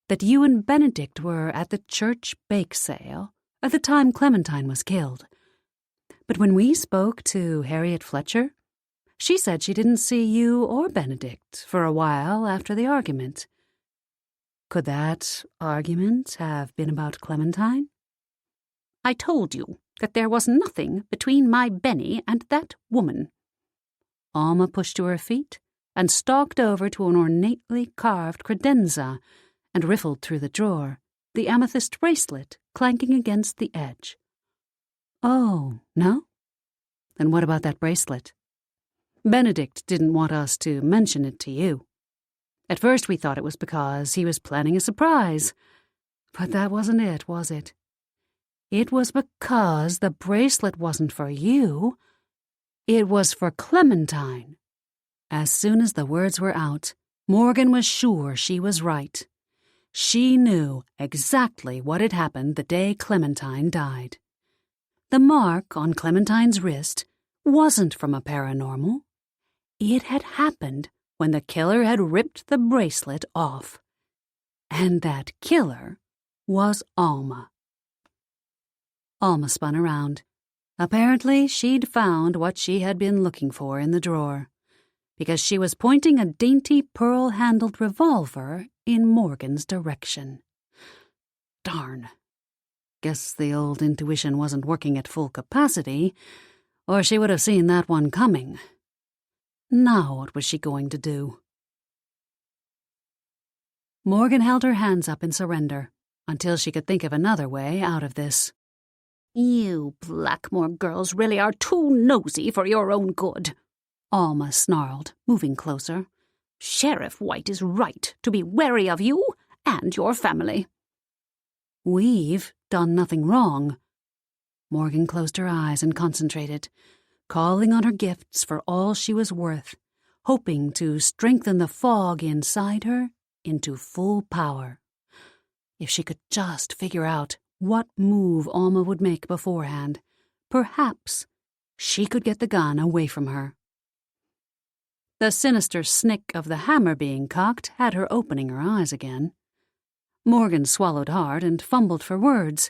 that you and Benedict were at the church bake sale at the time Clementine was killed. But when we spoke to Harriet Fletcher, she said she didn't see you or Benedict for a while after the argument. Could that argument have been about Clementine? I told you that there was nothing between my Benny and that woman. Alma pushed to her feet and stalked over to an ornately carved credenza and riffled through the drawer, the amethyst bracelet clanking against the edge. Oh, no? Then what about that bracelet? Benedict didn't want us to mention it to you. At first we thought it was because he was planning a surprise. But that wasn't it, was it? It was because the bracelet wasn't for you. It was for Clementine. As soon as the words were out, Morgan was sure she was right. She knew exactly what had happened the day Clementine died. The mark on Clementine's wrist wasn't from a paranormal. It had happened when the killer had ripped the bracelet off. And that killer was Alma. Alma spun around. Apparently, she'd found what she had been looking for in the drawer, because she was pointing a dainty pearl-handled revolver in Morgan's direction. Darn. Guess the old intuition wasn't working at full capacity, or she would have seen that one coming. Now what was she going to do? Morgan held her hands up in surrender until she could think of another way out of this. You Blackmoore girls really are too nosy for your own good, Alma snarled, moving closer. Sheriff White is right to be wary of you and your family. We've done nothing wrong. Morgan closed her eyes and concentrated, calling on her gifts for all she was worth, hoping to strengthen the fog inside her into full power. If she could just figure out what move Alma would make beforehand, perhaps she could get the gun away from her. The sinister snick of the hammer being cocked had her opening her eyes again. Morgan swallowed hard and fumbled for words.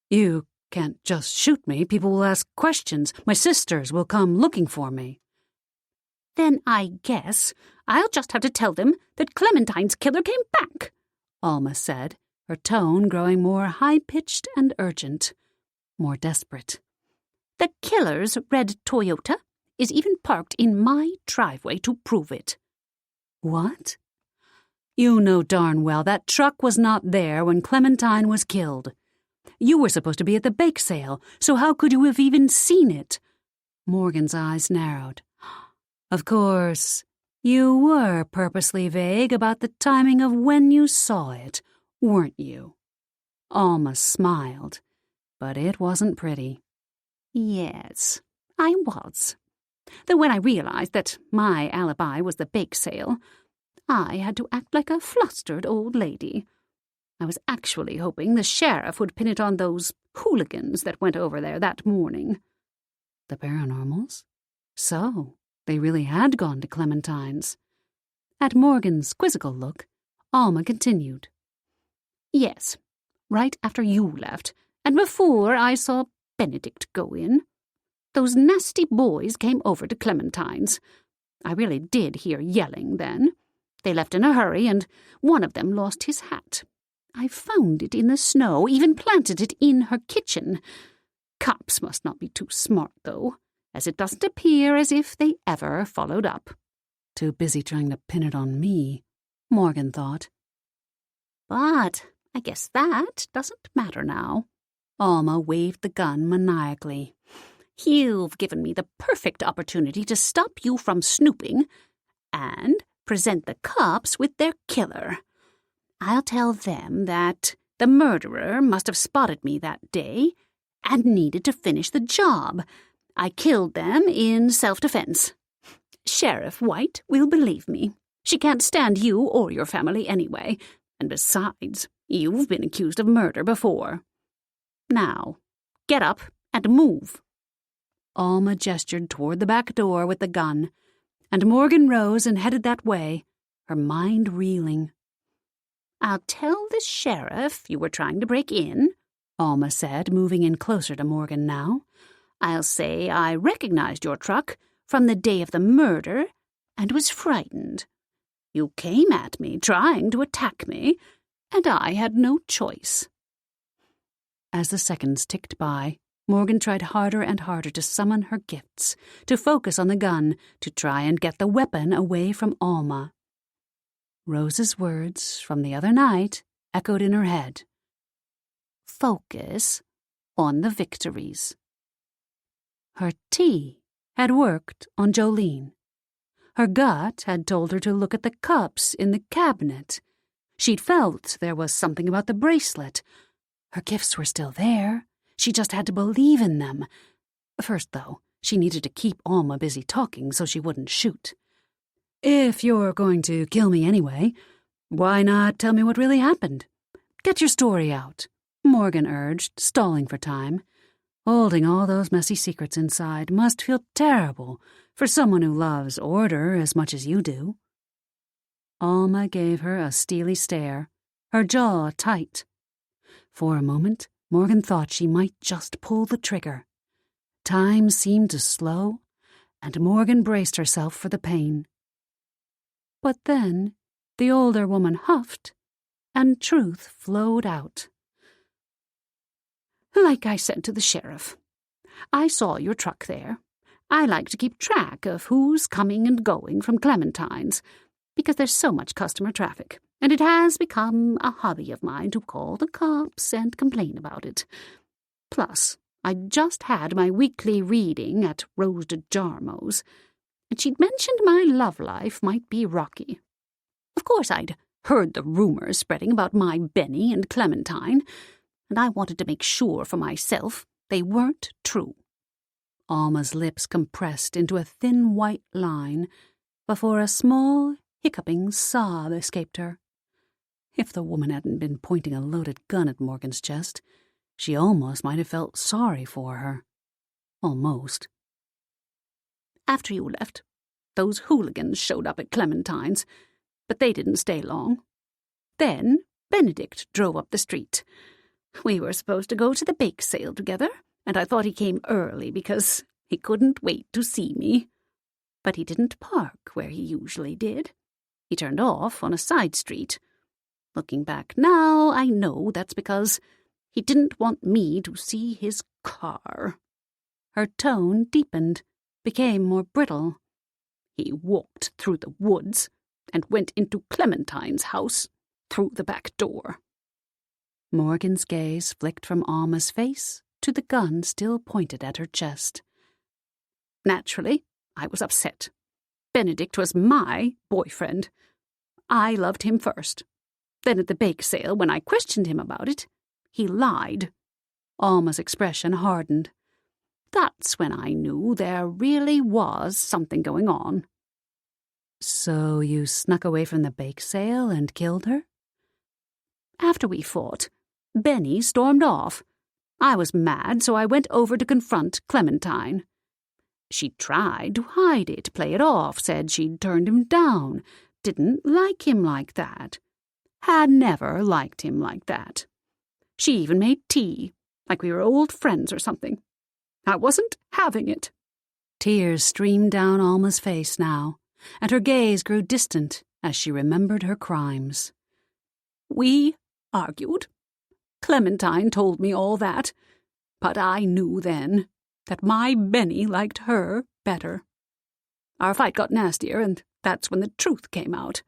You can't just shoot me. People will ask questions. My sisters will come looking for me. Then I guess I'll just have to tell them that Clementine's killer came back, Alma said, her tone growing more high-pitched and urgent, more desperate. The killer's red Toyota is even parked in my driveway to prove it. What? You know darn well that truck was not there when Clementine was killed. You were supposed to be at the bake sale, so how could you have even seen it? Morgan's eyes narrowed. Of course, you were purposely vague about the timing of when you saw it, weren't you? Alma smiled, but it wasn't pretty. Yes, I was. Though when I realized that my alibi was the bake sale, I had to act like a flustered old lady. I was actually hoping the sheriff would pin it on those hooligans that went over there that morning. The Paranormals? So, they really had gone to Clementine's. At Morgan's quizzical look, Alma continued. Yes, right after you left, and before I saw Benedict go in. Those nasty boys came over to Clementine's. I really did hear yelling then. They left in a hurry, and one of them lost his hat. I found it in the snow, even planted it in her kitchen. Cops must not be too smart, though, as it doesn't appear as if they ever followed up. Too busy trying to pin it on me, Morgan thought. But I guess that doesn't matter now. Alma waved the gun maniacally. You've given me the perfect opportunity to stop you from snooping and present the cops with their killer. I'll tell them that the murderer must have spotted me that day and needed to finish the job. I killed them in self-defense. Sheriff White will believe me. She can't stand you or your family anyway, and besides, you've been accused of murder before. Now, get up and move. Alma gestured toward the back door with the gun, and Morgan rose and headed that way, her mind reeling. I'll tell the sheriff you were trying to break in, Alma said, moving in closer to Morgan now. I'll say I recognized your truck from the day of the murder and was frightened. You came at me trying to attack me, and I had no choice. As the seconds ticked by, Morgan tried harder and harder to summon her gifts, to focus on the gun, to try and get the weapon away from Alma. Rose's words from the other night echoed in her head. Focus on the victories. Her tea had worked on Jolene. Her gut had told her to look at the cups in the cabinet. She'd felt there was something about the bracelet. Her gifts were still there. She just had to believe in them. First, though, she needed to keep Alma busy talking so she wouldn't shoot. If you're going to kill me anyway, why not tell me what really happened? Get your story out, Morgan urged, stalling for time. Holding all those messy secrets inside must feel terrible for someone who loves order as much as you do. Alma gave her a steely stare, her jaw tight. For a moment, Morgan thought she might just pull the trigger. Time seemed to slow, and Morgan braced herself for the pain. But then the older woman huffed, and truth flowed out. Like I said to the sheriff, I saw your truck there. I like to keep track of who's coming and going from Clementine's, because there's so much customer traffic, and it has become a hobby of mine to call the cops and complain about it. Plus, I just had my weekly reading at Rose de Jarmo's, and she'd mentioned my love life might be rocky. Of course, I'd heard the rumors spreading about my Benny and Clementine, and I wanted to make sure for myself they weren't true. Alma's lips compressed into a thin white line before a small, hiccuping sob escaped her. If the woman hadn't been pointing a loaded gun at Morgan's chest, she almost might have felt sorry for her. Almost. After you left, those hooligans showed up at Clementine's, but they didn't stay long. Then Benedict drove up the street. We were supposed to go to the bake sale together, and I thought he came early because he couldn't wait to see me. But he didn't park where he usually did. He turned off on a side street. Looking back now, I know that's because he didn't want me to see his car. Her tone deepened, became more brittle. He walked through the woods and went into Clementine's house through the back door. Morgan's gaze flicked from Alma's face to the gun still pointed at her chest. Naturally, I was upset. Benedict was my boyfriend. I loved him first. Then at the bake sale, when I questioned him about it, he lied. Alma's expression hardened. That's when I knew there really was something going on. So you snuck away from the bake sale and killed her? After we fought, Benny stormed off. I was mad, so I went over to confront Clementine. She tried to hide it, play it off, said she'd turned him down, didn't like him like that. Had never liked him like that. She even made tea, like we were old friends or something. I wasn't having it." Tears streamed down Alma's face now, and her gaze grew distant as she remembered her crimes. "We argued. Clementine told me all that, but I knew then that my Benny liked her better. Our fight got nastier, and that's when the truth came out.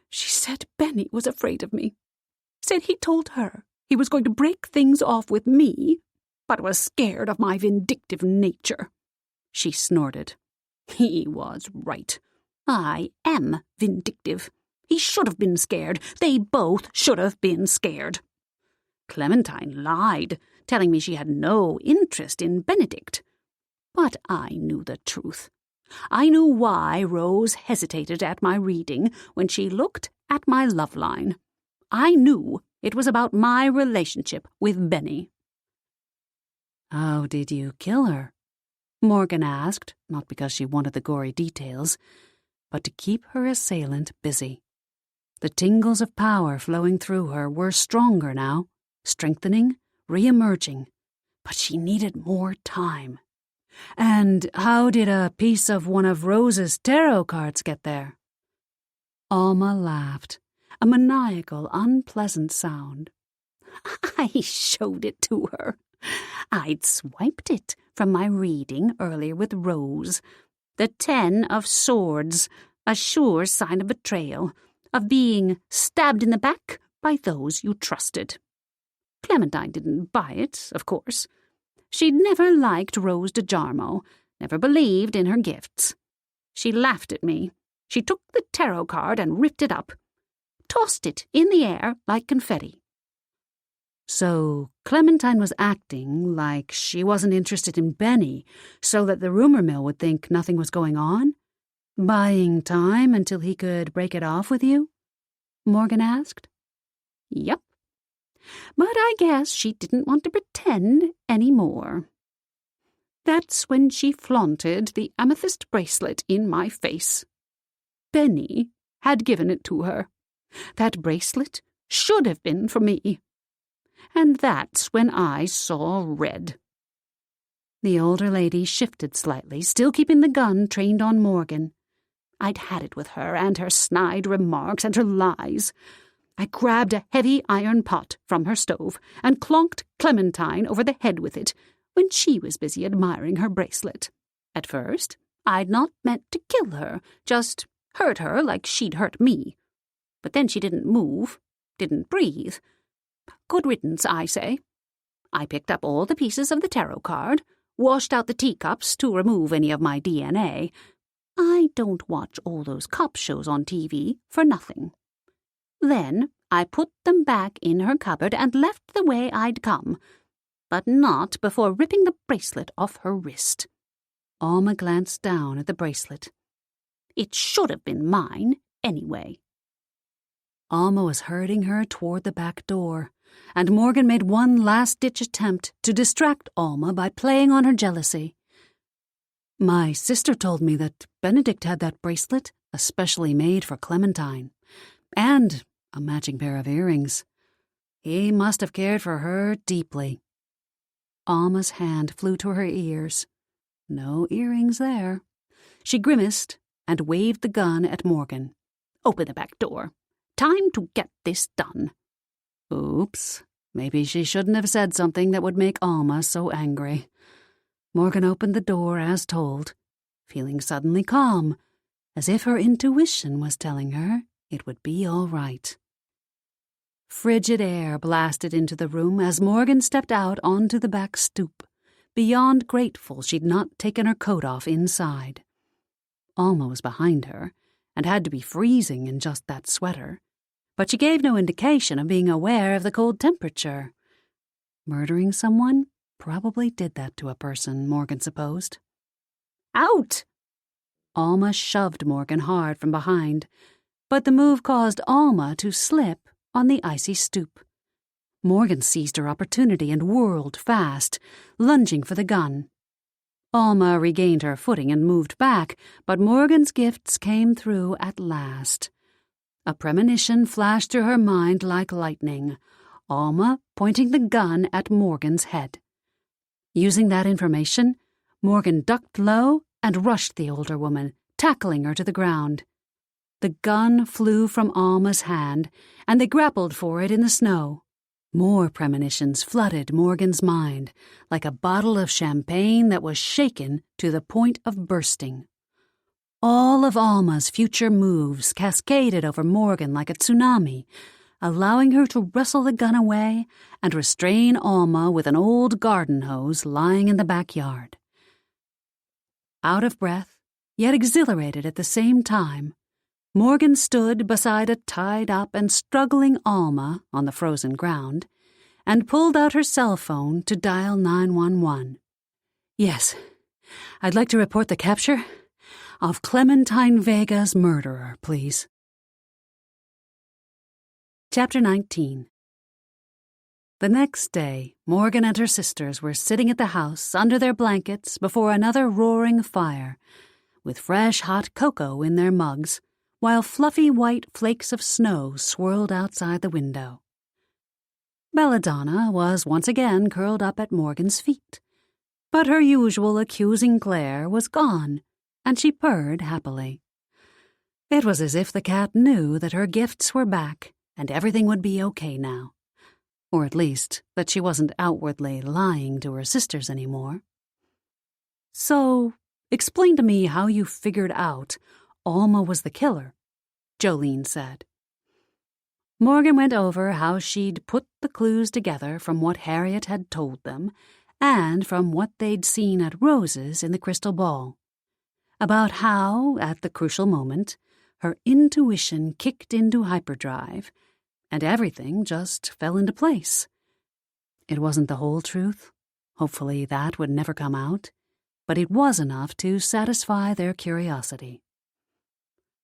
She said Benny was afraid of me. Said he told her he was going to break things off with me, but was scared of my vindictive nature." She snorted. "He was right. I am vindictive. He should have been scared. They both should have been scared. Clementine lied, telling me she had no interest in Benedict. But I knew the truth. I knew why Rose hesitated at my reading when she looked at my love line. I knew it was about my relationship with Benny." "How did you kill her?" Morgan asked, not because she wanted the gory details, but to keep her assailant busy. The tingles of power flowing through her were stronger now, strengthening, re-emerging, but she needed more time. "And how did a piece of one of Rose's tarot cards get there?" Alma laughed, a maniacal, unpleasant sound. "I showed it to her. I'd swiped it from my reading earlier with Rose. The 10 of Swords, a sure sign of betrayal, of being stabbed in the back by those you trusted. Clementine didn't buy it, of course. She'd never liked Rose DeJarmo, never believed in her gifts. She laughed at me. She took the tarot card and ripped it up, tossed it in the air like confetti." So Clementine was acting like she wasn't interested in Benny so that the rumor mill would think nothing was going on? Buying time until he could break it off with you? Morgan asked. "Yep. But I guess she didn't want to pretend any more. That's when she flaunted the amethyst bracelet in my face. Benny had given it to her. That bracelet should have been for me. And that's when I saw red." The older lady shifted slightly, still keeping the gun trained on Morgan. I'd had it with her and her snide remarks and her lies. I grabbed a heavy iron pot from her stove and clonked Clementine over the head with it when she was busy admiring her bracelet. At first, I'd not meant to kill her, just hurt her like she'd hurt me. But then she didn't move, didn't breathe. Good riddance, I say. I picked up all the pieces of the tarot card, washed out the teacups to remove any of my DNA. I don't watch all those cop shows on TV for nothing. Then I put them back in her cupboard and left the way I'd come, but not before ripping the bracelet off her wrist. Alma glanced down at the bracelet. It should have been mine, anyway. Alma was herding her toward the back door, and Morgan made one last-ditch attempt to distract Alma by playing on her jealousy. "My sister told me that Benedict had that bracelet, especially made for Clementine, and a matching pair of earrings. He must have cared for her deeply." Alma's hand flew to her ears. No earrings there. She grimaced and waved the gun at Morgan. "Open the back door. Time to get this done." Oops. Maybe she shouldn't have said something that would make Alma so angry. Morgan opened the door as told, feeling suddenly calm, as if her intuition was telling her it would be all right. Frigid air blasted into the room as Morgan stepped out onto the back stoop, beyond grateful she'd not taken her coat off inside. Alma was behind her, and had to be freezing in just that sweater, but she gave no indication of being aware of the cold temperature. Murdering someone probably did that to a person, Morgan supposed. "Out!" Alma shoved Morgan hard from behind, but the move caused Alma to slip on the icy stoop. Morgan seized her opportunity and whirled fast, lunging for the gun. Alma regained her footing and moved back, but Morgan's gifts came through at last. A premonition flashed through her mind like lightning, Alma pointing the gun at Morgan's head. Using that information, Morgan ducked low and rushed the older woman, tackling her to the ground. The gun flew from Alma's hand, and they grappled for it in the snow. More premonitions flooded Morgan's mind, like a bottle of champagne that was shaken to the point of bursting. All of Alma's future moves cascaded over Morgan like a tsunami, allowing her to wrestle the gun away and restrain Alma with an old garden hose lying in the backyard. Out of breath, yet exhilarated at the same time, Morgan stood beside a tied-up and struggling Alma on the frozen ground and pulled out her cell phone to dial 911. "Yes, I'd like to report the capture of Clementine Vega's murderer, please." Chapter 19. The next day, Morgan and her sisters were sitting at the house under their blankets before another roaring fire, with fresh hot cocoa in their mugs, while fluffy white flakes of snow swirled outside the window. Belladonna was once again curled up at Morgan's feet, but her usual accusing glare was gone, and she purred happily. It was as if the cat knew that her gifts were back and everything would be okay now. Or at least that she wasn't outwardly lying to her sisters anymore. "So, explain to me how you figured out Alma was the killer," Jolene said. Morgan went over how she'd put the clues together from what Harriet had told them and from what they'd seen at Rose's in the crystal ball. About how, at the crucial moment, her intuition kicked into hyperdrive and everything just fell into place. It wasn't the whole truth. Hopefully that would never come out. But it was enough to satisfy their curiosity.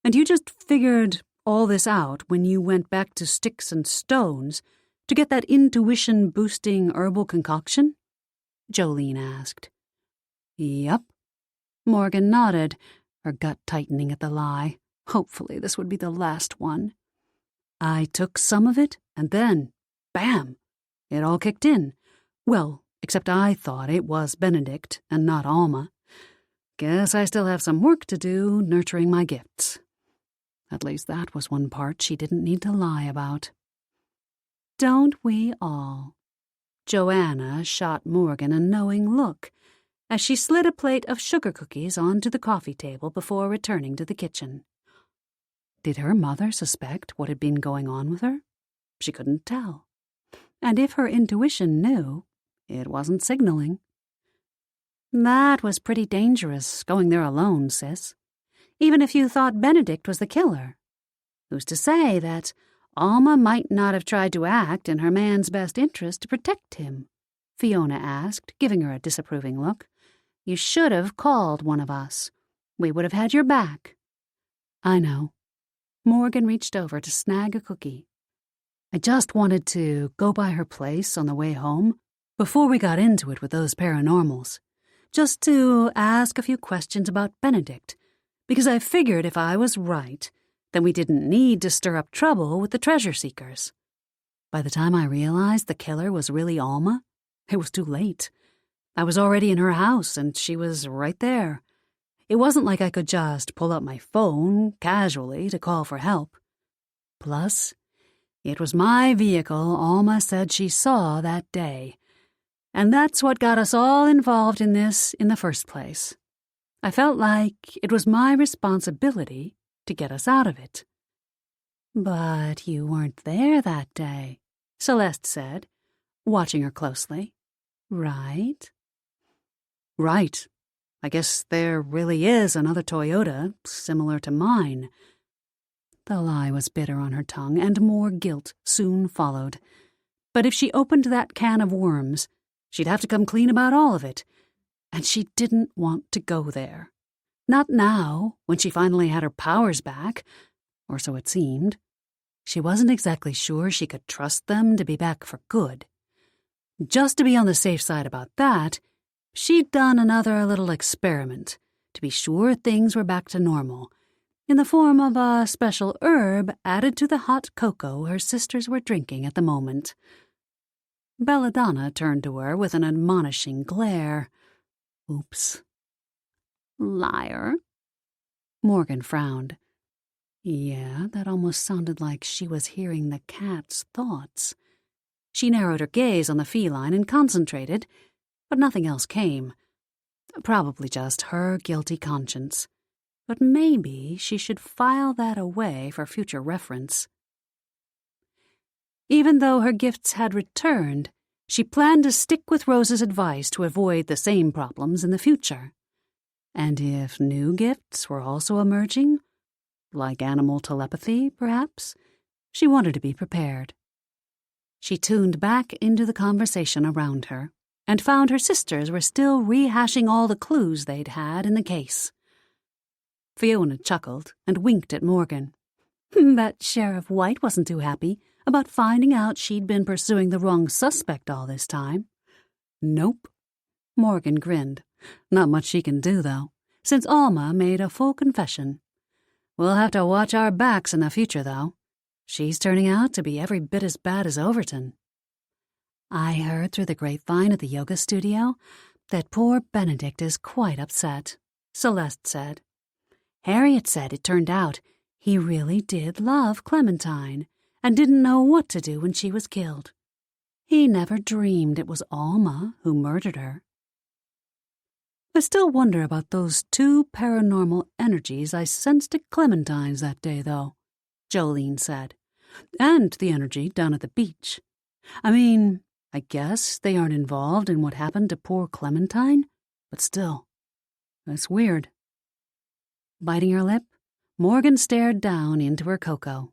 "And you just figured all this out when you went back to Sticks and Stones to get that intuition-boosting herbal concoction?" Jolene asked. "Yup." Morgan nodded, her gut tightening at the lie. Hopefully this would be the last one. "I took some of it, and then, bam, it all kicked in. Well, except I thought it was Benedict and not Alma. Guess I still have some work to do nurturing my gifts." At least that was one part she didn't need to lie about. "Don't we all?" Joanna shot Morgan a knowing look as she slid a plate of sugar cookies onto the coffee table before returning to the kitchen. Did her mother suspect what had been going on with her? She couldn't tell. And if her intuition knew, it wasn't signaling. "That was pretty dangerous, going there alone, sis. Even if you thought Benedict was the killer. Who's to say that Alma might not have tried to act in her man's best interest to protect him?" Fiona asked, giving her a disapproving look. "You should have called one of us. We would have had your back." "I know." Morgan reached over to snag a cookie. "I just wanted to go by her place on the way home, before we got into it with those paranormals, just to ask a few questions about Benedict, because I figured if I was right, then we didn't need to stir up trouble with the treasure seekers. By the time I realized the killer was really Alma, it was too late. I was already in her house, and she was right there. It wasn't like I could just pull up my phone casually to call for help. Plus, it was my vehicle Alma said she saw that day. And that's what got us all involved in this in the first place. I felt like it was my responsibility to get us out of it." "But you weren't there that day," Celeste said, watching her closely. "Right?" "Right. I guess there really is another Toyota, similar to mine." The lie was bitter on her tongue, and more guilt soon followed. But if she opened that can of worms, she'd have to come clean about all of it, and she didn't want to go there. Not now, when she finally had her powers back, or so it seemed. She wasn't exactly sure she could trust them to be back for good. Just to be on the safe side about that, she'd done another little experiment to be sure things were back to normal, in the form of a special herb added to the hot cocoa her sisters were drinking at the moment. Belladonna turned to her with an admonishing glare. Oops, Liar. Morgan frowned. Yeah, that almost sounded like she was hearing the cat's thoughts. She narrowed her gaze on the feline and concentrated, but nothing else came. Probably just her guilty conscience. But maybe she should file that away for future reference. Even though her gifts had returned, she planned to stick with Rose's advice to avoid the same problems in the future. And if new gifts were also emerging, like animal telepathy, perhaps, she wanted to be prepared. She tuned back into the conversation around her and found her sisters were still rehashing all the clues they'd had in the case. Fiona chuckled and winked at Morgan. Bet Sheriff White wasn't too happy about finding out she'd been pursuing the wrong suspect all this time. Nope. Morgan grinned. Not much she can do, though, since Alma made a full confession. We'll have to watch our backs in the future, though. She's turning out to be every bit as bad as Overton. I heard through the grapevine at the yoga studio that poor Benedict is quite upset, Celeste said. Harriet said it turned out he really did love Clementine and didn't know what to do when she was killed. He never dreamed it was Alma who murdered her. I still wonder about those 2 paranormal energies I sensed at Clementine's that day, though, Jolene said. And the energy down at the beach. I mean, I guess they aren't involved in what happened to poor Clementine, but still, that's weird. Biting her lip, Morgan stared down into her cocoa.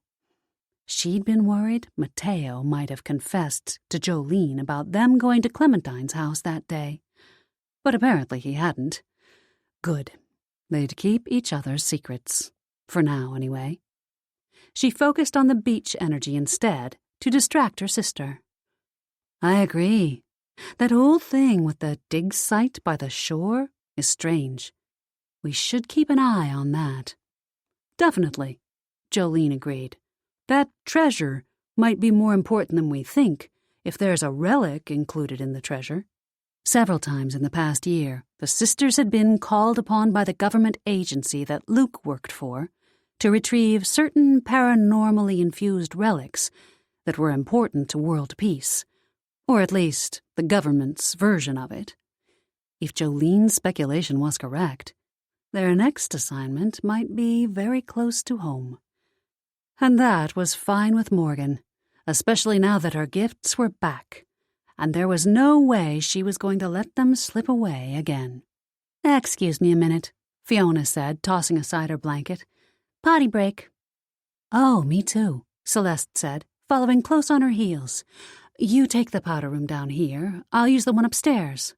She'd been worried Mateo might have confessed to Jolene about them going to Clementine's house that day. But apparently he hadn't. Good. They'd keep each other's secrets. For now, anyway. She focused on the beach energy instead to distract her sister. I agree. That whole thing with the dig site by the shore is strange. We should keep an eye on that. Definitely, Jolene agreed. That treasure might be more important than we think if there's a relic included in the treasure. Several times in the past year, the sisters had been called upon by the government agency that Luke worked for to retrieve certain paranormally infused relics that were important to world peace, or at least the government's version of it. If Jolene's speculation was correct, their next assignment might be very close to home. And that was fine with Morgan, especially now that her gifts were back, and there was no way she was going to let them slip away again. Excuse me a minute, Fiona said, tossing aside her blanket. Potty break. Oh, me too, Celeste said, following close on her heels. You take the powder room down here. I'll use the one upstairs.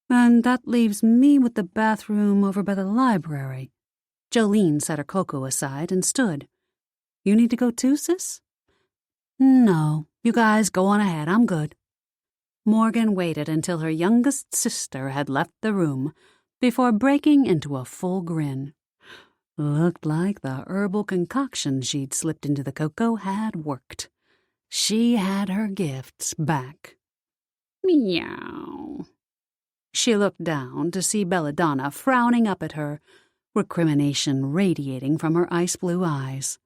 And that leaves me with the bathroom over by the library. Jolene set her cocoa aside and stood. You need to go too, sis? No, you guys go on ahead. I'm good. Morgan waited until her youngest sister had left the room before breaking into a full grin. Looked like the herbal concoction she'd slipped into the cocoa had worked. She had her gifts back. Meow. She looked down to see Belladonna frowning up at her, recrimination radiating from her ice-blue eyes.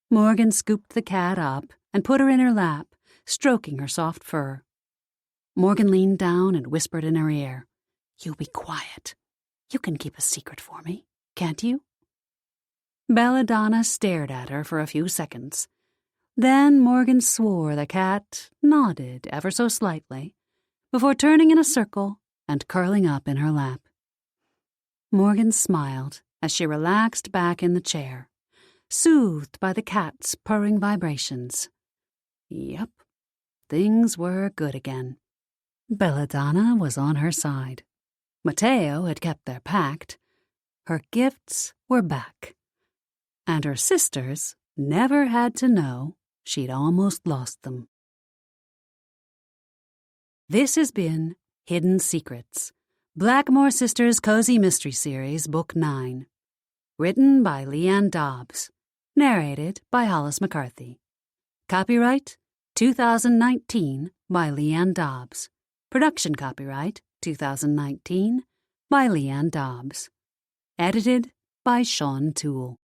Morgan scooped the cat up and put her in her lap, stroking her soft fur. Morgan leaned down and whispered in her ear, You be quiet. You can keep a secret for me, can't you? Belladonna stared at her for a few seconds. Then Morgan swore the cat nodded ever so slightly, before turning in a circle and curling up in her lap. Morgan smiled as she relaxed back in the chair, soothed by the cat's purring vibrations. Yep, things were good again. Belladonna was on her side. Mateo had kept their pact. Her gifts were back. And her sisters never had to know she'd almost lost them. This has been Hidden Secrets, Blackmoore Sisters Cozy Mystery Series, Book 9. Written by Leighann Dobbs. Narrated by Hollis McCarthy. Copyright 2019 by Leighann Dobbs. Production copyright 2019 by Leighann Dobbs. Edited by Sean Toole.